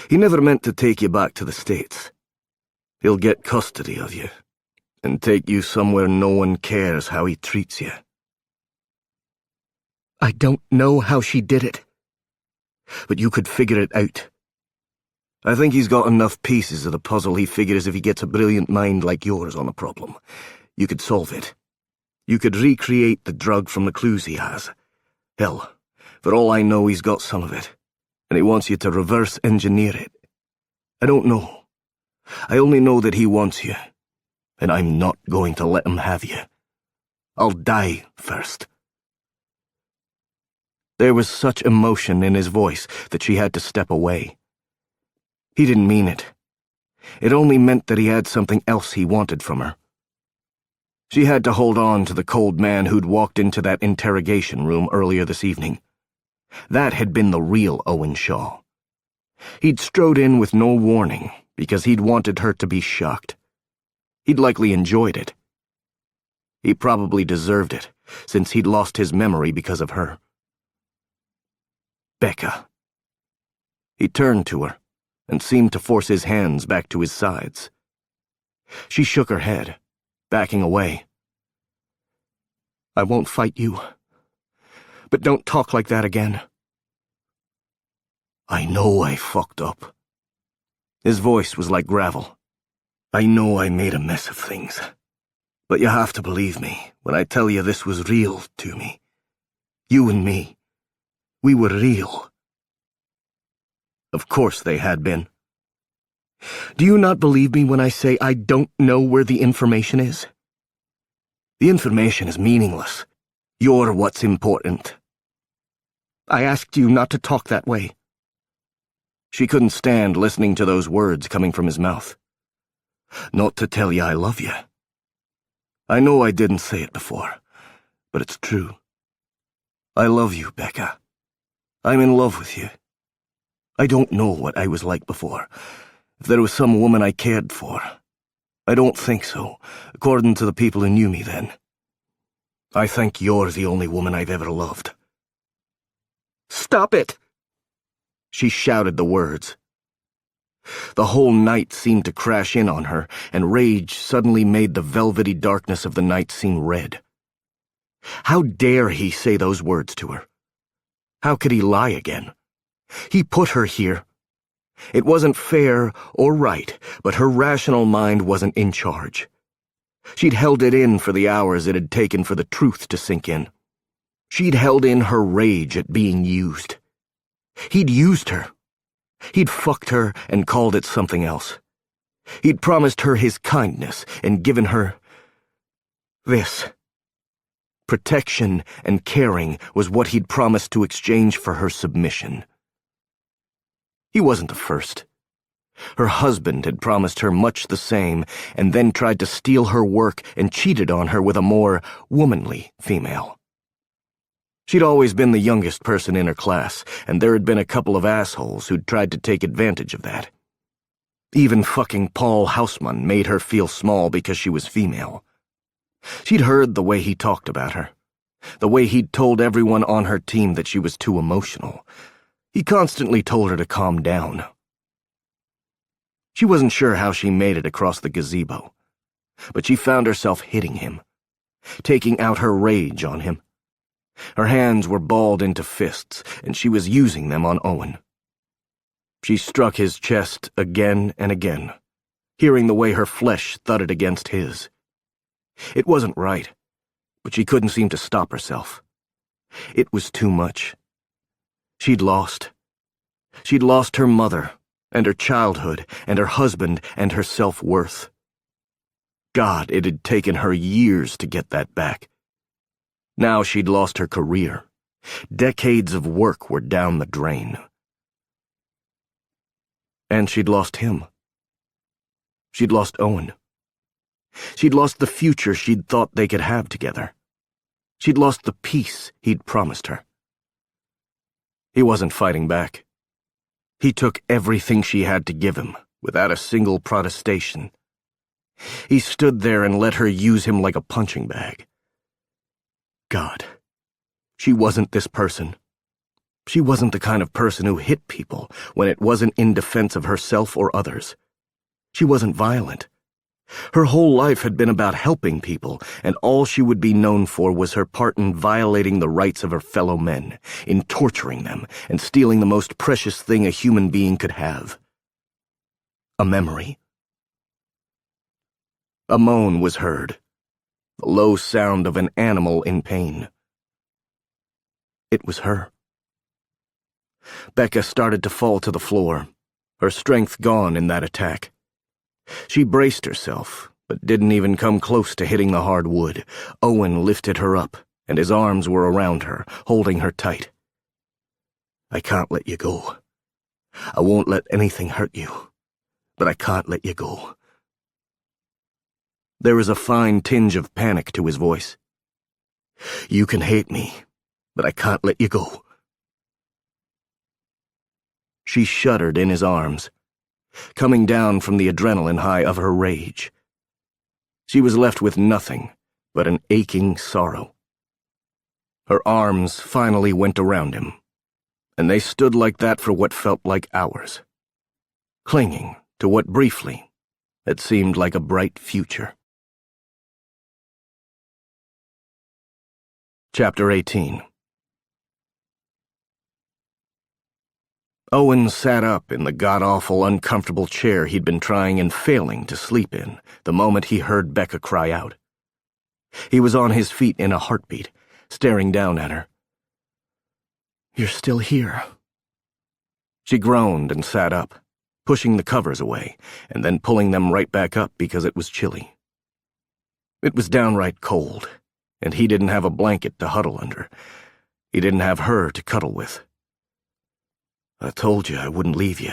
He never meant to take you back to the States. He'll get custody of you, and take you somewhere no one cares how he treats you. I don't know how she did it, but you could figure it out. I think he's got enough pieces of the puzzle he figures if he gets a brilliant mind like yours on a problem, you could solve it. You could recreate the drug from the clues he has. Hell, for all I know, he's got some of it, and he wants you to reverse engineer it. I don't know. I only know that he wants you, and I'm not going to let him have you. I'll die first. There was such emotion in his voice that she had to step away. He didn't mean it. It only meant that he had something else he wanted from her. She had to hold on to the cold man who'd walked into that interrogation room earlier this evening. That had been the real Owen Shaw. He'd strode in with no warning because he'd wanted her to be shocked. He'd likely enjoyed it. He probably deserved it, since he'd lost his memory because of her. Becca. He turned to her and seemed to force his hands back to his sides. She shook her head, backing away. I won't fight you, but don't talk like that again. I know I fucked up. His voice was like gravel. I know I made a mess of things, but you have to believe me when I tell you this was real to me. You and me. We were real. Of course they had been. Do you not believe me when I say I don't know where the information is? The information is meaningless. You're what's important. I asked you not to talk that way. She couldn't stand listening to those words coming from his mouth. Not to tell you I love you. I know I didn't say it before, but it's true. I love you, Becca. I'm in love with you. I don't know what I was like before. If there was some woman I cared for. I don't think so, according to the people who knew me then. I think you're the only woman I've ever loved. Stop it! She shouted the words. The whole night seemed to crash in on her, and rage suddenly made the velvety darkness of the night seem red. How dare he say those words to her? How could he lie again? He put her here. It wasn't fair or right, but her rational mind wasn't in charge. She'd held it in for the hours it had taken for the truth to sink in. She'd held in her rage at being used. He'd used her. He'd fucked her and called it something else. He'd promised her his kindness and given her this. Protection and caring was what he'd promised to exchange for her submission. He wasn't the first. Her husband had promised her much the same and then tried to steal her work and cheated on her with a more womanly female. She'd always been the youngest person in her class, and there had been a couple of assholes who'd tried to take advantage of that. Even fucking Paul Houseman made her feel small because she was female. She'd heard the way he talked about her, the way he'd told everyone on her team that she was too emotional. He constantly told her to calm down. She wasn't sure how she made it across the gazebo, but she found herself hitting him, taking out her rage on him. Her hands were balled into fists, and she was using them on Owen. She struck his chest again and again, hearing the way her flesh thudded against his. It wasn't right, but she couldn't seem to stop herself. It was too much. She'd lost. She'd lost her mother, and her childhood, and her husband, and her self-worth. God, it had taken her years to get that back. Now she'd lost her career. Decades of work were down the drain. And she'd lost him. She'd lost Owen. She'd lost the future she'd thought they could have together. She'd lost the peace he'd promised her. He wasn't fighting back. He took everything she had to give him, without a single protestation. He stood there and let her use him like a punching bag. God, she wasn't this person. She wasn't the kind of person who hit people when it wasn't in defense of herself or others. She wasn't violent. Her whole life had been about helping people, and all she would be known for was her part in violating the rights of her fellow men, in torturing them, and stealing the most precious thing a human being could have. A memory. A moan was heard, the low sound of an animal in pain. It was her. Becca started to fall to the floor, her strength gone in that attack. She braced herself, but didn't even come close to hitting the hard wood. Owen lifted her up, and his arms were around her, holding her tight. I can't let you go. I won't let anything hurt you, but I can't let you go. There was a fine tinge of panic to his voice. You can hate me, but I can't let you go. She shuddered in his arms, coming down from the adrenaline high of her rage. She was left with nothing but an aching sorrow. Her arms finally went around him, and they stood like that for what felt like hours, clinging to what briefly had seemed like a bright future. Chapter 18. Owen sat up in the god-awful, uncomfortable chair he'd been trying and failing to sleep in the moment he heard Becca cry out. He was on his feet in a heartbeat, staring down at her. You're still here. She groaned and sat up, pushing the covers away, and then pulling them right back up because it was chilly. It was downright cold, and he didn't have a blanket to huddle under. He didn't have her to cuddle with. I told you I wouldn't leave you.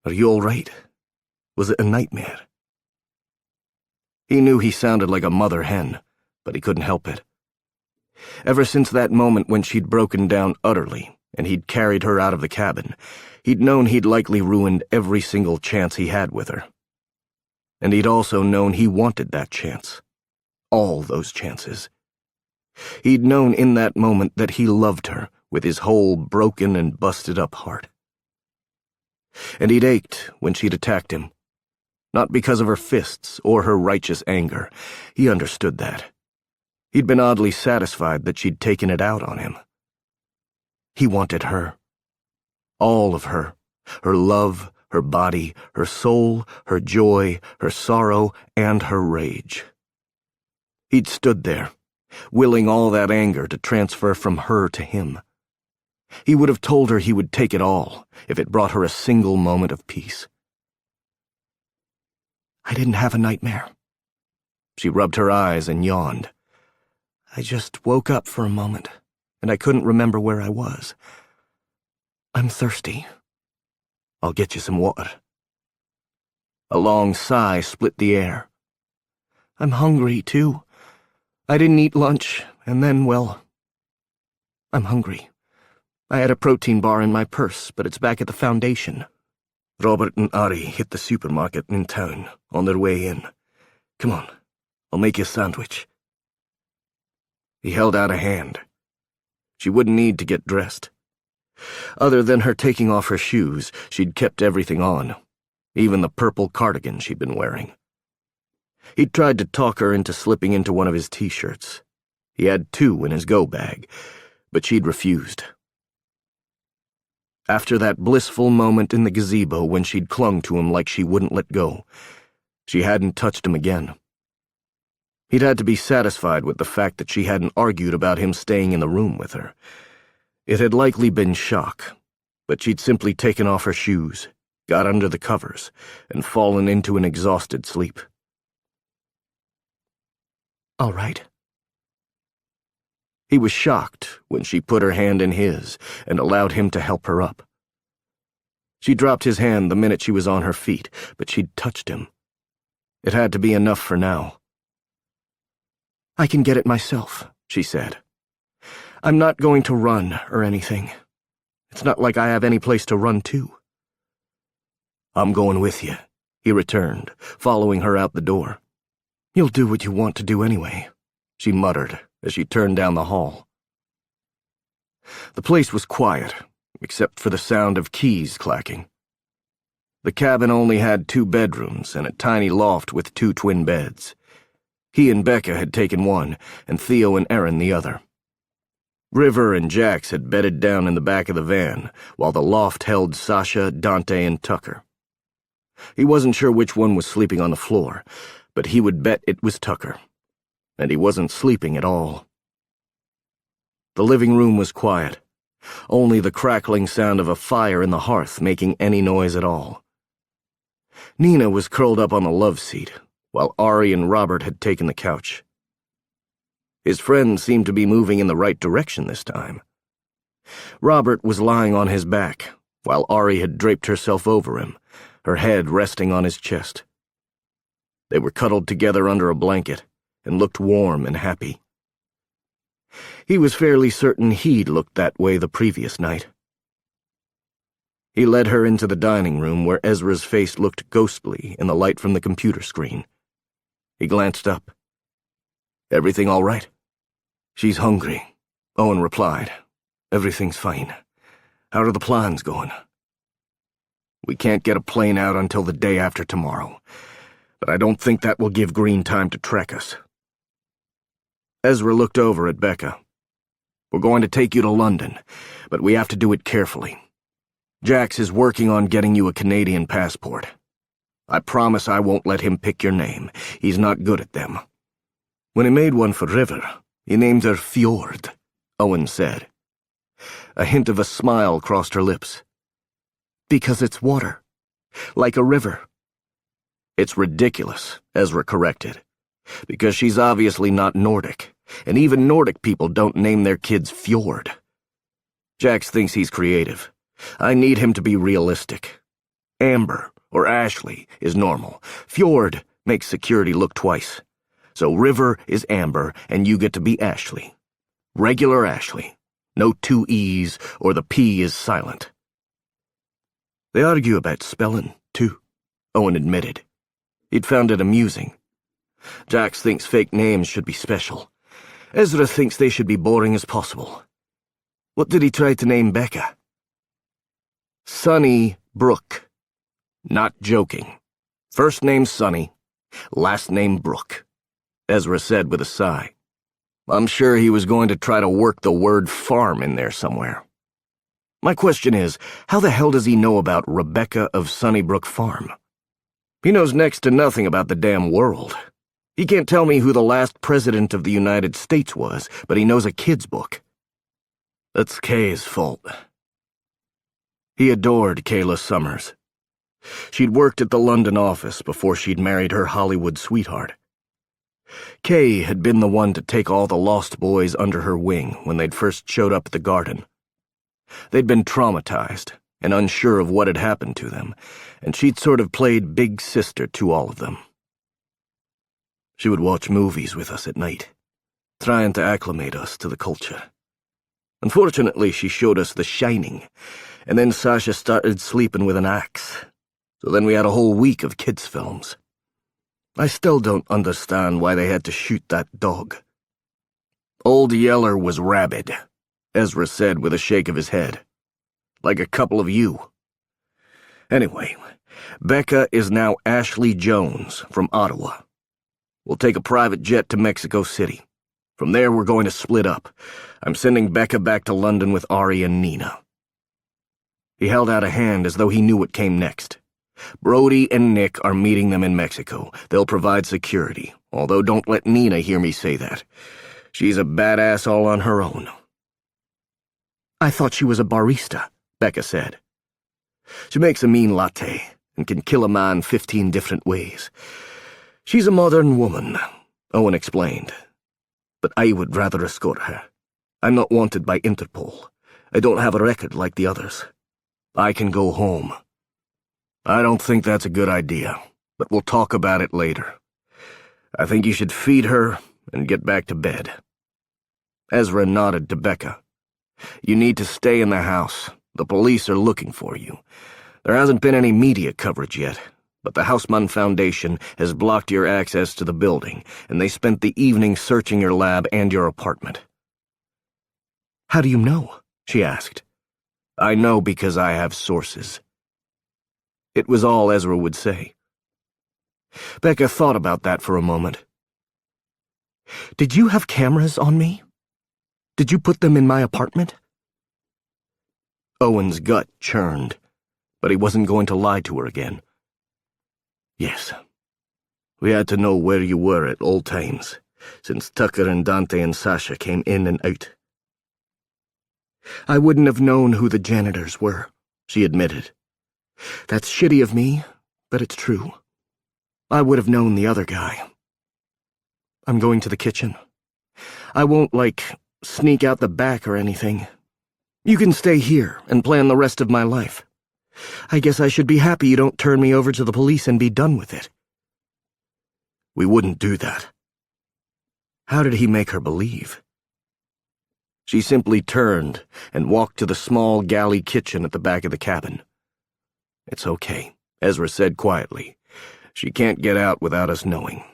Are you all right? Was it a nightmare? He knew he sounded like a mother hen, but he couldn't help it. Ever since that moment when she'd broken down utterly and he'd carried her out of the cabin, he'd known he'd likely ruined every single chance he had with her. And he'd also known he wanted that chance. All those chances. He'd known in that moment that he loved her with his whole broken and busted-up heart. And he'd ached when she'd attacked him. Not because of her fists or her righteous anger. He understood that. He'd been oddly satisfied that she'd taken it out on him. He wanted her. All of her. Her love, her body, her soul, her joy, her sorrow, and her rage. He'd stood there, willing all that anger to transfer from her to him. He would have told her he would take it all if it brought her a single moment of peace. I didn't have a nightmare. She rubbed her eyes and yawned. I just woke up for a moment, and I couldn't remember where I was. I'm thirsty. I'll get you some water. A long sigh split the air. I'm hungry, too. I didn't eat lunch, and then, well, I'm hungry. I had a protein bar in my purse, but it's back at the foundation. Robert and Ari hit the supermarket in town on their way in. Come on, I'll make you a sandwich. He held out a hand. She wouldn't need to get dressed. Other than her taking off her shoes, she'd kept everything on, even the purple cardigan she'd been wearing. He'd tried to talk her into slipping into one of his t-shirts. He had 2 in his go bag, but she'd refused. After that blissful moment in the gazebo when she'd clung to him like she wouldn't let go, she hadn't touched him again. He'd had to be satisfied with the fact that she hadn't argued about him staying in the room with her. It had likely been shock, but she'd simply taken off her shoes, got under the covers, and fallen into an exhausted sleep. All right. He was shocked when she put her hand in his and allowed him to help her up. She dropped his hand the minute she was on her feet, but she'd touched him. It had to be enough for now. I can get it myself, she said. I'm not going to run or anything. It's not like I have any place to run to. I'm going with you, he returned, following her out the door. You'll do what you want to do anyway, she muttered as she turned down the hall. The place was quiet, except for the sound of keys clacking. The cabin only had 2 bedrooms and a tiny loft with 2 twin beds. He and Becca had taken one, and Theo and Erin the other. River and Jax had bedded down in the back of the van, while the loft held Sasha, Dante, and Tucker. He wasn't sure which one was sleeping on the floor, but he would bet it was Tucker. And he wasn't sleeping at all. The living room was quiet, only the crackling sound of a fire in the hearth making any noise at all. Nina was curled up on the love seat, while Ari and Robert had taken the couch. His friend seemed to be moving in the right direction this time. Robert was lying on his back, while Ari had draped herself over him, her head resting on his chest. They were cuddled together under a blanket and looked warm and happy. He was fairly certain he'd looked that way the previous night. He led her into the dining room where Ezra's face looked ghostly in the light from the computer screen. He glanced up. "Everything all right?" "She's hungry," Owen replied. "Everything's fine. How are the plans going?" "We can't get a plane out until the day after tomorrow, but I don't think that will give Green time to track us." Ezra looked over at Becca. "We're going to take you to London, but we have to do it carefully. Jax is working on getting you a Canadian passport. I promise I won't let him pick your name. He's not good at them." "When he made one for River, he named her Fjord," Owen said. A hint of a smile crossed her lips. "Because it's water. Like a river." "It's ridiculous," Ezra corrected. "Because she's obviously not Nordic, and even Nordic people don't name their kids Fjord. Jax thinks he's creative. I need him to be realistic. Amber, or Ashley, is normal. Fjord makes security look twice. So River is Amber, and you get to be Ashley. Regular Ashley. No two E's, or the P is silent." "They argue about spelling, too," Owen admitted. He'd found it amusing. "Jax thinks fake names should be special. Ezra thinks they should be boring as possible. What did he try to name Becca?" "Sunny Brook. Not joking. First name Sunny, last name Brook," Ezra said with a sigh. "I'm sure he was going to try to work the word farm in there somewhere. My question is, how the hell does he know about Rebecca of Sunnybrook Farm? He knows next to nothing about the damn world. He can't tell me who the last president of the United States was, but he knows a kid's book. That's Kay's fault." He adored Kayla Summers. She'd worked at the London office before she'd married her Hollywood sweetheart. Kay had been the one to take all the lost boys under her wing when they'd first showed up at the garden. They'd been traumatized and unsure of what had happened to them, and she'd sort of played big sister to all of them. She would watch movies with us at night, trying to acclimate us to the culture. Unfortunately, she showed us The Shining, and then Sasha started sleeping with an axe. So then we had a whole week of kids' films. I still don't understand why they had to shoot that dog. Old Yeller was rabid, Ezra said with a shake of his head. Like a couple of you. Anyway, Becca is now Ashley Jones from Ottawa. We'll take a private jet to Mexico City. From there, we're going to split up. I'm sending Becca back to London with Ari and Nina. He held out a hand as though he knew what came next. Brody and Nick are meeting them in Mexico. They'll provide security, although don't let Nina hear me say that. She's a badass all on her own. "I thought she was a barista," Becca said. She makes a mean latte and can kill a man 15 different ways. She's a modern woman, Owen explained. But I would rather escort her. I'm not wanted by Interpol. I don't have a record like the others. I can go home. I don't think that's a good idea, but we'll talk about it later. I think you should feed her and get back to bed. Ezra nodded to Becca. You need to stay in the house. The police are looking for you. There hasn't been any media coverage yet, but the Haussmann Foundation has blocked your access to the building, and they spent the evening searching your lab and your apartment. "How do you know?" she asked. I know because I have sources. It was all Ezra would say. Becca thought about that for a moment. "Did you have cameras on me? Did you put them in my apartment?" Owen's gut churned, but he wasn't going to lie to her again. Yes. We had to know where you were at all times, since Tucker and Dante and Sasha came in and out. "I wouldn't have known who the janitors were," she admitted. "That's shitty of me, but it's true. I would have known the other guy. I'm going to the kitchen. I won't, sneak out the back or anything. You can stay here and plan the rest of my life. I guess I should be happy you don't turn me over to the police and be done with it." "We wouldn't do that." How did he make her believe? She simply turned and walked to the small galley kitchen at the back of the cabin. "It's okay," Ezra said quietly. "She can't get out without us knowing.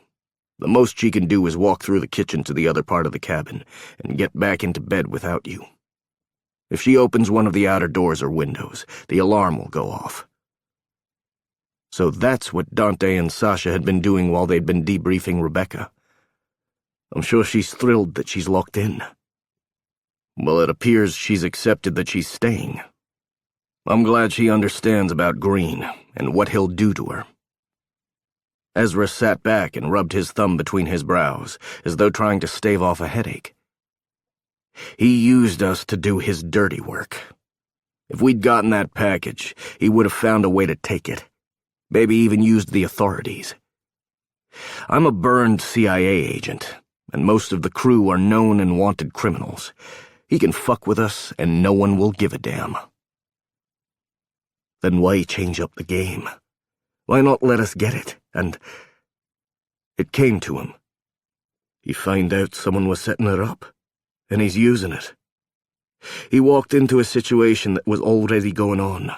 The most she can do is walk through the kitchen to the other part of the cabin and get back into bed without you. If she opens one of the outer doors or windows, the alarm will go off." So that's what Dante and Sasha had been doing while they'd been debriefing Rebecca. I'm sure she's thrilled that she's locked in. Well, it appears she's accepted that she's staying. I'm glad she understands about Green and what he'll do to her. Ezra sat back and rubbed his thumb between his brows, as though trying to stave off a headache. He used us to do his dirty work. If we'd gotten that package, he would have found a way to take it. Maybe even used the authorities. I'm a burned CIA agent, and most of the crew are known and wanted criminals. He can fuck with us, and no one will give a damn. Then why change up the game? Why not let us get it? And it came to him. He found out someone was setting her up, and he's using it. He walked into a situation that was already going on,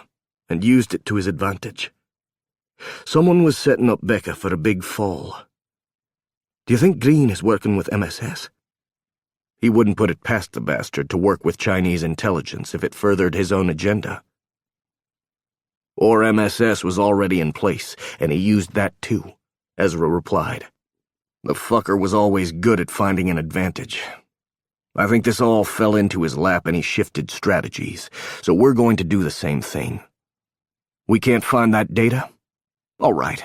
and used it to his advantage. Someone was setting up Becca for a big fall. Do you think Green is working with MSS? He wouldn't put it past the bastard to work with Chinese intelligence if it furthered his own agenda. Or MSS was already in place, and he used that too, Ezra replied. The fucker was always good at finding an advantage. I think this all fell into his lap and he shifted strategies, so we're going to do the same thing. We can't find that data? All right.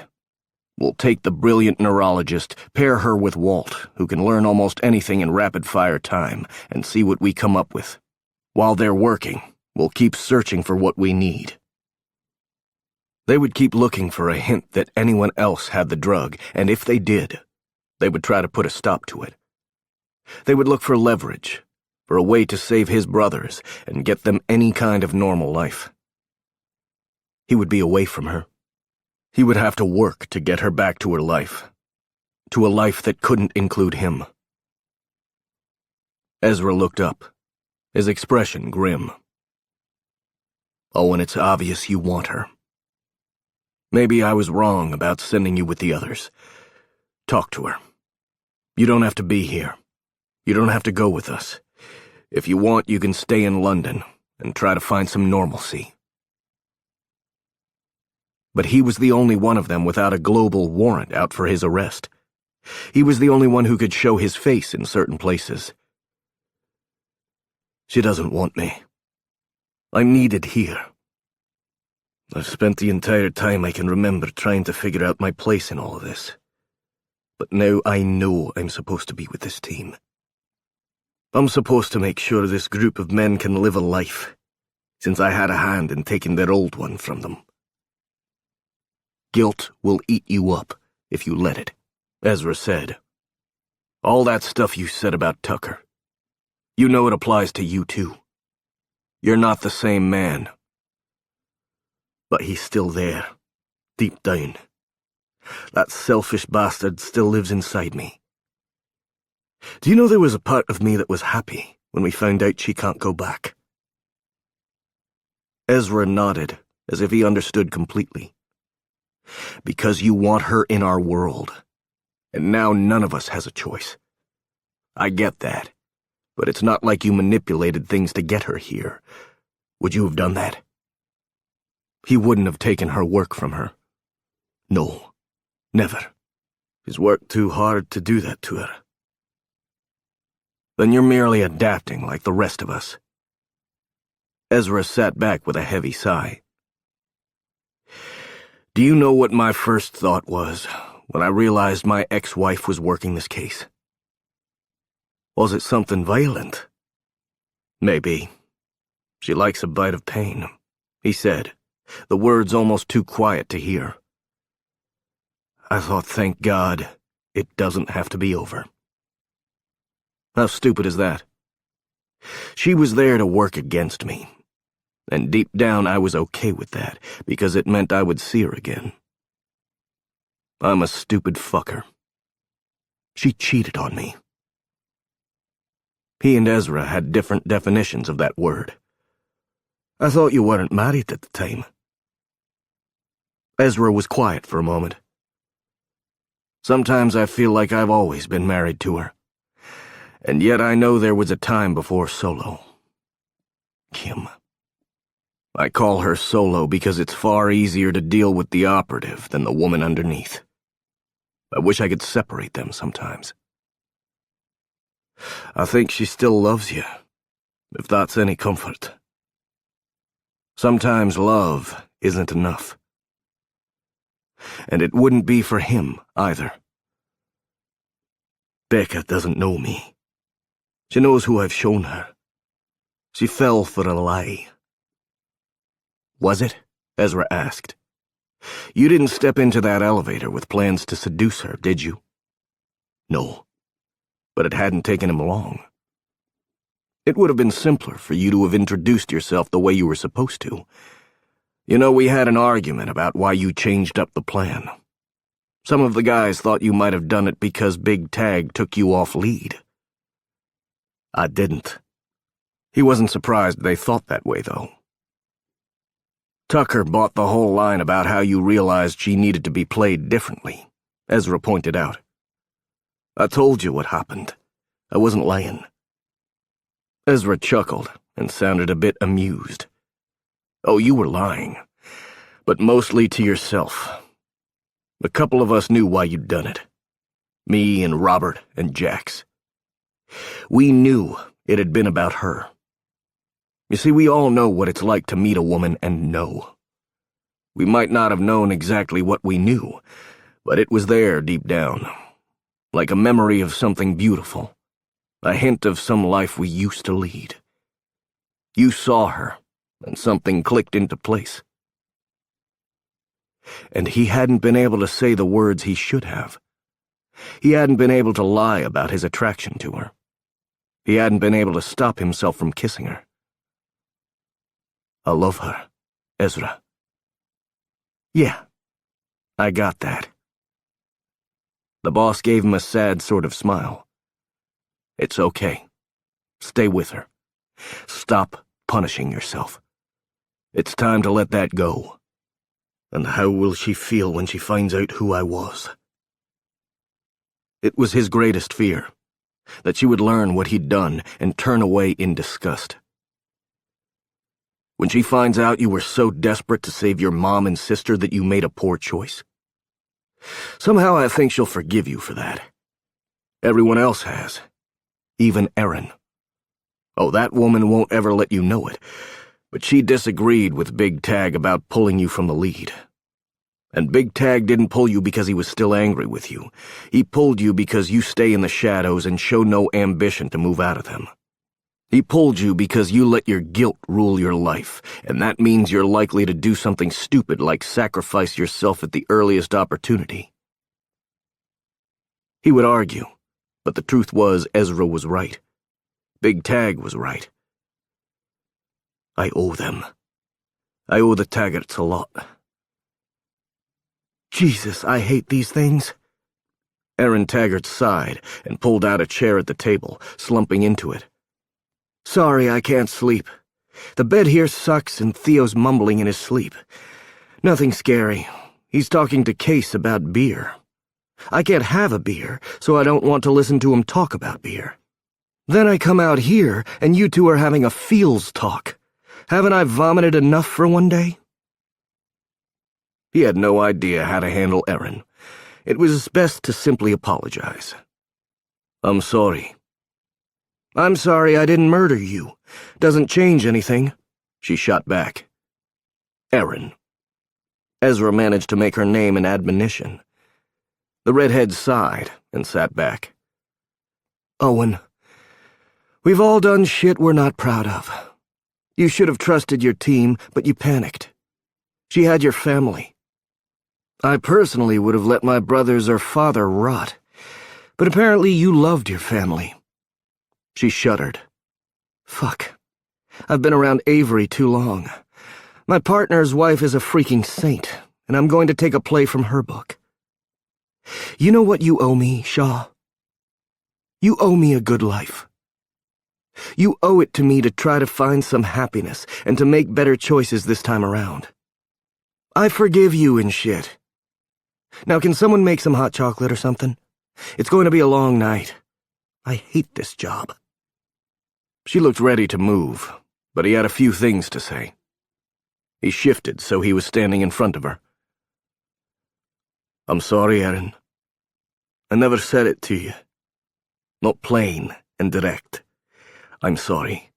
We'll take the brilliant neurologist, pair her with Walt, who can learn almost anything in rapid-fire time, and see what we come up with. While they're working, we'll keep searching for what we need. They would keep looking for a hint that anyone else had the drug, and if they did, they would try to put a stop to it. They would look for leverage, for a way to save his brothers and get them any kind of normal life. He would be away from her. He would have to work to get her back to her life, to a life that couldn't include him. Ezra looked up, his expression grim. Oh, and it's obvious you want her. Maybe I was wrong about sending you with the others. Talk to her. You don't have to be here. You don't have to go with us. If you want, you can stay in London and try to find some normalcy. But he was the only one of them without a global warrant out for his arrest. He was the only one who could show his face in certain places. She doesn't want me. I'm needed here. I've spent the entire time I can remember trying to figure out my place in all of this. But now I know I'm supposed to be with this team. I'm supposed to make sure this group of men can live a life, since I had a hand in taking their old one from them. Guilt will eat you up if you let it, Ezra said. All that stuff you said about Tucker. You know it applies to you too. You're not the same man. But he's still there, deep down. That selfish bastard still lives inside me. Do you know there was a part of me that was happy when we found out she can't go back? Ezra nodded, as if he understood completely. Because you want her in our world, and now none of us has a choice. I get that, but it's not like you manipulated things to get her here. Would you have done that? He wouldn't have taken her work from her. No, never. He's worked too hard to do that to her. Then you're merely adapting like the rest of us. Ezra sat back with a heavy sigh. Do you know what my first thought was when I realized my ex-wife was working this case? Was it something violent? Maybe. She likes a bite of pain, he said, the words almost too quiet to hear. I thought, thank God, it doesn't have to be over. How stupid is that? She was there to work against me. And deep down I was okay with that, because it meant I would see her again. I'm a stupid fucker. She cheated on me. He and Ezra had different definitions of that word. I thought you weren't married at the time. Ezra was quiet for a moment. Sometimes I feel like I've always been married to her. And yet I know there was a time before Solo. Kim. I call her Solo because it's far easier to deal with the operative than the woman underneath. I wish I could separate them sometimes. I think she still loves you, if that's any comfort. Sometimes love isn't enough. And it wouldn't be for him, either. Becca doesn't know me. She knows who I've shown her. She fell for a lie. Was it? Ezra asked. You didn't step into that elevator with plans to seduce her, did you? No, but it hadn't taken him long. It would have been simpler for you to have introduced yourself the way you were supposed to. You know, we had an argument about why you changed up the plan. Some of the guys thought you might have done it because Big Tag took you off lead. I didn't. He wasn't surprised they thought that way, though. Tucker bought the whole line about how you realized she needed to be played differently, Ezra pointed out. I told you what happened. I wasn't lying. Ezra chuckled and sounded a bit amused. Oh, you were lying, but mostly to yourself. A couple of us knew why you'd done it. Me and Robert and Jax. We knew it had been about her. You see, we all know what it's like to meet a woman and know. We might not have known exactly what we knew, but it was there deep down, like a memory of something beautiful, a hint of some life we used to lead. You saw her, and something clicked into place. And he hadn't been able to say the words he should have. He hadn't been able to lie about his attraction to her. He hadn't been able to stop himself from kissing her. I love her, Ezra. Yeah, I got that. The boss gave him a sad sort of smile. It's okay. Stay with her. Stop punishing yourself. It's time to let that go. And how will she feel when she finds out who I was? It was his greatest fear, that she would learn what he'd done and turn away in disgust. When she finds out you were so desperate to save your mom and sister that you made a poor choice. Somehow I think she'll forgive you for that. Everyone else has. Even Erin. Oh, that woman won't ever let you know it, but she disagreed with Big Tag about pulling you from the lead. And Big Tag didn't pull you because he was still angry with you. He pulled you because you stay in the shadows and show no ambition to move out of them. He pulled you because you let your guilt rule your life, and that means you're likely to do something stupid like sacrifice yourself at the earliest opportunity. He would argue, but the truth was Ezra was right. Big Tag was right. I owe them. I owe the Taggarts a lot. Jesus, I hate these things. Erin Taggart sighed and pulled out a chair at the table, slumping into it. Sorry, I can't sleep. The bed here sucks and Theo's mumbling in his sleep. Nothing scary. He's talking to Case about beer. I can't have a beer, so I don't want to listen to him talk about beer. Then I come out here, and you two are having a feels talk. Haven't I vomited enough for one day? He had no idea how to handle Erin. It was best to simply apologize. I'm sorry. I'm sorry I didn't murder you. Doesn't change anything, she shot back. Erin. Ezra managed to make her name an admonition. The redhead sighed and sat back. Owen, we've all done shit we're not proud of. You should have trusted your team, but you panicked. She had your family. I personally would have let my brothers or father rot, but apparently you loved your family. She shuddered. Fuck. I've been around Avery too long. My partner's wife is a freaking saint, and I'm going to take a play from her book. You know what you owe me, Shaw? You owe me a good life. You owe it to me to try to find some happiness and to make better choices this time around. I forgive you and shit. Now can someone make some hot chocolate or something? It's going to be a long night. I hate this job. She looked ready to move, but he had a few things to say. He shifted so he was standing in front of her. I'm sorry, Erin. I never said it to you. Not plain and direct. I'm sorry.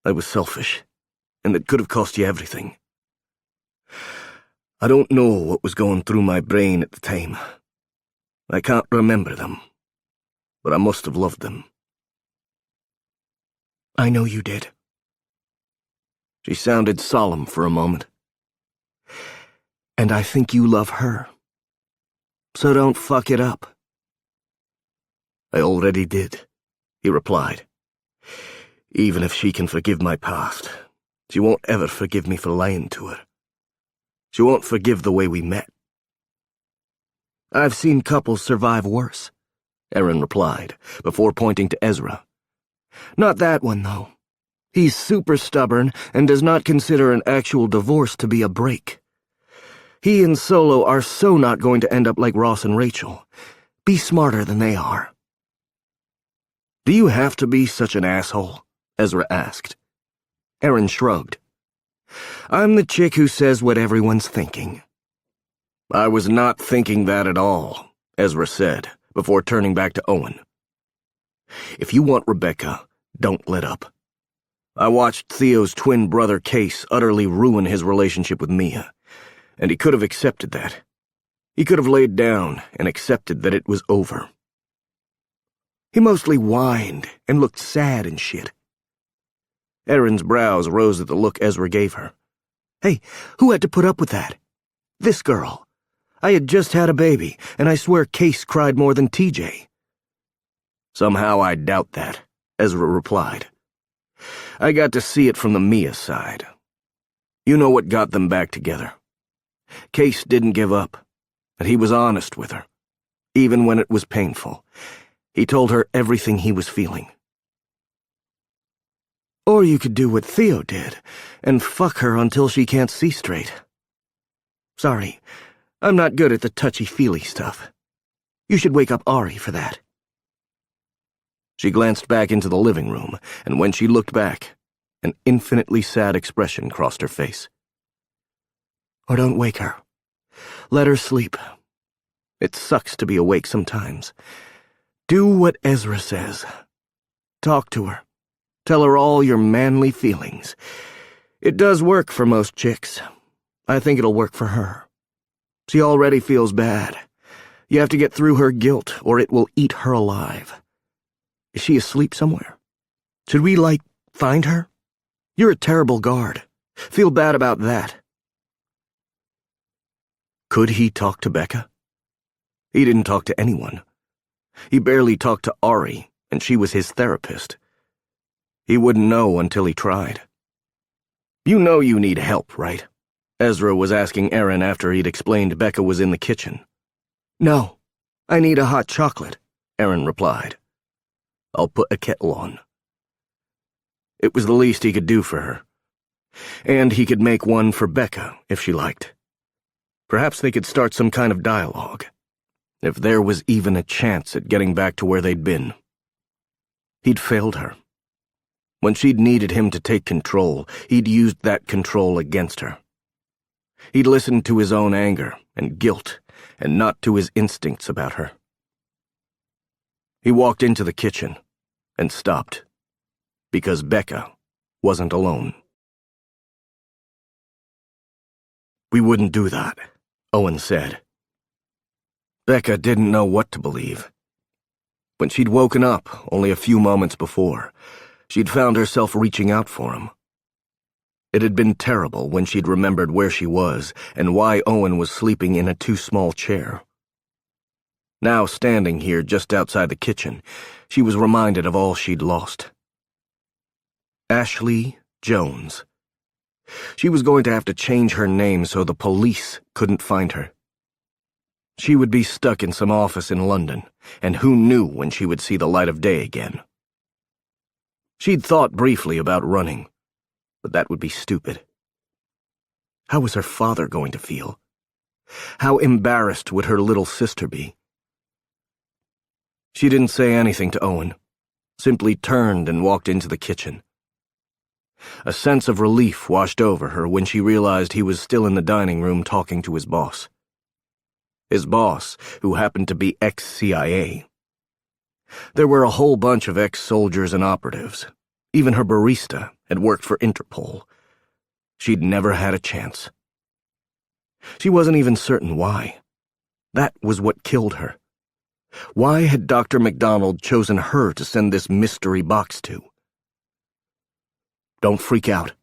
I was selfish, and it could have cost you everything. I don't know what was going through my brain at the time. I can't remember them, but I must have loved them. I know you did. She sounded solemn for a moment. And I think you love her. So don't fuck it up. I already did, he replied. Even if she can forgive my past, she won't ever forgive me for lying to her. She won't forgive the way we met. I've seen couples survive worse, Erin replied, before pointing to Ezra. Not that one, though. He's super stubborn and does not consider an actual divorce to be a break. He and Solo are so not going to end up like Ross and Rachel. Be smarter than they are. Do you have to be such an asshole? Ezra asked. Erin shrugged. I'm the chick who says what everyone's thinking. I was not thinking that at all, Ezra said, before turning back to Owen. If you want Rebecca, don't let up. I watched Theo's twin brother Case utterly ruin his relationship with Mia, and he could have accepted that. He could have laid down and accepted that it was over. He mostly whined and looked sad and shit. Erin's brows rose at the look Ezra gave her. Hey, who had to put up with that? This girl. I had just had a baby, and I swear Case cried more than TJ. Somehow I doubt that, Ezra replied. I got to see it from the Mia side. You know what got them back together. Case didn't give up, and he was honest with her, even when it was painful. He told her everything he was feeling. Or you could do what Theo did, and fuck her until she can't see straight. Sorry, I'm not good at the touchy-feely stuff. You should wake up Ari for that. She glanced back into the living room, and when she looked back, an infinitely sad expression crossed her face. Or don't wake her. Let her sleep. It sucks to be awake sometimes. Do what Ezra says. Talk to her. Tell her all your manly feelings. It does work for most chicks. I think it'll work for her. She already feels bad. You have to get through her guilt, or it will eat her alive. Is she asleep somewhere? Should we, find her? You're a terrible guard. Feel bad about that. Could he talk to Becca? He didn't talk to anyone. He barely talked to Ari, and she was his therapist. He wouldn't know until he tried. You know you need help, right? Ezra was asking Erin after he'd explained Becca was in the kitchen. No, I need a hot chocolate, Erin replied. I'll put a kettle on. It was the least he could do for her. And he could make one for Becca, if she liked. Perhaps they could start some kind of dialogue, if there was even a chance at getting back to where they'd been. He'd failed her. When she'd needed him to take control, he'd used that control against her. He'd listened to his own anger and guilt, and not to his instincts about her. He walked into the kitchen and stopped, because Becca wasn't alone. We wouldn't do that, Owen said. Becca didn't know what to believe. When she'd woken up only a few moments before, she'd found herself reaching out for him. It had been terrible when she'd remembered where she was and why Owen was sleeping in a too-small chair. Now, standing here just outside the kitchen, she was reminded of all she'd lost. Ashley Jones. She was going to have to change her name so the police couldn't find her. She would be stuck in some office in London, and who knew when she would see the light of day again. She'd thought briefly about running, but that would be stupid. How was her father going to feel? How embarrassed would her little sister be? She didn't say anything to Owen, simply turned and walked into the kitchen. A sense of relief washed over her when she realized he was still in the dining room talking to his boss. His boss, who happened to be ex-CIA. There were a whole bunch of ex-soldiers and operatives. Even her barista had worked for Interpol. She'd never had a chance. She wasn't even certain why. That was what killed her. Why had Dr. MacDonald chosen her to send this mystery box to? "Don't freak out,"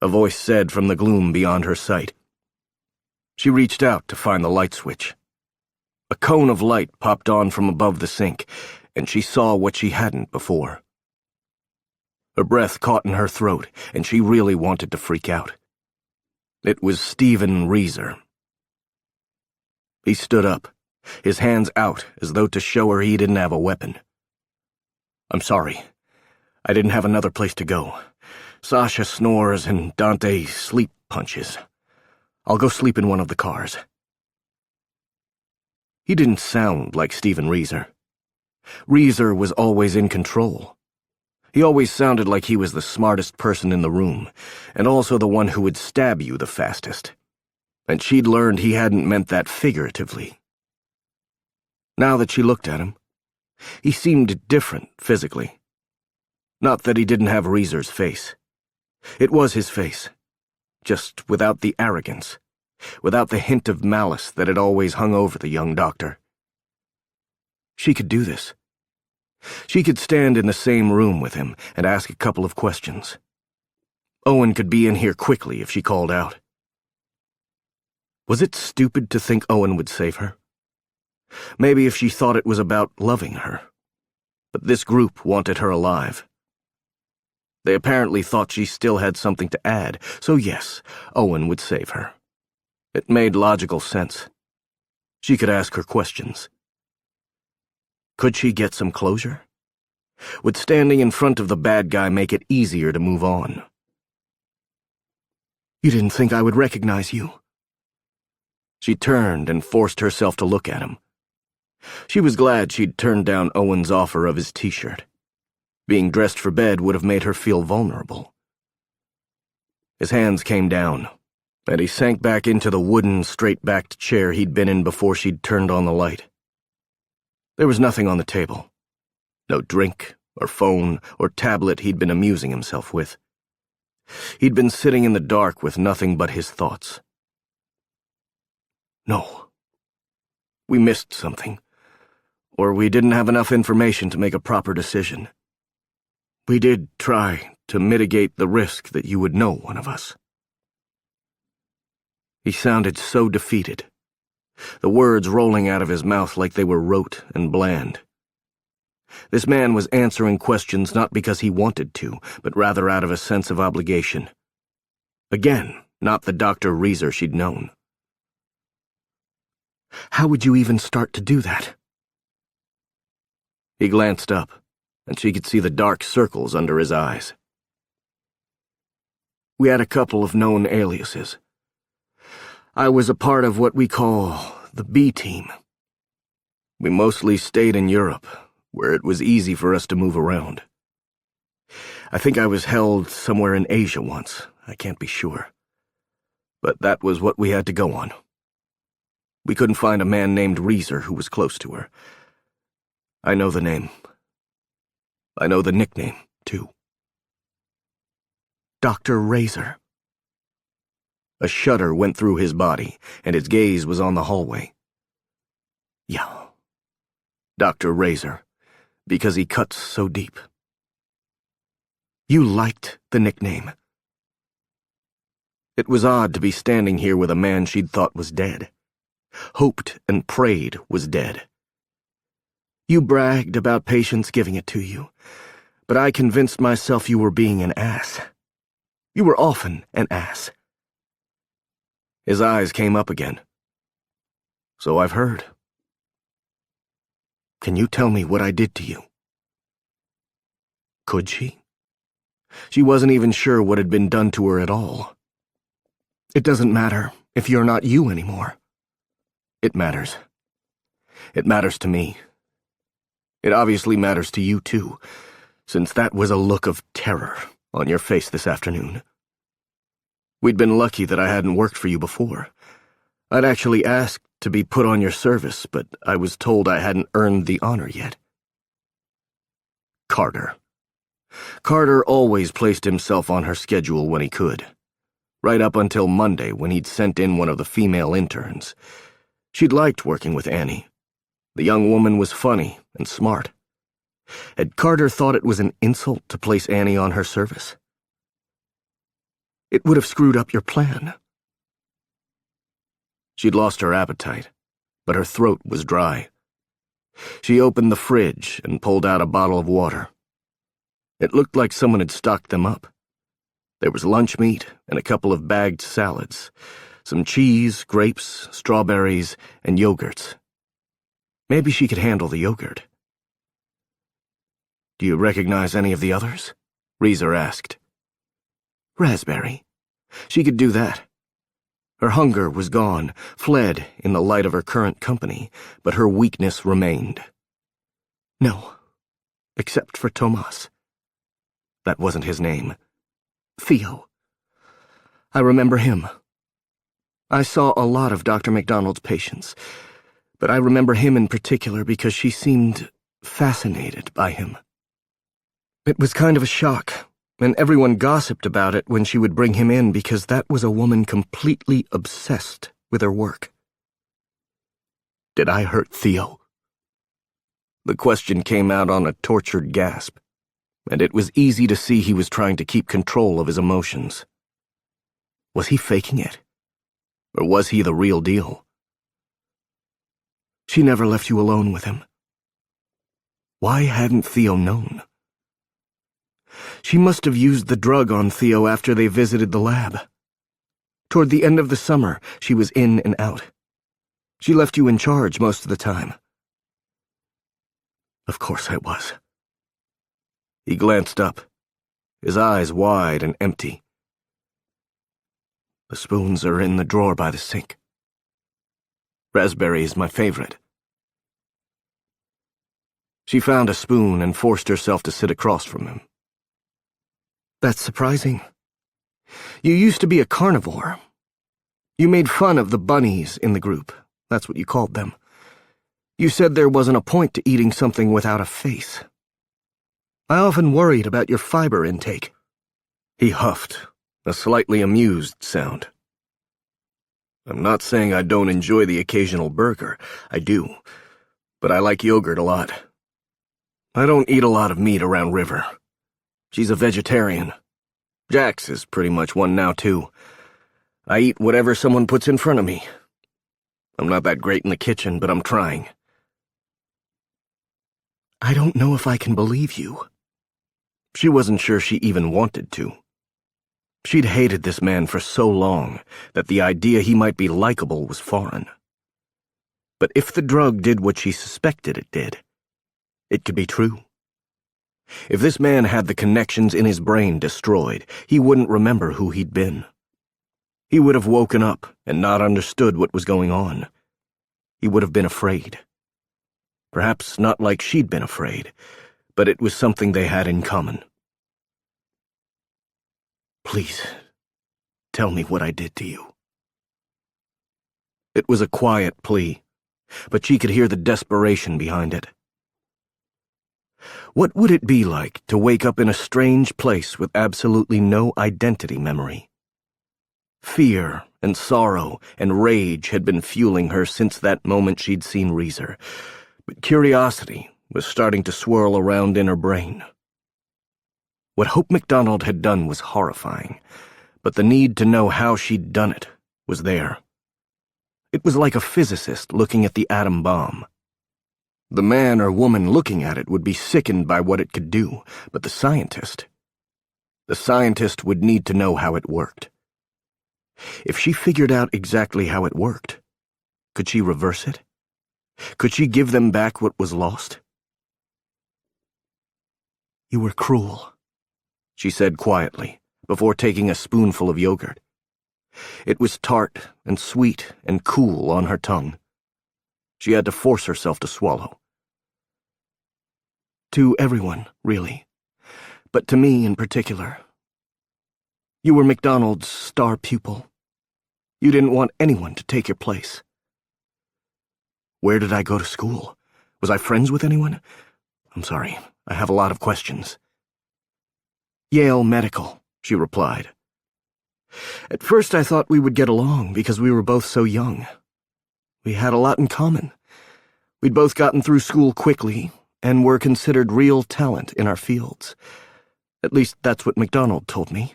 a voice said from the gloom beyond her sight. She reached out to find the light switch. A cone of light popped on from above the sink, and she saw what she hadn't before. Her breath caught in her throat, and she really wanted to freak out. It was Stephen Reeser. He stood up, his hands out as though to show her he didn't have a weapon. "I'm sorry. I didn't have another place to go. Sasha snores and Dante sleep punches. I'll go sleep in one of the cars." He didn't sound like Stephen Reeser. Reeser was always in control. He always sounded like he was the smartest person in the room, and also the one who would stab you the fastest. And she'd learned he hadn't meant that figuratively. Now that she looked at him, he seemed different physically. Not that he didn't have Reeser's face. It was his face, just without the arrogance, without the hint of malice that had always hung over the young doctor. She could do this. She could stand in the same room with him and ask a couple of questions. Owen could be in here quickly if she called out. Was it stupid to think Owen would save her? Maybe if she thought it was about loving her. But this group wanted her alive. They apparently thought she still had something to add, so yes, Owen would save her. It made logical sense. She could ask her questions. Could she get some closure? Would standing in front of the bad guy make it easier to move on? "You didn't think I would recognize you." She turned and forced herself to look at him. She was glad she'd turned down Owen's offer of his t-shirt. Being dressed for bed would have made her feel vulnerable. His hands came down, and he sank back into the wooden, straight-backed chair he'd been in before she'd turned on the light. There was nothing on the table. No drink, or phone, or tablet he'd been amusing himself with. He'd been sitting in the dark with nothing but his thoughts. No. We missed something. Or we didn't have enough information to make a proper decision. We did try to mitigate the risk that you would know one of us. He sounded so defeated, the words rolling out of his mouth like they were rote and bland. This man was answering questions not because he wanted to, but rather out of a sense of obligation. Again, not the Dr. Reeser she'd known. How would you even start to do that? He glanced up, and she could see the dark circles under his eyes. We had a couple of known aliases. I was a part of what we call the B team. We mostly stayed in Europe, where it was easy for us to move around. I think I was held somewhere in Asia once, I can't be sure. But that was what we had to go on. We couldn't find a man named Reeser who was close to her. I know the name. I know the nickname, too. Dr. Razor. A shudder went through his body, and his gaze was on the hallway. Yeah. Dr. Razor, because he cuts so deep. You liked the nickname. It was odd to be standing here with a man she'd thought was dead. Hoped and prayed was dead. You bragged about patients giving it to you, but I convinced myself you were being an ass. You were often an ass." His eyes came up again. "So I've heard. Can you tell me what I did to you?" Could she? She wasn't even sure what had been done to her at all. "It doesn't matter if you're not you anymore." "It matters. It matters to me. It obviously matters to you, too, since that was a look of terror on your face this afternoon. We'd been lucky that I hadn't worked for you before. I'd actually asked to be put on your service, but I was told I hadn't earned the honor yet." Carter. Carter always placed himself on her schedule when he could, right up until Monday when he'd sent in one of the female interns. She'd liked working with Annie. The young woman was funny and smart. Had Carter thought it was an insult to place Annie on her service? It would have screwed up your plan. She'd lost her appetite, but her throat was dry. She opened the fridge and pulled out a bottle of water. It looked like someone had stocked them up. There was lunch meat and a couple of bagged salads, some cheese, grapes, strawberries, and yogurts. Maybe she could handle the yogurt. "Do you recognize any of the others?" Reeser asked. Raspberry. She could do that. Her hunger was gone, fled in the light of her current company, but her weakness remained. No, except for Tomas. That wasn't his name. Theo. I remember him. I saw a lot of Dr. McDonald's patients, but I remember him in particular because she seemed fascinated by him. It was kind of a shock, and everyone gossiped about it when she would bring him in because that was a woman completely obsessed with her work. Did I hurt Theo? The question came out on a tortured gasp, and it was easy to see he was trying to keep control of his emotions. Was he faking it? Or was he the real deal? She never left you alone with him. Why hadn't Theo known? She must have used the drug on Theo after they visited the lab. Toward the end of the summer, she was in and out. She left you in charge most of the time. Of course I was. He glanced up, his eyes wide and empty. The spoons are in the drawer by the sink. Raspberry is my favorite. She found a spoon and forced herself to sit across from him. That's surprising. You used to be a carnivore. You made fun of the bunnies in the group. That's what you called them. You said there wasn't a point to eating something without a face. I often worried about your fiber intake. He huffed, a slightly amused sound. I'm not saying I don't enjoy the occasional burger. I do. But I like yogurt a lot. I don't eat a lot of meat around River. She's a vegetarian. Jax is pretty much one now, too. I eat whatever someone puts in front of me. I'm not that great in the kitchen, but I'm trying. I don't know if I can believe you. She wasn't sure she even wanted to. She'd hated this man for so long that the idea he might be likable was foreign. But if the drug did what she suspected it did, it could be true. If this man had the connections in his brain destroyed, he wouldn't remember who he'd been. He would have woken up and not understood what was going on. He would have been afraid. Perhaps not like she'd been afraid, but it was something they had in common. Please, tell me what I did to you. It was a quiet plea, but she could hear the desperation behind it. What would it be like to wake up in a strange place with absolutely no identity memory? Fear and sorrow and rage had been fueling her since that moment she'd seen Reeser, but curiosity was starting to swirl around in her brain. What Hope MacDonald had done was horrifying, but the need to know how she'd done it was there. It was like a physicist looking at the atom bomb. The man or woman looking at it would be sickened by what it could do, but the scientist would need to know how it worked. If she figured out exactly how it worked, could she reverse it? Could she give them back what was lost? You were cruel, she said quietly, before taking a spoonful of yogurt. It was tart and sweet and cool on her tongue. She had to force herself to swallow. To everyone, really, but to me in particular. You were MacDonald's star pupil. You didn't want anyone to take your place. Where did I go to school? Was I friends with anyone? I'm sorry, I have a lot of questions. Yale Medical, she replied. At first I thought we would get along because we were both so young. We had a lot in common. We'd both gotten through school quickly and were considered real talent in our fields. At least that's what MacDonald told me.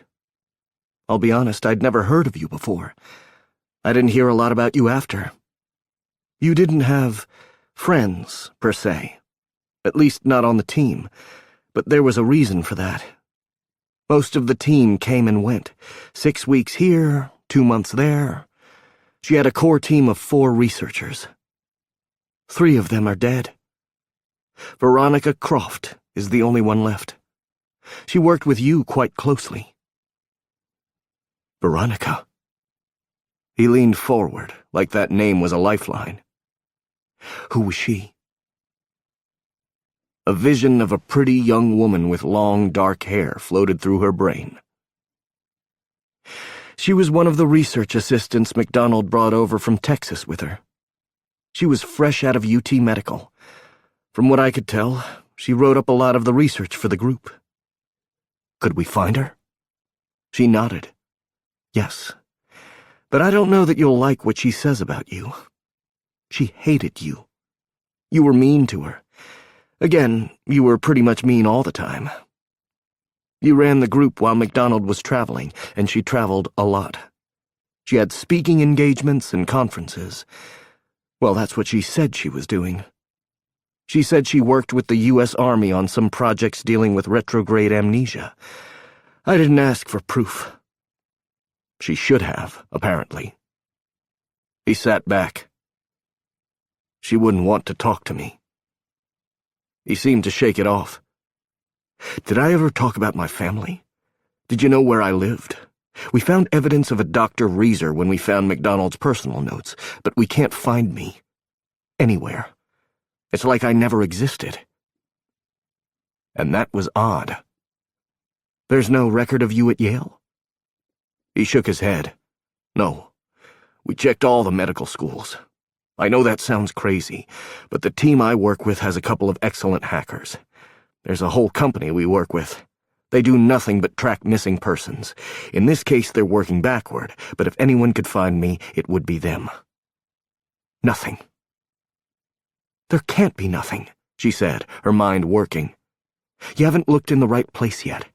I'll be honest, I'd never heard of you before. I didn't hear a lot about you after. You didn't have friends, per se. At least not on the team, but there was a reason for that. Most of the team came and went. 6 weeks here, 2 months there. She had a core team of 4 researchers. 3 of them are dead. Veronica Croft is the only one left. She worked with you quite closely. Veronica. He leaned forward, like that name was a lifeline. Who was she? A vision of a pretty young woman with long, dark hair floated through her brain. She was one of the research assistants MacDonald brought over from Texas with her. She was fresh out of UT Medical. From what I could tell, she wrote up a lot of the research for the group. Could we find her? She nodded. Yes. But I don't know that you'll like what she says about you. She hated you. You were mean to her. Again, you were pretty much mean all the time. You ran the group while MacDonald was traveling, and she traveled a lot. She had speaking engagements and conferences. Well, that's what she said she was doing. She said she worked with the U.S. Army on some projects dealing with retrograde amnesia. I didn't ask for proof. She should have, apparently. He sat back. She wouldn't want to talk to me. He seemed to shake it off. Did I ever talk about my family? Did you know where I lived? We found evidence of a Dr. Reeser when we found MacDonald's personal notes, but we can't find me. Anywhere. It's like I never existed. And that was odd. There's no record of you at Yale? He shook his head. No. We checked all the medical schools. I know that sounds crazy, but the team I work with has a couple of excellent hackers. There's a whole company we work with. They do nothing but track missing persons. In this case, they're working backward, but if anyone could find me, it would be them. Nothing. There can't be nothing, she said, her mind working. You haven't looked in the right place yet.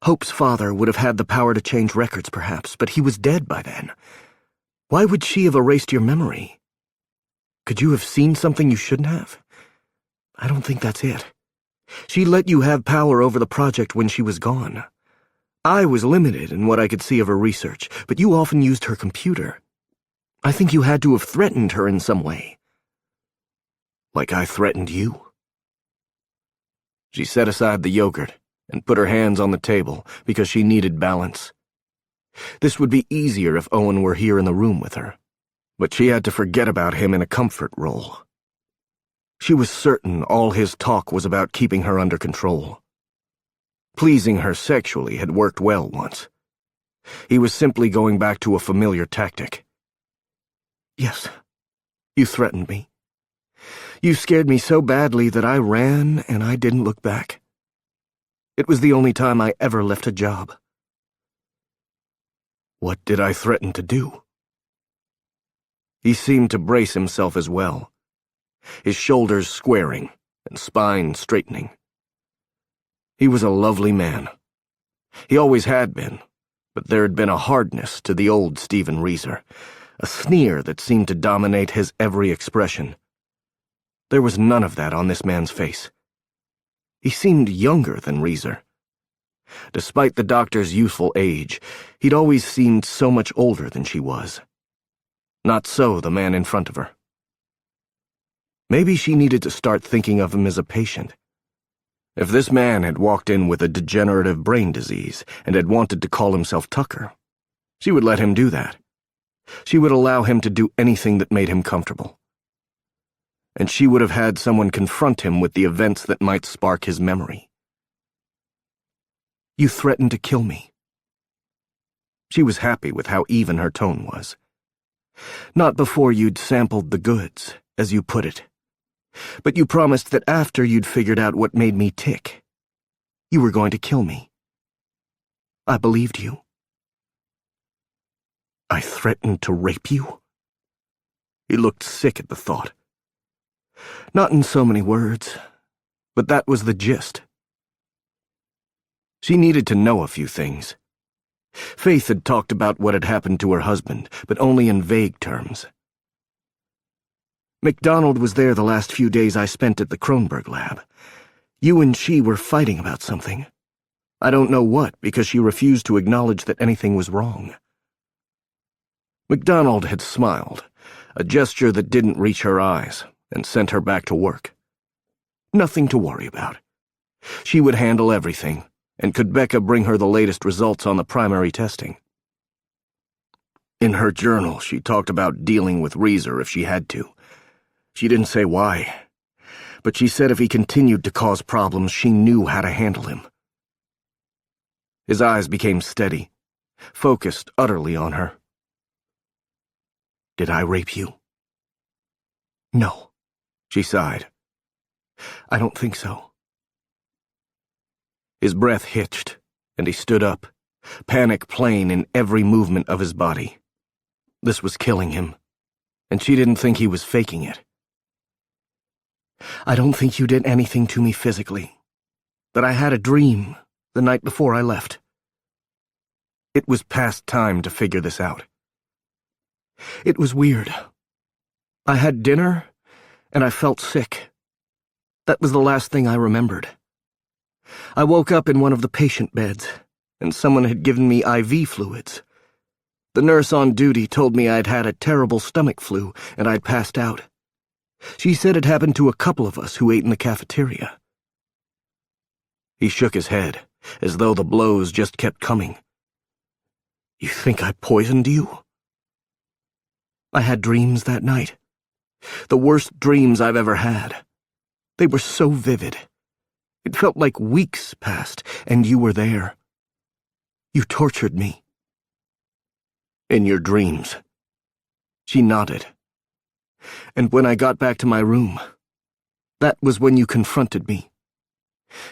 Hope's father would have had the power to change records, perhaps, but he was dead by then. Why would she have erased your memory? Could you have seen something you shouldn't have? I don't think that's it. She let you have power over the project when she was gone. I was limited in what I could see of her research, but you often used her computer. I think you had to have threatened her in some way. Like I threatened you? She set aside the yogurt and put her hands on the table because she needed balance. This would be easier if Owen were here in the room with her, but she had to forget about him in a comfort role. She was certain all his talk was about keeping her under control. Pleasing her sexually had worked well once. He was simply going back to a familiar tactic. Yes, you threatened me. You scared me so badly that I ran and I didn't look back. It was the only time I ever left a job. What did I threaten to do? He seemed to brace himself as well, his shoulders squaring and spine straightening. He was a lovely man. He always had been, but there had been a hardness to the old Stephen Reeser, a sneer that seemed to dominate his every expression. There was none of that on this man's face. He seemed younger than Reeser. Despite the doctor's youthful age, he'd always seemed so much older than she was. Not so the man in front of her. Maybe she needed to start thinking of him as a patient. If this man had walked in with a degenerative brain disease and had wanted to call himself Tucker, she would let him do that. She would allow him to do anything that made him comfortable. And she would have had someone confront him with the events that might spark his memory. You threatened to kill me. She was happy with how even her tone was. Not before you'd sampled the goods, as you put it. But you promised that after you'd figured out what made me tick, you were going to kill me. I believed you. I threatened to rape you? He looked sick at the thought. Not in so many words, but that was the gist. She needed to know a few things. Faith had talked about what had happened to her husband, but only in vague terms. MacDonald was there the last few days I spent at the Kronberg lab. You and she were fighting about something. I don't know what, because she refused to acknowledge that anything was wrong. MacDonald had smiled, a gesture that didn't reach her eyes, and sent her back to work. Nothing to worry about. She would handle everything, and could Becca bring her the latest results on the primary testing? In her journal, she talked about dealing with Reeser if she had to. She didn't say why, but she said if he continued to cause problems, she knew how to handle him. His eyes became steady, focused utterly on her. Did I rape you? No, she sighed. I don't think so. His breath hitched, and he stood up, panic plain in every movement of his body. This was killing him, and she didn't think he was faking it. I don't think you did anything to me physically, but I had a dream the night before I left. It was past time to figure this out. It was weird. I had dinner, and I felt sick. That was the last thing I remembered. I woke up in one of the patient beds, and someone had given me IV fluids. The nurse on duty told me I'd had a terrible stomach flu, and I'd passed out. She said it happened to a couple of us who ate in the cafeteria. He shook his head, as though the blows just kept coming. You think I poisoned you? I had dreams that night. The worst dreams I've ever had. They were so vivid. It felt like weeks passed, and you were there. You tortured me. In your dreams. She nodded. And when I got back to my room, that was when you confronted me.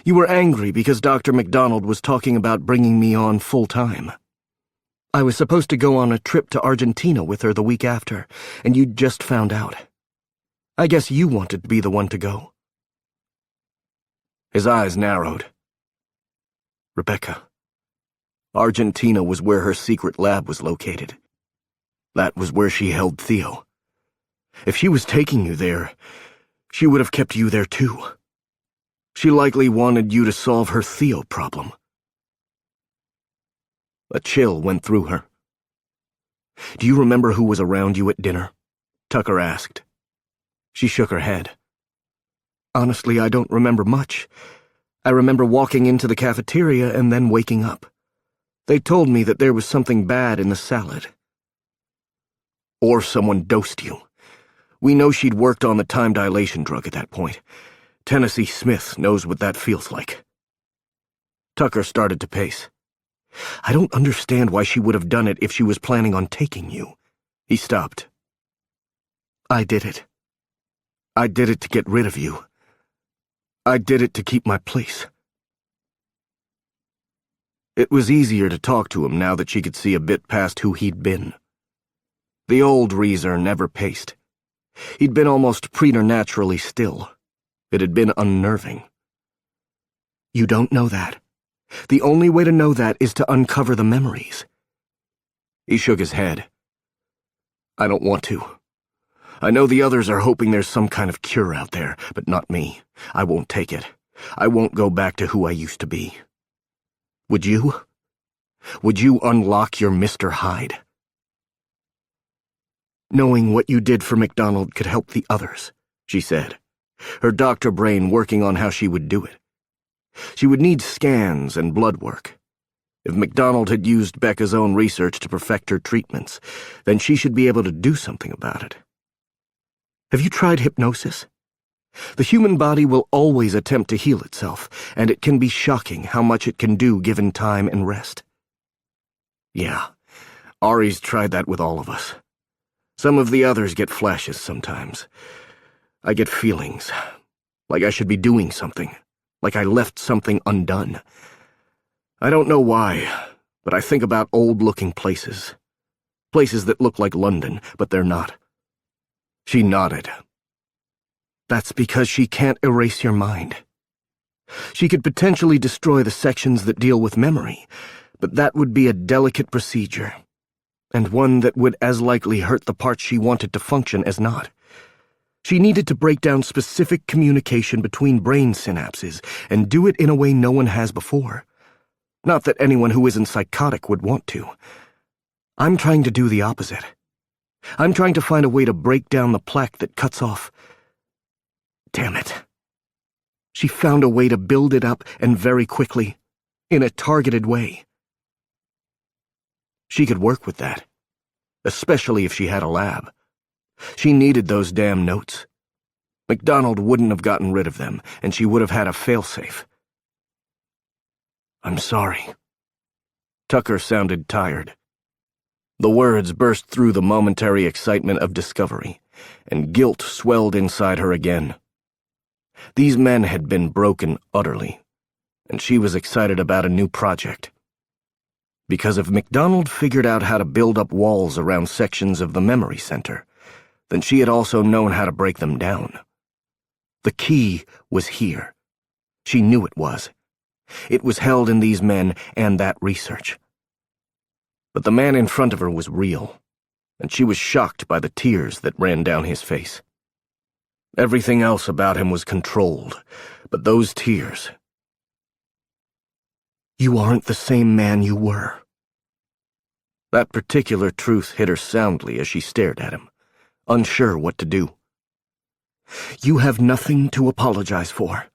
You were angry because Dr. MacDonald was talking about bringing me on full-time. I was supposed to go on a trip to Argentina with her the week after, and you'd just found out. I guess you wanted to be the one to go. His eyes narrowed. Rebecca. Argentina was where her secret lab was located. That was where she held Theo. If she was taking you there, she would have kept you there too. She likely wanted you to solve her Theo problem. A chill went through her. Do you remember who was around you at dinner? Tucker asked. She shook her head. Honestly, I don't remember much. I remember walking into the cafeteria and then waking up. They told me that there was something bad in the salad. Or someone dosed you. We know she'd worked on the time dilation drug at that point. Tennessee Smith knows what that feels like. Tucker started to pace. I don't understand why she would have done it if she was planning on taking you. He stopped. I did it. I did it to get rid of you. I did it to keep my place. It was easier to talk to him now that she could see a bit past who he'd been. The old Reeser never paced. He'd been almost preternaturally still. It had been unnerving. You don't know that. The only way to know that is to uncover the memories. He shook his head. I don't want to. I know the others are hoping there's some kind of cure out there, but not me. I won't take it. I won't go back to who I used to be. Would you? Would you unlock your Mr. Hyde? Knowing what you did for MacDonald could help the others, she said, her doctor brain working on how she would do it. She would need scans and blood work. If MacDonald had used Becca's own research to perfect her treatments, then she should be able to do something about it. Have you tried hypnosis? The human body will always attempt to heal itself, and it can be shocking how much it can do given time and rest. Yeah, Ari's tried that with all of us. Some of the others get flashes sometimes. I get feelings, like I should be doing something, like I left something undone. I don't know why, but I think about old-looking places. Places that look like London, but they're not. She nodded. That's because she can't erase your mind. She could potentially destroy the sections that deal with memory, but that would be a delicate procedure, and one that would as likely hurt the parts she wanted to function as not. She needed to break down specific communication between brain synapses and do it in a way no one has before. Not that anyone who isn't psychotic would want to. I'm trying to do the opposite. I'm trying to find a way to break down the plaque that cuts off. Damn it. She found a way to build it up, and very quickly, in a targeted way. She could work with that, especially if she had a lab. She needed those damn notes. MacDonald wouldn't have gotten rid of them, and she would have had a failsafe. I'm sorry. Tucker sounded tired. The words burst through the momentary excitement of discovery, and guilt swelled inside her again. These men had been broken utterly, and she was excited about a new project. Because if MacDonald figured out how to build up walls around sections of the memory center, then she had also known how to break them down. The key was here. She knew it was. It was held in these men and that research. But the man in front of her was real, and she was shocked by the tears that ran down his face. Everything else about him was controlled, but those tears... You aren't the same man you were. That particular truth hit her soundly as she stared at him, unsure what to do. You have nothing to apologize for,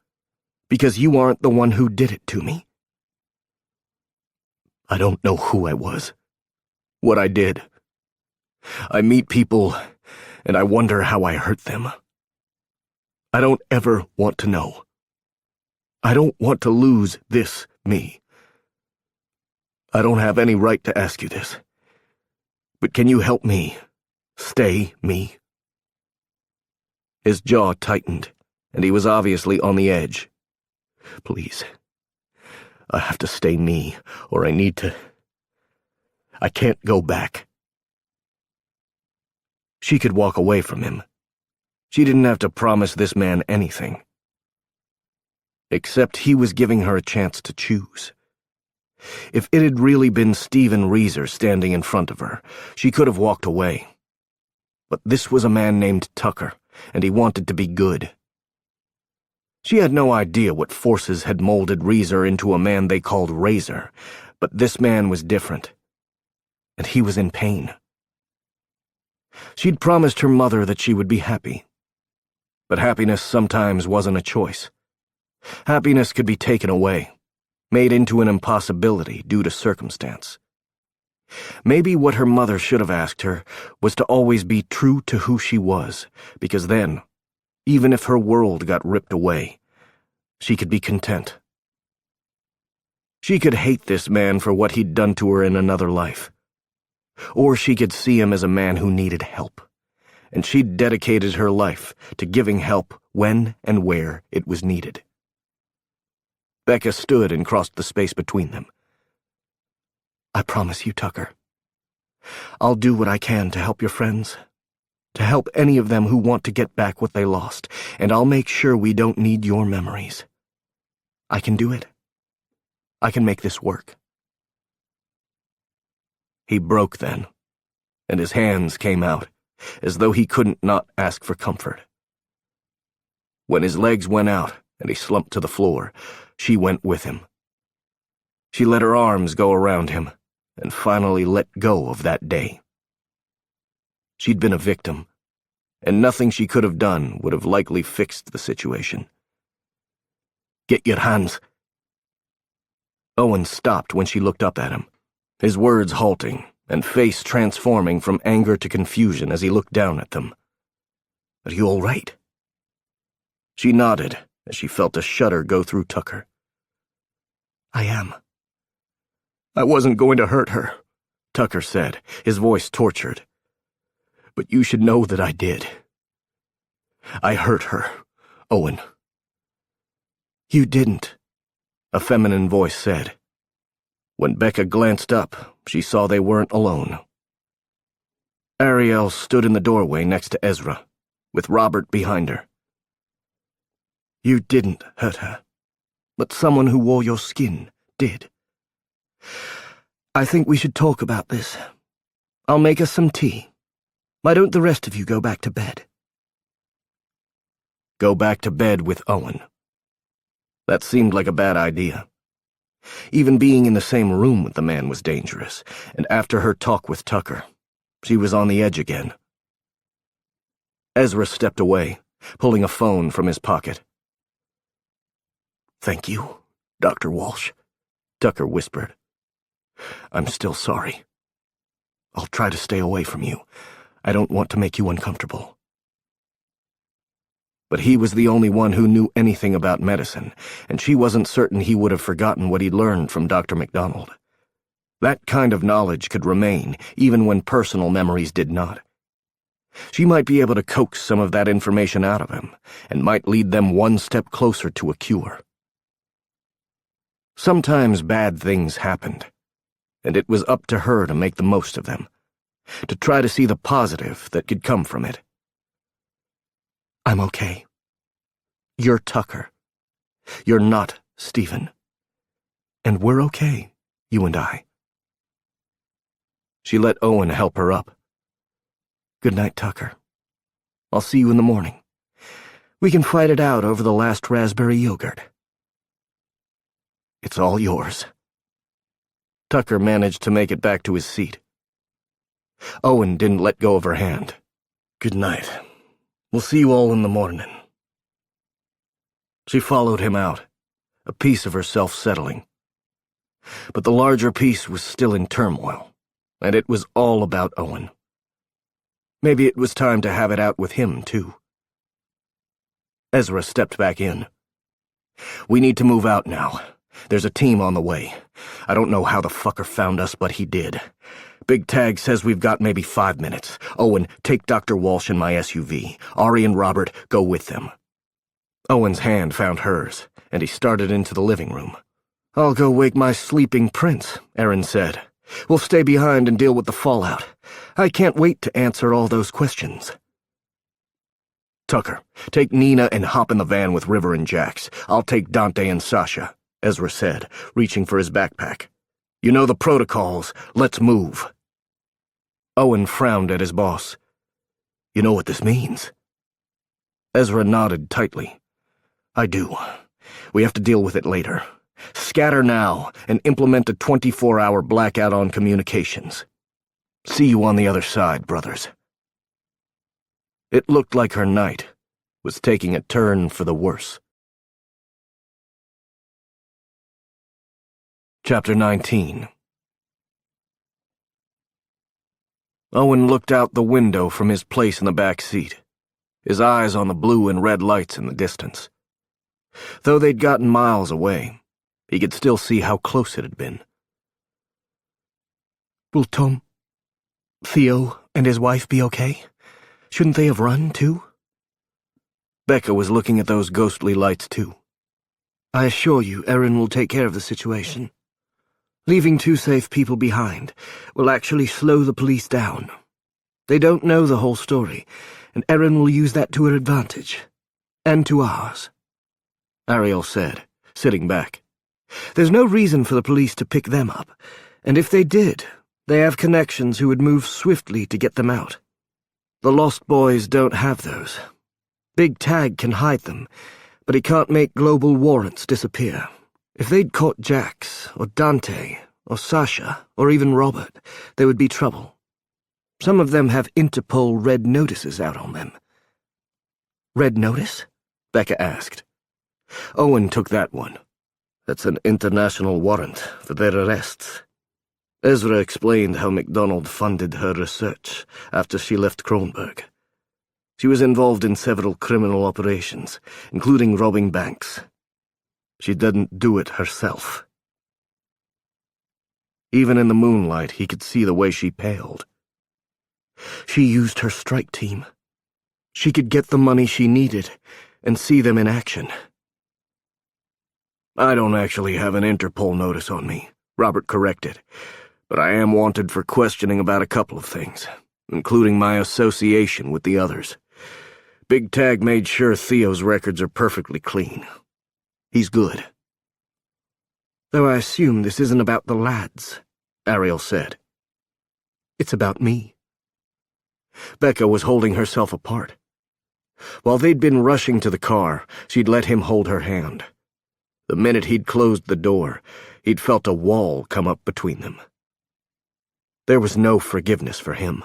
because you aren't the one who did it to me. I don't know who I was, what I did. I meet people, and I wonder how I hurt them. I don't ever want to know. I don't want to lose this me. I don't have any right to ask you this, but can you help me stay me? His jaw tightened, and he was obviously on the edge. Please. I have to stay me, or I need to... I can't go back. She could walk away from him. She didn't have to promise this man anything. Except he was giving her a chance to choose. If it had really been Stephen Reeser standing in front of her, she could have walked away. But this was a man named Tucker, and he wanted to be good. She had no idea what forces had molded Reeser into a man they called Razor, but this man was different, and he was in pain. She'd promised her mother that she would be happy, but happiness sometimes wasn't a choice. Happiness could be taken away, made into an impossibility due to circumstance. Maybe what her mother should have asked her was to always be true to who she was, because then, even if her world got ripped away, she could be content. She could hate this man for what he'd done to her in another life. Or she could see him as a man who needed help, and she'd dedicated her life to giving help when and where it was needed. Becca stood and crossed the space between them. I promise you, Tucker. I'll do what I can to help your friends, to help any of them who want to get back what they lost, and I'll make sure we don't need your memories. I can do it. I can make this work. He broke then, and his hands came out, as though he couldn't not ask for comfort. When his legs went out and he slumped to the floor, she went with him. She let her arms go around him and finally let go of that day. She'd been a victim, and nothing she could have done would have likely fixed the situation. "Get your hands." Owen stopped when she looked up at him, his words halting and face transforming from anger to confusion as he looked down at them. "Are you all right?" She nodded as she felt a shudder go through Tucker. "I am." "I wasn't going to hurt her," Tucker said, his voice tortured. "But you should know that I did. I hurt her, Owen." "You didn't," a feminine voice said. When Becca glanced up, she saw they weren't alone. Ariel stood in the doorway next to Ezra, with Robert behind her. "You didn't hurt her, but someone who wore your skin did. I think we should talk about this. I'll make us some tea. Why don't the rest of you go back to bed?" Go back to bed with Owen. That seemed like a bad idea. Even being in the same room with the man was dangerous, and after her talk with Tucker, she was on the edge again. Ezra stepped away, pulling a phone from his pocket. "Thank you, Dr. Walsh," Tucker whispered. "I'm still sorry. I'll try to stay away from you. I don't want to make you uncomfortable." But he was the only one who knew anything about medicine, and she wasn't certain he would have forgotten what he'd learned from Dr. MacDonald. That kind of knowledge could remain, even when personal memories did not. She might be able to coax some of that information out of him, and might lead them one step closer to a cure. Sometimes bad things happened, and it was up to her to make the most of them, to try to see the positive that could come from it. "I'm okay. You're Tucker. You're not Stephen. And we're okay, you and I." She let Owen help her up. "Good night, Tucker. I'll see you in the morning. We can fight it out over the last raspberry yogurt." "It's all yours." Tucker managed to make it back to his seat. Owen didn't let go of her hand. "Good night. We'll see you all in the morning." She followed him out, a piece of herself settling. But the larger piece was still in turmoil, and it was all about Owen. Maybe it was time to have it out with him, too. Ezra stepped back in. "We need to move out now. There's a team on the way. I don't know how the fucker found us, but he did. Big Tag says we've got maybe 5 minutes. Owen, take Dr. Walsh in my SUV. Ari and Robert, go with them." Owen's hand found hers, and he started into the living room. "I'll go wake my sleeping prince," Erin said. "We'll stay behind and deal with the fallout. I can't wait to answer all those questions." "Tucker, take Nina and hop in the van with River and Jax. I'll take Dante and Sasha," Ezra said, reaching for his backpack. "You know the protocols. Let's move." Owen frowned at his boss. "You know what this means?" Ezra nodded tightly. "I do. We have to deal with it later. Scatter now and implement a 24-hour blackout on communications. See you on the other side, brothers." It looked like her night was taking a turn for the worse. Chapter 19. Owen looked out the window from his place in the back seat, his eyes on the blue and red lights in the distance. Though they'd gotten miles away, he could still see how close it had been. "Will Tom, Theo, and his wife be okay? Shouldn't they have run, too?" Becca was looking at those ghostly lights, too. "I assure you, Erin will take care of the situation. Leaving 2 safe people behind will actually slow the police down. They don't know the whole story, and Erin will use that to her advantage. And to ours," Ariel said, sitting back. "There's no reason for the police to pick them up, and if they did, they have connections who would move swiftly to get them out. The Lost Boys don't have those. Big Tag can hide them, but he can't make global warrants disappear. If they'd caught Jax, or Dante, or Sasha, or even Robert, there would be trouble. Some of them have Interpol red notices out on them. Red notice? Becca asked. Owen took that one. That's an international warrant for their arrests. Ezra explained how MacDonald funded her research after she left Kronberg. She was involved in several criminal operations, including robbing banks. She didn't do it herself. Even in the moonlight, he could see the way she paled. She used her strike team. She could get the money she needed and see them in action. I don't actually have an Interpol notice on me, Robert corrected, but I am wanted for questioning about a couple of things, including my association with the others. Big Tag made sure Theo's records are perfectly clean. He's good. Though I assume this isn't about the lads, Ariel said. It's about me. Becca was holding herself apart. While they'd been rushing to the car, she'd let him hold her hand. The minute he'd closed the door, he'd felt a wall come up between them. There was no forgiveness for him.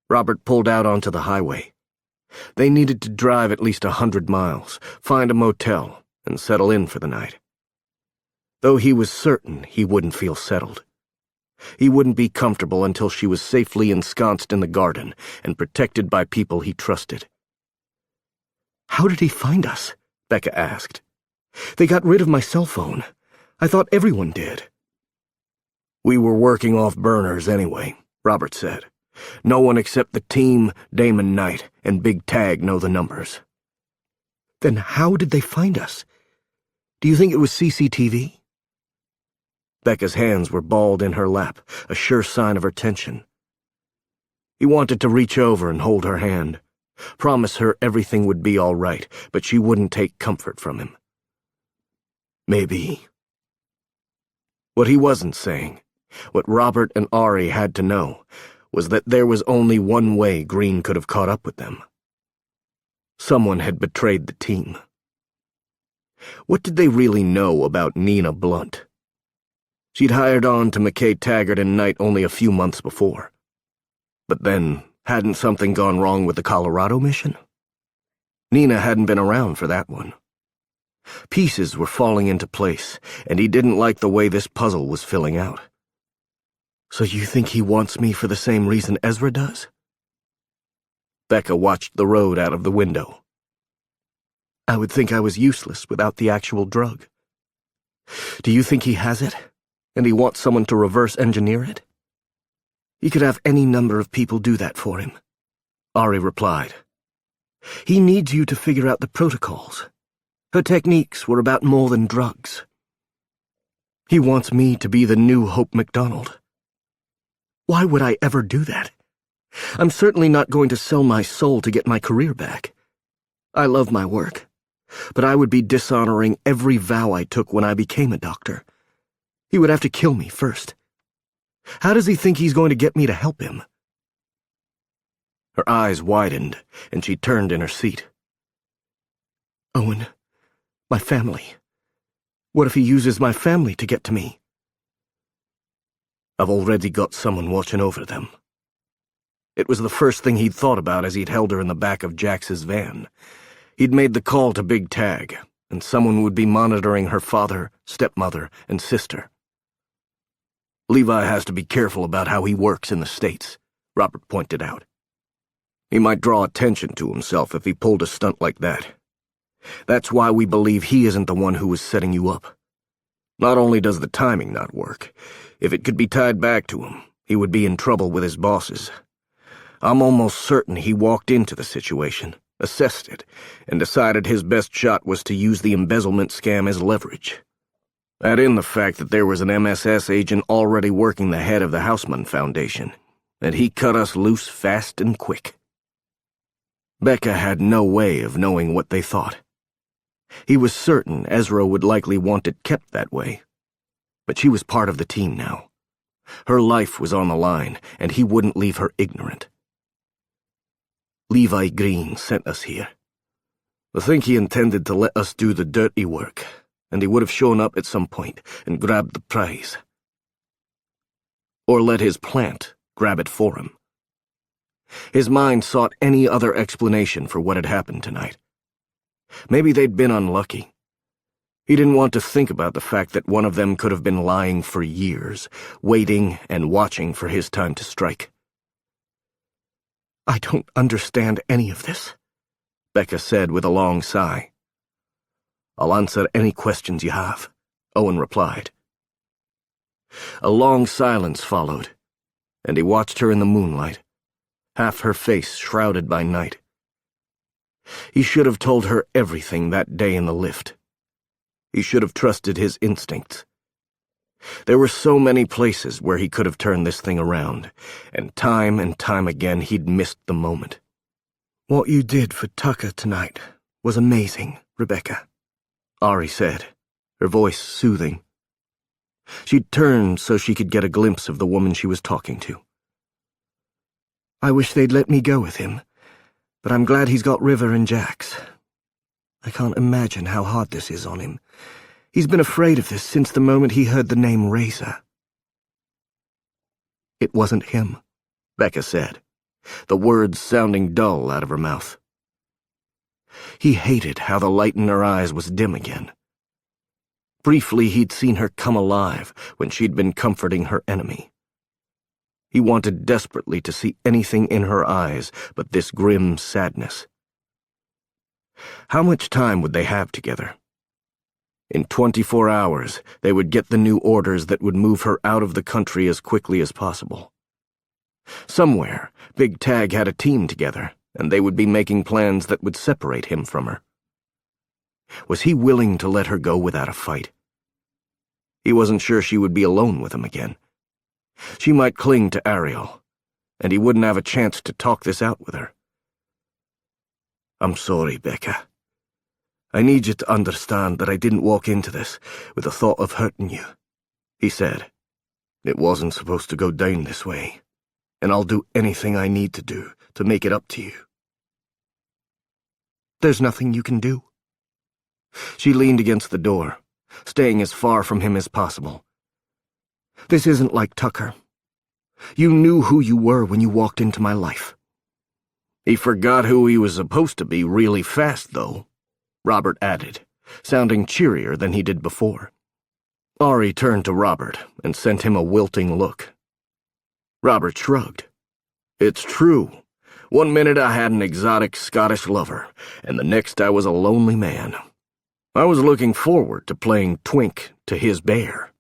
Robert pulled out onto the highway. They needed to drive at least 100 miles, find a motel, and settle in for the night. Though he was certain he wouldn't feel settled. He wouldn't be comfortable until she was safely ensconced in the garden and protected by people he trusted. How did he find us? Becca asked. They got rid of my cell phone. I thought everyone did. We were working off burners anyway, Robert said. No one except the team, Damon Knight, and Big Tag know the numbers. Then how did they find us? Do you think it was CCTV? Becca's hands were balled in her lap, a sure sign of her tension. He wanted to reach over and hold her hand, promise her everything would be all right, but she wouldn't take comfort from him. Maybe. What he wasn't saying, what Robert and Ari had to know, was that there was only one way Green could have caught up with them. Someone had betrayed the team. What did they really know about Nina Blunt? She'd hired on to McKay Taggart and Knight only a few months before. But then, hadn't something gone wrong with the Colorado mission? Nina hadn't been around for that one. Pieces were falling into place, and he didn't like the way this puzzle was filling out. So you think he wants me for the same reason Ezra does? Becca watched the road out of the window. I would think I was useless without the actual drug. Do you think he has it, and he wants someone to reverse engineer it? He could have any number of people do that for him, Ari replied. He needs you to figure out the protocols. Her techniques were about more than drugs. He wants me to be the new Hope MacDonald. Why would I ever do that? I'm certainly not going to sell my soul to get my career back. I love my work, but I would be dishonoring every vow I took when I became a doctor. He would have to kill me first. How does he think he's going to get me to help him? Her eyes widened, and she turned in her seat. Owen, my family. What if he uses my family to get to me? I've already got someone watching over them. It was the first thing he'd thought about as he'd held her in the back of Jax's van. He'd made the call to Big Tag, and someone would be monitoring her father, stepmother, and sister. Levi has to be careful about how he works in the States, Robert pointed out. He might draw attention to himself if he pulled a stunt like that. That's why we believe he isn't the one who was setting you up. Not only does the timing not work, if it could be tied back to him, he would be in trouble with his bosses. I'm almost certain he walked into the situation, assessed it, and decided his best shot was to use the embezzlement scam as leverage. Add in the fact that there was an MSS agent already working the head of the Houseman Foundation, and he cut us loose fast and quick. Becca had no way of knowing what they thought. He was certain Ezra would likely want it kept that way. But she was part of the team now. Her life was on the line, and he wouldn't leave her ignorant. Levi Green sent us here. I think he intended to let us do the dirty work, and he would have shown up at some point and grabbed the prize. Or let his plant grab it for him. His mind sought any other explanation for what had happened tonight. Maybe they'd been unlucky. He didn't want to think about the fact that one of them could have been lying for years, waiting and watching for his time to strike. I don't understand any of this, Becca said with a long sigh. I'll answer any questions you have, Owen replied. A long silence followed, and he watched her in the moonlight, half her face shrouded by night. He should have told her everything that day in the lift. He should have trusted his instincts. There were so many places where he could have turned this thing around, and time again he'd missed the moment. What you did for Tucker tonight was amazing, Rebecca, Ari said, her voice soothing. She'd turned so she could get a glimpse of the woman she was talking to. I wish they'd let me go with him, but I'm glad he's got River and Jax. I can't imagine how hard this is on him. He's been afraid of this since the moment he heard the name Razor. It wasn't him, Becca said, the words sounding dull out of her mouth. He hated how the light in her eyes was dim again. Briefly, he'd seen her come alive when she'd been comforting her enemy. He wanted desperately to see anything in her eyes but this grim sadness. How much time would they have together? In 24 hours, they would get the new orders that would move her out of the country as quickly as possible. Somewhere, Big Tag had a team together, and they would be making plans that would separate him from her. Was he willing to let her go without a fight? He wasn't sure she would be alone with him again. She might cling to Ariel, and he wouldn't have a chance to talk this out with her. I'm sorry, Becca. I need you to understand that I didn't walk into this with the thought of hurting you, he said. It wasn't supposed to go down this way, and I'll do anything I need to do to make it up to you. There's nothing you can do. She leaned against the door, staying as far from him as possible. This isn't like Tucker. You knew who you were when you walked into my life. He forgot who he was supposed to be really fast, though, Robert added, sounding cheerier than he did before. Ari turned to Robert and sent him a wilting look. Robert shrugged. It's true. One minute I had an exotic Scottish lover, and the next I was a lonely man. I was looking forward to playing twink to his bear.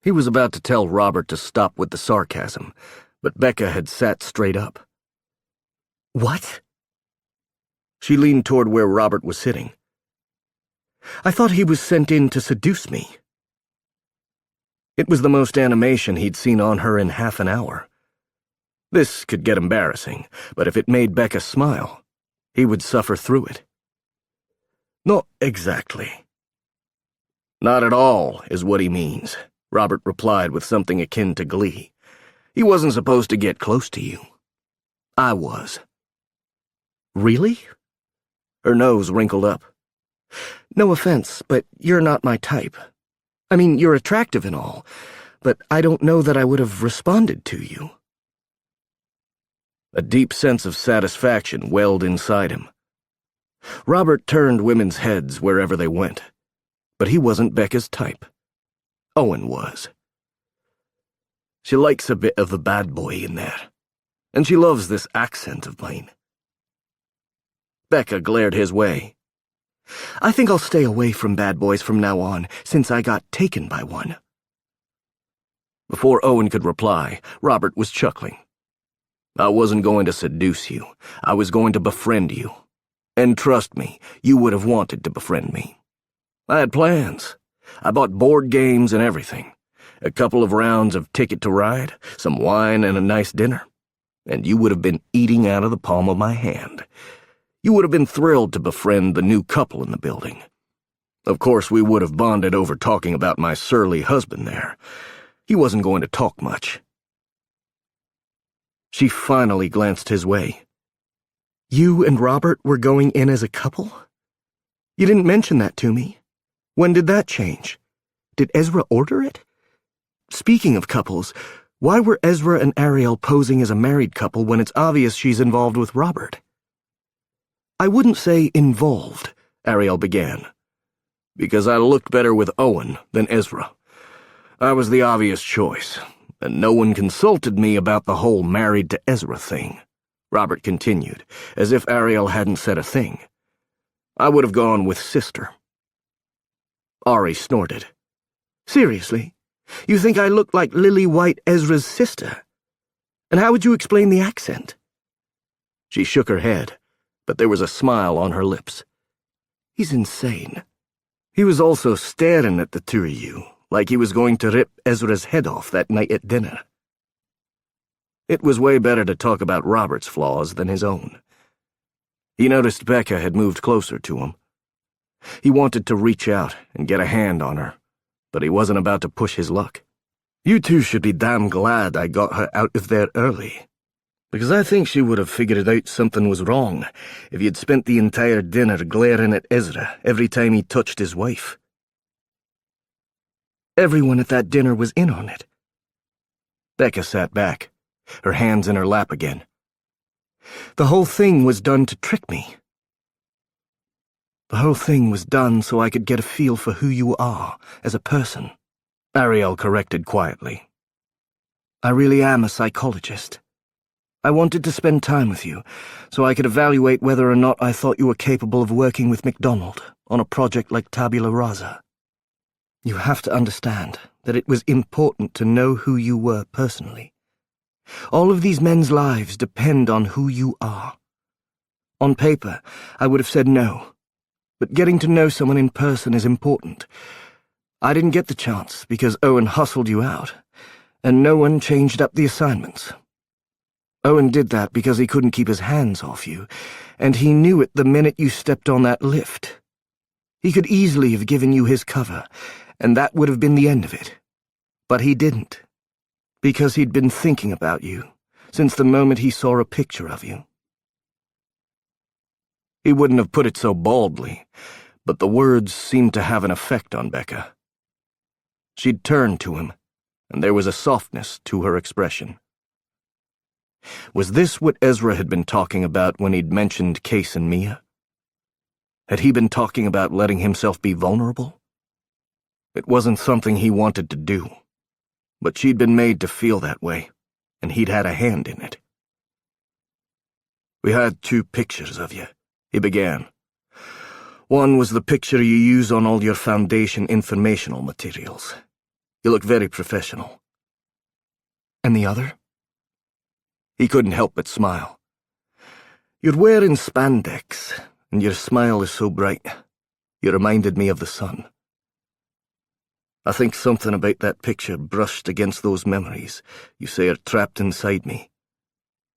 He was about to tell Robert to stop with the sarcasm, but Becca had sat straight up. What? She leaned toward where Robert was sitting. I thought he was sent in to seduce me. It was the most animation he'd seen on her in half an hour. This could get embarrassing, but if it made Becca smile, he would suffer through it. Not exactly. Not at all, is what he means, Robert replied with something akin to glee. He wasn't supposed to get close to you. I was. Really? Her nose wrinkled up. No offense, but you're not my type. I mean, you're attractive and all, but I don't know that I would have responded to you. A deep sense of satisfaction welled inside him. Robert turned women's heads wherever they went, but he wasn't Becca's type. Owen was. She likes a bit of the bad boy in there, and she loves this accent of mine. Becca glared his way. I think I'll stay away from bad boys from now on, since I got taken by one. Before Owen could reply, Robert was chuckling. I wasn't going to seduce you. I was going to befriend you. And trust me, you would have wanted to befriend me. I had plans. I bought board games and everything. A couple of rounds of Ticket to Ride, some wine and a nice dinner. And you would have been eating out of the palm of my hand. You would have been thrilled to befriend the new couple in the building. Of course, we would have bonded over talking about my surly husband there. He wasn't going to talk much. She finally glanced his way. You and Robert were going in as a couple? You didn't mention that to me. When did that change? Did Ezra order it? Speaking of couples, why were Ezra and Ariel posing as a married couple when it's obvious she's involved with Robert? I wouldn't say involved, Ariel began. Because I looked better with Owen than Ezra. I was the obvious choice, and no one consulted me about the whole married to Ezra thing, Robert continued, as if Ariel hadn't said a thing. I would have gone with sister. Ari snorted. Seriously? You think I look like Lily White, Ezra's sister? And how would you explain the accent? She shook her head, but there was a smile on her lips. He's insane. He was also staring at the two of you, like he was going to rip Ezra's head off that night at dinner. It was way better to talk about Robert's flaws than his own. He noticed Becca had moved closer to him. He wanted to reach out and get a hand on her, but he wasn't about to push his luck. You two should be damn glad I got her out of there early, because I think she would have figured out something was wrong if you'd spent the entire dinner glaring at Ezra every time he touched his wife. Everyone at that dinner was in on it. Becca sat back, her hands in her lap again. The whole thing was done to trick me. The whole thing was done so I could get a feel for who you are as a person, Ariel corrected quietly. I really am a psychologist. I wanted to spend time with you so I could evaluate whether or not I thought you were capable of working with MacDonald on a project like Tabula Rasa. You have to understand that it was important to know who you were personally. All of these men's lives depend on who you are. On paper, I would have said no, but getting to know someone in person is important. I didn't get the chance because Owen hustled you out, and no one changed up the assignments. Owen did that because he couldn't keep his hands off you, and he knew it the minute you stepped on that lift. He could easily have given you his cover, and that would have been the end of it. But he didn't, because he'd been thinking about you since the moment he saw a picture of you. He wouldn't have put it so baldly, but the words seemed to have an effect on Becca. She'd turned to him, and there was a softness to her expression. Was this what Ezra had been talking about when he'd mentioned Case and Mia? Had he been talking about letting himself be vulnerable? It wasn't something he wanted to do, but she'd been made to feel that way, and he'd had a hand in it. We had 2 pictures of you, he began. One was the picture you use on all your Foundation informational materials. You look very professional. And the other? He couldn't help but smile. You're wearing spandex, and your smile is so bright. You reminded me of the sun. I think something about that picture brushed against those memories you say are trapped inside me,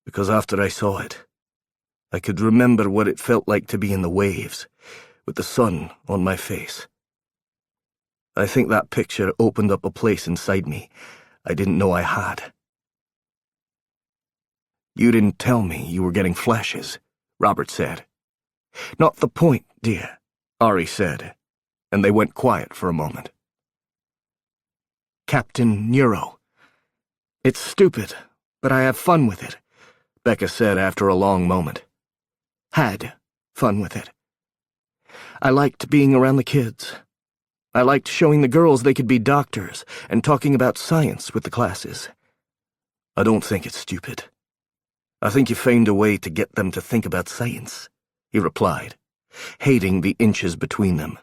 because after I saw it, I could remember what it felt like to be in the waves, with the sun on my face. I think that picture opened up a place inside me I didn't know I had. You didn't tell me you were getting flashes, Robert said. Not the point, dear, Ari said, and they went quiet for a moment. Captain Neuro. It's stupid, but I have fun with it, Becca said after a long moment. Had fun with it. I liked being around the kids. I liked showing the girls they could be doctors and talking about science with the classes. I don't think it's stupid. I think you found a way to get them to think about science, he replied, hating the inches between them.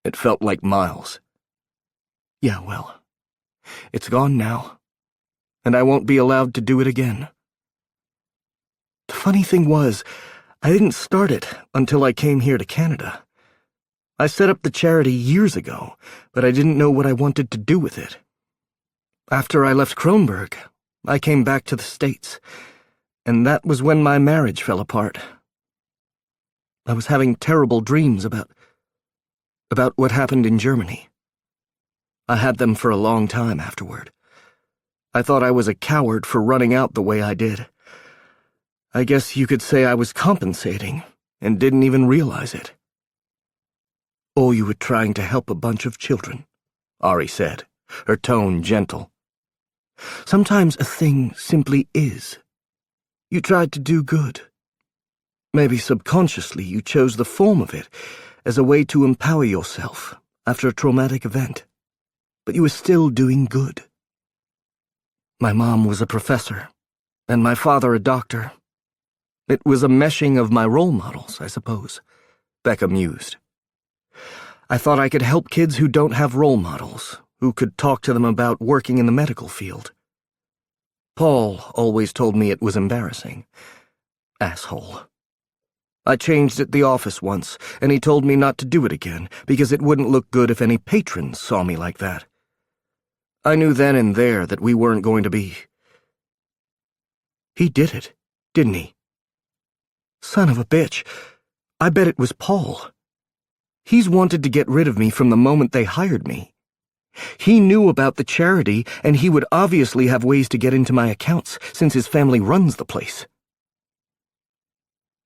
It felt like miles. Yeah, well, it's gone now, and I won't be allowed to do it again. The funny thing was, I didn't start it until I came here to Canada. I set up the charity years ago, but I didn't know what I wanted to do with it. After I left Kronberg, I came back to the States, and that was when my marriage fell apart. I was having terrible dreams about what happened in Germany. I had them for a long time afterward. I thought I was a coward for running out the way I did. I guess you could say I was compensating and didn't even realize it. Or you were trying to help a bunch of children, Ari said, her tone gentle. Sometimes a thing simply is. You tried to do good. Maybe subconsciously you chose the form of it as a way to empower yourself after a traumatic event. But you were still doing good. My mom was a professor, and my father a doctor. It was a meshing of my role models, I suppose, Becca mused. I thought I could help kids who don't have role models, who could talk to them about working in the medical field. Paul always told me it was embarrassing. Asshole. I changed at the office once, and he told me not to do it again, because it wouldn't look good if any patrons saw me like that. I knew then and there that we weren't going to be. He did it, didn't he? Son of a bitch. I bet it was Paul. He's wanted to get rid of me from the moment they hired me. He knew about the charity, and he would obviously have ways to get into my accounts, since his family runs the place.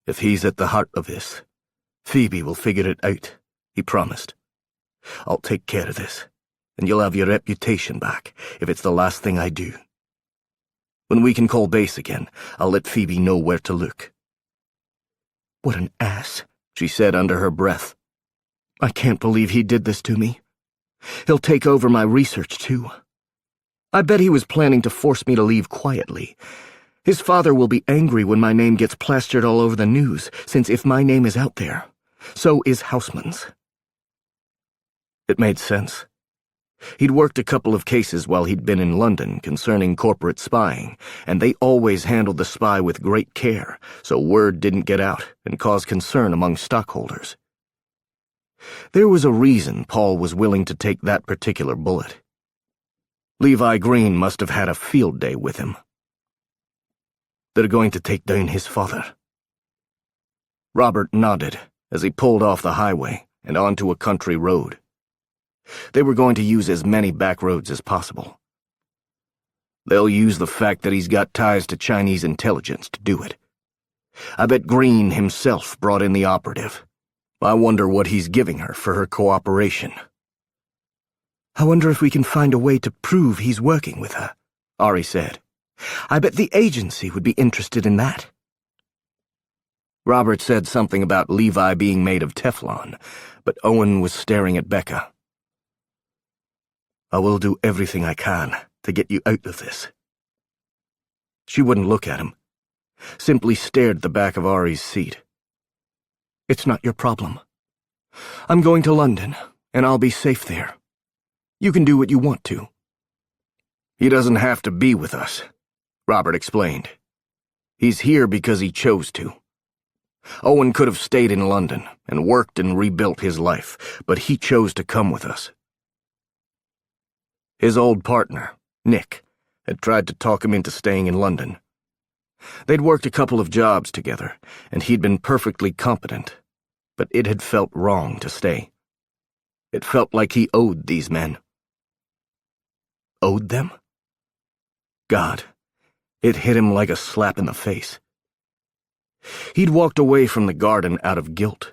If he's at the heart of this, Phoebe will figure it out, he promised. I'll take care of this, and you'll have your reputation back, if it's the last thing I do. When we can call base again, I'll let Phoebe know where to look. What an ass, she said under her breath. I can't believe he did this to me. He'll take over my research, too. I bet he was planning to force me to leave quietly. His father will be angry when my name gets plastered all over the news, since if my name is out there, so is Houseman's. It made sense. He'd worked a couple of cases while he'd been in London concerning corporate spying, and they always handled the spy with great care, so word didn't get out and cause concern among stockholders. There was a reason Paul was willing to take that particular bullet. Levi Green must have had a field day with him. They're going to take down his father. Robert nodded as he pulled off the highway and onto a country road. They were going to use as many back roads as possible. They'll use the fact that he's got ties to Chinese intelligence to do it. I bet Green himself brought in the operative. I wonder what he's giving her for her cooperation. I wonder if we can find a way to prove he's working with her, Ari said. I bet the agency would be interested in that. Robert said something about Levi being made of Teflon, but Owen was staring at Becca. I will do everything I can to get you out of this. She wouldn't look at him, simply stared at the back of Ari's seat. It's not your problem. I'm going to London, and I'll be safe there. You can do what you want to. He doesn't have to be with us, Robert explained. He's here because he chose to. Owen could have stayed in London and worked and rebuilt his life, but he chose to come with us. His old partner, Nick, had tried to talk him into staying in London. They'd worked a couple of jobs together, and he'd been perfectly competent, but it had felt wrong to stay. It felt like he owed these men. Owed them? God, it hit him like a slap in the face. He'd walked away from the garden out of guilt.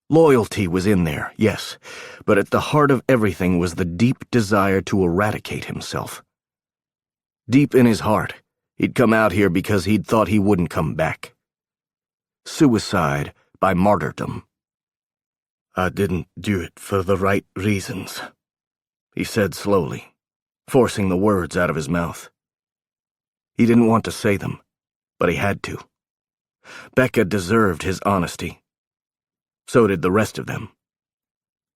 Loyalty was in there, yes, but at the heart of everything was the deep desire to eradicate himself. Deep in his heart, he'd come out here because he'd thought he wouldn't come back. Suicide by martyrdom. I didn't do it for the right reasons, he said slowly, forcing the words out of his mouth. He didn't want to say them, but he had to. Becca deserved his honesty. So did the rest of them.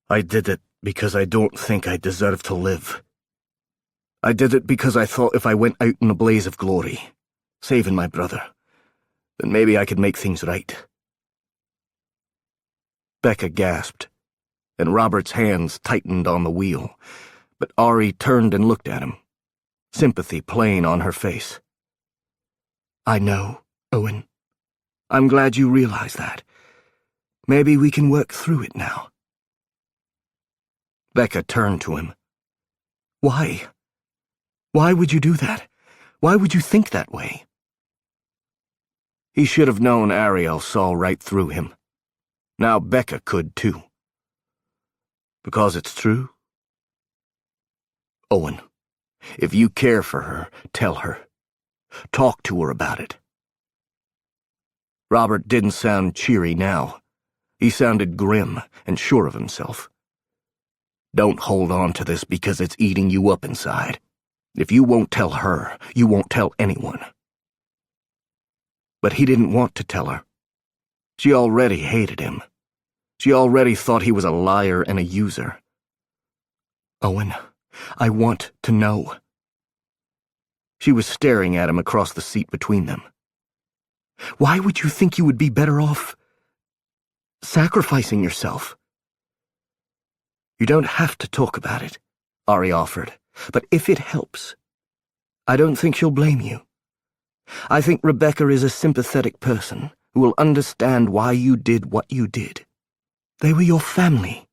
I did it because I don't think I deserve to live. I did it because I thought if I went out in a blaze of glory, saving my brother, then maybe I could make things right. Becca gasped, and Robert's hands tightened on the wheel, but Ari turned and looked at him, sympathy plain on her face. I know, Owen. I'm glad you realize that. Maybe we can work through it now. Becca turned to him. Why? Why would you do that? Why would you think that way? He should have known Ariel saw right through him. Now Becca could too. Because it's true? Owen, if you care for her, tell her. Talk to her about it. Robert didn't sound cheery now. He sounded grim and sure of himself. Don't hold on to this because it's eating you up inside. If you won't tell her, you won't tell anyone. But he didn't want to tell her. She already hated him. She already thought he was a liar and a user. Owen, I want to know. She was staring at him across the seat between them. Why would you think you would be better off sacrificing yourself? You don't have to talk about it, Ari offered, but if it helps, I don't think she'll blame you. I think Rebecca is a sympathetic person who will understand why you did what you did. They were your family.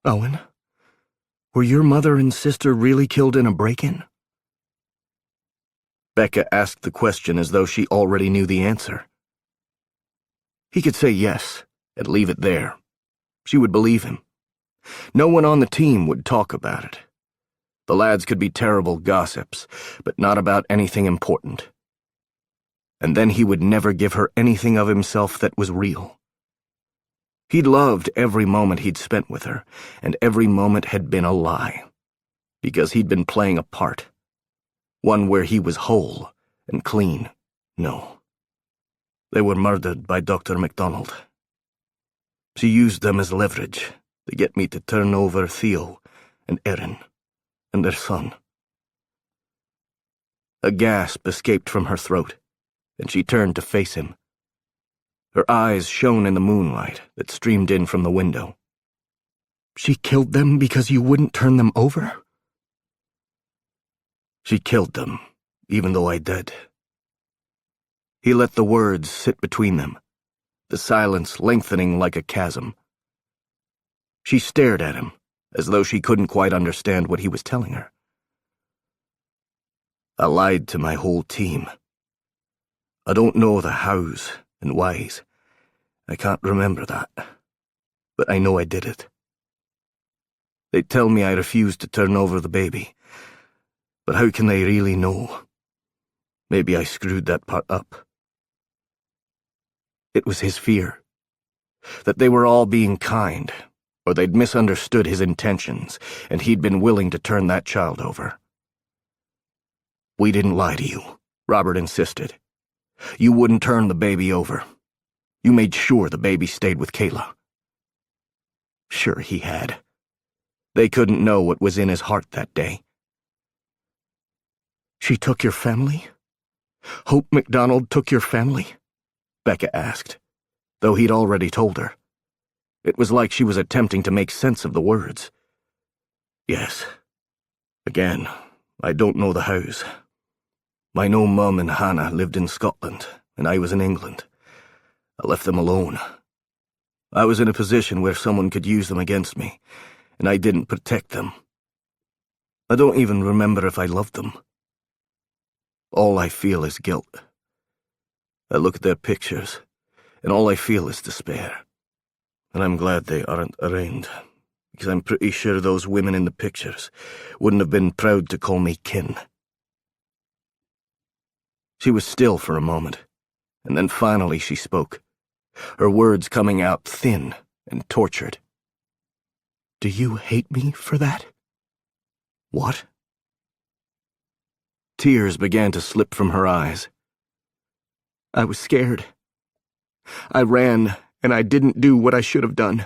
Owen, were your mother and sister really killed in a break-in? Becca asked the question as though she already knew the answer. He could say yes, and leave it there. She would believe him. No one on the team would talk about it. The lads could be terrible gossips, but not about anything important. And then he would never give her anything of himself that was real. He'd loved every moment he'd spent with her, and every moment had been a lie, because he'd been playing a part. One where he was whole and clean. No. They were murdered by Dr. MacDonald. She used them as leverage to get me to turn over Theo and Erin and their son. A gasp escaped from her throat, and she turned to face him. Her eyes shone in the moonlight that streamed in from the window. She killed them because you wouldn't turn them over? She killed them, even though I did. He let the words sit between them, the silence lengthening like a chasm. She stared at him, as though she couldn't quite understand what he was telling her. I lied to my whole team. I don't know the hows and whys. I can't remember that. But I know I did it. They tell me I refused to turn over the baby. But how can they really know? Maybe I screwed that part up. It was his fear. That they were all being kind, or they'd misunderstood his intentions, and he'd been willing to turn that child over. We didn't lie to you, Robert insisted. You wouldn't turn the baby over. You made sure the baby stayed with Kayla. Sure he had. They couldn't know what was in his heart that day. She took your family? Hope MacDonald took your family? Becca asked, though he'd already told her. It was like she was attempting to make sense of the words. Yes. Again, I don't know the hows. My no mum and Hannah lived in Scotland, and I was in England. I left them alone. I was in a position where someone could use them against me, and I didn't protect them. I don't even remember if I loved them. All I feel is guilt. I look at their pictures, and all I feel is despair. And I'm glad they aren't arraigned, because I'm pretty sure those women in the pictures wouldn't have been proud to call me kin. She was still for a moment, and then finally she spoke, her words coming out thin and tortured. Do you hate me for that? What? Tears began to slip from her eyes. I was scared. I ran, and I didn't do what I should have done.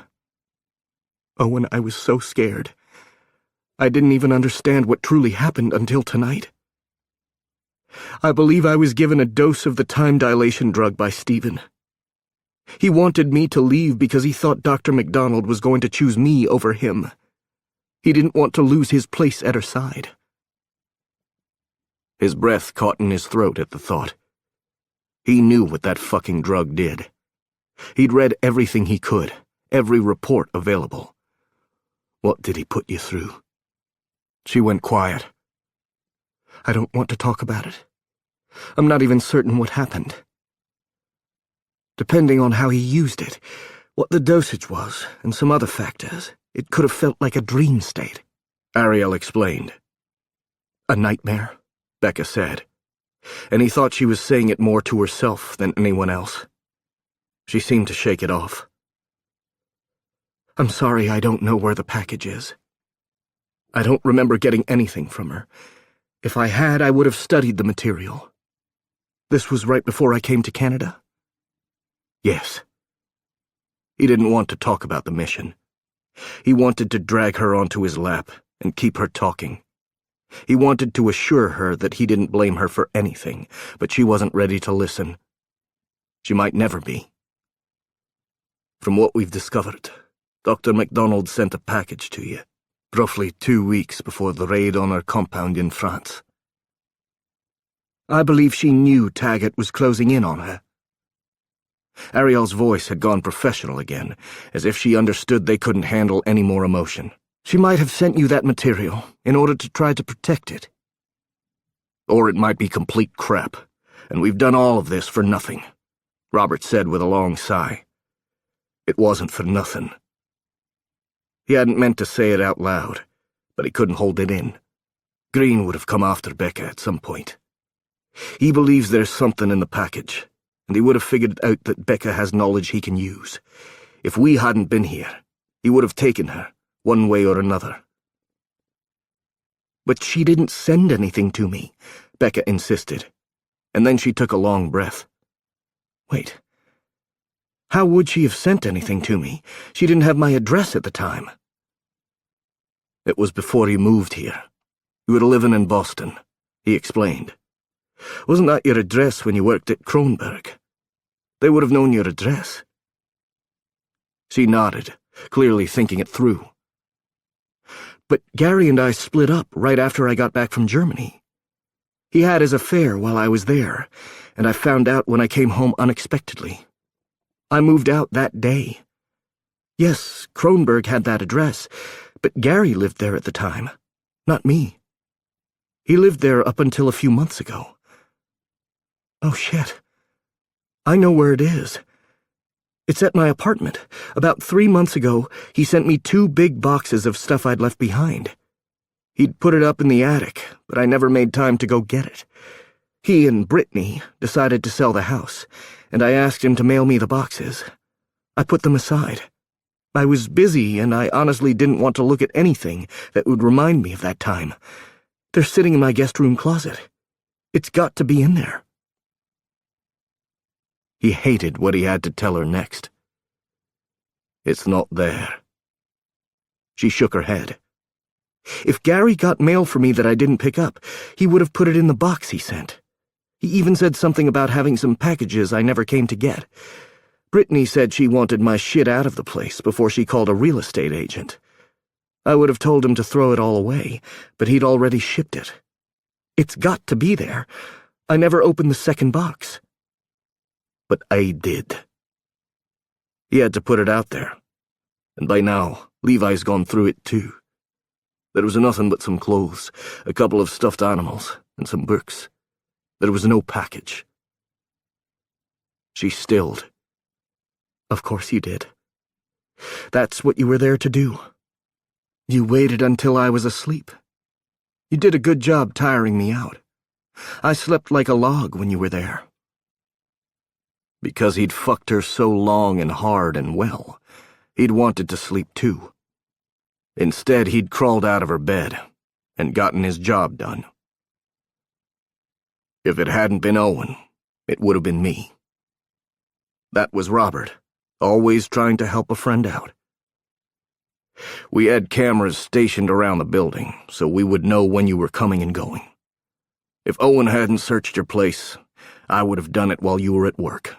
Owen, I was so scared. I didn't even understand what truly happened until tonight. I believe I was given a dose of the time dilation drug by Stephen. He wanted me to leave because he thought Dr. MacDonald was going to choose me over him. He didn't want to lose his place at her side. His breath caught in his throat at the thought. He knew what that fucking drug did. He'd read everything he could, every report available. What did he put you through? She went quiet. I don't want to talk about it. I'm not even certain what happened. Depending on how he used it, what the dosage was, and some other factors, it could have felt like a dream state. Ariel explained. A nightmare, Becca said, and he thought she was saying it more to herself than anyone else. She seemed to shake it off. I'm sorry I don't know where the package is. I don't remember getting anything from her. If I had, I would have studied the material. This was right before I came to Canada? Yes. He didn't want to talk about the mission. He wanted to drag her onto his lap and keep her talking. He wanted to assure her that he didn't blame her for anything, but she wasn't ready to listen. She might never be. From what we've discovered, Dr. MacDonald sent a package to you, roughly 2 weeks before the raid on our compound in France. I believe she knew Taggart was closing in on her. Ariel's voice had gone professional again, as if she understood they couldn't handle any more emotion. She might have sent you that material in order to try to protect it. Or it might be complete crap, and we've done all of this for nothing, Robert said with a long sigh. It wasn't for nothing. He hadn't meant to say it out loud, but he couldn't hold it in. Green would have come after Becca at some point. He believes there's something in the package, and he would have figured out that Becca has knowledge he can use. If we hadn't been here, he would have taken her, one way or another. But she didn't send anything to me, Becca insisted, and then she took a long breath. Wait. How would she have sent anything to me? She didn't have my address at the time. It was before you moved here. You were living in Boston, he explained. Wasn't that your address when you worked at Kronberg? They would have known your address. She nodded, clearly thinking it through. But Gary and I split up right after I got back from Germany. He had his affair while I was there, and I found out when I came home unexpectedly. I moved out that day. Yes, Kronberg had that address, but Gary lived there at the time, not me. He lived there up until a few months ago. Oh, shit. I know where it is. It's at my apartment. About 3 months ago, he sent me 2 big boxes of stuff I'd left behind. He'd put it up in the attic, but I never made time to go get it. He and Brittany decided to sell the house, and I asked him to mail me the boxes. I put them aside. I was busy, and I honestly didn't want to look at anything that would remind me of that time. They're sitting in my guest room closet. It's got to be in there. He hated what he had to tell her next. It's not there. She shook her head. If Gary got mail for me that I didn't pick up, he would have put it in the box he sent. He even said something about having some packages I never came to get. Brittany said she wanted my shit out of the place before she called a real estate agent. I would have told him to throw it all away, but he'd already shipped it. It's got to be there. I never opened the second box. But I did. He had to put it out there, and by now, Levi's gone through it too. There was nothing but some clothes, a couple of stuffed animals, and some books. There was no package. She stilled. Of course you did. That's what you were there to do. You waited until I was asleep. You did a good job tiring me out. I slept like a log when you were there. Because he'd fucked her so long and hard and well, he'd wanted to sleep too. Instead, he'd crawled out of her bed and gotten his job done. If it hadn't been Owen, it would have been me. That was Robert, always trying to help a friend out. We had cameras stationed around the building, so we would know when you were coming and going. If Owen hadn't searched your place, I would have done it while you were at work.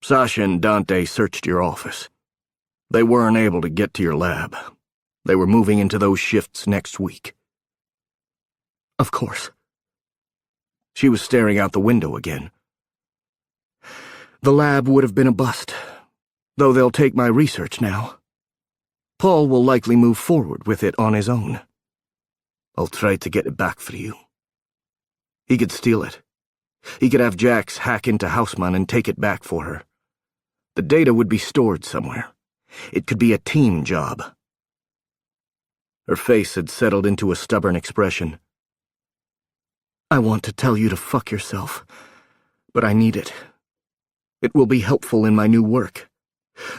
Sasha and Dante searched your office. They weren't able to get to your lab. They were moving into those shifts next week. Of course. She was staring out the window again. The lab would have been a bust, though they'll take my research now. Paul will likely move forward with it on his own. I'll try to get it back for you. He could steal it. He could have Jax hack into Houseman and take it back for her. The data would be stored somewhere. It could be a team job. Her face had settled into a stubborn expression. I want to tell you to fuck yourself, but I need it. It will be helpful in my new work.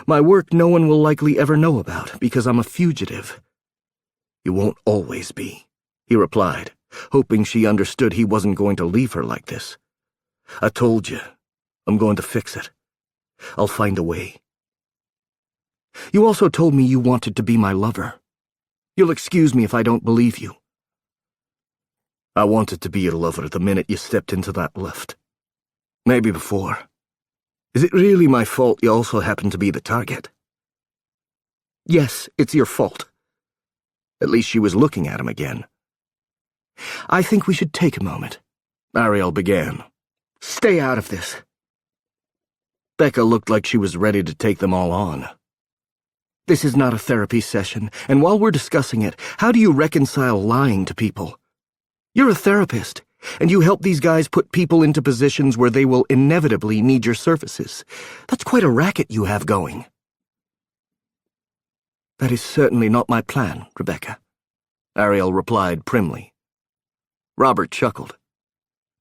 My work no one will likely ever know about because I'm a fugitive. You won't always be, he replied, hoping she understood he wasn't going to leave her like this. I told you, I'm going to fix it. I'll find a way. You also told me you wanted to be my lover. You'll excuse me if I don't believe you. I wanted to be your lover the minute you stepped into that lift. Maybe before. Is it really my fault you also happen to be the target? Yes, it's your fault. At least she was looking at him again. I think we should take a moment. Ariel began. Stay out of this. Becca looked like she was ready to take them all on. This is not a therapy session, and while we're discussing it, how do you reconcile lying to people? You're a therapist, and you help these guys put people into positions where they will inevitably need your services. That's quite a racket you have going. That is certainly not my plan, Rebecca, Ariel replied primly. Robert chuckled.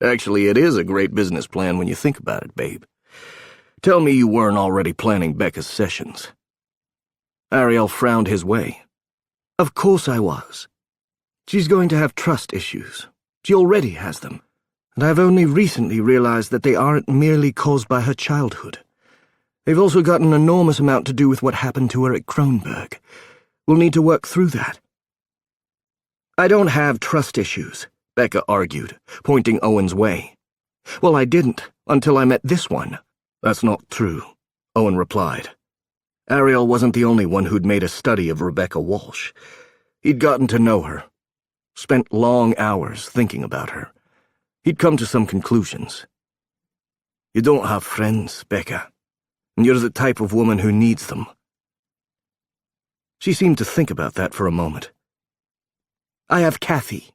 Actually, it is a great business plan when you think about it, babe. Tell me you weren't already planning Becca's sessions. Ariel frowned his way. Of course I was. She's going to have trust issues. She already has them. And I've only recently realized that they aren't merely caused by her childhood. They've also got an enormous amount to do with what happened to her at Kronberg. We'll need to work through that. I don't have trust issues, Becca argued, pointing Owen's way. Well, I didn't, until I met this one. That's not true, Owen replied. Ariel wasn't the only one who'd made a study of Rebecca Walsh. He'd gotten to know her, spent long hours thinking about her. He'd come to some conclusions. You don't have friends, Becca, and you're the type of woman who needs them. She seemed to think about that for a moment. I have Kathy.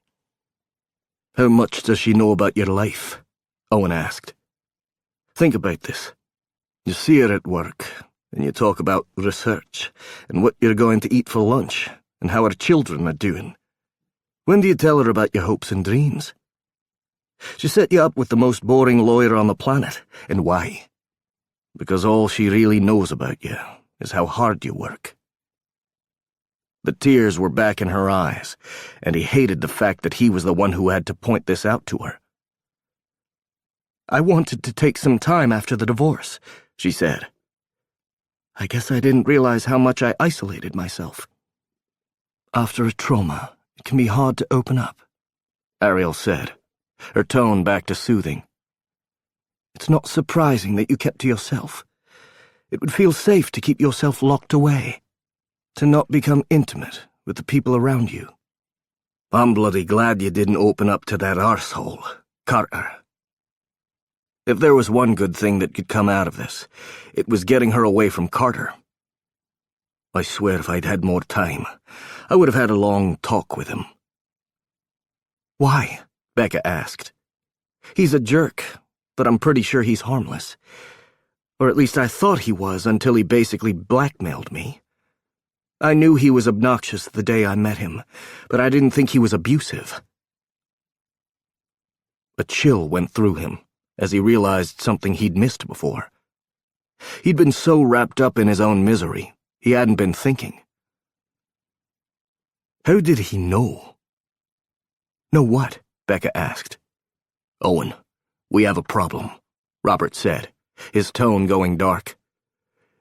How much does she know about your life? Owen asked. Think about this. You see her at work, and you talk about research, and what you're going to eat for lunch, and how her children are doing. When do you tell her about your hopes and dreams? She set you up with the most boring lawyer on the planet, and why? Because all she really knows about you is how hard you work. The tears were back in her eyes, and he hated the fact that he was the one who had to point this out to her. I wanted to take some time after the divorce, she said. I guess I didn't realize how much I isolated myself. After a trauma, it can be hard to open up, Ariel said, her tone back to soothing. It's not surprising that you kept to yourself. It would feel safe to keep yourself locked away, to not become intimate with the people around you. I'm bloody glad you didn't open up to that arsehole, Carter. If there was one good thing that could come out of this, it was getting her away from Carter. I swear if I'd had more time, I would have had a long talk with him. Why? Becca asked. He's a jerk, but I'm pretty sure he's harmless. Or at least I thought he was until he basically blackmailed me. I knew he was obnoxious the day I met him, but I didn't think he was abusive. A chill went through him as he realized something he'd missed before. He'd been so wrapped up in his own misery, he hadn't been thinking. How did he know? Know what? Becca asked. Owen, we have a problem, Robert said, his tone going dark.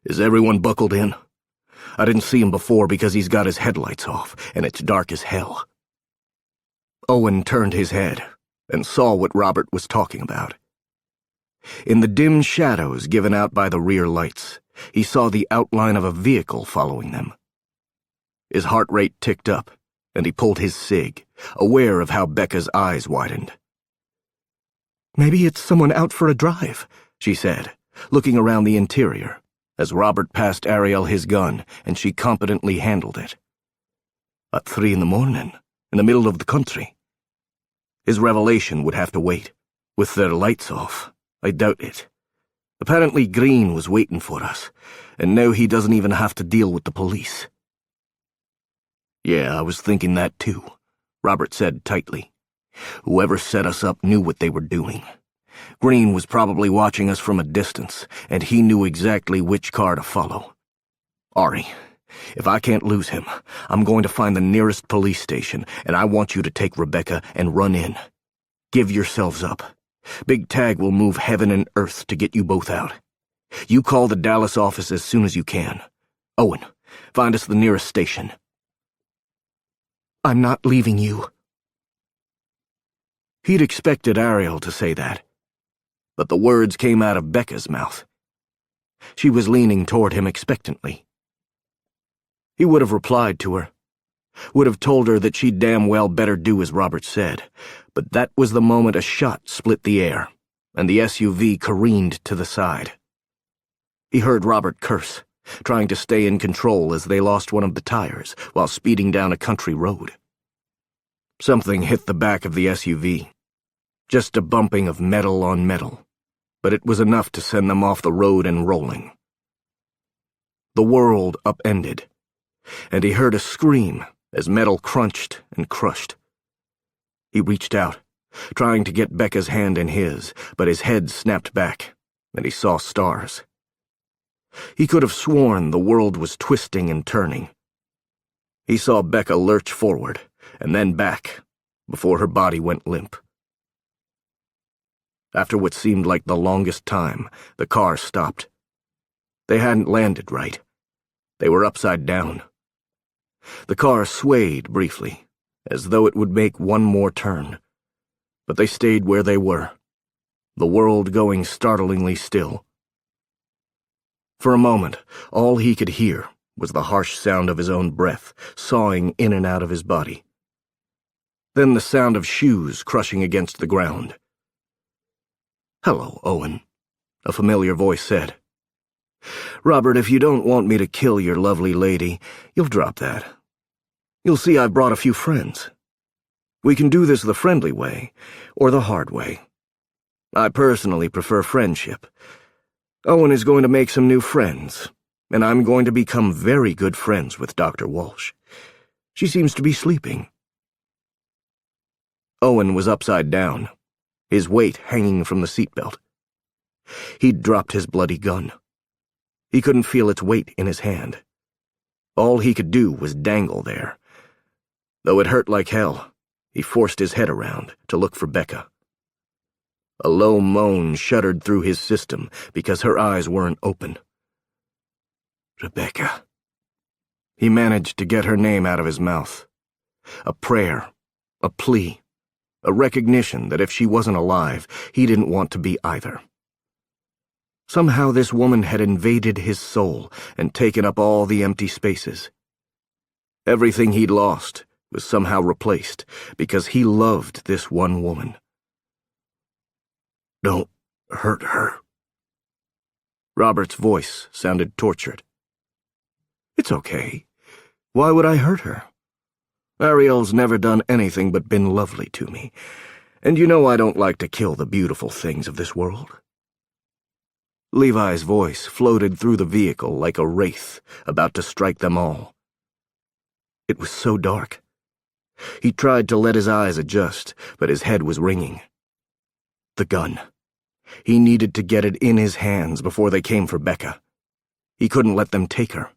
Is everyone buckled in? I didn't see him before because he's got his headlights off, and it's dark as hell. Owen turned his head and saw what Robert was talking about. In the dim shadows given out by the rear lights, he saw the outline of a vehicle following them. His heart rate ticked up, and he pulled his cig, aware of how Becca's eyes widened. Maybe it's someone out for a drive, she said, looking around the interior, as Robert passed Ariel his gun, and she competently handled it. At 3 a.m, in the middle of the country. His revelation would have to wait. With their lights off, I doubt it. Apparently Green was waiting for us, and now he doesn't even have to deal with the police. Yeah, I was thinking that too, Robert said tightly. Whoever set us up knew what they were doing. Green was probably watching us from a distance, and he knew exactly which car to follow. Ari, if I can't lose him, I'm going to find the nearest police station, and I want you to take Rebecca and run in. Give yourselves up. Big Tag will move heaven and earth to get you both out. You call the Dallas office as soon as you can. Owen, find us the nearest station. I'm not leaving you. He'd expected Ariel to say that, but the words came out of Becca's mouth. She was leaning toward him expectantly. He would have replied to her, would have told her that she'd damn well better do as Robert said, but that was the moment a shot split the air, and the SUV careened to the side. He heard Robert curse, trying to stay in control as they lost one of the tires while speeding down a country road. Something hit the back of the SUV. Just a bumping of metal on metal, but it was enough to send them off the road and rolling. The world upended, and he heard a scream as metal crunched and crushed. He reached out, trying to get Becca's hand in his, but his head snapped back, and he saw stars. He could have sworn the world was twisting and turning. He saw Becca lurch forward, and then back, before her body went limp. After what seemed like the longest time, the car stopped. They hadn't landed right. They were upside down. The car swayed briefly, as though it would make one more turn, but they stayed where they were, the world going startlingly still. For a moment, all he could hear was the harsh sound of his own breath sawing in and out of his body. Then the sound of shoes crushing against the ground. "Hello, Owen," a familiar voice said. "Robert, if you don't want me to kill your lovely lady, you'll drop that. You'll see I've brought a few friends. We can do this the friendly way, or the hard way. I personally prefer friendship. Owen is going to make some new friends, and I'm going to become very good friends with Dr. Walsh. She seems to be sleeping." Owen was upside down, his weight hanging from the seatbelt. He'd dropped his bloody gun. He couldn't feel its weight in his hand. All he could do was dangle there. Though it hurt like hell, he forced his head around to look for Becca. A low moan shuddered through his system because her eyes weren't open. Rebecca. He managed to get her name out of his mouth. A prayer, a plea, a recognition that if she wasn't alive, he didn't want to be either. Somehow this woman had invaded his soul and taken up all the empty spaces. Everything he'd lost was somehow replaced because he loved this one woman. "Don't hurt her." Robert's voice sounded tortured. "It's okay. Why would I hurt her? Ariel's never done anything but been lovely to me, and you know I don't like to kill the beautiful things of this world." Levi's voice floated through the vehicle like a wraith about to strike them all. It was so dark. He tried to let his eyes adjust, but his head was ringing. The gun. He needed to get it in his hands before they came for Becca. He couldn't let them take her.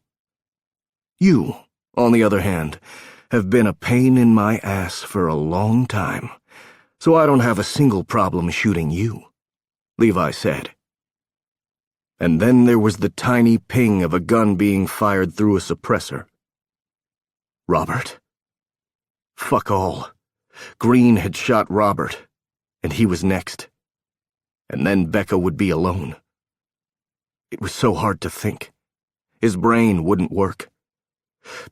You, on the other hand, have been a pain in my ass for a long time, so I don't have a single problem shooting you," Levi said. And then there was the tiny ping of a gun being fired through a suppressor. Robert? Fuck all. Green had shot Robert, and he was next. And then Becca would be alone. It was so hard to think. His brain wouldn't work.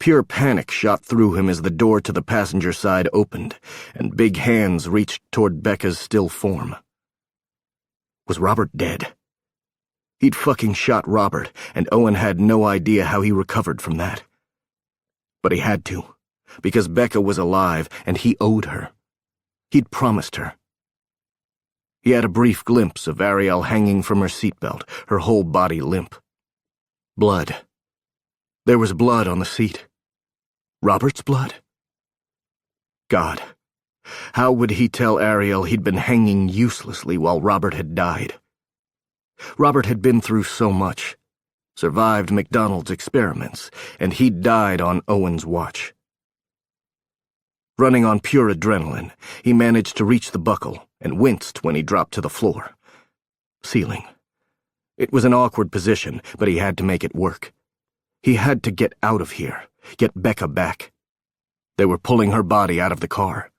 Pure panic shot through him as the door to the passenger side opened, and big hands reached toward Becca's still form. Was Robert dead? He'd fucking shot Robert, and Owen had no idea how he recovered from that. But he had to, because Becca was alive, and he owed her. He'd promised her. He had a brief glimpse of Ariel hanging from her seatbelt, her whole body limp. Blood. There was blood on the seat. Robert's blood? God, how would he tell Ariel he'd been hanging uselessly while Robert had died? Robert had been through so much, survived McDonald's experiments, and he'd died on Owen's watch. Running on pure adrenaline, he managed to reach the buckle and winced when he dropped to the floor. Ceiling. It was an awkward position, but he had to make it work. He had to get out of here, get Becca back. They were pulling her body out of the car.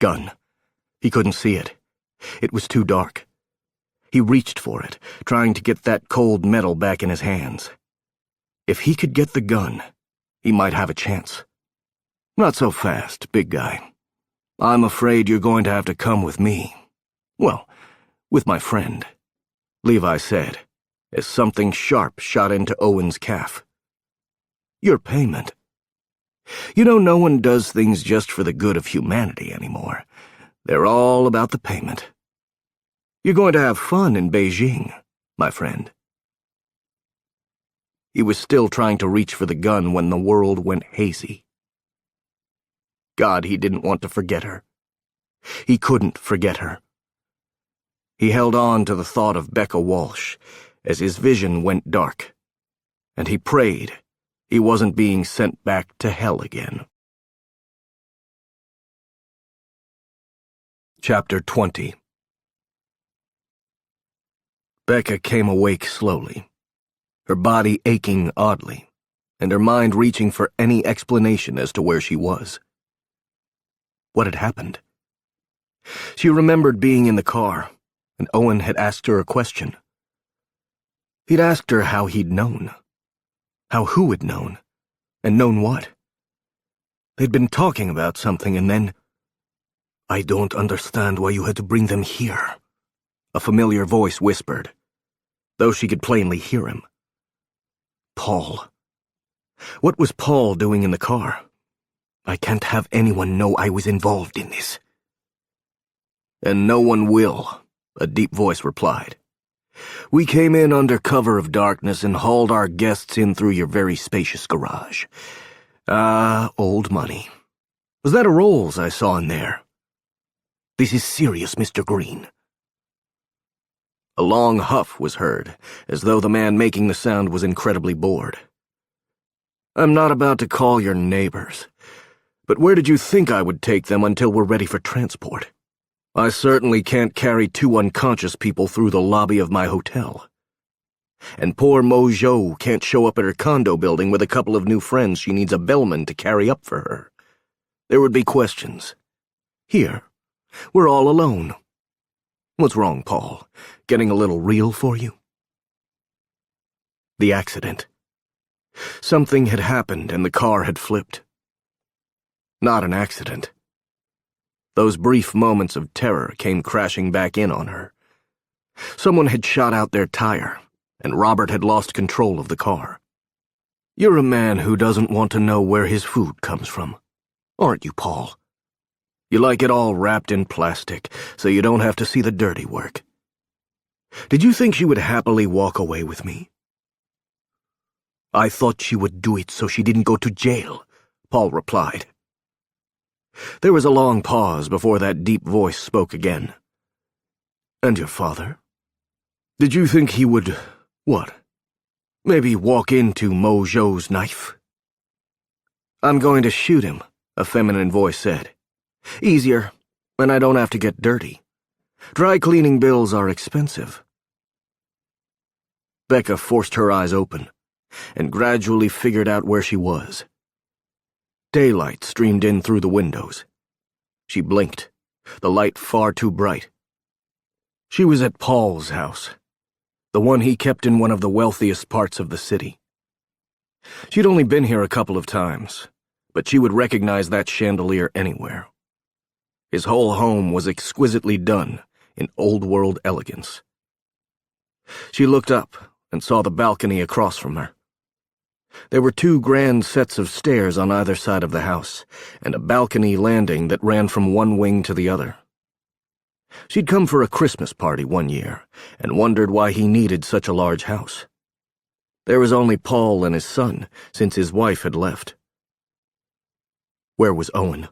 Gun. He couldn't see it. It was too dark. He reached for it, trying to get that cold metal back in his hands. If he could get the gun, he might have a chance. Not so fast, big guy. I'm afraid you're going to have to come with me. Well, with my friend, Levi said, as something sharp shot into Owen's calf. Your payment. You know, no one does things just for the good of humanity anymore. They're all about the payment. You're going to have fun in Beijing, my friend. He was still trying to reach for the gun when the world went hazy. God, he didn't want to forget her. He couldn't forget her. He held on to the thought of Becca Walsh as his vision went dark, and he prayed he wasn't being sent back to hell again. Chapter 20. Becca came awake slowly, her body aching oddly, and her mind reaching for any explanation as to where she was. What had happened? She remembered being in the car, and Owen had asked her a question. He'd asked her how he'd known. How who had known, and known what? They'd been talking about something, and then... I don't understand why you had to bring them here, a familiar voice whispered, though she could plainly hear him. Paul. What was Paul doing in the car? I can't have anyone know I was involved in this. And no one will, a deep voice replied. We came in under cover of darkness and hauled our guests in through your very spacious garage. Old money. Was that a Rolls I saw in there? This is serious, Mr. Green. A long huff was heard, as though the man making the sound was incredibly bored. I'm not about to call your neighbors, but where did you think I would take them until we're ready for transport? I certainly can't carry 2 unconscious people through the lobby of my hotel. And poor Mojo can't show up at her condo building with a couple of new friends she needs a bellman to carry up for her. There would be questions. Here, we're all alone. What's wrong, Paul? Getting a little real for you? The accident. Something had happened and the car had flipped. Not an accident. Those brief moments of terror came crashing back in on her. Someone had shot out their tire, and Robert had lost control of the car. You're a man who doesn't want to know where his food comes from, aren't you, Paul? You like it all wrapped in plastic, so you don't have to see the dirty work. Did you think she would happily walk away with me? I thought she would do it so she didn't go to jail, Paul replied. There was a long pause before that deep voice spoke again. And your father? Did you think he would, what? Maybe walk into Mojo's knife? I'm going to shoot him, a feminine voice said. Easier, and I don't have to get dirty. Dry cleaning bills are expensive. Becca forced her eyes open, and gradually figured out where she was. Daylight streamed in through the windows. She blinked, the light far too bright. She was at Paul's house, the one he kept in one of the wealthiest parts of the city. She'd only been here a couple of times, but she would recognize that chandelier anywhere. His whole home was exquisitely done in old-world elegance. She looked up and saw the balcony across from her. There were 2 grand sets of stairs on either side of the house, and a balcony landing that ran from one wing to the other. She'd come for a Christmas party one year and wondered why he needed such a large house. There was only Paul and his son, since his wife had left. Where was Owen?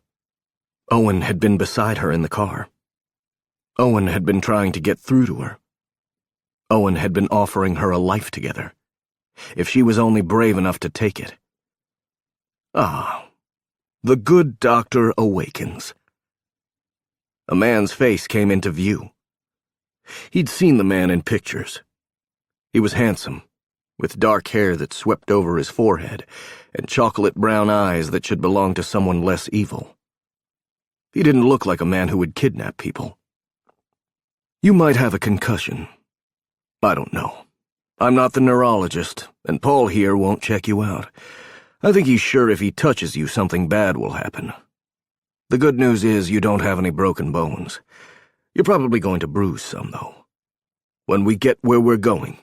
Owen had been beside her in the car. Owen had been trying to get through to her. Owen had been offering her a life together, if she was only brave enough to take it. Ah, the good doctor awakens. A man's face came into view. He'd seen the man in pictures. He was handsome, with dark hair that swept over his forehead and chocolate brown eyes that should belong to someone less evil. He didn't look like a man who would kidnap people. You might have a concussion. I don't know. I'm not the neurologist, and Paul here won't check you out. I think he's sure if he touches you, something bad will happen. The good news is you don't have any broken bones. You're probably going to bruise some, though. When we get where we're going,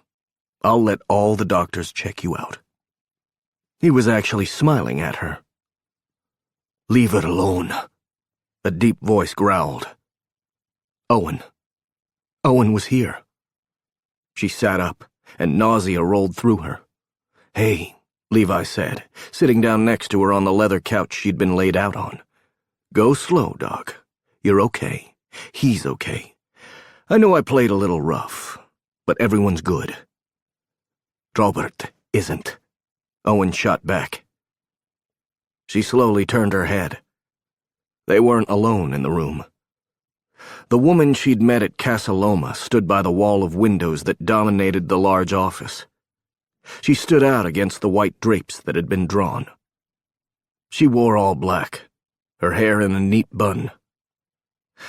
I'll let all the doctors check you out. He was actually smiling at her. Leave it alone, a deep voice growled. Owen. Owen was here. She sat up, and nausea rolled through her. Hey, Levi said, sitting down next to her on the leather couch she'd been laid out on. Go slow, Doc. You're okay. He's okay. I know I played a little rough, but everyone's good. Robert isn't. Owen shot back. She slowly turned her head. They weren't alone in the room. The woman she'd met at Casa Loma stood by the wall of windows that dominated the large office. She stood out against the white drapes that had been drawn. She wore all black, her hair in a neat bun.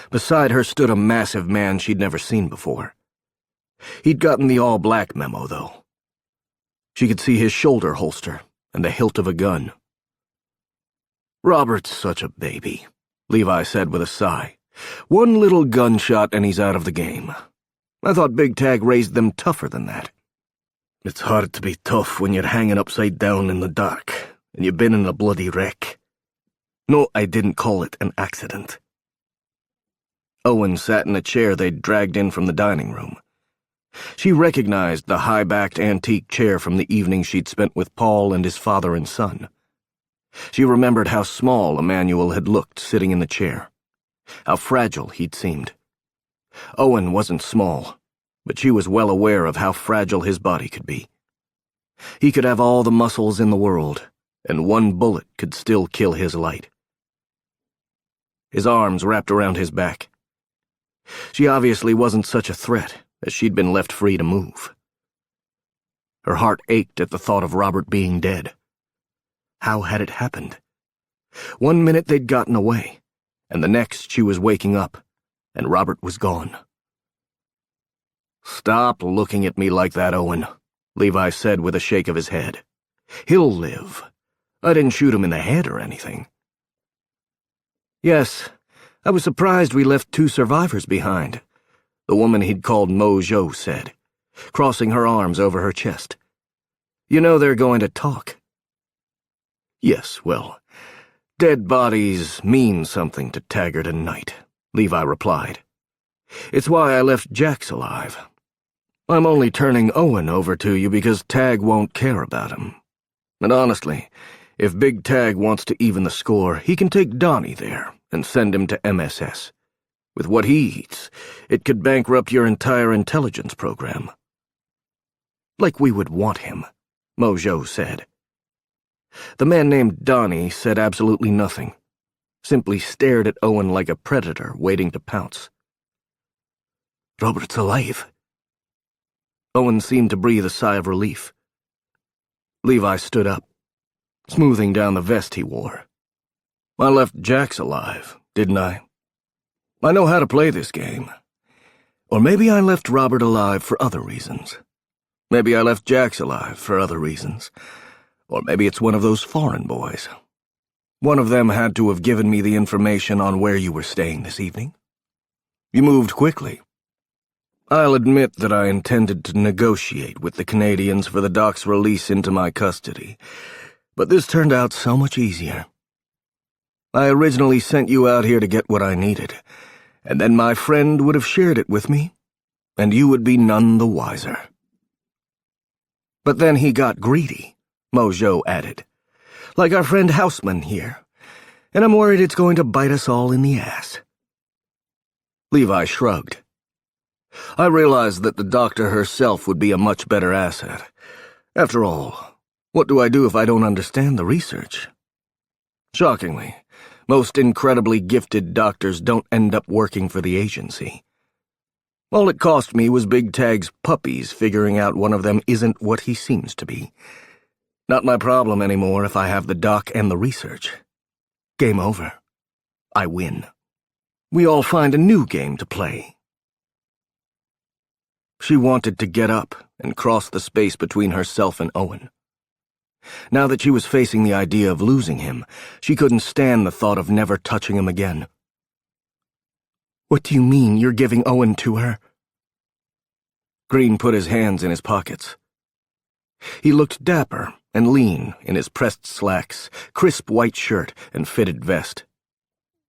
Beside her stood a massive man she'd never seen before. He'd gotten the all-black memo, though. She could see his shoulder holster and the hilt of a gun. Robert's such a baby, Levi said with a sigh. One little gunshot and he's out of the game. I thought Big Tag raised them tougher than that. It's hard to be tough when you're hanging upside down in the dark, and you've been in a bloody wreck. No, I didn't call it an accident. Owen sat in a chair they'd dragged in from the dining room. She recognized the high-backed antique chair from the evening she'd spent with Paul and his father and son. She remembered how small Emmanuel had looked sitting in the chair, how fragile he'd seemed. Owen wasn't small, but she was well aware of how fragile his body could be. He could have all the muscles in the world, and one bullet could still kill his light. His arms wrapped around his back. She obviously wasn't such a threat, as she'd been left free to move. Her heart ached at the thought of Robert being dead. How had it happened? One minute they'd gotten away, and the next she was waking up, and Robert was gone. Stop looking at me like that, Owen, Levi said with a shake of his head. He'll live. I didn't shoot him in the head or anything. Yes, I was surprised we left 2 survivors behind, the woman he'd called Mojo said, crossing her arms over her chest. You know they're going to talk. Yes, well, dead bodies mean something to Taggart and Knight, Levi replied. It's why I left Jax alive. I'm only turning Owen over to you because Tag won't care about him. And honestly, if Big Tag wants to even the score, he can take Donnie there and send him to MSS. With what he eats, it could bankrupt your entire intelligence program. Like we would want him, Mojo said. The man named Donnie said absolutely nothing, simply stared at Owen like a predator waiting to pounce. Robert's alive. Owen seemed to breathe a sigh of relief. Levi stood up, smoothing down the vest he wore. I left Jax alive, didn't I? I know how to play this game. Or maybe I left Robert alive for other reasons. Maybe I left Jax alive for other reasons. Or maybe it's one of those foreign boys. One of them had to have given me the information on where you were staying this evening. You moved quickly. I'll admit that I intended to negotiate with the Canadians for the Doc's release into my custody, but this turned out so much easier. I originally sent you out here to get what I needed, And then my friend would have shared it with me, and you would be none the wiser. But then he got greedy, Mojo added. Like our friend Houseman here. And I'm worried it's going to bite us all in the ass. Levi shrugged. I realized that the doctor herself would be a much better asset. After all, what do I do if I don't understand the research? Shockingly, most incredibly gifted doctors don't end up working for the agency. All it cost me was Big Tag's puppies figuring out one of them isn't what he seems to be. Not my problem anymore if I have the doc and the research. Game over. I win. We all find a new game to play. She wanted to get up and cross the space between herself and Owen. Now that she was facing the idea of losing him, she couldn't stand the thought of never touching him again. What do you mean you're giving Owen to her? Green put his hands in his pockets. He looked dapper and lean in his pressed slacks, crisp white shirt, and fitted vest.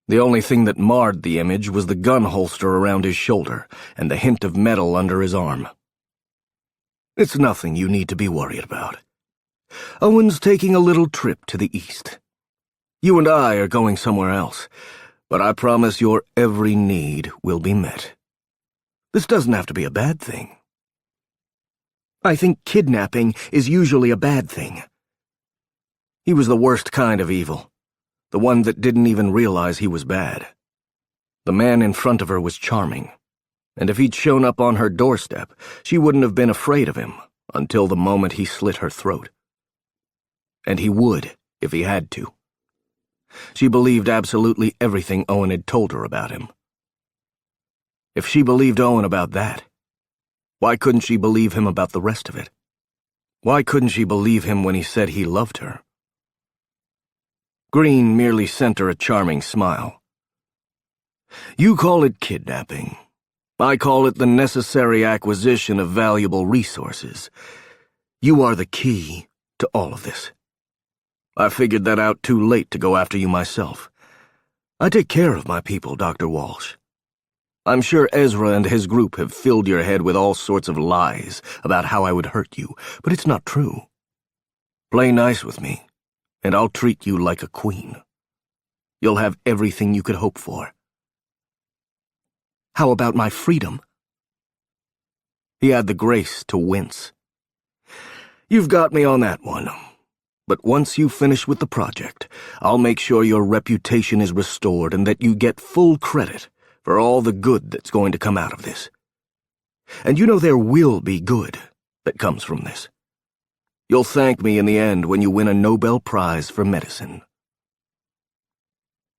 The only thing that marred the image was the gun holster around his shoulder and the hint of metal under his arm. It's nothing you need to be worried about. Owen's taking a little trip to the east. You and I are going somewhere else, but I promise your every need will be met. This doesn't have to be a bad thing. I think kidnapping is usually a bad thing. He was the worst kind of evil, the one that didn't even realize he was bad. The man in front of her was charming, and if he'd shown up on her doorstep, she wouldn't have been afraid of him until the moment he slit her throat. And he would, if he had to. She believed absolutely everything Owen had told her about him. If she believed Owen about that, why couldn't she believe him about the rest of it? Why couldn't she believe him when he said he loved her? Green merely sent her a charming smile. You call it kidnapping. I call it the necessary acquisition of valuable resources. You are the key to all of this. I figured that out too late to go after you myself. I take care of my people, Dr. Walsh. I'm sure Ezra and his group have filled your head with all sorts of lies about how I would hurt you, but it's not true. Play nice with me, and I'll treat you like a queen. You'll have everything you could hope for. How about my freedom? He had the grace to wince. You've got me on that one. But once you finish with the project, I'll make sure your reputation is restored and that you get full credit for all the good that's going to come out of this. And you know there will be good that comes from this. You'll thank me in the end when you win a Nobel Prize for medicine.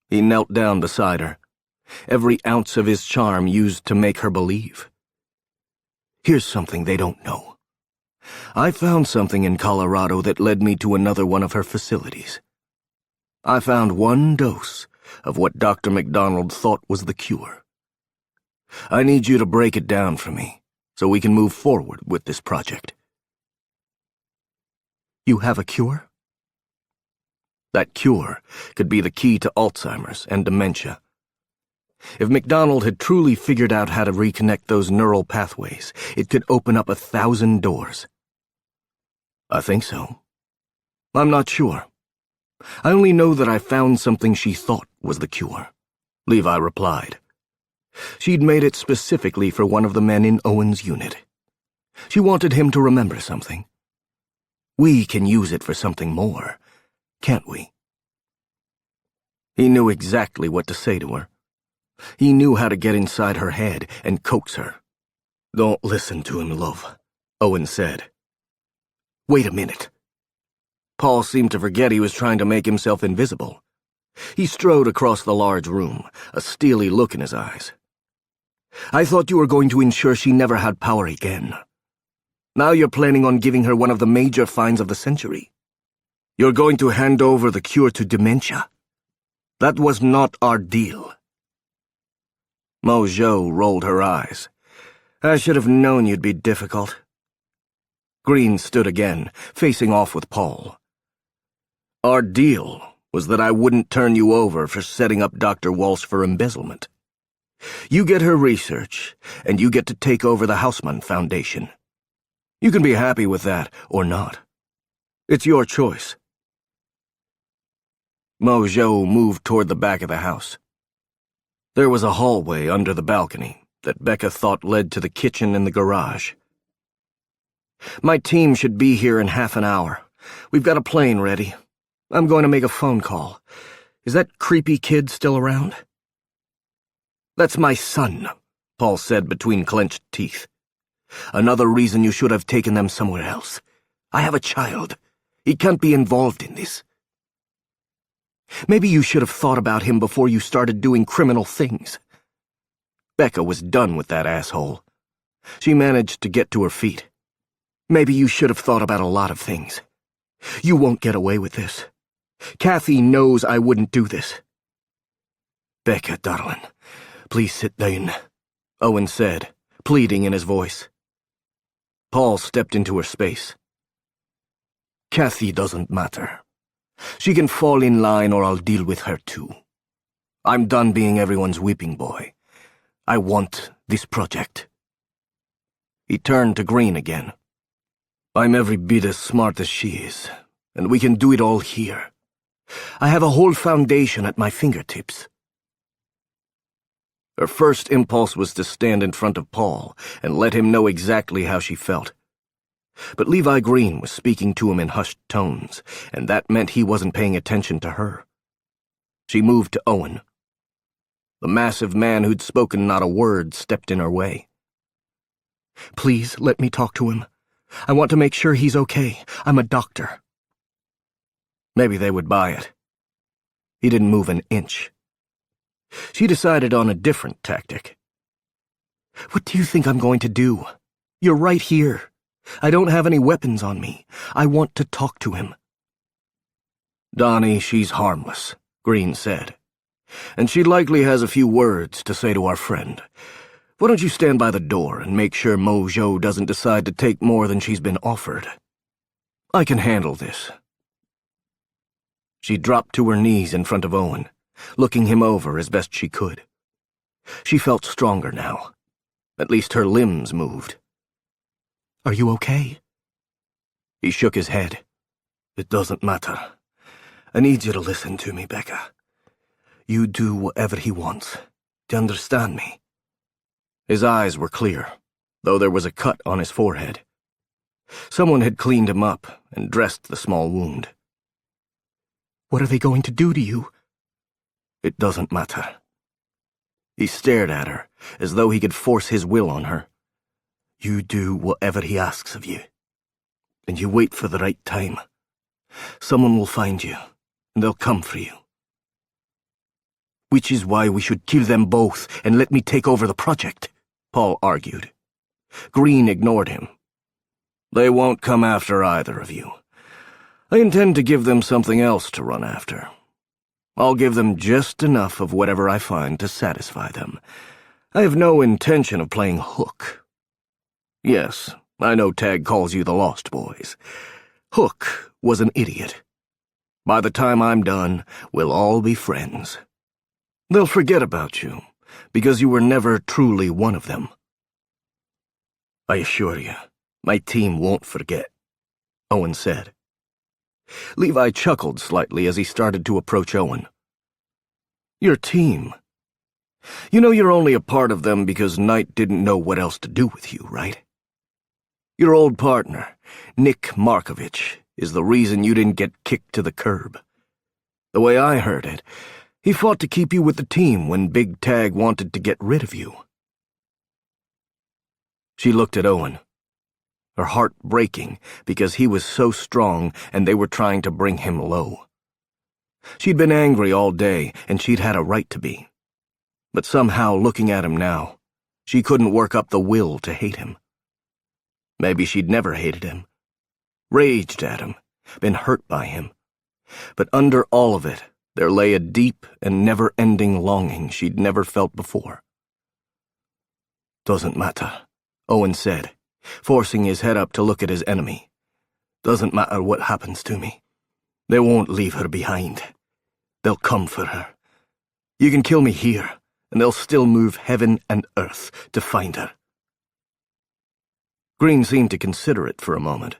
He knelt down beside her, every ounce of his charm used to make her believe. Here's something they don't know. I found something in Colorado that led me to another one of her facilities. I found one dose of what Dr. McDonald thought was the cure. I need you to break it down for me, so we can move forward with this project. You have a cure? That cure could be the key to Alzheimer's and dementia. If McDonald had truly figured out how to reconnect those neural pathways, it could open up 1,000 doors. I think so. I'm not sure. I only know that I found something she thought was the cure, Levi replied. She'd made it specifically for one of the men in Owen's unit. She wanted him to remember something. We can use it for something more, can't we? He knew exactly what to say to her. He knew how to get inside her head and coax her. Don't listen to him, love, Owen said. Wait a minute. Paul seemed to forget he was trying to make himself invisible. He strode across the large room, a steely look in his eyes. I thought you were going to ensure she never had power again. Now you're planning on giving her one of the major finds of the century. You're going to hand over the cure to dementia. That was not our deal. Mojo rolled her eyes. I should have known you'd be difficult. Green stood again, facing off with Paul. Our deal was that I wouldn't turn you over for setting up Dr. Walsh for embezzlement. You get her research, and you get to take over the Houseman Foundation. You can be happy with that, or not. It's your choice. Mojo moved toward the back of the house. There was a hallway under the balcony that Becca thought led to the kitchen and the garage. My team should be here in half an hour. We've got a plane ready. I'm going to make a phone call. Is that creepy kid still around? That's my son, Paul said between clenched teeth. Another reason you should have taken them somewhere else. I have a child. He can't be involved in this. Maybe you should have thought about him before you started doing criminal things. Becca was done with that asshole. She managed to get to her feet. Maybe you should have thought about a lot of things. You won't get away with this. Kathy knows I wouldn't do this. Becca, darling, please sit down, Owen said, pleading in his voice. Paul stepped into her space. Kathy doesn't matter. She can fall in line or I'll deal with her too. I'm done being everyone's weeping boy. I want this project. He turned to Green again. I'm every bit as smart as she is, and we can do it all here. I have a whole foundation at my fingertips. Her first impulse was to stand in front of Paul and let him know exactly how she felt. But Levi Green was speaking to him in hushed tones, and that meant he wasn't paying attention to her. She moved to Owen. The massive man who'd spoken not a word stepped in her way. Please let me talk to him. I want to make sure he's okay. I'm a doctor. Maybe they would buy it. He didn't move an inch. She decided on a different tactic. What do you think I'm going to do? You're right here. I don't have any weapons on me. I want to talk to him. Donnie, she's harmless, Green said. And she likely has a few words to say to our friend. Why don't you stand by the door and make sure Mojo doesn't decide to take more than she's been offered? I can handle this. She dropped to her knees in front of Owen, looking him over as best she could. She felt stronger now. At least her limbs moved. Are you okay? He shook his head. It doesn't matter. I need you to listen to me, Becca. You do whatever he wants. Do you understand me? His eyes were clear, though there was a cut on his forehead. Someone had cleaned him up and dressed the small wound. What are they going to do to you? It doesn't matter. He stared at her, as though he could force his will on her. You do whatever he asks of you, and you wait for the right time. Someone will find you, and they'll come for you. Which is why we should kill them both and let me take over the project, Paul argued. Green ignored him. They won't come after either of you. I intend to give them something else to run after. I'll give them just enough of whatever I find to satisfy them. I have no intention of playing hook. Yes, I know Tag calls you the Lost Boys. Hook was an idiot. By the time I'm done, we'll all be friends. They'll forget about you, because you were never truly one of them. I assure you, my team won't forget, Owen said. Levi chuckled slightly as he started to approach Owen. Your team? You know you're only a part of them because Knight didn't know what else to do with you, right? Your old partner, Nick Markovich, is the reason you didn't get kicked to the curb. The way I heard it, he fought to keep you with the team when Big Tag wanted to get rid of you. She looked at Owen, her heart breaking because he was so strong and they were trying to bring him low. She'd been angry all day, and she'd had a right to be. But somehow, looking at him now, she couldn't work up the will to hate him. Maybe she'd never hated him, raged at him, been hurt by him. But under all of it, there lay a deep and never-ending longing she'd never felt before. Doesn't matter, Owen said, forcing his head up to look at his enemy. Doesn't matter what happens to me. They won't leave her behind. They'll come for her. You can kill me here, and they'll still move heaven and earth to find her. Green seemed to consider it for a moment.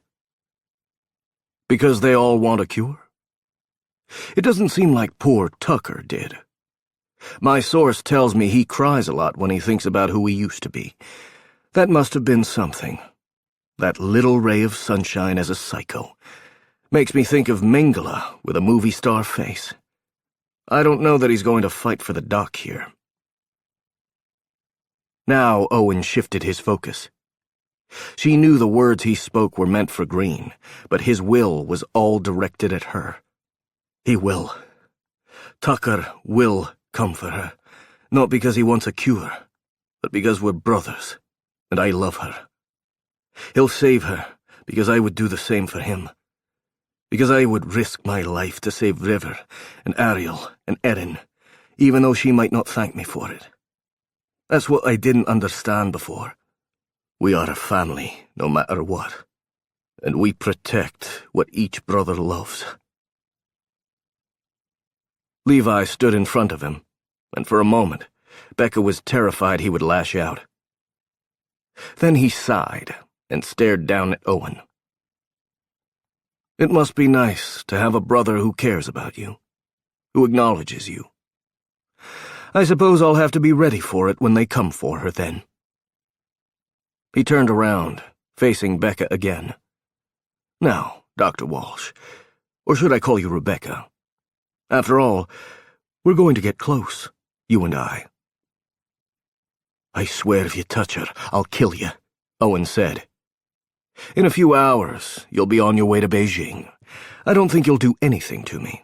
Because they all want a cure? It doesn't seem like poor Tucker did. My source tells me he cries a lot when he thinks about who he used to be. That must have been something. That little ray of sunshine as a psycho. Makes me think of Mengele with a movie star face. I don't know that he's going to fight for the doc here. Now Owen shifted his focus. She knew the words he spoke were meant for Green, but his will was all directed at her. He will. Tucker will come for her, not because he wants a cure, but because we're brothers, and I love her. He'll save her, because I would do the same for him. Because I would risk my life to save River, and Ariel, and Erin, even though she might not thank me for it. That's what I didn't understand before. We are a family, no matter what, and we protect what each brother loves. Levi stood in front of him, and for a moment, Becca was terrified he would lash out. Then he sighed and stared down at Owen. It must be nice to have a brother who cares about you, who acknowledges you. I suppose I'll have to be ready for it when they come for her then. He turned around, facing Becca again. Now, Dr. Walsh, or should I call you Rebecca? After all, we're going to get close, you and I. I swear if you touch her, I'll kill you, Owen said. In a few hours, you'll be on your way to Beijing. I don't think you'll do anything to me.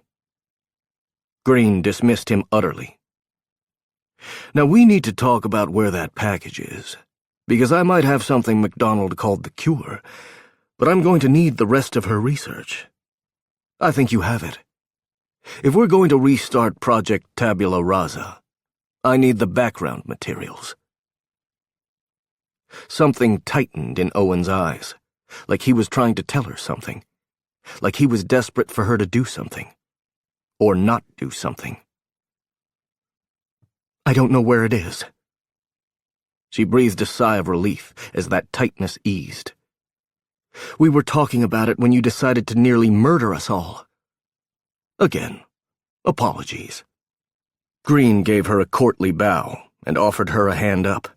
Green dismissed him utterly. Now we need to talk about where that package is, because I might have something MacDonald called the cure, but I'm going to need the rest of her research. I think you have it. If we're going to restart Project Tabula Rasa, I need the background materials. Something tightened in Owen's eyes, like he was trying to tell her something, like he was desperate for her to do something, or not do something. I don't know where it is. She breathed a sigh of relief as that tightness eased. We were talking about it when you decided to nearly murder us all. Again, apologies. Green gave her a courtly bow and offered her a hand up.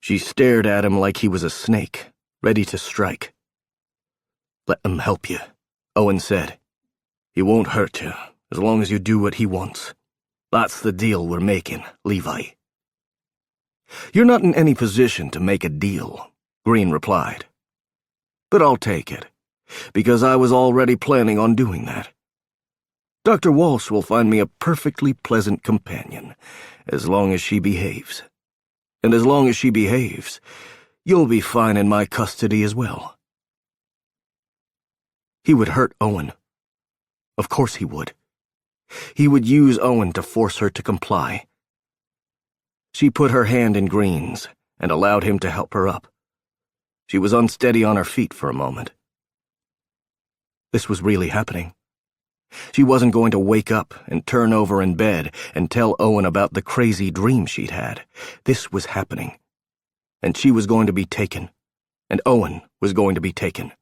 She stared at him like he was a snake, ready to strike. Let him help you, Owen said. He won't hurt you, as long as you do what he wants. That's the deal we're making, Levi. You're not in any position to make a deal, Green replied. But I'll take it, because I was already planning on doing that. Dr. Walsh will find me a perfectly pleasant companion, as long as she behaves. And as long as she behaves, you'll be fine in my custody as well. He would hurt Owen. Of course he would. He would use Owen to force her to comply. She put her hand in Green's and allowed him to help her up. She was unsteady on her feet for a moment. This was really happening. She wasn't going to wake up and turn over in bed and tell Owen about the crazy dream she'd had. This was happening. And she was going to be taken. And Owen was going to be taken.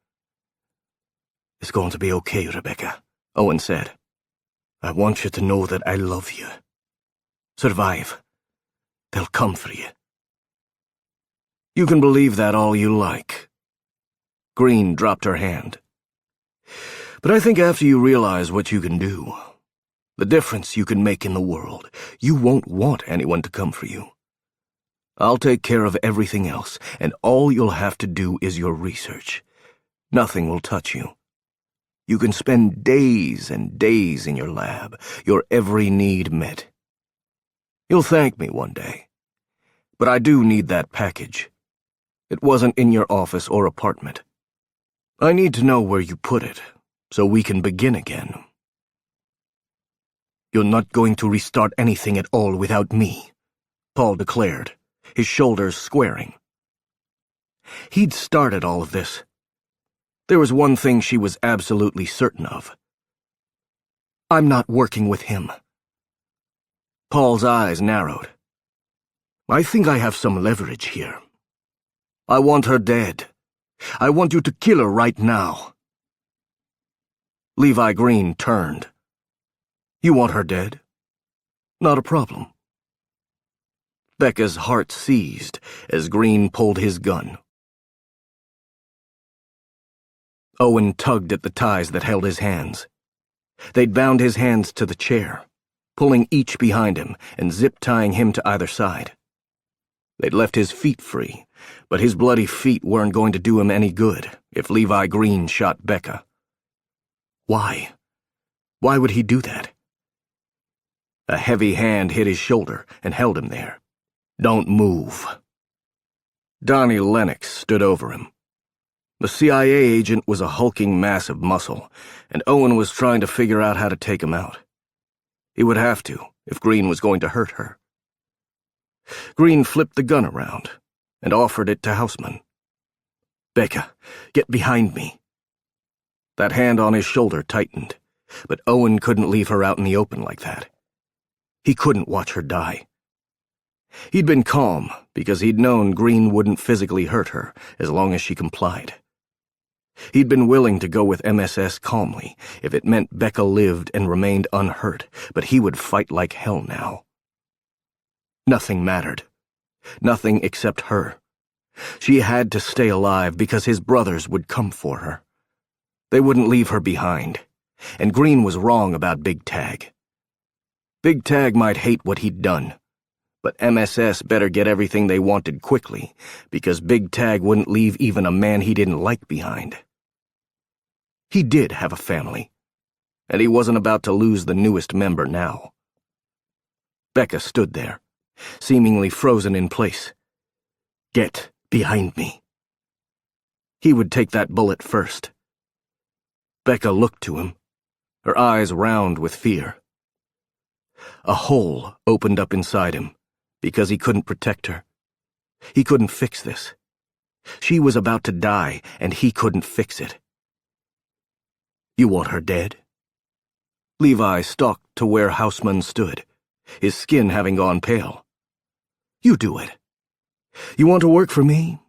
It's going to be okay, Rebecca, Owen said. I want you to know that I love you. Survive. They'll come for you. You can believe that all you like. Green dropped her hand. But I think after you realize what you can do, the difference you can make in the world, you won't want anyone to come for you. I'll take care of everything else, and all you'll have to do is your research. Nothing will touch you. You can spend days and days in your lab, your every need met. You'll thank me one day. But I do need that package. It wasn't in your office or apartment. I need to know where you put it, so we can begin again. You're not going to restart anything at all without me, Paul declared, his shoulders squaring. He'd started all of this. There was one thing she was absolutely certain of. I'm not working with him. Paul's eyes narrowed. I think I have some leverage here. I want her dead. I want you to kill her right now. Levi Green turned. You want her dead? Not a problem. Becca's heart seized as Green pulled his gun. Owen tugged at the ties that held his hands. They'd bound his hands to the chair, pulling each behind him and zip-tying him to either side. They'd left his feet free, but his bloody feet weren't going to do him any good if Levi Green shot Becca. Why? Why would he do that? A heavy hand hit his shoulder and held him there. Don't move. Donnie Lennox stood over him. The CIA agent was a hulking mass of muscle, and Owen was trying to figure out how to take him out. He would have to, if Green was going to hurt her. Green flipped the gun around and offered it to Houseman. Becca, get behind me. That hand on his shoulder tightened, but Owen couldn't leave her out in the open like that. He couldn't watch her die. He'd been calm because he'd known Green wouldn't physically hurt her as long as she complied. He'd been willing to go with MSS calmly if it meant Becca lived and remained unhurt, but he would fight like hell now. Nothing mattered. Nothing except her. She had to stay alive because his brothers would come for her. They wouldn't leave her behind, and Green was wrong about Big Tag. Big Tag might hate what he'd done, but MSS better get everything they wanted quickly, because Big Tag wouldn't leave even a man he didn't like behind. He did have a family, and he wasn't about to lose the newest member now. Becca stood there, seemingly frozen in place. Get behind me. He would take that bullet first. Becca looked to him, her eyes round with fear. A hole opened up inside him, because he couldn't protect her. He couldn't fix this. She was about to die, and he couldn't fix it. You want her dead? Levi stalked to where Houseman stood, his skin having gone pale. You do it. You want to work for me?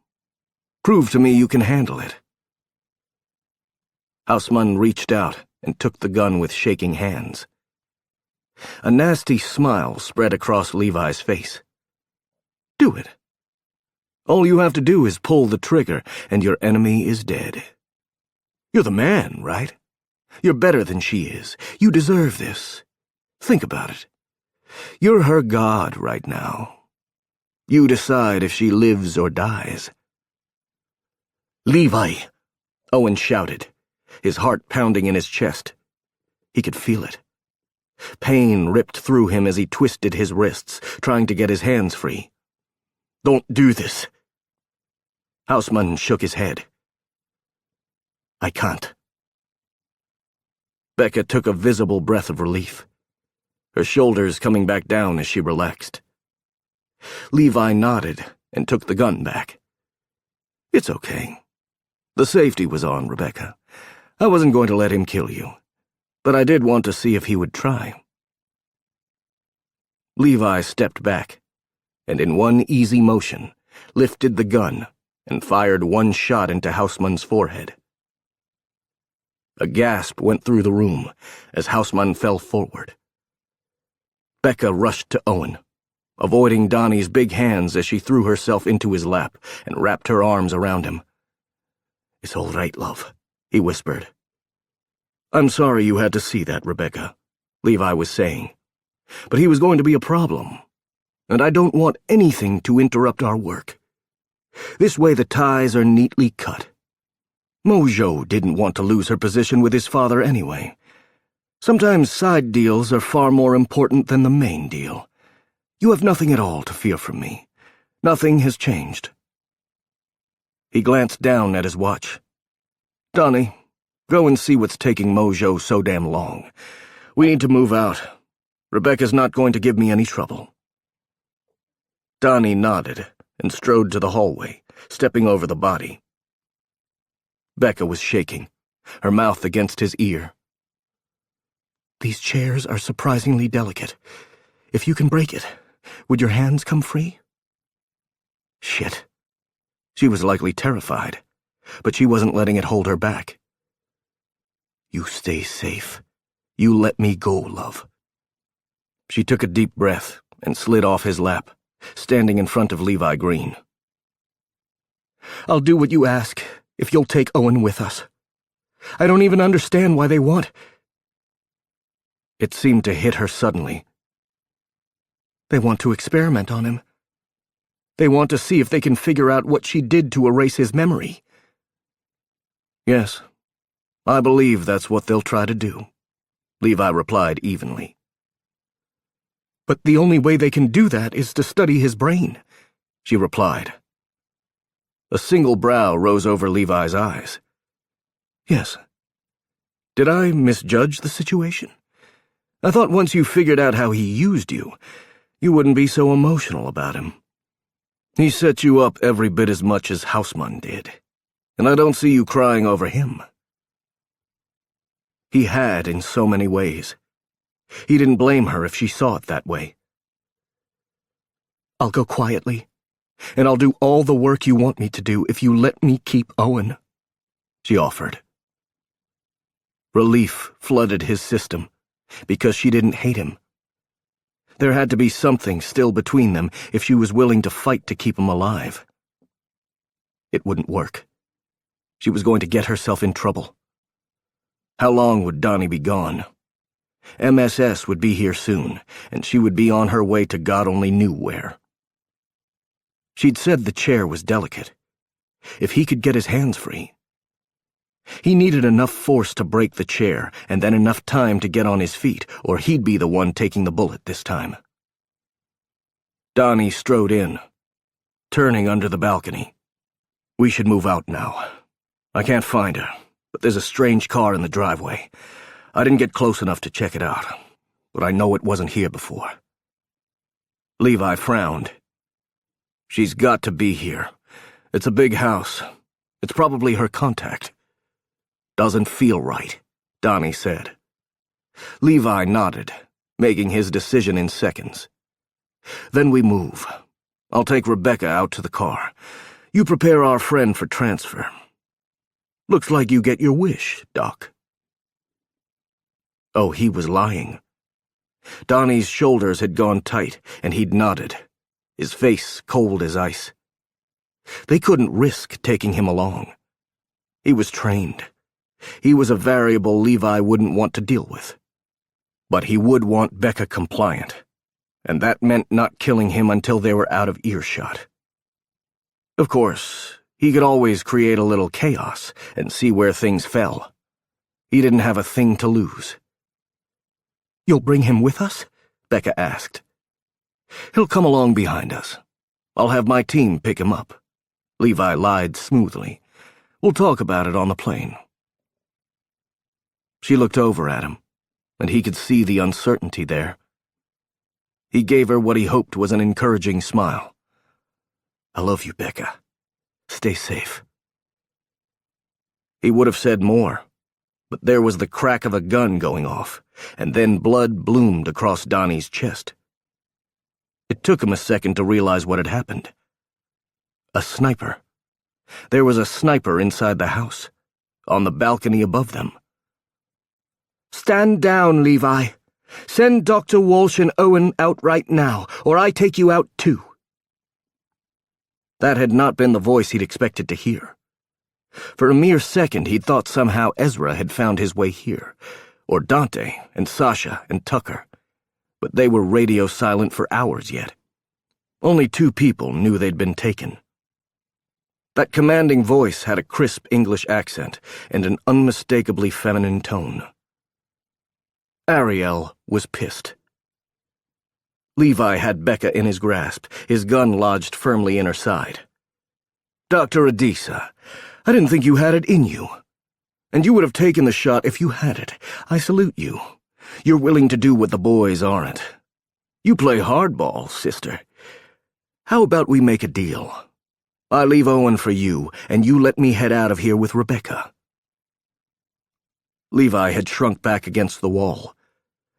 Prove to me you can handle it. Houseman reached out and took the gun with shaking hands. A nasty smile spread across Levi's face. Do it. All you have to do is pull the trigger, and your enemy is dead. You're the man, right? You're better than she is. You deserve this. Think about it. You're her god right now. You decide if she lives or dies. Levi! Owen shouted, his heart pounding in his chest. He could feel it. Pain ripped through him as he twisted his wrists, trying to get his hands free. Don't do this. Houseman shook his head. I can't. Becca took a visible breath of relief, her shoulders coming back down as she relaxed. Levi nodded and took the gun back. It's okay. The safety was on, Rebecca. I wasn't going to let him kill you, but I did want to see if he would try. Levi stepped back, and in one easy motion, lifted the gun and fired one shot into Houseman's forehead. A gasp went through the room as Houseman fell forward. Becca rushed to Owen, avoiding Donnie's big hands as she threw herself into his lap and wrapped her arms around him. It's all right, love, he whispered. I'm sorry you had to see that, Rebecca, Levi was saying. But he was going to be a problem, and I don't want anything to interrupt our work. This way the ties are neatly cut. Mojo didn't want to lose her position with his father anyway. Sometimes side deals are far more important than the main deal. You have nothing at all to fear from me. Nothing has changed. He glanced down at his watch. Donnie, go and see what's taking Mojo so damn long. We need to move out. Rebecca's not going to give me any trouble. Donnie nodded and strode to the hallway, stepping over the body. Becca was shaking, her mouth against his ear. These chairs are surprisingly delicate. If you can break it, would your hands come free? Shit. She was likely terrified, but she wasn't letting it hold her back. You stay safe. You let me go, love. She took a deep breath and slid off his lap, standing in front of Levi Green. I'll do what you ask, if you'll take Owen with us. I don't even understand why they want... It seemed to hit her suddenly. They want to experiment on him. They want to see if they can figure out what she did to erase his memory. Yes, I believe that's what they'll try to do, Levi replied evenly. But the only way they can do that is to study his brain, she replied. A single brow rose over Levi's eyes. Yes. Did I misjudge the situation? I thought once you figured out how he used you, you wouldn't be so emotional about him. He set you up every bit as much as Hausmann did, and I don't see you crying over him. He had in so many ways. He didn't blame her if she saw it that way. I'll go quietly, and I'll do all the work you want me to do if you let me keep Owen, she offered. Relief flooded his system, because she didn't hate him. There had to be something still between them if she was willing to fight to keep him alive. It wouldn't work. She was going to get herself in trouble. How long would Donnie be gone? MSS would be here soon, and she would be on her way to God only knew where. She'd said the chair was delicate. If he could get his hands free. He needed enough force to break the chair, and then enough time to get on his feet, or he'd be the one taking the bullet this time. Donnie strode in, turning under the balcony. We should move out now. I can't find her, but there's a strange car in the driveway. I didn't get close enough to check it out, but I know it wasn't here before. Levi frowned. She's got to be here. It's a big house. It's probably her contact. Doesn't feel right, Donnie said. Levi nodded, making his decision in seconds. Then we move. I'll take Rebecca out to the car. You prepare our friend for transfer. Looks like you get your wish, Doc. Oh, he was lying. Donnie's shoulders had gone tight, and he'd nodded, his face cold as ice. They couldn't risk taking him along. He was trained. He was a variable Levi wouldn't want to deal with. But he would want Becca compliant, and that meant not killing him until they were out of earshot. Of course, he could always create a little chaos and see where things fell. He didn't have a thing to lose. You'll bring him with us? Becca asked. He'll come along behind us. I'll have my team pick him up. Levi lied smoothly. We'll talk about it on the plane. She looked over at him, and he could see the uncertainty there. He gave her what he hoped was an encouraging smile. I love you, Becca. Stay safe. He would have said more, but there was the crack of a gun going off, and then blood bloomed across Donnie's chest. It took him a second to realize what had happened. A sniper. There was a sniper inside the house, on the balcony above them. Stand down, Levi. Send Dr. Walsh and Owen out right now, or I take you out too. That had not been the voice he'd expected to hear. For a mere second he'd thought somehow Ezra had found his way here, or Dante and Sasha and Tucker, but they were radio silent for hours yet. Only 2 people knew they'd been taken. That commanding voice had a crisp English accent and an unmistakably feminine tone. Ariel was pissed. Levi had Becca in his grasp, his gun lodged firmly in her side. Dr. Adisa, I didn't think you had it in you. And you would have taken the shot if you had it. I salute you. You're willing to do what the boys aren't. You play hardball, sister. How about we make a deal? I leave Owen for you, and you let me head out of here with Rebecca. Levi had shrunk back against the wall.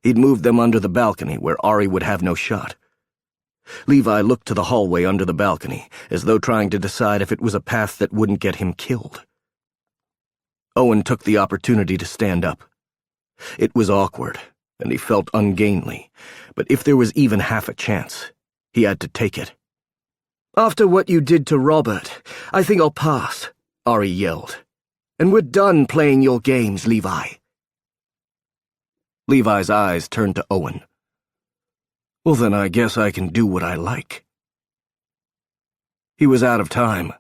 He'd moved them under the balcony where Ari would have no shot. Levi looked to the hallway under the balcony, as though trying to decide if it was a path that wouldn't get him killed. Owen took the opportunity to stand up. It was awkward, and he felt ungainly, but if there was even half a chance, he had to take it. "After what you did to Robert, I think I'll pass," Ari yelled. "And we're done playing your games, Levi." Levi's eyes turned to Owen. "Well, then I guess I can do what I like." He was out of time.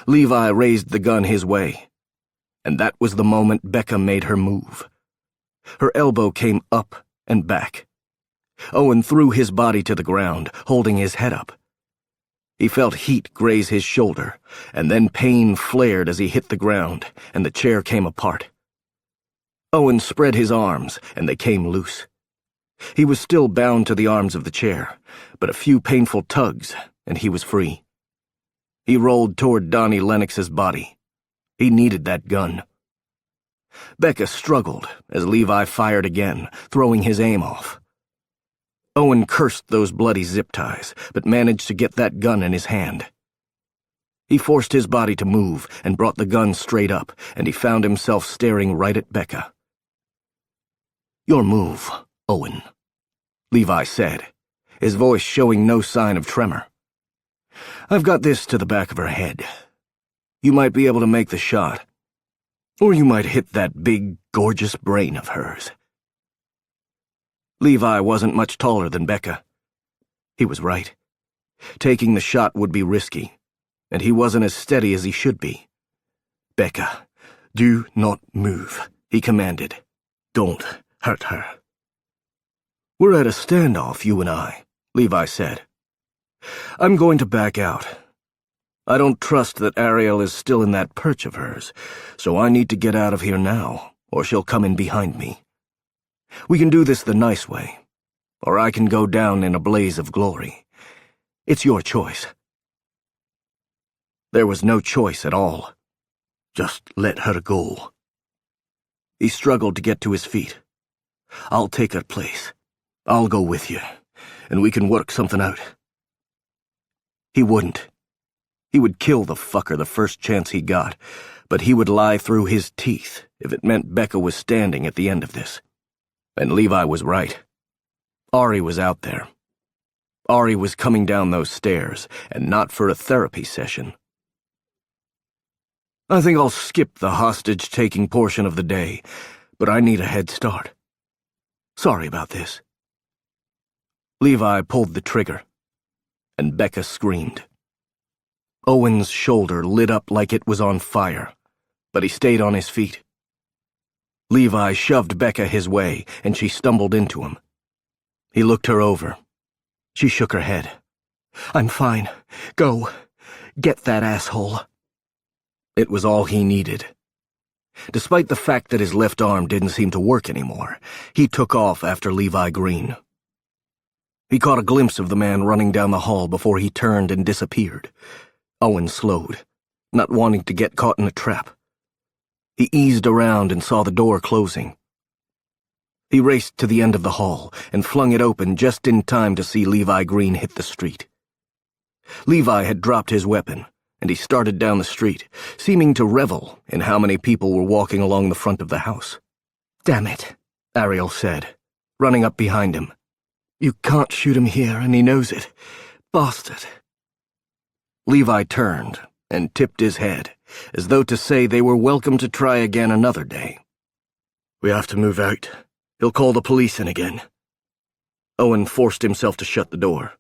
Levi raised the gun his way, and that was the moment Becca made her move. Her elbow came up and back. Owen threw his body to the ground, holding his head up. He felt heat graze his shoulder, and then pain flared as he hit the ground, and the chair came apart. Owen spread his arms, and they came loose. He was still bound to the arms of the chair, but a few painful tugs, and he was free. He rolled toward Donnie Lennox's body. He needed that gun. Becca struggled as Levi fired again, throwing his aim off. Owen cursed those bloody zip ties, but managed to get that gun in his hand. He forced his body to move and brought the gun straight up, and he found himself staring right at Becca. "Your move, Owen," Levi said, his voice showing no sign of tremor. "I've got this to the back of her head. You might be able to make the shot, or you might hit that big, gorgeous brain of hers." Levi wasn't much taller than Becca. He was right. Taking the shot would be risky, and he wasn't as steady as he should be. "Becca, do not move," he commanded. "Don't hurt her." "We're at a standoff, you and I," Levi said. "I'm going to back out. I don't trust that Ariel is still in that perch of hers, so I need to get out of here now, or she'll come in behind me. We can do this the nice way, or I can go down in a blaze of glory. It's your choice." There was no choice at all. Just let her go. He struggled to get to his feet. "I'll take her place. I'll go with you, and we can work something out." He wouldn't. He would kill the fucker the first chance he got, but he would lie through his teeth if it meant Becca was standing at the end of this. And Levi was right. Ari was out there. Ari was coming down those stairs, and not for a therapy session. "I think I'll skip the hostage-taking portion of the day, but I need a head start. Sorry about this." Levi pulled the trigger, and Becca screamed. Owen's shoulder lit up like it was on fire, but he stayed on his feet. Levi shoved Becca his way, and she stumbled into him. He looked her over. She shook her head. "I'm fine. Go. Get that asshole." It was all he needed. Despite the fact that his left arm didn't seem to work anymore, he took off after Levi Green. He caught a glimpse of the man running down the hall before he turned and disappeared. Owen slowed, not wanting to get caught in a trap. He eased around and saw the door closing. He raced to the end of the hall and flung it open just in time to see Levi Green hit the street. Levi had dropped his weapon, and he started down the street, seeming to revel in how many people were walking along the front of the house. "Damn it," Ariel said, running up behind him. "You can't shoot him here, and he knows it. Bastard." Levi turned and tipped his head, as though to say they were welcome to try again another day. "We have to move out. He'll call the police in again." Owen forced himself to shut the door.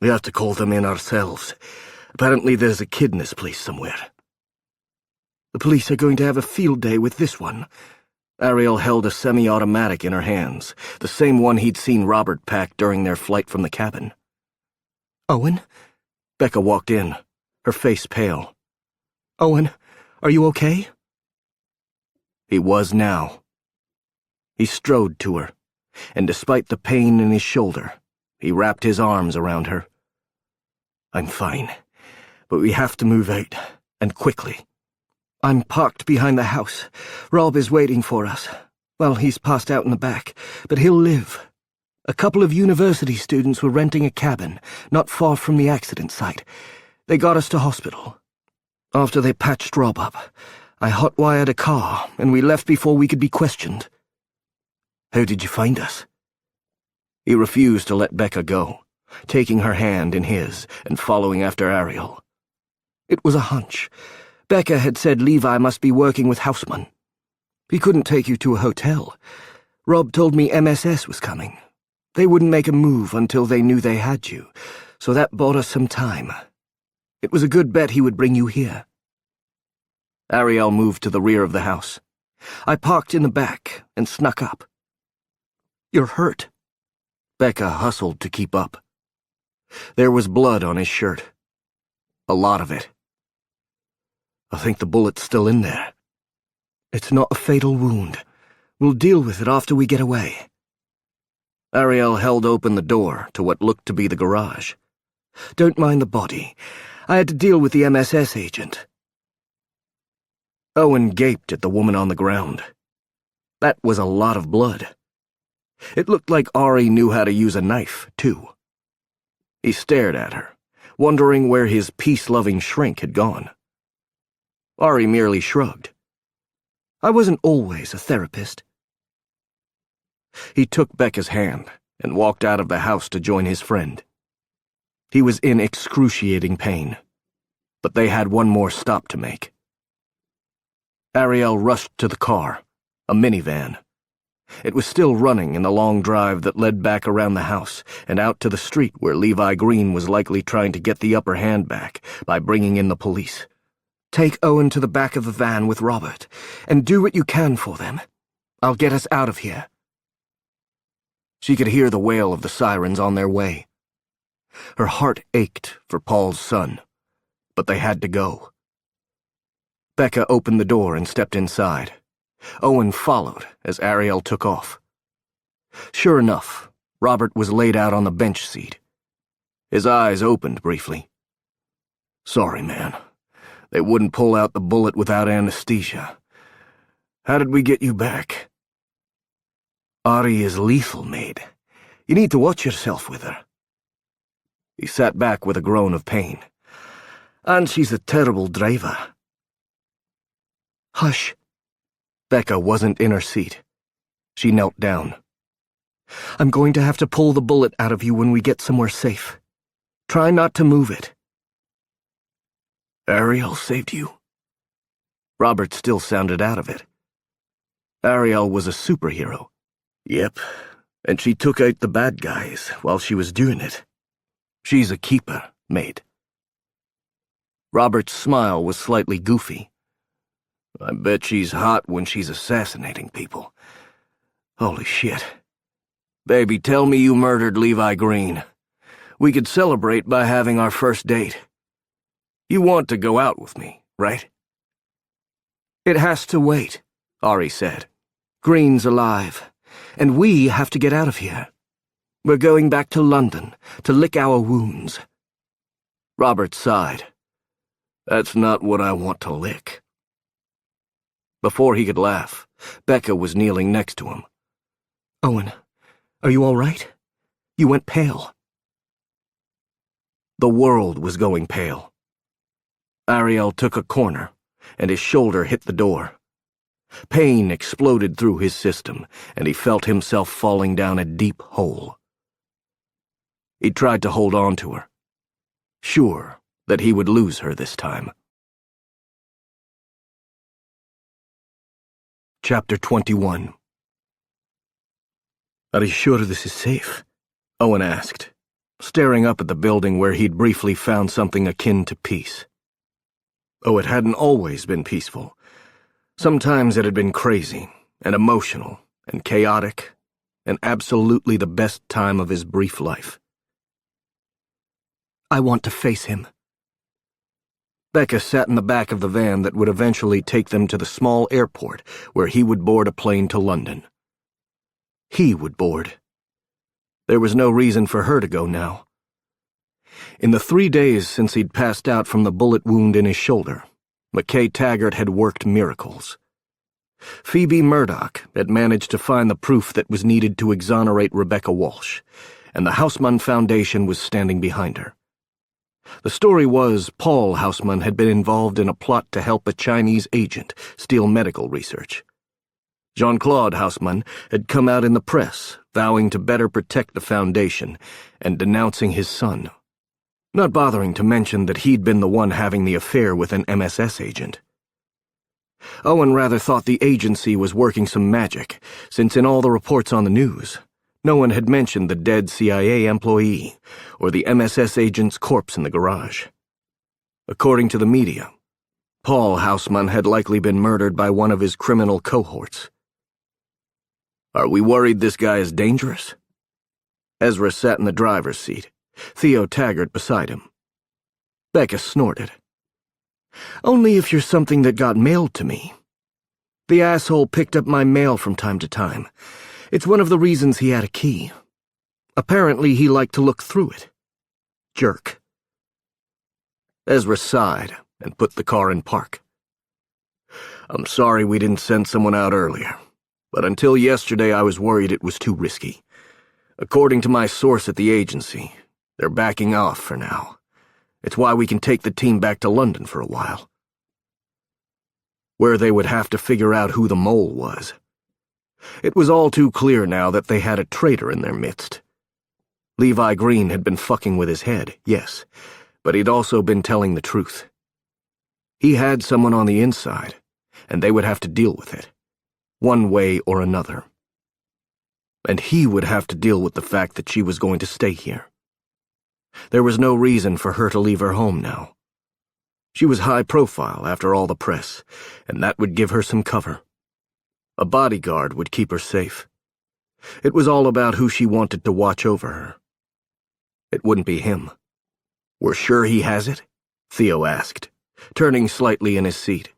"We have to call them in ourselves. Apparently there's a kid in this place somewhere." "The police are going to have a field day with this one." Ariel held a semi-automatic in her hands, the same one he'd seen Robert pack during their flight from the cabin. "Owen?" Becca walked in, her face pale. "Owen, are you okay?" He was now. He strode to her, and despite the pain in his shoulder, he wrapped his arms around her. "I'm fine, but we have to move out, and quickly. I'm parked behind the house. Rob is waiting for us. Well, he's passed out in the back, but he'll live. A couple of university students were renting a cabin not far from the accident site. They got us to hospital. After they patched Rob up, I hot-wired a car, and we left before we could be questioned. How did you find us? He refused to let Becca go, taking her hand in his and following after Ariel. It was a hunch. Becca had said Levi must be working with Houseman. He couldn't take you to a hotel. Rob told me MSS was coming. They wouldn't make a move until they knew they had you, so that bought us some time. It was a good bet he would bring you here. Ariel moved to the rear of the house. I parked in the back and snuck up. You're hurt. Becca hustled to keep up. There was blood on his shirt. A lot of it. I think the bullet's still in there. It's not a fatal wound. We'll deal with it after we get away. Ariel held open the door to what looked to be the garage. Don't mind the body. I had to deal with the MSS agent. Owen gaped at the woman on the ground. That was a lot of blood. It looked like Ari knew how to use a knife, too. He stared at her, wondering where his peace-loving shrink had gone. Ari merely shrugged. I wasn't always a therapist. He took Becca's hand and walked out of the house to join his friend. He was in excruciating pain, but they had one more stop to make. Ariel rushed to the car, a minivan. It was still running in the long drive that led back around the house and out to the street where Levi Green was likely trying to get the upper hand back by bringing in the police. Take Owen to the back of the van with Robert, and do what you can for them. I'll get us out of here. She could hear the wail of the sirens on their way. Her heart ached for Paul's son, but they had to go. Becca opened the door and stepped inside. Owen followed as Ariel took off. Sure enough, Robert was laid out on the bench seat. His eyes opened briefly. Sorry, man. They wouldn't pull out the bullet without anesthesia. How did we get you back? Ari is lethal, mate. You need to watch yourself with her. He sat back with a groan of pain. And she's a terrible driver. Hush. Becca wasn't in her seat. She knelt down. I'm going to have to pull the bullet out of you when we get somewhere safe. Try not to move it. Ariel saved you. Robert still sounded out of it. Ariel was a superhero. Yep, and she took out the bad guys while she was doing it. She's a keeper, mate. Robert's smile was slightly goofy. I bet she's hot when she's assassinating people. Holy shit. Baby, tell me you murdered Levi Green. We could celebrate by having our first date. You want to go out with me, right? It has to wait, Ari said. Green's alive, and we have to get out of here. We're going back to London to lick our wounds. Robert sighed. That's not what I want to lick. Before he could laugh, Becca was kneeling next to him. Owen, are you all right? You went pale. The world was going pale. Ariel took a corner, and his shoulder hit the door. Pain exploded through his system, and he felt himself falling down a deep hole. He tried to hold on to her, sure that he would lose her this time. Chapter 21. Are you sure this is safe? Owen asked, staring up at the building where he'd briefly found something akin to peace. Oh, it hadn't always been peaceful. Sometimes it had been crazy, and emotional, and chaotic, and absolutely the best time of his brief life. I want to face him. Becca sat in the back of the van that would eventually take them to the small airport where he would board a plane to London. He would board. There was no reason for her to go now. In the 3 days since he'd passed out from the bullet wound in his shoulder, McKay Taggart had worked miracles. Phoebe Murdoch had managed to find the proof that was needed to exonerate Rebecca Walsh, and the Houseman Foundation was standing behind her. The story was Paul Houseman had been involved in a plot to help a Chinese agent steal medical research. Jean-Claude Houseman had come out in the press, vowing to better protect the Foundation and denouncing his son, not bothering to mention that he'd been the one having the affair with an MSS agent. Owen rather thought the agency was working some magic, since in all the reports on the news, no one had mentioned the dead CIA employee or the MSS agent's corpse in the garage. According to the media, Paul Houseman had likely been murdered by one of his criminal cohorts. Are we worried this guy is dangerous? Ezra sat in the driver's seat, Theo Taggart beside him. Becca snorted. Only if you're something that got mailed to me. The asshole picked up my mail from time to time. It's one of the reasons he had a key. Apparently he liked to look through it. Jerk. Ezra sighed and put the car in park. I'm sorry we didn't send someone out earlier, but until yesterday I was worried it was too risky. According to my source at the agency, they're backing off for now. It's why we can take the team back to London for a while, where they would have to figure out who the mole was. It was all too clear now that they had a traitor in their midst. Levi Green had been fucking with his head, yes, but he'd also been telling the truth. He had someone on the inside, and they would have to deal with it, one way or another. And he would have to deal with the fact that she was going to stay here. There was no reason for her to leave her home now. She was high profile after all the press, and that would give her some cover. A bodyguard would keep her safe. It was all about who she wanted to watch over her. It wouldn't be him. We're sure he has it? Theo asked, turning slightly in his seat.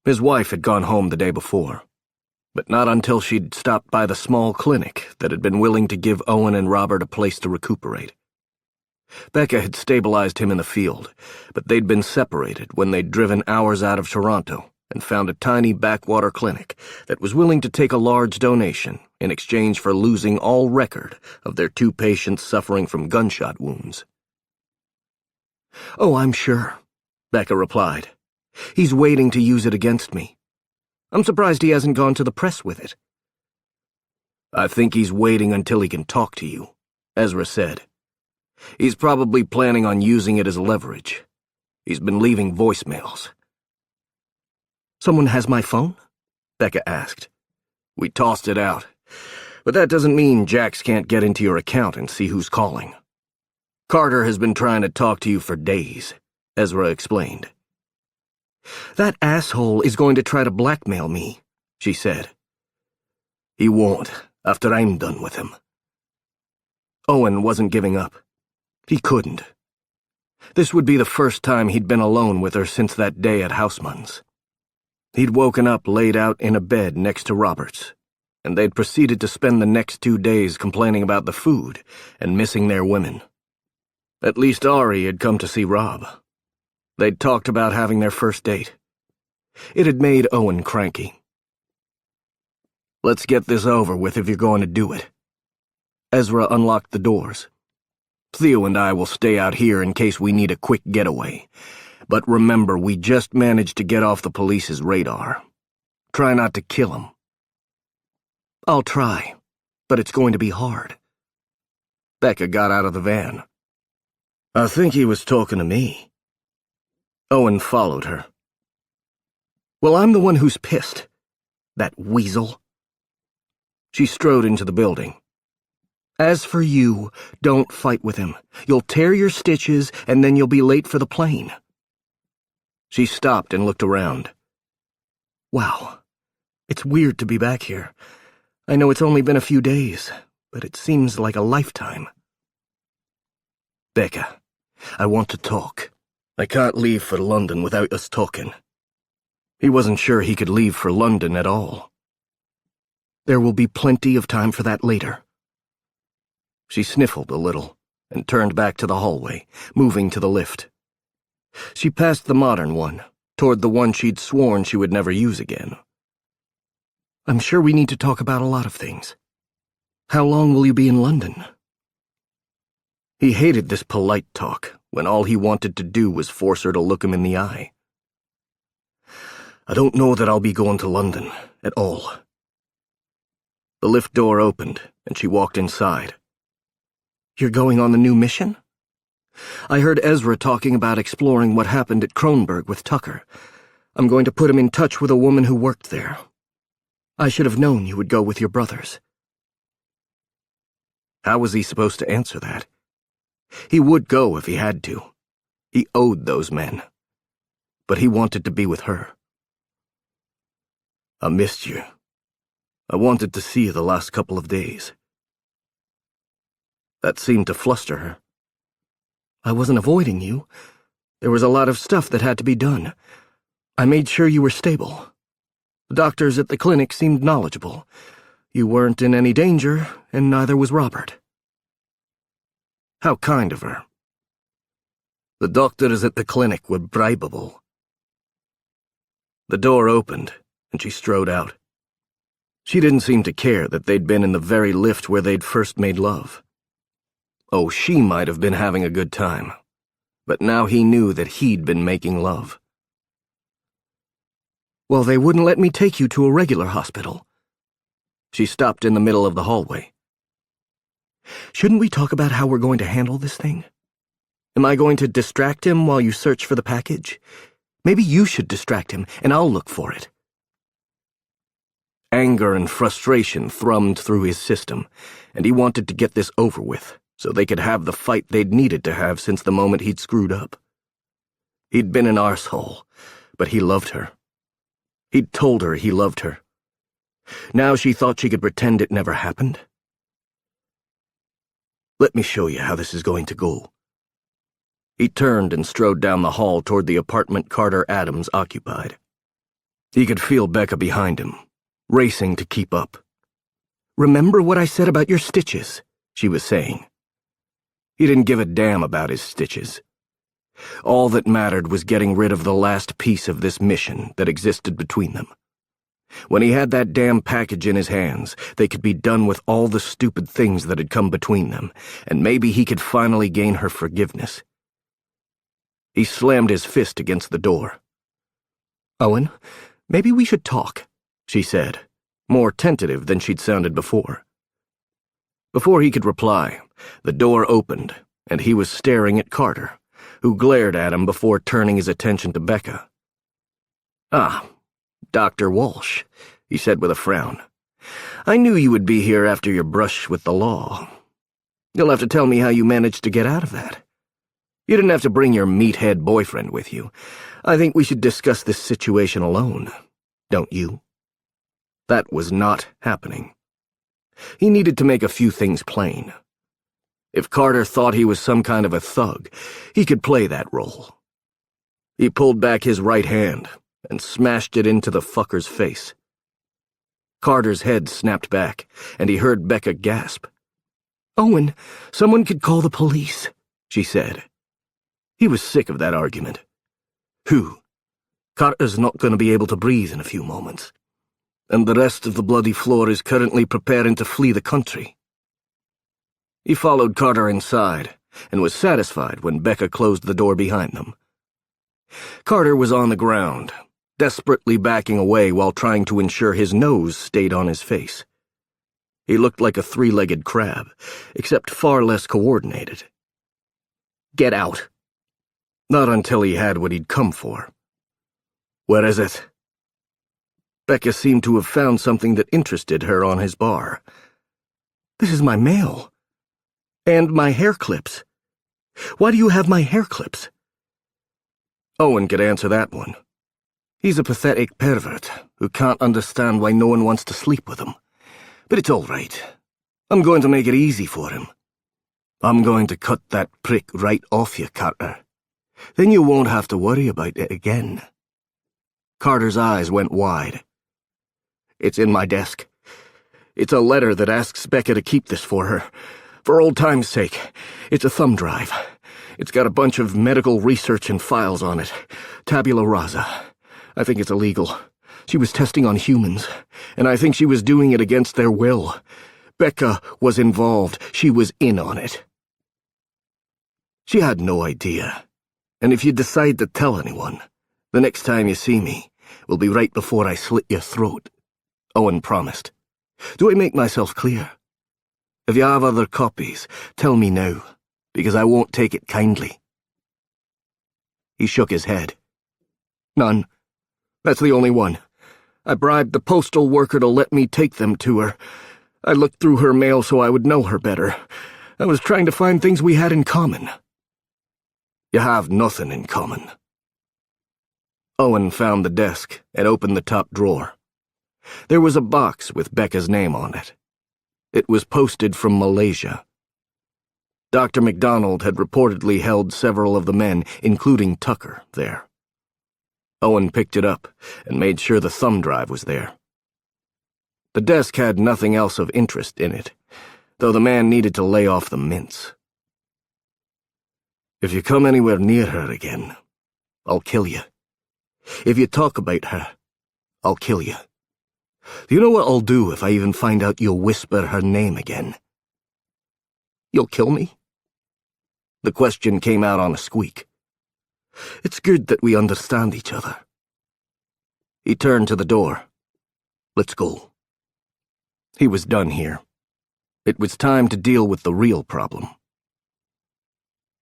His wife had gone home the day before, but not until she'd stopped by the small clinic that had been willing to give Owen and Robert a place to recuperate. Becca had stabilized him in the field, but they'd been separated when they'd driven hours out of Toronto and found a tiny backwater clinic that was willing to take a large donation in exchange for losing all record of their 2 patients suffering from gunshot wounds. Oh, I'm sure, Becca replied. He's waiting to use it against me. I'm surprised he hasn't gone to the press with it. I think he's waiting until he can talk to you, Ezra said. He's probably planning on using it as leverage. He's been leaving voicemails. Someone has my phone? Becca asked. We tossed it out, but that doesn't mean Jax can't get into your account and see who's calling. Carter has been trying to talk to you for days, Ezra explained. That asshole is going to try to blackmail me, she said. He won't, after I'm done with him. Owen wasn't giving up. He couldn't. This would be the first time he'd been alone with her since that day at Houseman's. He'd woken up laid out in a bed next to Robert's, and they'd proceeded to spend the next 2 days complaining about the food and missing their women. At least Ari had come to see Rob. They'd talked about having their first date. It had made Owen cranky. Let's get this over with if you're going to do it. Ezra unlocked the doors. Theo and I will stay out here in case we need a quick getaway. But remember, we just managed to get off the police's radar. Try not to kill him. I'll try, but it's going to be hard. Becca got out of the van. I think he was talking to me. Owen followed her. Well, I'm the one who's pissed. That weasel. She strode into the building. As for you, don't fight with him. You'll tear your stitches, and then you'll be late for the plane. She stopped and looked around. Wow, it's weird to be back here. I know it's only been a few days, but it seems like a lifetime. Becca, I want to talk. I can't leave for London without us talking. He wasn't sure he could leave for London at all. There will be plenty of time for that later. She sniffled a little and turned back to the hallway, moving to the lift. She passed the modern one, toward the one she'd sworn she would never use again. I'm sure we need to talk about a lot of things. How long will you be in London? He hated this polite talk when all he wanted to do was force her to look him in the eye. I don't know that I'll be going to London at all. The lift door opened, and she walked inside. You're going on the new mission? I heard Ezra talking about exploring what happened at Kronberg with Tucker. I'm going to put him in touch with a woman who worked there. I should have known you would go with your brothers. How was he supposed to answer that? He would go if he had to. He owed those men. But he wanted to be with her. I missed you. I wanted to see you the last couple of days. That seemed to fluster her. I wasn't avoiding you. There was a lot of stuff that had to be done. I made sure you were stable. The doctors at the clinic seemed knowledgeable. You weren't in any danger, and neither was Robert. How kind of her. The doctors at the clinic were bribable. The door opened, and she strode out. She didn't seem to care that they'd been in the very lift where they'd first made love. Oh, she might have been having a good time, but now he knew that he'd been making love. Well, they wouldn't let me take you to a regular hospital. She stopped in the middle of the hallway. Shouldn't we talk about how we're going to handle this thing? Am I going to distract him while you search for the package? Maybe you should distract him, and I'll look for it. Anger and frustration thrummed through his system, and he wanted to get this over with, so they could have the fight they'd needed to have since the moment he'd screwed up. He'd been an arsehole, but he loved her. He'd told her he loved her. Now she thought she could pretend it never happened. Let me show you how this is going to go. He turned and strode down the hall toward the apartment Carter Adams occupied. He could feel Becca behind him, racing to keep up. Remember what I said about your stitches, she was saying. He didn't give a damn about his stitches. All that mattered was getting rid of the last piece of this mission that existed between them. When he had that damn package in his hands, they could be done with all the stupid things that had come between them, and maybe he could finally gain her forgiveness. He slammed his fist against the door. Owen, maybe we should talk, she said, more tentative than she'd sounded before. Before he could reply, the door opened, and he was staring at Carter, who glared at him before turning his attention to Becca. Ah, Dr. Walsh, he said with a frown. I knew you would be here after your brush with the law. You'll have to tell me how you managed to get out of that. You didn't have to bring your meathead boyfriend with you. I think we should discuss this situation alone, don't you? That was not happening. He needed to make a few things plain. If Carter thought he was some kind of a thug, he could play that role. He pulled back his right hand and smashed it into the fucker's face. Carter's head snapped back, and he heard Becca gasp. Owen, someone could call the police, she said. He was sick of that argument. Who? Carter's not going to be able to breathe in a few moments, and the rest of the bloody floor is currently preparing to flee the country. He followed Carter inside, and was satisfied when Becca closed the door behind them. Carter was on the ground, desperately backing away while trying to ensure his nose stayed on his face. He looked like a three-legged crab, except far less coordinated. Get out. Not until he had what he'd come for. Where is it? Becca seemed to have found something that interested her on his bar. This is my mail. And my hair clips. Why do you have my hair clips? Owen could answer that one. He's a pathetic pervert who can't understand why no one wants to sleep with him. But it's all right. I'm going to make it easy for him. I'm going to cut that prick right off you, Carter. Then you won't have to worry about it again. Carter's eyes went wide. It's in my desk. It's a letter that asks Becca to keep this for her. For old time's sake. It's a thumb drive. It's got a bunch of medical research and files on it. Tabula rasa. I think it's illegal. She was testing on humans, and I think she was doing it against their will. Becca was involved. She was in on it. She had no idea. And if you decide to tell anyone, the next time you see me will be right before I slit your throat. Owen promised. Do I make myself clear? If you have other copies, tell me now, because I won't take it kindly. He shook his head. None. That's the only one. I bribed the postal worker to let me take them to her. I looked through her mail so I would know her better. I was trying to find things we had in common. You have nothing in common. Owen found the desk and opened the top drawer. There was a box with Becca's name on it. It was posted from Malaysia. Dr. MacDonald had reportedly held several of the men, including Tucker, there. Owen picked it up and made sure the thumb drive was there. The desk had nothing else of interest in it, though the man needed to lay off the mints. If you come anywhere near her again, I'll kill you. If you talk about her, I'll kill you. Do you know what I'll do if I even find out you'll whisper her name again? You'll kill me? The question came out on a squeak. It's good that we understand each other. He turned to the door. Let's go. He was done here. It was time to deal with the real problem.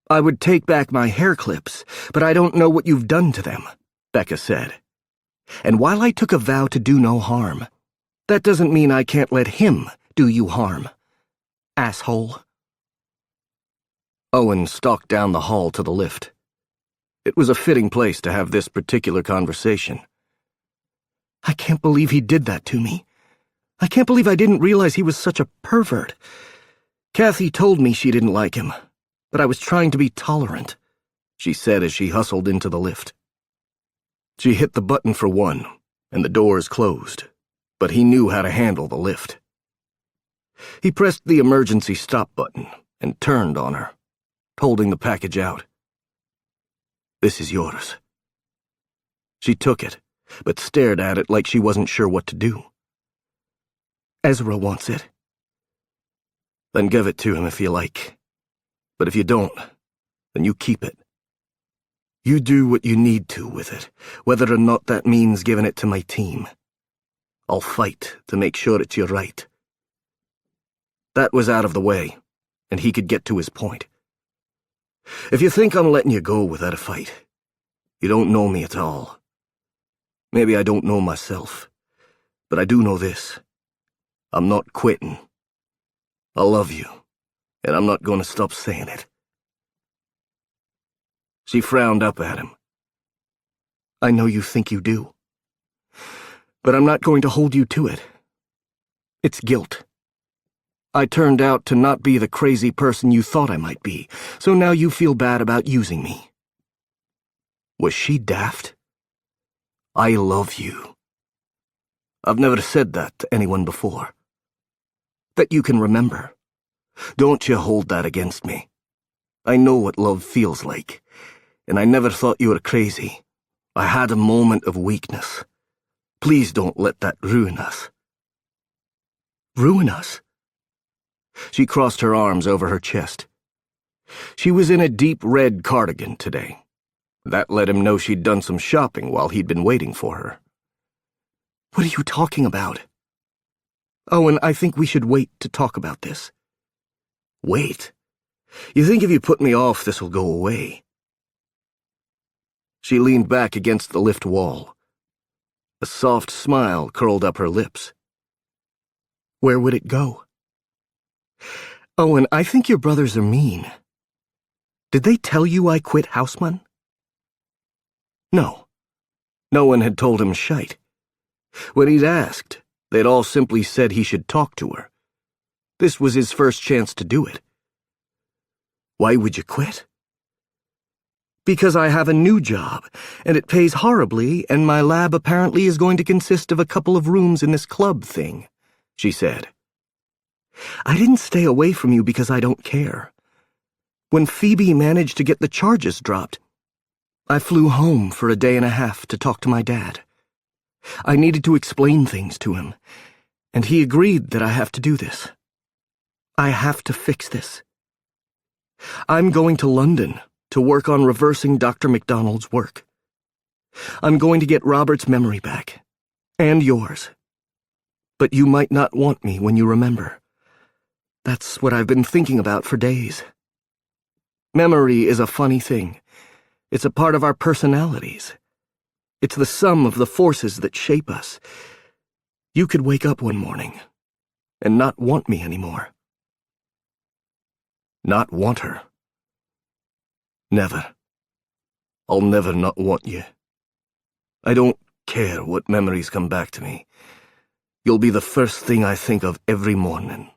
I would take back my hair clips, but I don't know what you've done to them, Becca said. And while I took a vow to do no harm, that doesn't mean I can't let him do you harm. Asshole. Owen stalked down the hall to the lift. It was a fitting place to have this particular conversation. I can't believe he did that to me. I can't believe I didn't realize he was such a pervert. Kathy told me she didn't like him, but I was trying to be tolerant, she said as she hustled into the lift. She hit the button for one, and the doors closed, but he knew how to handle the lift. He pressed the emergency stop button and turned on her, holding the package out. This is yours. She took it, but stared at it like she wasn't sure what to do. Ezra wants it. Then give it to him if you like. But if you don't, then you keep it. You do what you need to with it, whether or not that means giving it to my team. I'll fight to make sure it's your right. That was out of the way, and he could get to his point. If you think I'm letting you go without a fight, you don't know me at all. Maybe I don't know myself, but I do know this. I'm not quitting. I love you, and I'm not going to stop saying it. She frowned up at him. I know you think you do, but I'm not going to hold you to it. It's guilt. I turned out to not be the crazy person you thought I might be, so now you feel bad about using me. Was she daft? I love you. I've never said that to anyone before. That you can remember. Don't you hold that against me. I know what love feels like, and I never thought you were crazy. I had a moment of weakness. Please don't let that ruin us. Ruin us? She crossed her arms over her chest. She was in a deep red cardigan today. That let him know she'd done some shopping while he'd been waiting for her. What are you talking about? Owen, I think we should wait to talk about this. Wait? You think if you put me off, this will go away? She leaned back against the lift wall. A soft smile curled up her lips. Where would it go? Owen, I think your brothers are mean. Did they tell you I quit Houseman? No. No one had told him shite. When he'd asked, they'd all simply said he should talk to her. This was his first chance to do it. Why would you quit? Because I have a new job, and it pays horribly, and my lab apparently is going to consist of a couple of rooms in this club thing, she said. I didn't stay away from you because I don't care. When Phoebe managed to get the charges dropped, I flew home for a day and a half to talk to my dad. I needed to explain things to him, and he agreed that I have to do this. I have to fix this. I'm going to London to work on reversing Dr. MacDonald's work. I'm going to get Robert's memory back, and yours. But you might not want me when you remember. That's what I've been thinking about for days. Memory is a funny thing. It's a part of our personalities. It's the sum of the forces that shape us. You could wake up one morning and not want me anymore. Not want her? Never. I'll never not want you. I don't care what memories come back to me. You'll be the first thing I think of every morning,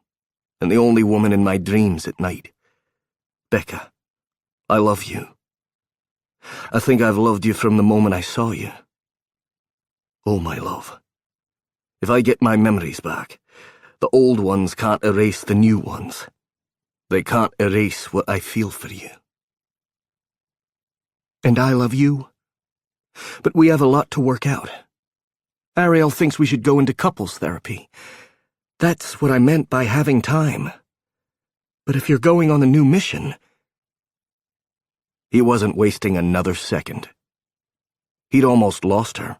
and the only woman in my dreams at night. Becca, I love you. I think I've loved you from the moment I saw you. Oh, my love. If I get my memories back, the old ones can't erase the new ones. They can't erase what I feel for you. And I love you. But we have a lot to work out. Ariel thinks we should go into couples therapy. That's what I meant by having time. But if you're going on a new mission... He wasn't wasting another second. He'd almost lost her.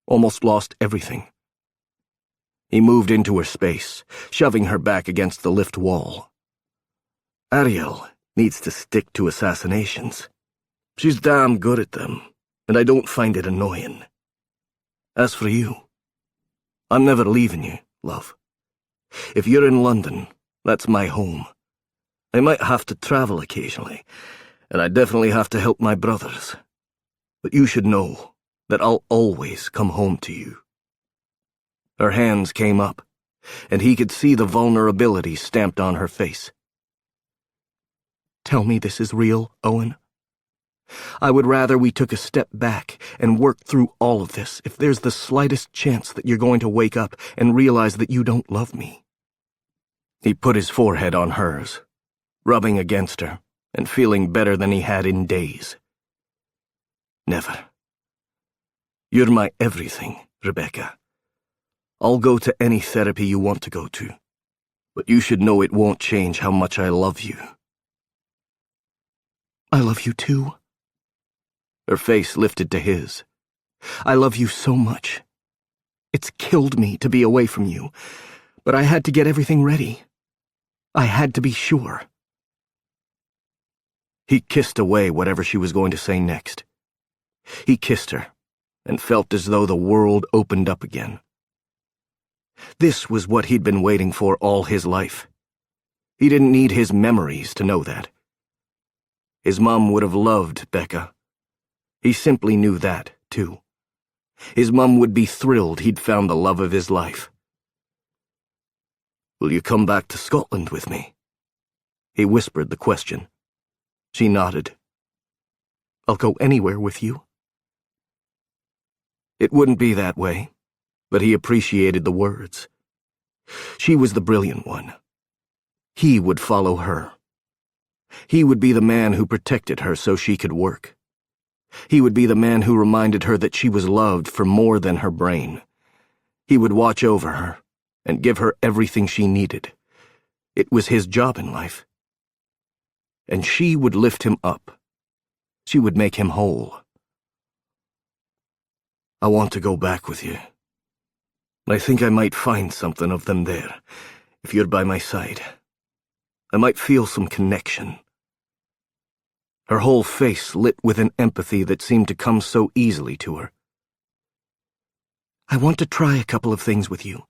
Almost lost everything. He moved into her space, shoving her back against the lift wall. Ariel needs to stick to assassinations. She's damn good at them, and I don't find it annoying. As for you, I'm never leaving you, love. If you're in London, that's my home. I might have to travel occasionally, and I definitely have to help my brothers. But you should know that I'll always come home to you. Her hands came up, and he could see the vulnerability stamped on her face. Tell me this is real, Owen. I would rather we took a step back and worked through all of this if there's the slightest chance that you're going to wake up and realize that you don't love me. He put his forehead on hers, rubbing against her and feeling better than he had in days. Never. You're my everything, Rebecca. I'll go to any therapy you want to go to, but you should know it won't change how much I love you. I love you too. Her face lifted to his. I love you so much. It's killed me to be away from you, but I had to get everything ready. I had to be sure. He kissed away whatever she was going to say next. He kissed her, and felt as though the world opened up again. This was what he'd been waiting for all his life. He didn't need his memories to know that. His mom would have loved Becca. He simply knew that, too. His mom would be thrilled he'd found the love of his life. Will you come back to Scotland with me? He whispered the question. She nodded. I'll go anywhere with you. It wouldn't be that way, but he appreciated the words. She was the brilliant one. He would follow her. He would be the man who protected her so she could work. He would be the man who reminded her that she was loved for more than her brain. He would watch over her and give her everything she needed. It was his job in life. And she would lift him up. She would make him whole. I want to go back with you. I think I might find something of them there, if you're by my side. I might feel some connection. Her whole face lit with an empathy that seemed to come so easily to her. I want to try a couple of things with you.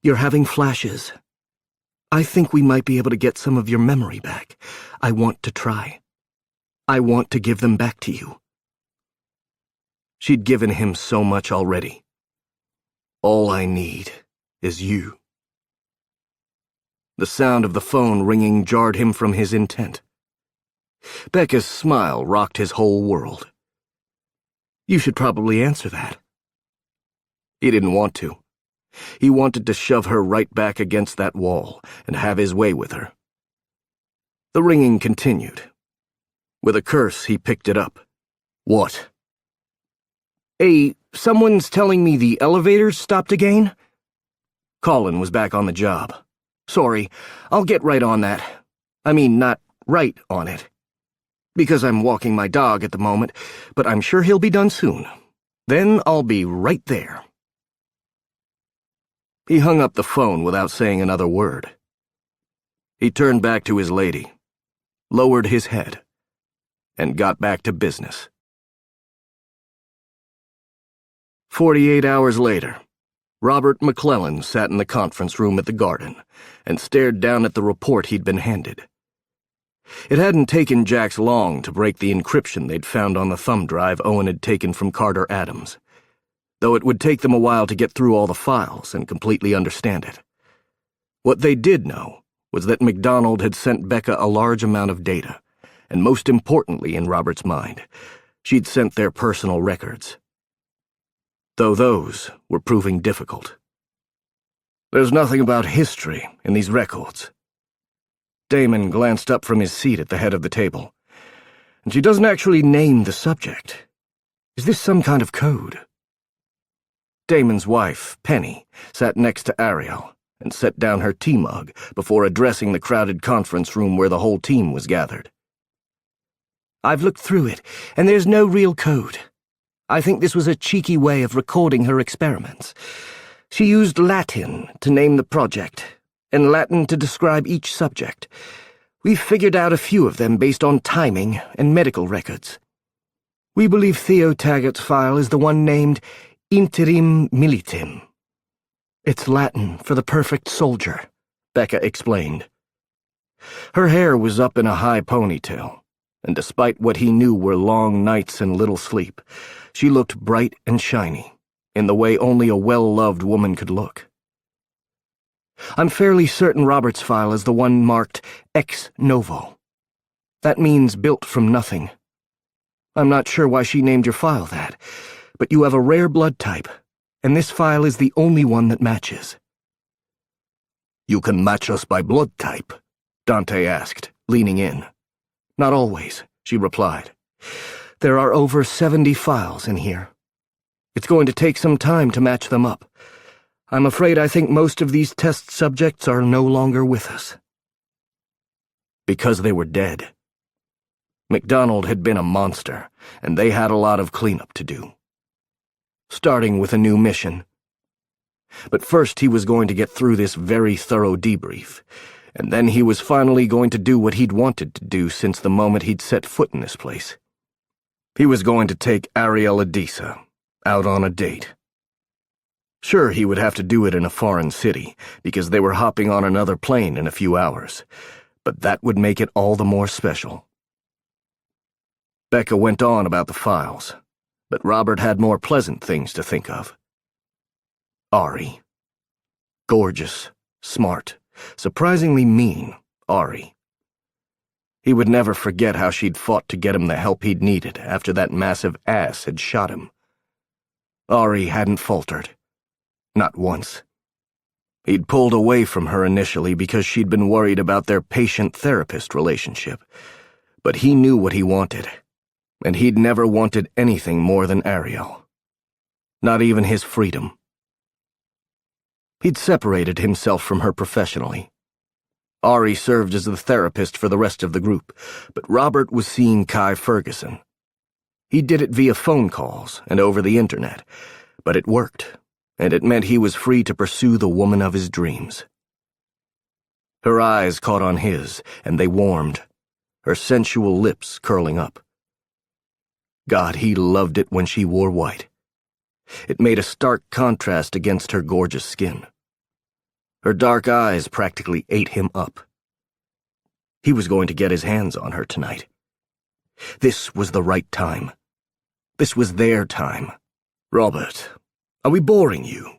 You're having flashes. I think we might be able to get some of your memory back. I want to try. I want to give them back to you. She'd given him so much already. All I need is you. The sound of the phone ringing jarred him from his intent. Becca's smile rocked his whole world. You should probably answer that. He didn't want to. He wanted to shove her right back against that wall and have his way with her. The ringing continued. With a curse, he picked it up. What? A Someone's telling me the elevators stopped again? Colin was back on the job. Sorry, I'll get right on that. I mean, not right on it. Because I'm walking my dog at the moment, but I'm sure he'll be done soon. Then I'll be right there. He hung up the phone without saying another word. He turned back to his lady, lowered his head, and got back to business. 48 hours later, Robert McClellan sat in the conference room at the Garden and stared down at the report he'd been handed. It hadn't taken Jax long to break the encryption they'd found on the thumb drive Owen had taken from Carter Adams, though it would take them a while to get through all the files and completely understand it. What they did know was that MacDonald had sent Becca a large amount of data, and most importantly in Robert's mind, she'd sent their personal records. Though those were proving difficult. There's nothing about history in these records. Damon glanced up from his seat at the head of the table. And she doesn't actually name the subject. Is this some kind of code? Damon's wife, Penny, sat next to Ariel and set down her tea mug before addressing the crowded conference room where the whole team was gathered. I've looked through it, and there's no real code. I think this was a cheeky way of recording her experiments. She used Latin to name the project, and Latin to describe each subject. We've figured out a few of them based on timing and medical records. We believe Theo Taggart's file is the one named Interim Militem. It's Latin for the perfect soldier, Becca explained. Her hair was up in a high ponytail, and despite what he knew were long nights and little sleep, she looked bright and shiny, in the way only a well-loved woman could look. I'm fairly certain Robert's file is the one marked ex novo. That means built from nothing. I'm not sure why she named your file that, but you have a rare blood type, and this file is the only one that matches. You can match us by blood type? Dante asked, leaning in. Not always, she replied. There are over 70 files in here. It's going to take some time to match them up. I'm afraid I think most of these test subjects are no longer with us. Because they were dead. MacDonald had been a monster, and they had a lot of cleanup to do. Starting with a new mission. But first he was going to get through this very thorough debrief, and then he was finally going to do what he'd wanted to do since the moment he'd set foot in this place. He was going to take Ariel Adisa out on a date. Sure, he would have to do it in a foreign city, because they were hopping on another plane in a few hours, but that would make it all the more special. Becca went on about the files, but Robert had more pleasant things to think of. Ari. Gorgeous, smart, surprisingly mean Ari. He would never forget how she'd fought to get him the help he'd needed after that massive ass had shot him. Ari hadn't faltered. Not once. He'd pulled away from her initially because she'd been worried about their patient-therapist relationship, but he knew what he wanted, and he'd never wanted anything more than Ariel. Not even his freedom. He'd separated himself from her professionally. Ari served as the therapist for the rest of the group, but Robert was seeing Kai Ferguson. He did it via phone calls and over the internet, but it worked, and it meant he was free to pursue the woman of his dreams. Her eyes caught on his, and they warmed, her sensual lips curling up. God, he loved it when she wore white. It made a stark contrast against her gorgeous skin. Her dark eyes practically ate him up. He was going to get his hands on her tonight. This was the right time. This was their time. Robert, are we boring you?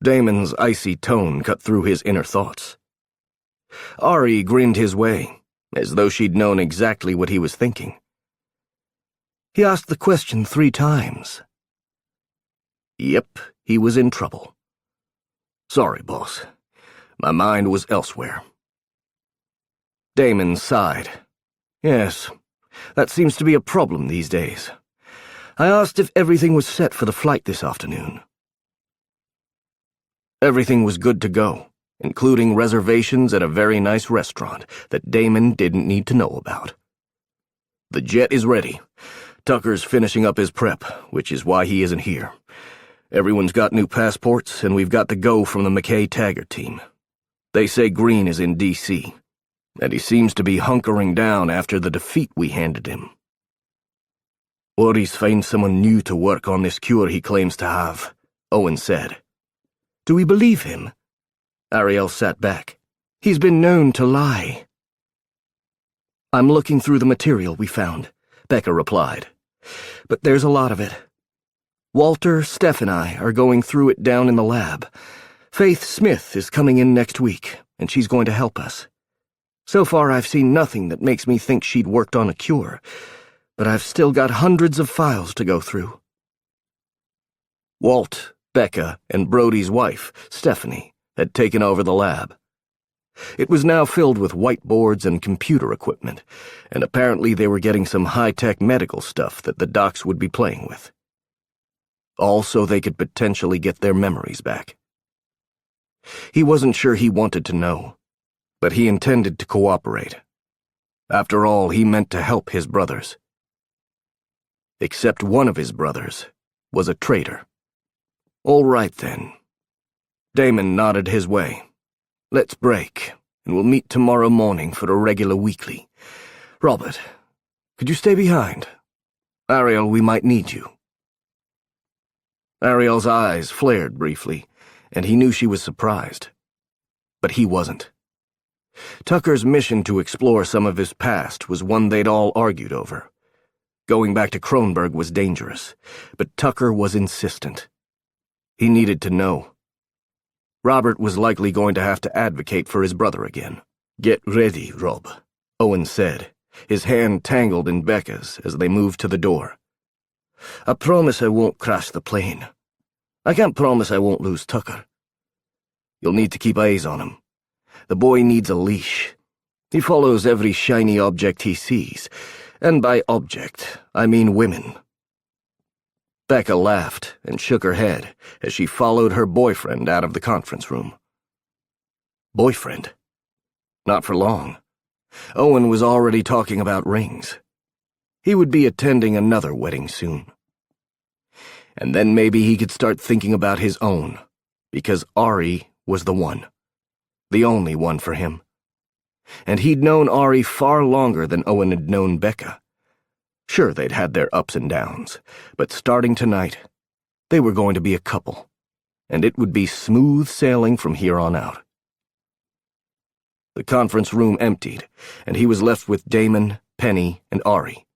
Damon's icy tone cut through his inner thoughts. Ari grinned his way, as though she'd known exactly what he was thinking. He asked the question 3 times. Yep, he was in trouble. Sorry, boss. My mind was elsewhere. Damon sighed. Yes, that seems to be a problem these days. I asked if everything was set for the flight this afternoon. Everything was good to go, including reservations at a very nice restaurant that Damon didn't need to know about. The jet is ready. Tucker's finishing up his prep, which is why he isn't here. Everyone's got new passports, and we've got the go from the McKay-Taggart team. They say Green is in D.C., and he seems to be hunkering down after the defeat we handed him. Or he's found someone new to work on this cure he claims to have, Owen said. Do we believe him? Ariel sat back. He's been known to lie. I'm looking through the material we found, Becca replied. But there's a lot of it. Walter, Steph, and I are going through it down in the lab. Faith Smith is coming in next week, and she's going to help us. So far, I've seen nothing that makes me think she'd worked on a cure, but I've still got hundreds of files to go through. Walt, Becca, and Brody's wife, Stephanie, had taken over the lab. It was now filled with whiteboards and computer equipment, and apparently they were getting some high-tech medical stuff that the docs would be playing with. All so they could potentially get their memories back. He wasn't sure he wanted to know, but he intended to cooperate. After all, he meant to help his brothers. Except one of his brothers was a traitor. All right, then. Damon nodded his way. Let's break, and we'll meet tomorrow morning for a regular weekly. Robert, could you stay behind? Ariel, we might need you. Ariel's eyes flared briefly, and he knew she was surprised. But he wasn't. Tucker's mission to explore some of his past was one they'd all argued over. Going back to Kronberg was dangerous, but Tucker was insistent. He needed to know. Robert was likely going to have to advocate for his brother again. Get ready, Rob, Owen said, his hand tangled in Becca's as they moved to the door. I promise I won't crash the plane. I can't promise I won't lose Tucker. You'll need to keep eyes on him. The boy needs a leash. He follows every shiny object he sees, and by object, I mean women. Becca laughed and shook her head as she followed her boyfriend out of the conference room. Boyfriend? Not for long. Owen was already talking about rings. He would be attending another wedding soon. And then maybe he could start thinking about his own, because Ari was the one. The only one for him. And he'd known Ari far longer than Owen had known Becca. Sure, they'd had their ups and downs, but starting tonight, they were going to be a couple, and it would be smooth sailing from here on out. The conference room emptied, and he was left with Damon, Penny, and Ari.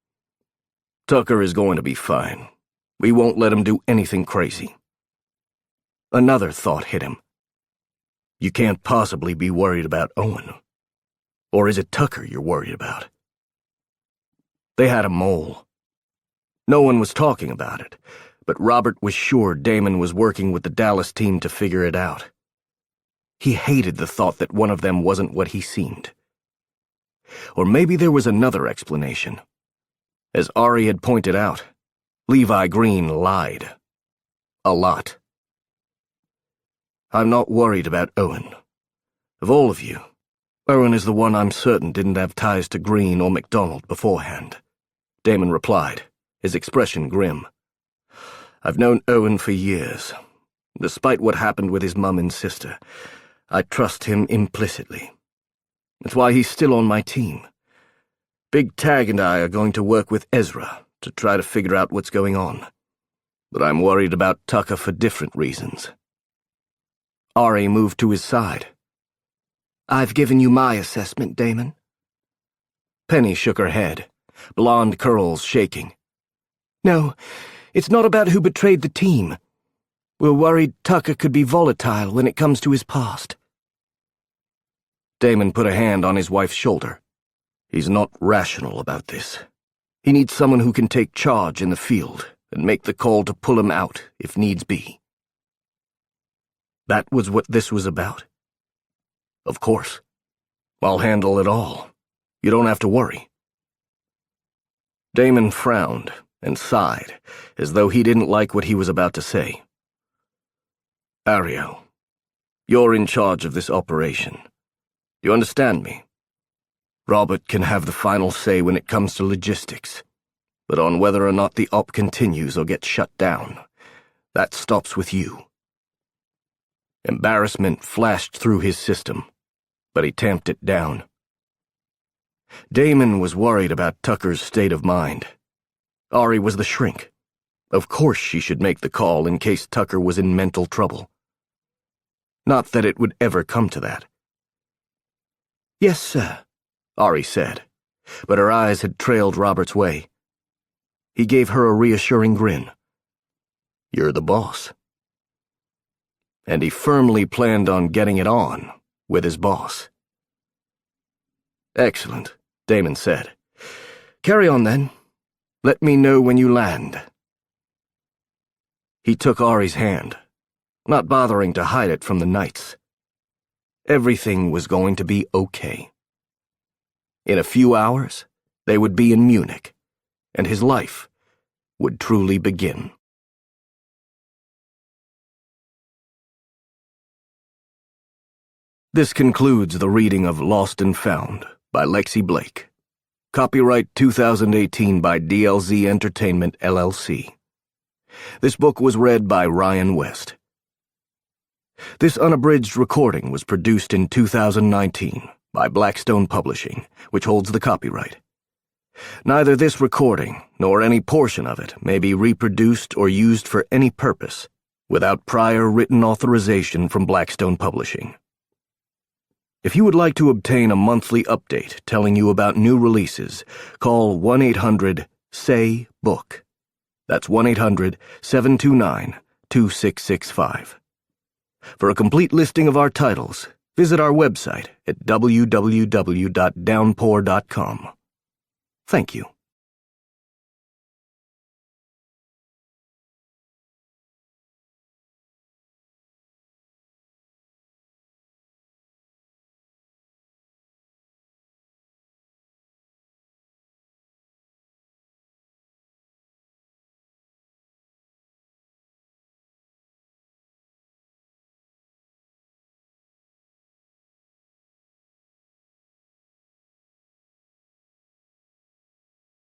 Tucker is going to be fine. We won't let him do anything crazy. Another thought hit him. You can't possibly be worried about Owen. Or is it Tucker you're worried about? They had a mole. No one was talking about it, but Robert was sure Damon was working with the Dallas team to figure it out. He hated the thought that one of them wasn't what he seemed. Or maybe there was another explanation. As Ari had pointed out, Levi Green lied. A lot. I'm not worried about Owen. Of all of you, Owen is the one I'm certain didn't have ties to Green or MacDonald beforehand, Damon replied, his expression grim. I've known Owen for years. Despite what happened with his mum and sister, I trust him implicitly. That's why he's still on my team. Big Tag and I are going to work with Ezra to try to figure out what's going on. But I'm worried about Tucker for different reasons. Ari moved to his side. I've given you my assessment, Damon. Penny shook her head, blonde curls shaking. No, it's not about who betrayed the team. We're worried Tucker could be volatile when it comes to his past. Damon put a hand on his wife's shoulder. He's not rational about this. He needs someone who can take charge in the field and make the call to pull him out if needs be. That was what this was about? Of course. I'll handle it all. You don't have to worry. Damon frowned and sighed, as though he didn't like what he was about to say. Ariel, you're in charge of this operation. You understand me? Robert can have the final say when it comes to logistics, but on whether or not the op continues or gets shut down, that stops with you. Embarrassment flashed through his system, but he tamped it down. Damon was worried about Tucker's state of mind. Ari was the shrink. Of course she should make the call in case Tucker was in mental trouble. Not that it would ever come to that. Yes, sir, Ari said, but her eyes had trailed Robert's way. He gave her a reassuring grin. You're the boss. And he firmly planned on getting it on with his boss. Excellent, Damon said. Carry on then. Let me know when you land. He took Ari's hand, not bothering to hide it from the knights. Everything was going to be okay. In a few hours, they would be in Munich, and his life would truly begin. This concludes the reading of Lost and Found by Lexi Blake. Copyright 2018 by DLZ Entertainment, LLC. This book was read by Ryan West. This unabridged recording was produced in 2019 by Blackstone Publishing, which holds the copyright. Neither this recording nor any portion of it may be reproduced or used for any purpose without prior written authorization from Blackstone Publishing. If you would like to obtain a monthly update telling you about new releases, call 1-800-SAY-BOOK. That's 1-800-729-2665. For a complete listing of our titles, visit our website at www.downpour.com. Thank you.